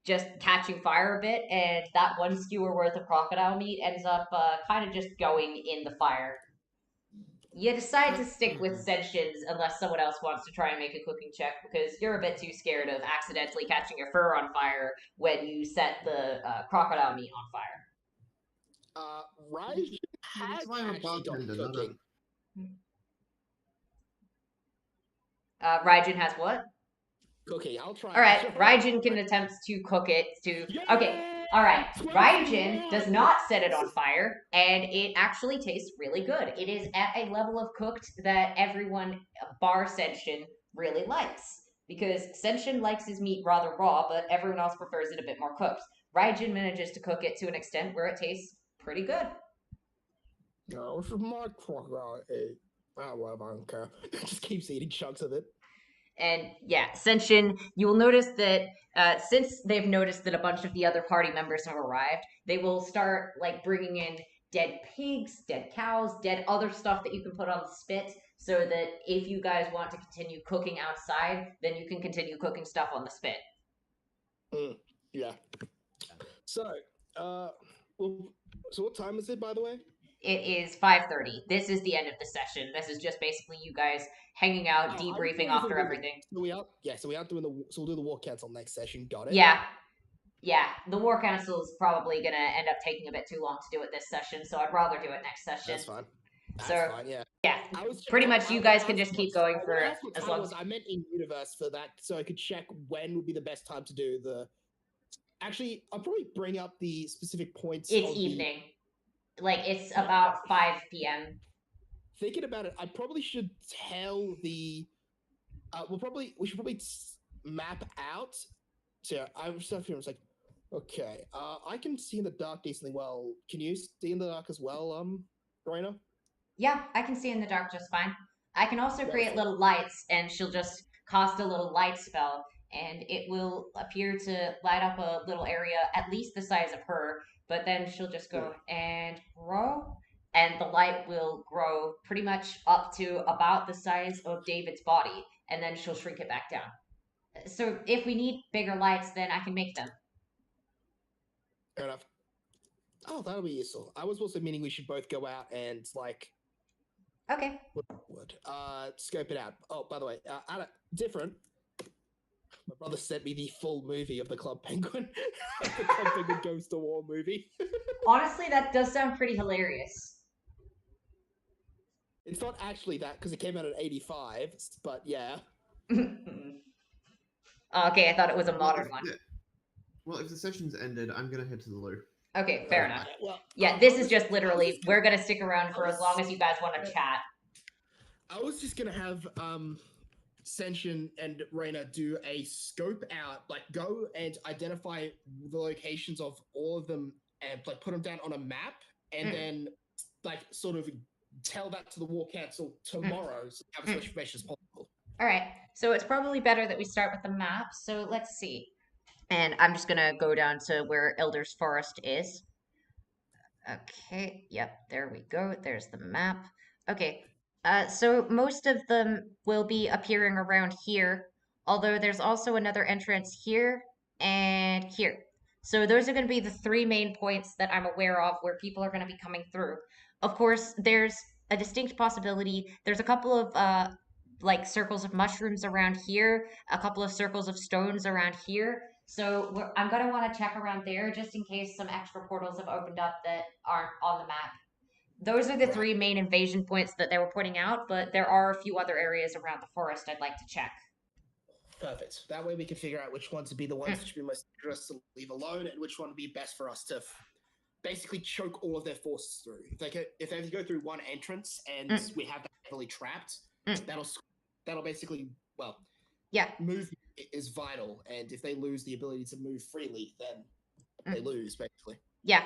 just catching fire a bit, and that one skewer worth of crocodile meat ends up kind of just going in the fire. You decide to stick with Senshin's unless someone else wants to try and make a cooking check because you're a bit too scared of accidentally catching your fur on fire when you set the crocodile meat on fire. Raj has That's why I'm a actually done bartender, not a- cooking. Raijin has what? Cooking. I'll try. All right, Raijin can attempt to cook it Okay, all right. Raijin does not set it on fire, and it actually tastes really good. It is at a level of cooked that everyone, bar Senshin, really likes. Because Senshin likes his meat rather raw, but everyone else prefers it a bit more cooked. Raijin manages to cook it to an extent where it tastes pretty good. No, it's my crocodile ate. Oh, well, I don't care. Just keeps eating chunks of it. And yeah, Senshin, you will notice that since they've noticed that a bunch of the other party members have arrived, they will start like bringing in dead pigs, dead cows, dead other stuff that you can put on the spit, so that if you guys want to continue cooking outside, then you can continue cooking stuff on the spit. Yeah. So, so what time is it, by the way? It is 5:30. This is the end of the session. This is just basically you guys hanging out, Oh, debriefing I after thought we- everything. So we aren't doing so we'll do the war council next session. Got it. Yeah. The War Council is probably gonna end up taking a bit too long to do it this session, so I'd rather do it next session. That's fine. That's So- fine. Yeah. Yeah, I was pretty much you guys can just keep going for as as long as. I meant in universe for that, so I could check when would be the best time to do the. Actually, I'll probably bring up the specific points. It's of the- evening. Like, it's about 5 p.m. Thinking about it, I probably should tell the. We should probably map out. So I'm stuff here. It's like, okay, I can see in the dark decently well. Can you see in the dark as well, Raina? Yeah, I can see in the dark just fine. I can also Wonderful. create little lights, and she'll just cast a little light spell, and it will appear to light up a little area at least the size of her, but then she'll just go and grow, and the light will grow pretty much up to about the size of David's body, and then she'll shrink it back down. So if we need bigger lights, then I can make them. Fair enough. Oh, that'll be useful. I was also meaning we should both go out and like Okay. scope it out. Oh, by the way, different. My brother sent me the full movie of the Club Penguin. The Club Penguin Goes to War movie. Honestly, that does sound pretty hilarious. It's not actually that because it came out in '85, but yeah. Okay, I thought it was a modern one. Well, if the session's ended, I'm gonna head to the loo. Okay, fair enough. Well, Yeah, this is just literally, we're gonna stick around for as long as you guys want to chat. I was just gonna have Senshin and Reina do a scope out, like go and identify the locations of all of them and like put them down on a map, and then like sort of tell that to the War Council tomorrow, so have as much information as possible. All right, so it's probably better that we start with the map. So let's see. And I'm just gonna go down to where Elder's Forest is. Okay, yep, there we go. There's the map. Okay, so most of them will be appearing around here, although there's also another entrance here and here. So those are going to be the three main points that I'm aware of where people are going to be coming through. Of course, there's a distinct possibility. There's a couple of like circles of mushrooms around here, a couple of circles of stones around here. So I'm going to want to check around there just in case some extra portals have opened up that aren't on the map. Those are the three main invasion points that they were pointing out, but there are a few other areas around the forest I'd like to check. Perfect. That way we can figure out which ones would be the ones that should be most dangerous to leave alone, and which one would be best for us to basically choke all of their forces through. If they go through one entrance and we have that heavily trapped, that'll basically move is vital, and if they lose the ability to move freely, then they lose basically. Yeah.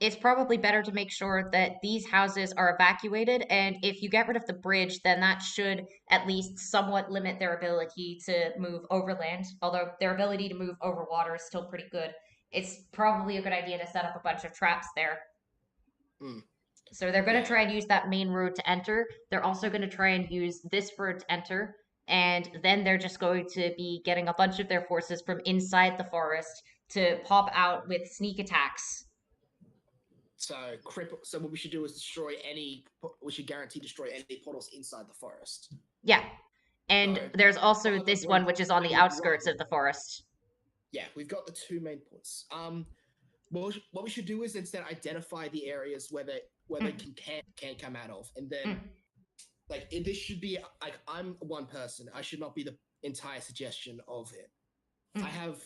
It's probably better to make sure that these houses are evacuated, and if you get rid of the bridge, then that should at least somewhat limit their ability to move overland, although their ability to move over water is still pretty good. It's probably a good idea to set up a bunch of traps there. So they're going to try and use that main road to enter. They're also going to try and use this road to enter, and then they're just going to be getting a bunch of their forces from inside the forest to pop out with sneak attacks. So what we should do is we should guarantee destroy any portals inside the forest. Yeah. And there's also this one, which is on the outskirts of the forest. Yeah, we've got the two main points. What we should do is instead identify the areas where they can come out of. And then, this should be, I'm one person. I should not be the entire suggestion of it. I have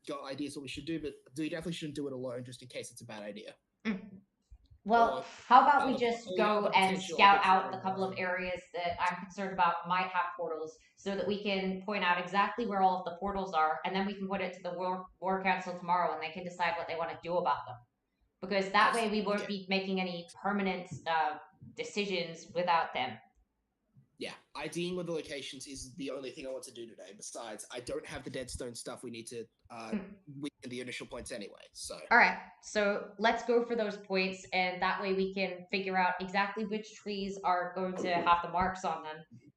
got ideas what we should do, but we definitely shouldn't do it alone just in case it's a bad idea. Well, how about we just go and scout out the couple of areas that I'm concerned about might have portals so that we can point out exactly where all of the portals are, and then we can put it to the War Council tomorrow and they can decide what they want to do about them. Because that way we won't be making any permanent decisions without them. Yeah, IDing with the locations is the only thing I want to do today. Besides, I don't have the deadstone stuff we need to weaken the initial points anyway. So all right, so let's go for those points, and that way we can figure out exactly which trees are going to have the marks on them.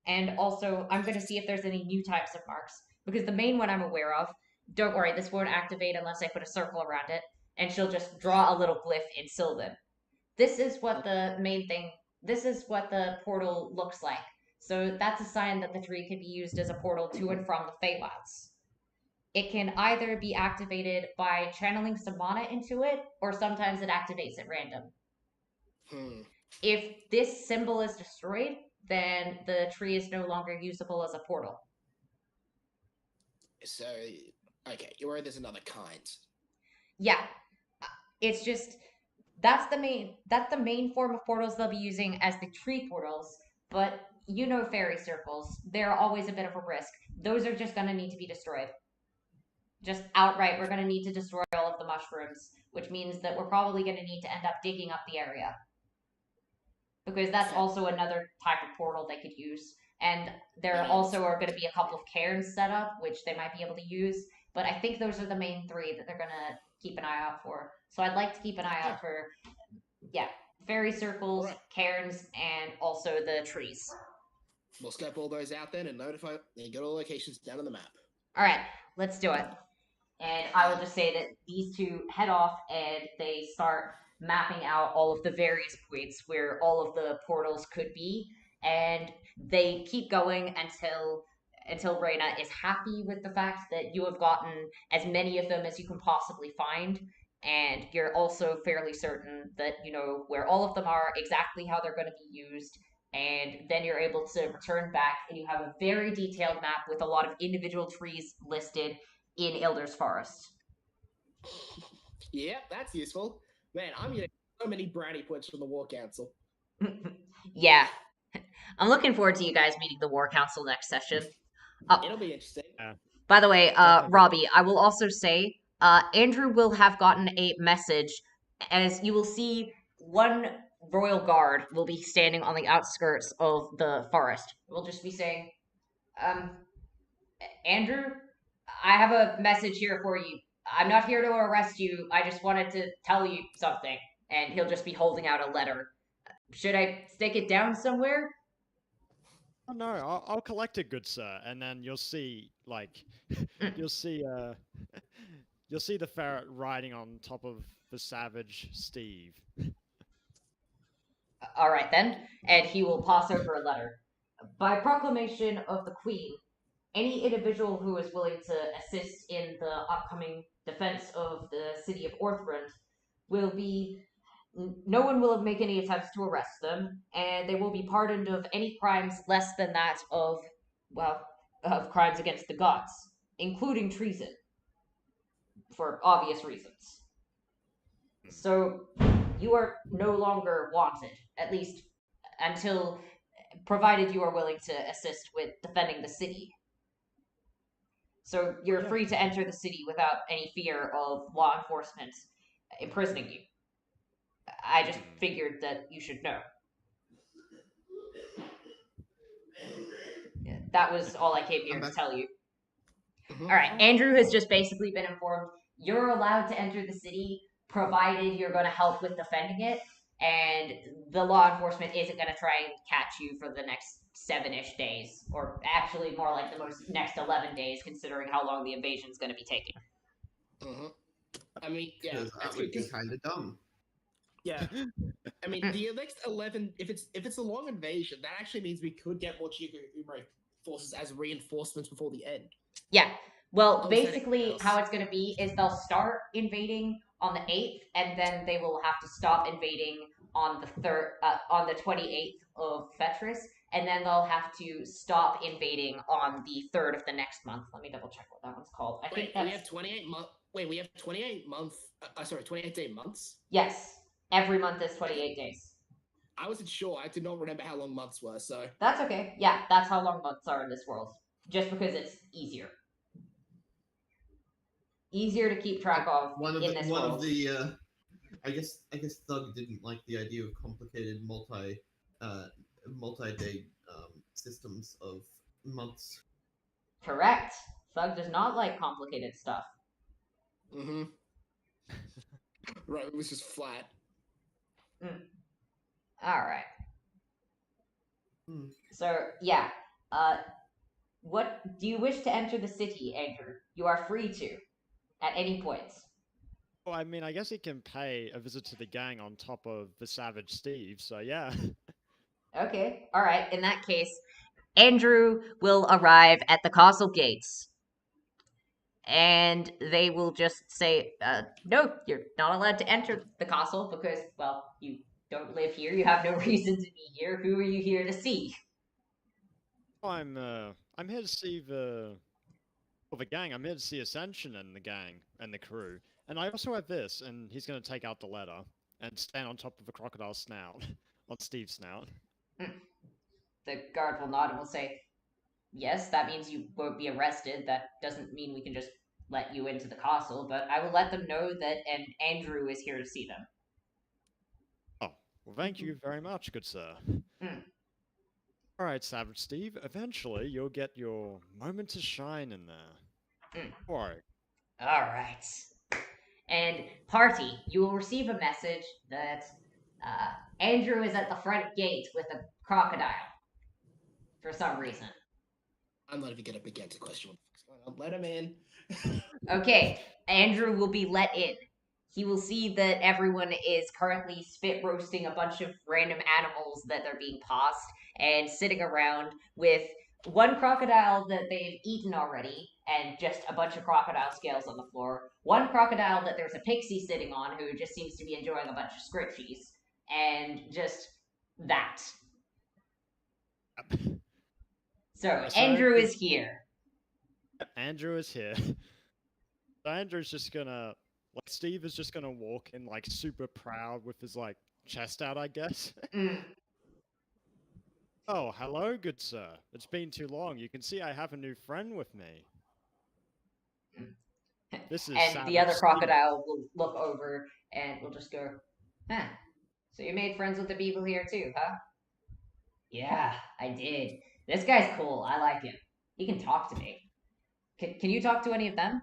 And also, I'm going to see if there's any new types of marks, because the main one I'm aware of, don't worry, this won't activate unless I put a circle around it, and she'll just draw a little glyph in Sylvan. this is what the main thing. This is what the portal looks like. So that's a sign that the tree can be used as a portal to and from the Feywilds. It can either be activated by channeling some mana into it, or sometimes it activates at random. If this symbol is destroyed, then the tree is no longer usable as a portal. So, okay, you're right. There's another kind. Yeah, it's just that's the main form of portals they'll be using as the tree portals. But you know, fairy circles, they're always a bit of a risk. Those are just going to need to be destroyed. Just outright, we're going to need to destroy all of the mushrooms, which means that we're probably going to need to end up digging up the area. Because that's also another type of portal they could use. And there also are going to be a couple of cairns set up, which they might be able to use. But I think those are the main three that they're going to keep an eye out for. So I'd like to keep an eye out for, fairy circles, cairns, and also the trees. We'll scope all those out then and notify and get all locations down on the map. All right, let's do it. And I will just say that these two head off and they start mapping out all of the various points where all of the portals could be, and they keep going until Reyna is happy with the fact that you have gotten as many of them as you can possibly find, and you're also fairly certain that you know where all of them are, exactly how they're going to be used, and then you're able to return back and you have a very detailed map with a lot of individual trees listed in Ilder's Forest. Yep, that's useful. Man, I'm getting so many brownie points from the War Council. Yeah. I'm looking forward to you guys meeting the War Council next session. It'll be interesting. By the way, Robbie, I will also say, Andrew will have gotten a message, as you will see one royal guard will be standing on the outskirts of the forest. We'll just be saying, Andrew, I have a message here for you. I'm not here to arrest you. I just wanted to tell you something. And he'll just be holding out a letter. Should I stick it down somewhere? Oh no, I'll collect it, good sir, and then you'll see, like, you'll see the ferret riding on top of the savage Steve. All right then, and he will pass over a letter. By proclamation of the Queen, any individual who is willing to assist in the upcoming defense of the city of Orthrund will be. No one will make any attempts to arrest them, and they will be pardoned of any crimes less than that of crimes against the gods, including treason, for obvious reasons. So, you are no longer wanted, at least until, provided you are willing to assist with defending the city. So, you're free to enter the city without any fear of law enforcement imprisoning you. I just figured that you should know. Yeah, that was all I came here to tell you. All right, Andrew has just basically been informed you're allowed to enter the city provided you're going to help with defending it, and the law enforcement isn't going to try and catch you for the next 7-ish days, or actually more like the next 11 days, considering how long the invasion's going to be taking. I mean, yeah, that would be kind of dumb. Yeah, I mean, the next 11, if it's a long invasion, that actually means we could get more Chico Umaro forces as reinforcements before the end. Yeah, well, basically how it's going to be is they'll start invading on the 8th, and then they will have to stop invading on the 28th of Fetris, and then they'll have to stop invading on the 3rd of the next month. Let me double check what that one's called. I think we have 28 months. Wait, we have 28 day months. Yes. Every month is 28 days. I wasn't sure. I did not remember how long months were, so... That's okay. Yeah, that's how long months are in this world. Just because it's easier. Easier to keep track of in this world. I guess Thug didn't like the idea of complicated multi-day systems of months. Correct. Thug does not like complicated stuff. Right, it was just flat. Alright. So, yeah. What do you wish to enter the city, Andrew? You are free to, at any point. Well, I mean, I guess he can pay a visit to the gang on top of the Savage Steve, so yeah. Okay, all right. In that case, Andrew will arrive at the castle gates. And they will just say, no, you're not allowed to enter the castle because, well, you don't live here. You have no reason to be here. Who are you here to see? I'm here to see the gang. I'm here to see Ascension and the gang and the crew. And I also have this, and he's gonna take out the letter and stand on top of a crocodile snout, on Steve's snout. The guard will nod and will say, yes, that means you won't be arrested. That doesn't mean we can just let you into the castle, but I will let them know that Andrew is here to see them. Oh, well, thank you very much, good sir. Mm. Alright, Savage Steve, eventually you'll get your moment to shine in there. Alright. Alright. And party, you will receive a message that Andrew is at the front gate with a crocodile. For some reason. I'm not even gonna begin to question what the fuck's going on. Let him in. Okay, Andrew will be let in. He will see that everyone is currently spit roasting a bunch of random animals that are being tossed and sitting around with one crocodile that they've eaten already and just a bunch of crocodile scales on the floor. One crocodile that there's a pixie sitting on who just seems to be enjoying a bunch of scritchies. And just that. So, Andrew is here. Andrew is here. So Andrew's just gonna, like, Steve is just gonna walk in, like, super proud with his, like, chest out, I guess. Oh, hello, good sir. It's been too long. You can see I have a new friend with me. This is and the other crocodile will look over and will just go, huh. So you made friends with the people here too, huh? Yeah, I did. This guy's cool. I like him. He can talk to me. Can you talk to any of them?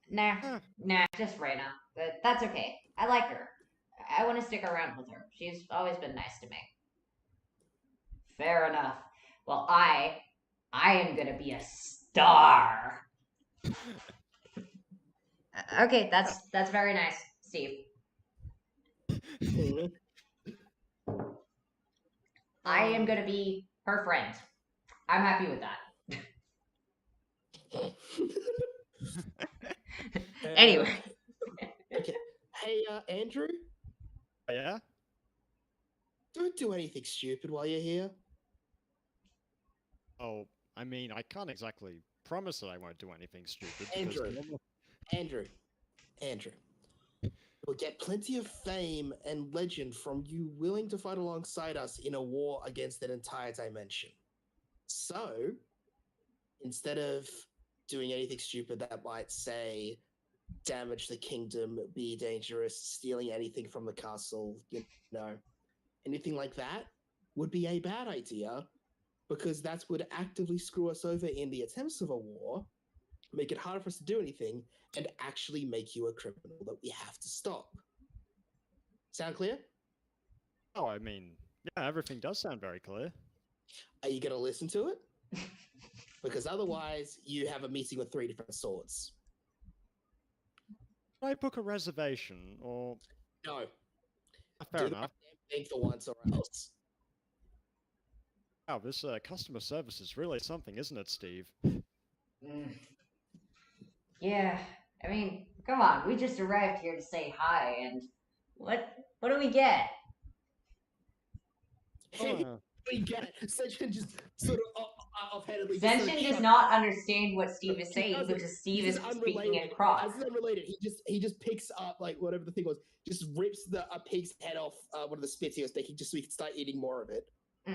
Nah, just Reyna. But that's okay. I like her. I want to stick around with her. She's always been nice to me. Fair enough. Well, I am gonna be a star. Okay, that's very nice, Steve. I am gonna be her friend. I'm happy with that. Anyway. Okay. Hey, Andrew? Yeah? Don't do anything stupid while you're here. Oh, I mean, I can't exactly promise that I won't do anything stupid. Andrew. You'll get plenty of fame and legend from you willing to fight alongside us in a war against an entire dimension. So, instead of doing anything stupid that might, say, damage the kingdom, be dangerous, stealing anything from the castle, anything like that would be a bad idea, because that would actively screw us over in the attempts of a war, make it harder for us to do anything, and actually make you a criminal that we have to stop. Sound clear? Oh, I mean, yeah, everything does sound very clear. Are you going to listen to it? Because otherwise, you have a meeting with 3 different swords. Can I book a reservation, or... No. Fair Do the enough. damn thing for once or else. Wow, this customer service is really something, isn't it, Steve? Yeah, I mean, come on, we just arrived here to say hi, and what do we get? We get it. Senshin just sort of offhandedly. Senshin does not understand what Steve is saying because Steve is speaking in cross. This is unrelated. He just picks up like whatever the thing was, just rips a pig's head off one of the spits he was taking, just so he can start eating more of it.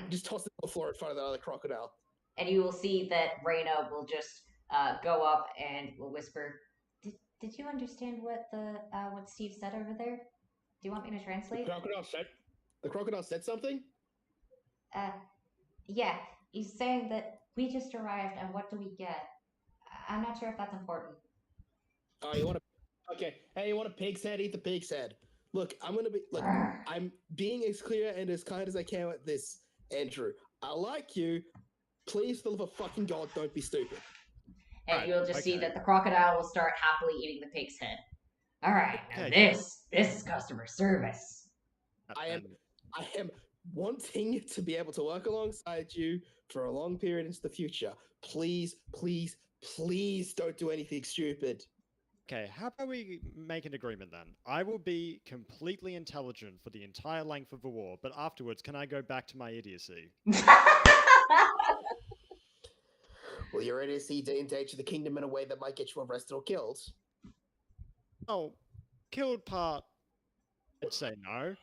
Just toss it on the floor in front of the other crocodile. And you will see that Reyna will just go up and will whisper, Did you understand what what Steve said over there? Do you want me to translate? The crocodile said something? Yeah. He's saying that we just arrived and what do we get? I'm not sure if that's important. Oh, you want a... Okay. Hey, you want a pig's head? Eat the pig's head. Look, I'm being as clear and as kind as I can with this, Andrew. I like you. Please, for the love of fucking God, don't be stupid. And you'll just see that the crocodile will start happily eating the pig's head. All right, now Okay. this is customer service. I am- And- I am wanting to be able to work alongside you for a long period into the future. Please, please, please don't do anything stupid. Okay, how about we make an agreement then? I will be completely intelligent for the entire length of the war, but afterwards, can I go back to my idiocy? Well, you're ready to see endanger the kingdom in a way that might get you arrested or killed. Oh, killed part, I'd say no.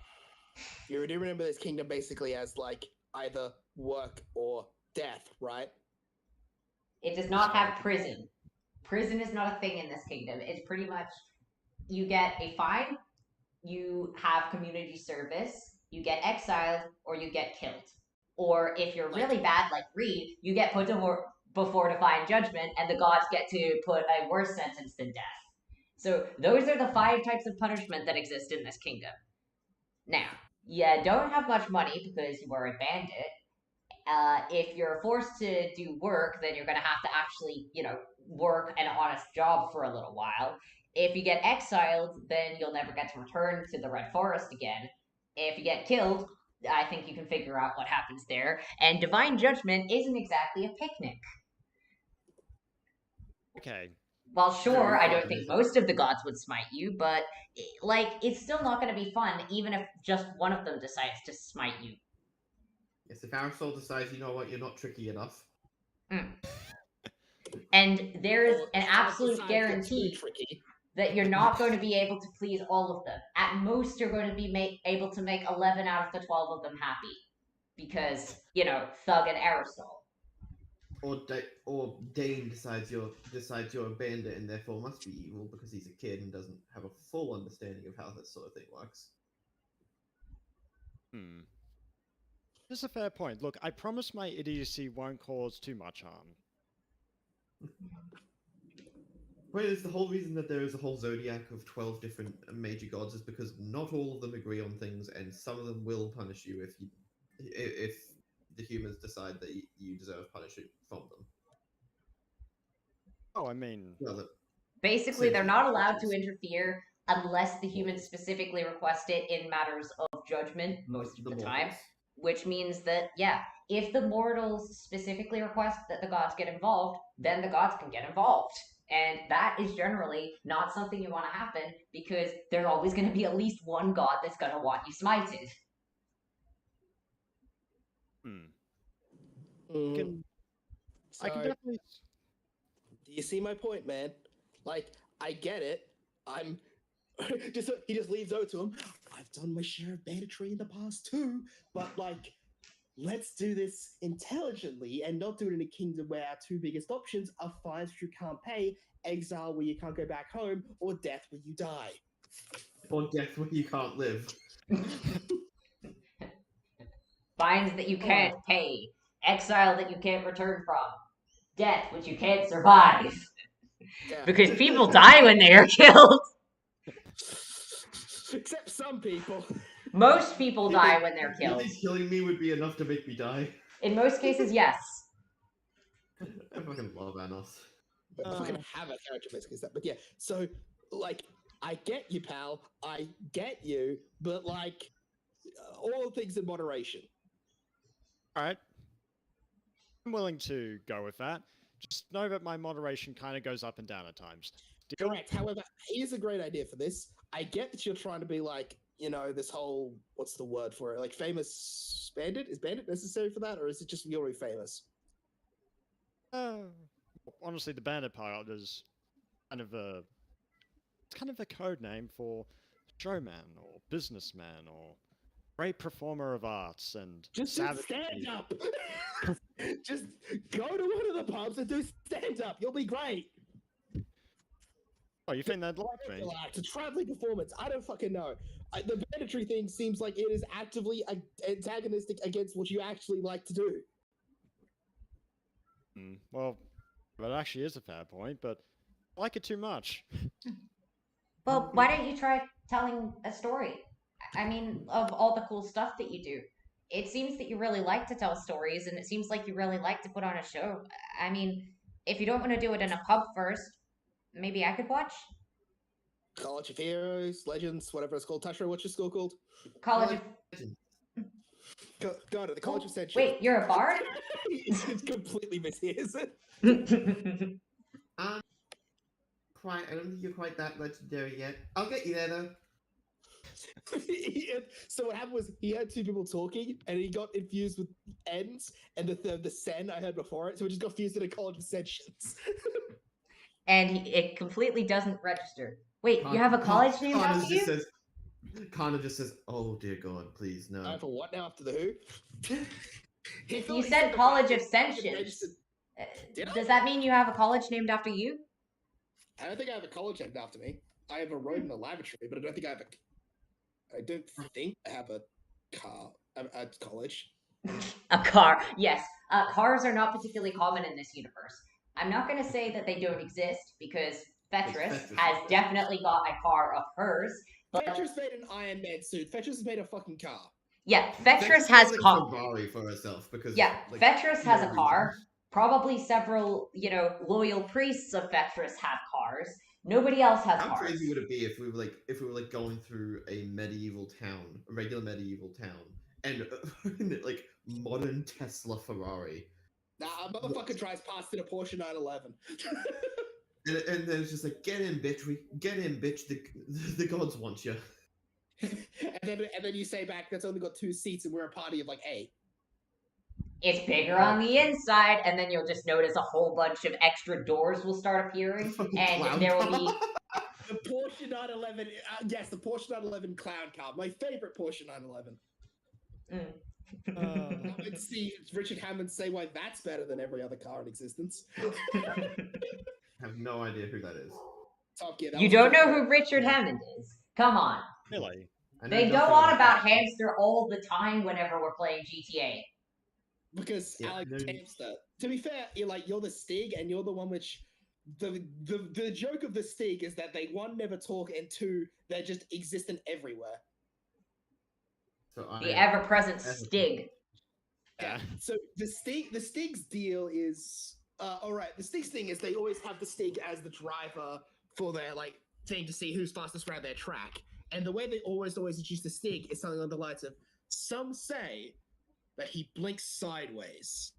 You do remember this kingdom basically as like either work or death, right? It does not have prison. Prison is not a thing in this kingdom. It's pretty much you get a fine, you have community service, you get exiled, or you get killed. Or if you're really bad, like Reed, you get put before divine judgment, and the gods get to put a worse sentence than death. So those are the 5 types of punishment that exist in this kingdom. Now, you don't have much money because you are a bandit. If you're forced to do work, then you're going to have to actually, work an honest job for a little while. If you get exiled, then you'll never get to return to the Red Forest again. If you get killed, I think you can figure out what happens there. And divine judgment isn't exactly a picnic. Okay. Well, sure, Very I don't fun, think isn't it? most of the gods would smite you, but it's still not going to be fun, even if just one of them decides to smite you. Yes, if our soul decides, you know what, you're not tricky enough. And there's Or an someone absolute decides they're too guarantee tricky. that you're not going to be able to please all of them. At most, you're going to be able to make 11 out of the 12 of them happy. Because, Thug and Aerosol. Or Dane decides you're a bandit and therefore must be evil because he's a kid and doesn't have a full understanding of how this sort of thing works. That's a fair point. Look, I promise my idiocy won't cause too much harm. Well, it's the whole reason that there is a whole zodiac of 12 different major gods is because not all of them agree on things, and some of them will punish you if the humans decide that you deserve punishment from them. Oh, I mean, Well, Basically, they're not allowed to Sentient interfere unless the humans specifically request it in matters of judgment most of the time. mortals. Which means that, if the mortals specifically request that the gods get involved, then the gods can get involved. And that is generally not something you want to happen because there's always going to be at least one god that's going to want you smited. Mm. I can So, definitely. do you see my point, man? Like, I get it. I'm he just leaves over to him. I've done my share of banditry in the past too, but like, let's do this intelligently and not do it in a kingdom where our 2 biggest options are fines which you can't pay, exile where you can't go back home, or death where you die. Or death where you can't live. Fines that you can't pay, exile that you can't return from, death which you can't survive. Yeah. Because people die when they are killed. Except some people. Most people die when they're You killed. think killing me would be enough to make me die? In most cases, yes. I fucking love Anos. I fucking have a character basically that. But yeah, so like, I get you, pal. I get you, but like, all things in moderation. All right. I'm willing to go with that. Just know that my moderation kind of goes up and down at times. Deal? Correct. However, here's a great idea for this. I get that you're trying to be like, this whole, what's the word for it? Like famous bandit? Is bandit necessary for that? Or is it just you're already famous? Honestly, the bandit part is kind of a code name for showman or businessman or great performer of arts and Just savage. stand up. Just go to one of the pubs and do stand up. You'll be great. Oh, you think they'd like me? It's a traveling performance. I don't fucking know. The banditry thing seems like it is actively antagonistic against what you actually like to do. Well, that actually is a fair point, but I like it too much. Well, why don't you try telling a story? I mean, of all the cool stuff that you do. It seems that you really like to tell stories, and it seems like you really like to put on a show. I mean, if you don't want to do it in a pub first, maybe I could watch? College of Heroes, Legends, whatever it's called. Tashiro, what's your school called? College Got it. The College of Senshi. Wait, you're a bard? It's completely missing, is it? Quite. I don't think you're quite that legendary yet. I'll get you there though. So what happened was he had two people talking, and he got infused with N's, and the Sen I heard before it, so it just got fused in a College of Sensions. And it completely doesn't register. Wait, you have a college named after you? Connor just says, "Oh dear God, please no." For what now? After the who? You said College of Sentience. Does that mean you have a college named after you? I don't think I have a college named after me. I have a road and a lavatory, but I don't think I have a. I don't think I have a car. A college. A car. Yes. Cars are not particularly common in this universe. I'm not going to say that they don't exist because Fetris has definitely got a car of hers. But Fetris made an Iron Man suit. Fetris has made a fucking car. Yeah, Fetris has a car. Ferrari for herself because Fetris has a car. Probably several, loyal priests of Fetris have cars. Nobody else has How cars. crazy would it be if we were going through a medieval town, a regular medieval town, and like modern Tesla Ferrari? Nah, a motherfucker drives past in a Porsche 911. and then it's just like, get in, bitch! The gods want you. and then you say back, that's only got 2 seats, and we're a party of like 8. It's bigger on the inside, and then you'll just notice a whole bunch of extra doors will start appearing, and there will be the Porsche 911. Yes, the Porsche 911 clown car, my favorite Porsche 911. Let's see Richard Hammond say why that's better than every other car in existence. I have no idea who that is. Top Gear. You don't know who Richard Hammond is? Come on. Really? They go on about Hamster all the time whenever we're playing GTA. Because Alex Hamster. To be fair, you're the Stig, and you're the one which the joke of the Stig is that they 1 never talk, and 2 they're just existent everywhere. So the ever-present Stig. Yeah. So the Stig's deal is all right. The Stig's thing is they always have the Stig as the driver for their thing to see who's fastest around their track. And the way they always introduce the Stig is something on the lines of, some say that he blinks sideways,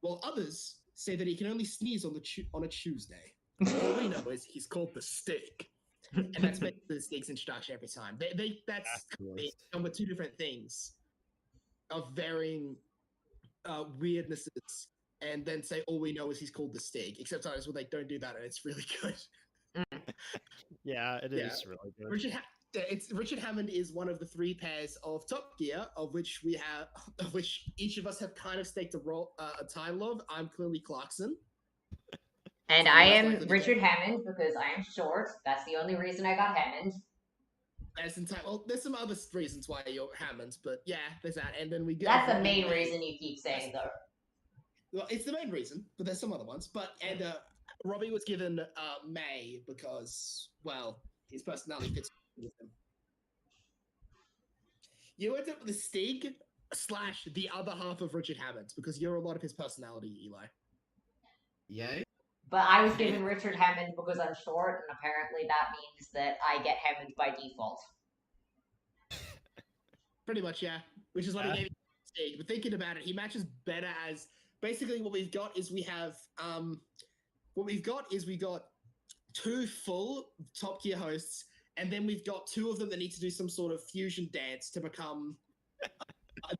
while others say that he can only sneeze on a Tuesday. All we know is he's called the Stig. And that's basically the Stig's introduction every time. That's they come with 2 different things of varying weirdnesses, and then say all we know is he's called the Stig. Except sometimes when they don't do that, and it's really good. Yeah, it is really good. Richard Hammond is one of the 3 pairs of Top Gear, of which each of us have kind of staked a title of. I'm clearly Clarkson. And I am Richard Hammond because I am short. That's the only reason I got Hammond. Well, there's some other reasons why you're Hammond, but yeah, there's that. And then we get. That's the main reason you keep saying, though. Well, it's the main reason, but there's some other ones. And Robbie was given May because, well, his personality fits with him. You end up with the Stig / the other half of Richard Hammond because you're a lot of his personality, Eli. Yay. But I was given Richard Hammond because I'm short, and apparently that means that I get Hammond by default. Pretty much, yeah. Which is what he gave you Stig. But thinking about it, he matches better as basically what we've got is we got 2 full Top Gear hosts, and then we've got 2 of them that need to do some sort of fusion dance to become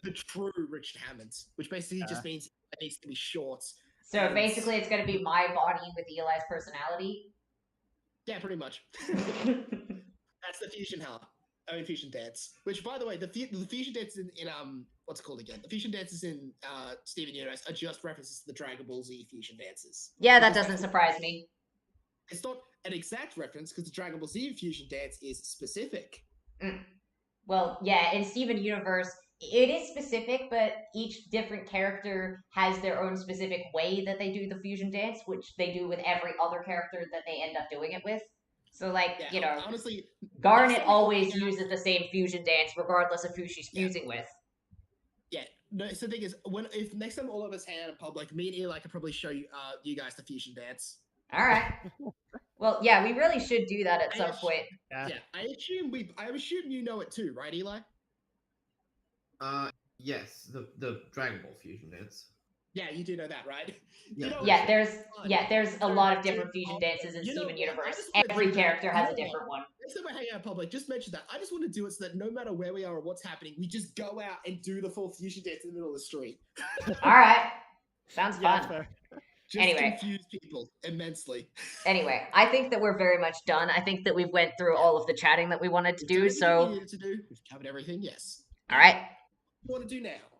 the true Richard Hammond, which basically just means it needs to be short. So basically, it's going to be my body with Eli's personality? Yeah, pretty much. That's the fusion fusion dance. Which, by the way, the fusion dance in what's it called again? The fusion dances in Steven Universe are just references to the Dragon Ball Z fusion dances. Yeah, that doesn't surprise me. It's not an exact reference because the Dragon Ball Z fusion dance is specific. Well, yeah, in Steven Universe, it is specific, but each different character has their own specific way that they do the fusion dance, which they do with every other character that they end up doing it with. So, honestly, Garnet always uses the same fusion dance, regardless of who she's fusing with. Yeah, no. So the thing is, if next time all of us hang out in public, me and Eli could probably show you guys the fusion dance. All right. Well, yeah, we really should do that at some point. Yeah, I assume you know it too, right, Eli? Yes, the Dragon Ball fusion dance. Yeah, you do know that, right? Yeah. You know Yeah, what? there's a So, lot of dude, different fusion dances in you know Steven what? I Universe. just wanna Every do that. character has You a know different one. Next time we're hanging out in public, just mention that. I just want to do it so that no matter where we are or what's happening, we just go out and do the full fusion dance in the middle of the street. All right. Sounds Yeah, fun. fair. Just Anyway. confuse people immensely. Anyway, I think that we're very much done. I think that we've went through all of the chatting that we wanted to We've done do. everything we So, needed to do. We've covered everything. Yes. all right. What do you want to do now?